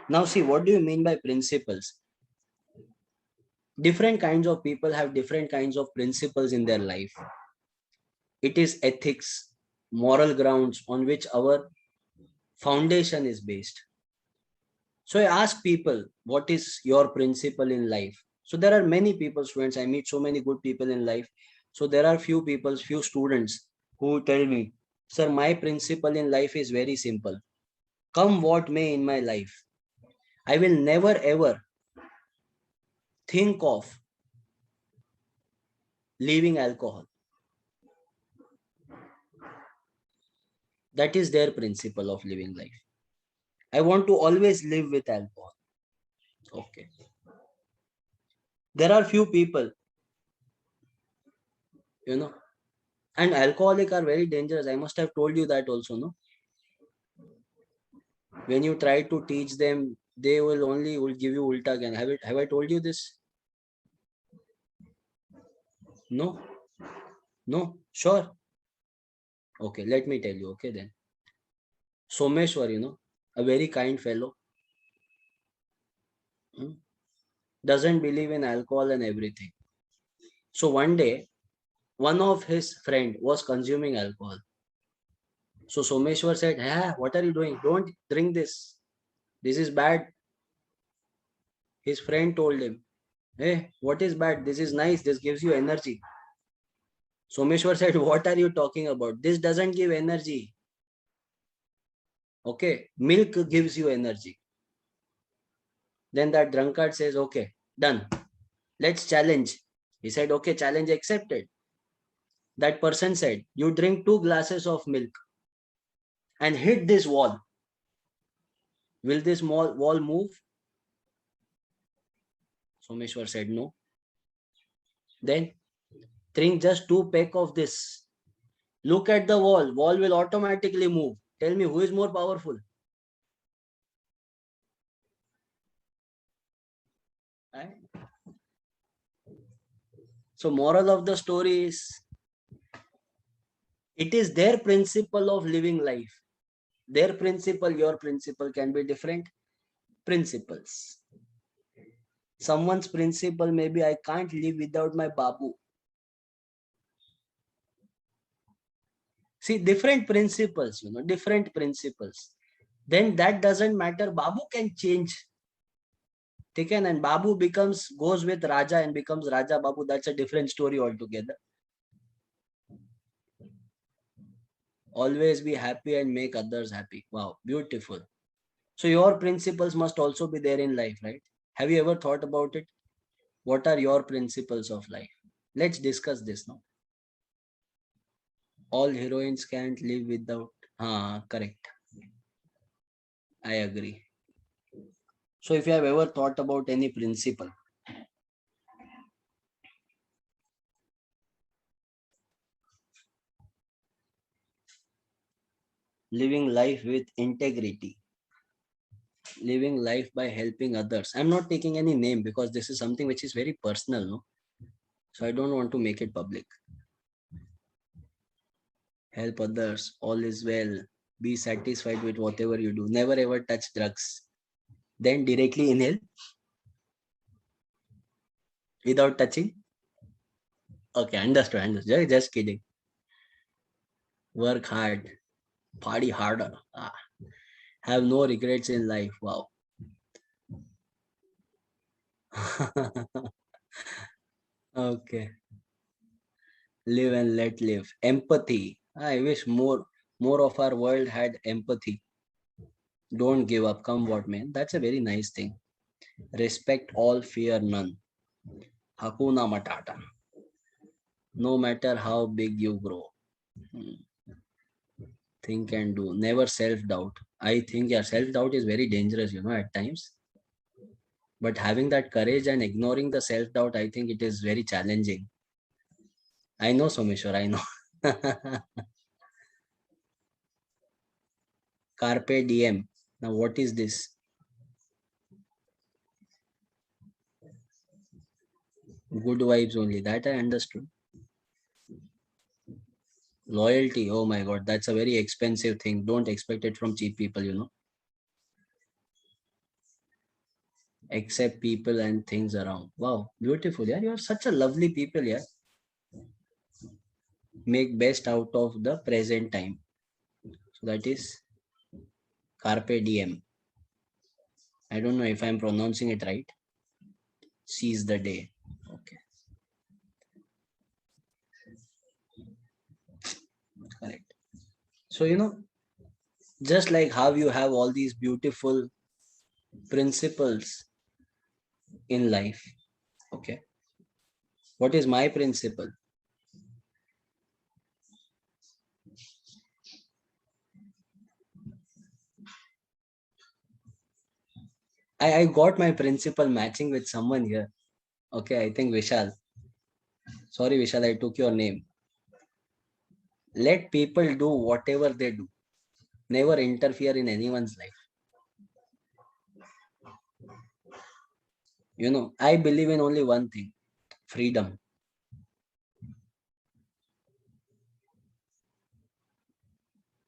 Now see, what do you mean by principles? Different kinds of people have different kinds of principles in their life. It is ethics, moral grounds on which our foundation is based. So I ask people, what is your principle in life? So there are many people, students, I meet so many good people in life. So there are few people, few students who tell me, sir, my principle in life is very simple. Come what may in my life, I will never ever think of leaving alcohol. That is their principle of living life. I want to always live with alcohol. Okay. There are few people, and alcoholic are very dangerous. I must have told you that also, no? When you try to teach them, they will give you ulta again. Have I told you this? No? No? Sure. Okay, let me tell you. Okay, then. Someshwar, a very kind fellow, doesn't believe in alcohol and everything. So one day, one of his friend was consuming alcohol. So Someshwar said, what are you doing? Don't drink this. This is bad. His friend told him, hey, what is bad? This is nice. This gives you energy. Someshwar said, what are you talking about? This doesn't give energy. Okay, milk gives you energy. Then that drunkard says, okay, done. Let's challenge. He said, okay, challenge accepted. That person said, you drink 2 glasses of milk and hit this wall. Will this wall move? Someshwar said, no. Then drink just 2 peck of this. Look at the wall. Wall will automatically move. Tell me who is more powerful? Right? So moral of the story is, it is their principle of living life. Their principle, your principle can be different principles. Someone's principle, maybe I can't live without my babu. See, different principles, different principles. Then that doesn't matter. Babu can change. Taken, and Babu goes with Raja and becomes Raja Babu. That's a different story altogether. Always be happy and make others happy. Wow, beautiful. So your principles must also be there in life, right? Have you ever thought about it? What are your principles of life? Let's discuss this now. All heroines can't live without. Correct. I agree. So if you have ever thought about any principle, living life with integrity, living life by helping others. I'm not taking any name because this is something which is very personal, no? So I don't want to make it public. Help others, all is well. Be satisfied with whatever you do. Never ever touch drugs. Then directly inhale without touching. Okay, understood. Understood. Just kidding. Work hard, party harder. Have no regrets in life. Wow. Okay. Live and let live. Empathy. I wish more of our world had empathy. Don't give up, come what may. That's a very nice thing. Respect all, fear none. Hakuna Matata. No matter how big you grow. Think and do. Never self-doubt. I think, yeah, self-doubt is very dangerous, at times. But having that courage and ignoring the self-doubt, I think it is very challenging. I know, Someshwar, I know. Carpe diem. Now, what is this? Good vibes only. That I understood. Loyalty. Oh my God, that's a very expensive thing. Don't expect it from cheap people. Accept people and things around. Wow, beautiful. Yeah, you are such a lovely people. Yeah. Make best out of the present time. So that is Carpe diem. I don't know if I'm pronouncing it right. Seize the day. Okay, correct. So, just like how you have all these beautiful principles in life. Okay. What is my principle? I got my principle matching with someone here. Okay, I think Vishal. Sorry, Vishal, I took your name. Let people do whatever they do. Never interfere in anyone's life. I believe in only one thing, freedom.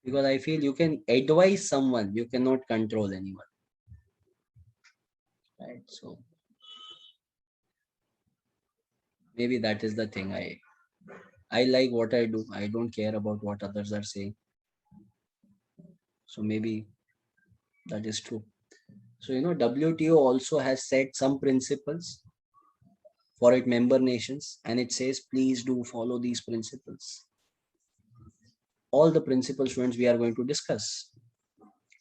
Because I feel you can advise someone, you cannot control anyone. Right? So maybe that is the thing. I like what I do. I don't care about what others are saying. So maybe that is true. So WTO also has set some principles for its member nations, and it says please do follow these principles. All the principal students we are going to discuss,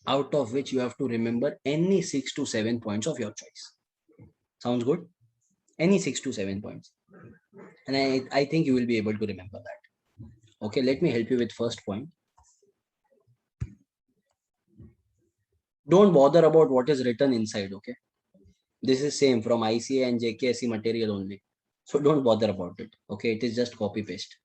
out of which you have to remember any 6 to 7 points of your choice. Sounds good? Any 6 to 7 points. And I think you will be able to remember that. Okay, let me help you with first point. Don't bother about what is written inside, okay? This is same from ICA and JKSE material only. So don't bother about it. Okay, it is just copy paste.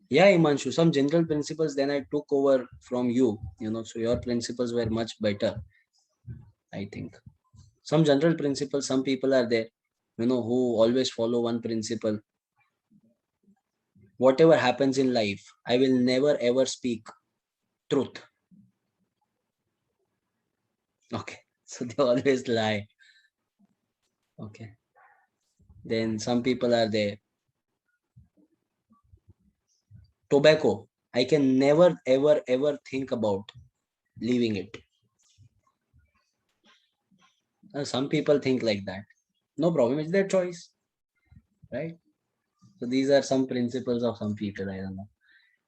Yeah, Imanshu, some general principles then I took over from you, so your principles were much better, I think. Some general principles, some people are there, who always follow one principle. Whatever happens in life, I will never ever speak truth. Okay, so they always lie. Okay, then some people are there. Tobacco, I can never ever ever think about leaving it. Some people think like that. No problem, it's their choice, right? So these are some principles of some people. I don't know.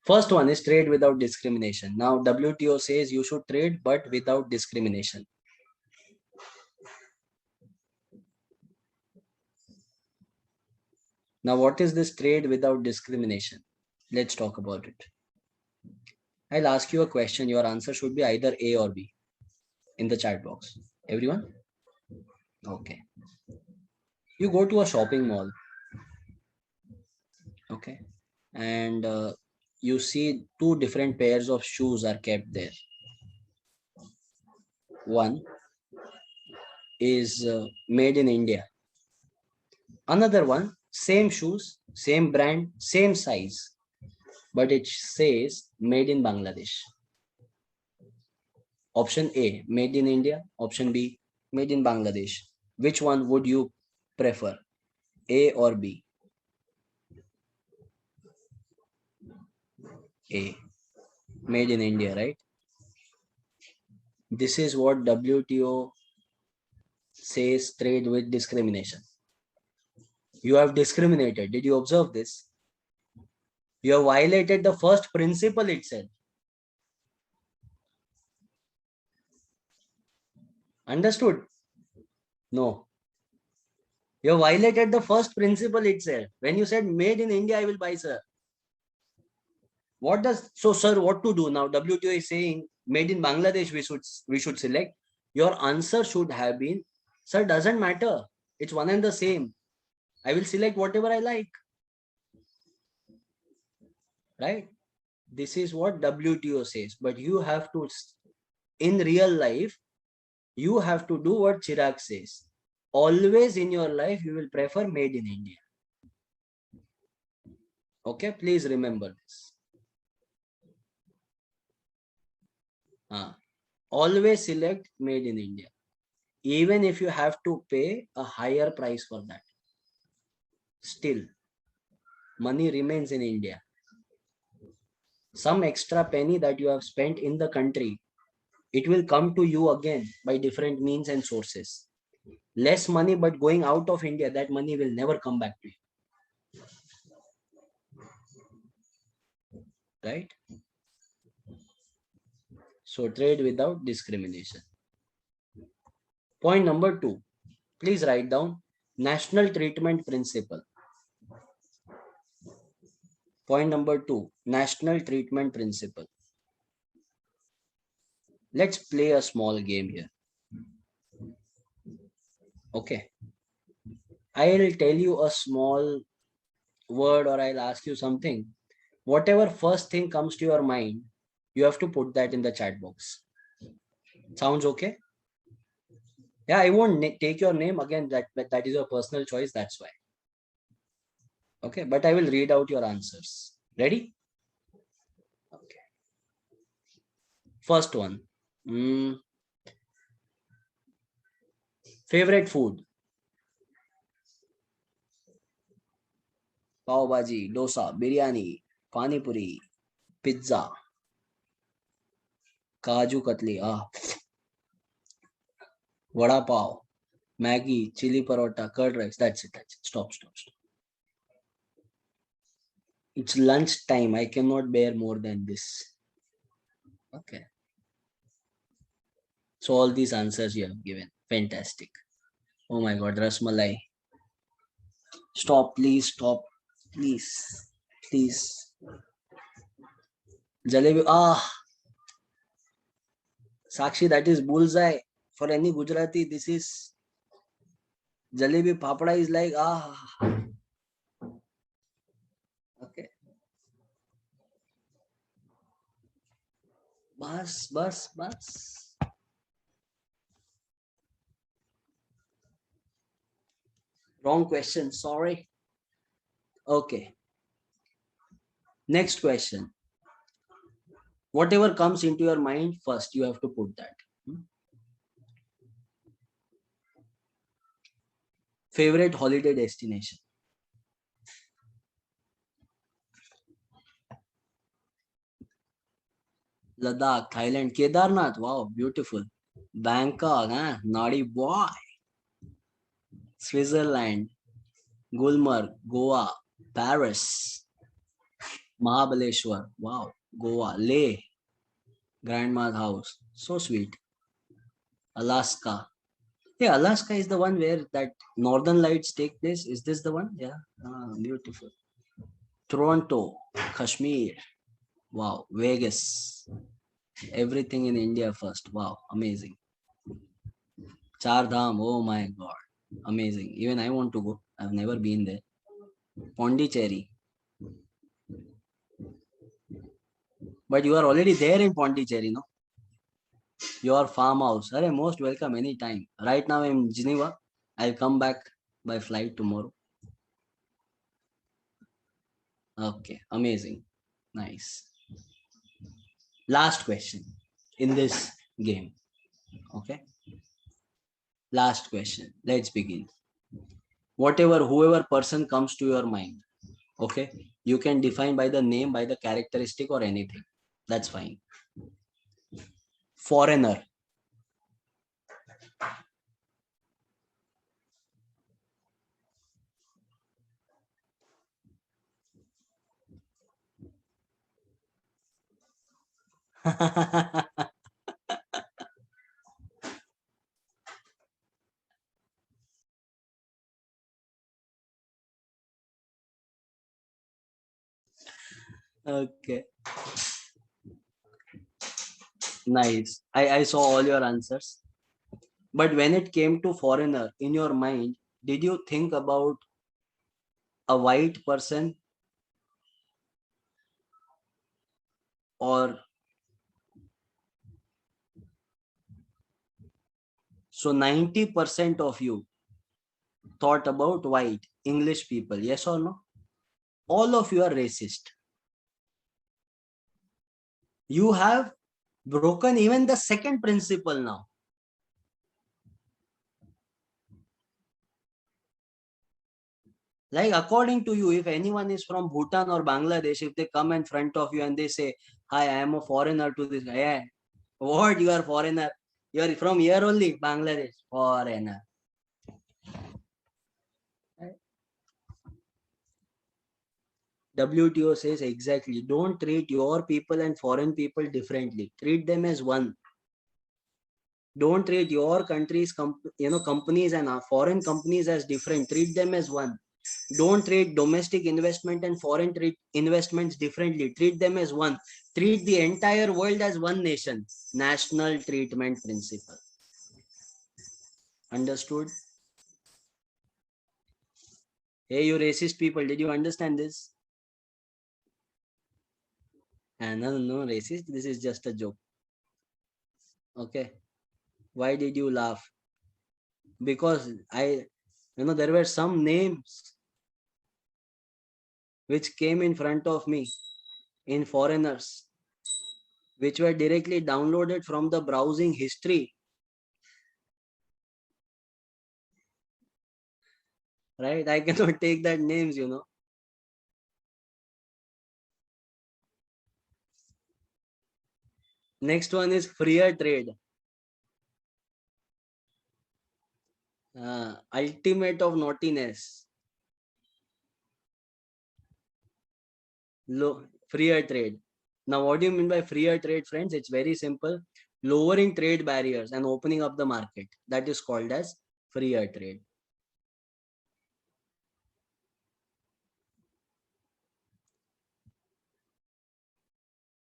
First one is trade without discrimination. Now WTO says you should trade but without discrimination. Now what is this trade without discrimination? Let's talk about it. I'll ask you a question. Your answer should be either A or B in the chat box. Everyone? Okay. You go to a shopping mall, okay, and you see two different pairs of shoes are kept there. One is made in India. Another one, same shoes, same brand, same size, but it says made in Bangladesh. Option A, made in India. Option B, made in Bangladesh. Which one would you prefer, A or B? A, made in India, right? This is what WTO says trade with discrimination. You have discriminated. Did you observe this? You have violated the first principle itself. Understood? No. You have violated the first principle itself. When you said made in India, I will buy, sir. What does so, sir? What to do now? WTO is saying made in Bangladesh. We should select. Your answer should have been, sir. Doesn't matter. It's one and the same. I will select whatever I like. Right? This is what WTO says. But you have to, in real life, you have to do what Chirag says. Always in your life, you will prefer made in India. Okay, please remember this. Always select made in India, even if you have to pay a higher price for that. Still, money remains in India. Some extra penny that you have spent in the country, it will come to you again by different means and sources. Less money, but going out of India, that money will never come back to you. Right? So trade without discrimination. Point number 2. Please write down national treatment principle. Point number 2. National treatment principle. Let's play a small game here. Okay. I'll tell you a small word or I'll ask you something. Whatever first thing comes to your mind, you have to put that in the chat box. Sounds okay? Yeah, I won't take your name again. That is your personal choice. That's why. Okay, but I will read out your answers. Ready? Okay. First one. Mm, favorite food? Pav bhaji, dosa, biryani, pani puri, pizza, kaju katli, vada pav, Maggie, chili parota, curd rice. That's it. That's it. Stop, stop, stop. It's lunch time. I cannot bear more than this. Okay. So all these answers you have given. Fantastic. Oh my God, Rasmalai. Stop, please, stop. Please, please. Jalebi. Sakshi, that is bullseye. For any Gujarati, this is jalebi papada is like, Okay. Bus. Wrong question. Sorry. Okay. Next question. Whatever comes into your mind first, you have to put that. Favorite holiday destination? Ladakh, Thailand, Kedarnath. Wow, beautiful. Bangkok, naughty boy. Switzerland, Gulmarg, Goa, Paris, Mahabaleshwar. Wow, Goa, Leh, Grandma's house. So sweet. Alaska. Yeah, Alaska is the one where that northern lights take place. Is this the one? Yeah. Beautiful. Toronto, Kashmir. Wow. Vegas. Everything in India first. Wow. Amazing. Char Dham. Oh my God. Amazing. Even I want to go. I've never been there. Pondicherry. But you are already there in Pondicherry, no? Your farmhouse. Are most welcome anytime. Right now I'm in Geneva. I'll come back by flight tomorrow. Okay, amazing. Nice. Last question in this game. Okay. Last question. Let's begin. Whoever person comes to your mind. Okay. You can define by the name, by the characteristic or anything. That's fine. Foreigner. Okay. Nice. I saw all your answers. But when it came to foreigner, in your mind, did you think about a white person or so 90% of you thought about white English people? Yes or no? All of you are racist. You have broken even the second principle now. Like according to you, if anyone is from Bhutan or Bangladesh, if they come in front of you and they say, "Hi, I am a foreigner to this," yeah, what, you are foreigner? You are from here only, Bangladesh, foreigner. WTO says exactly, don't treat your people and foreign people differently. Treat them as one. Don't treat your countries, companies and foreign companies as different. Treat them as one. Don't treat domestic investment and foreign investments differently. Treat them as one. Treat the entire world as one nation. National treatment principle. Understood? Hey, you racist people, did you understand this? And no, racist. This is just a joke. Okay. Why did you laugh? Because there were some names which came in front of me in foreigners, which were directly downloaded from the browsing history. Right? I cannot take that names. Next one is freer trade. Ultimate of naughtiness. Freer trade. Now, what do you mean by freer trade, friends? It's very simple. Lowering trade barriers and opening up the market. That is called as freer trade.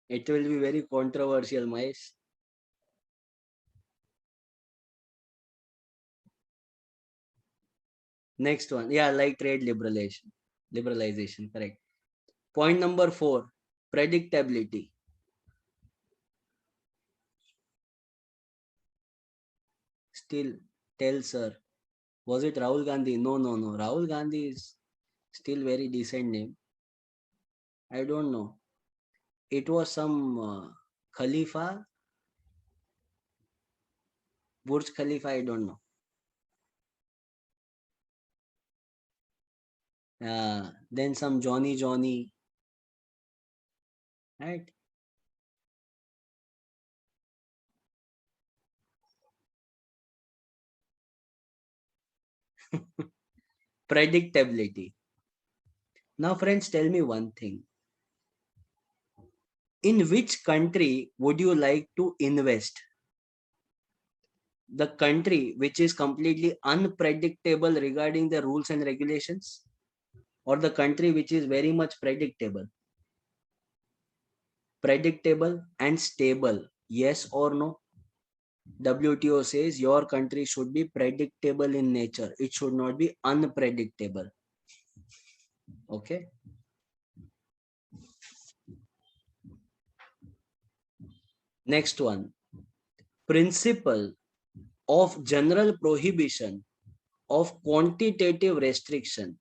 It will be very controversial, Mahesh. Next one. Yeah, like trade liberalization. Liberalization, correct. Point number 4, predictability. Still, tell sir, was it Rahul Gandhi? No, no, no. Rahul Gandhi is still very decent name. I don't know. It was some Khalifa, Burj Khalifa, I don't know. Then some Johnny, right? Predictability. Now, friends, tell me one thing. In which country would you like to invest? The country which is completely unpredictable regarding the rules and regulations, or the country which is very much predictable and stable? Yes or no? WTO says your country should be predictable in nature. It should not be unpredictable. Okay. Next one. Principle of general prohibition of quantitative restriction.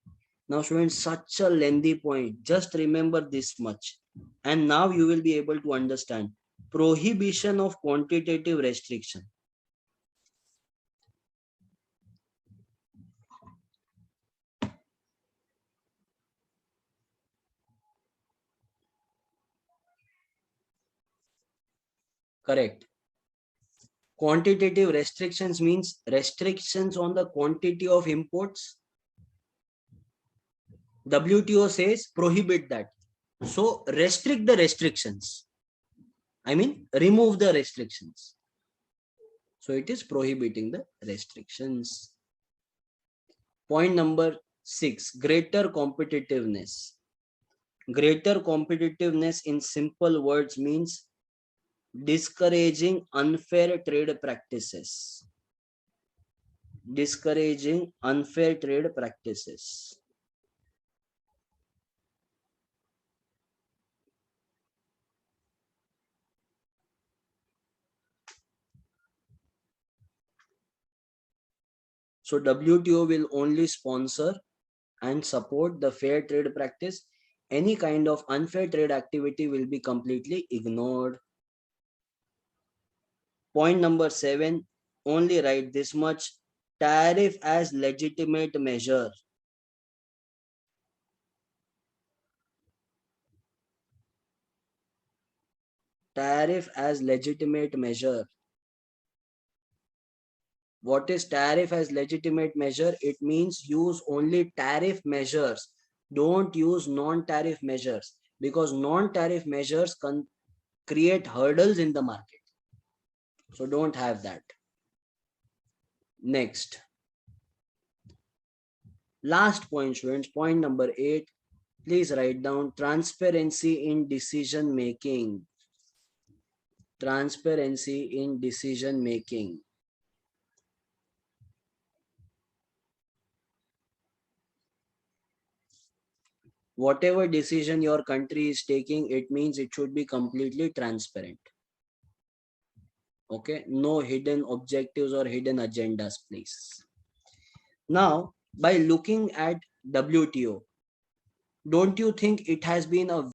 Now, students, such a lengthy point. Just remember this much. And now you will be able to understand. Prohibition of quantitative restriction. Correct. Quantitative restrictions means restrictions on the quantity of imports. WTO says prohibit that. So restrict the restrictions. I mean, remove the restrictions. So it is prohibiting the restrictions. Point number 6, greater competitiveness. Greater competitiveness in simple words means discouraging unfair trade practices. Discouraging unfair trade practices. So WTO will only sponsor and support the fair trade practice. Any kind of unfair trade activity will be completely ignored. Point number 7, only write this much: tariff as legitimate measure. Tariff as legitimate measure. What is tariff as legitimate measure? It means use only tariff measures. Don't use non-tariff measures, because non-tariff measures can create hurdles in the market. So don't have that. Next. Last point, students, point number 8. Please write down transparency in decision making. Transparency in decision making. whatever decision your country is taking, it means it should be completely transparent. Okay, no hidden objectives or hidden agendas, please. Now, by looking at WTO, don't you think it has been a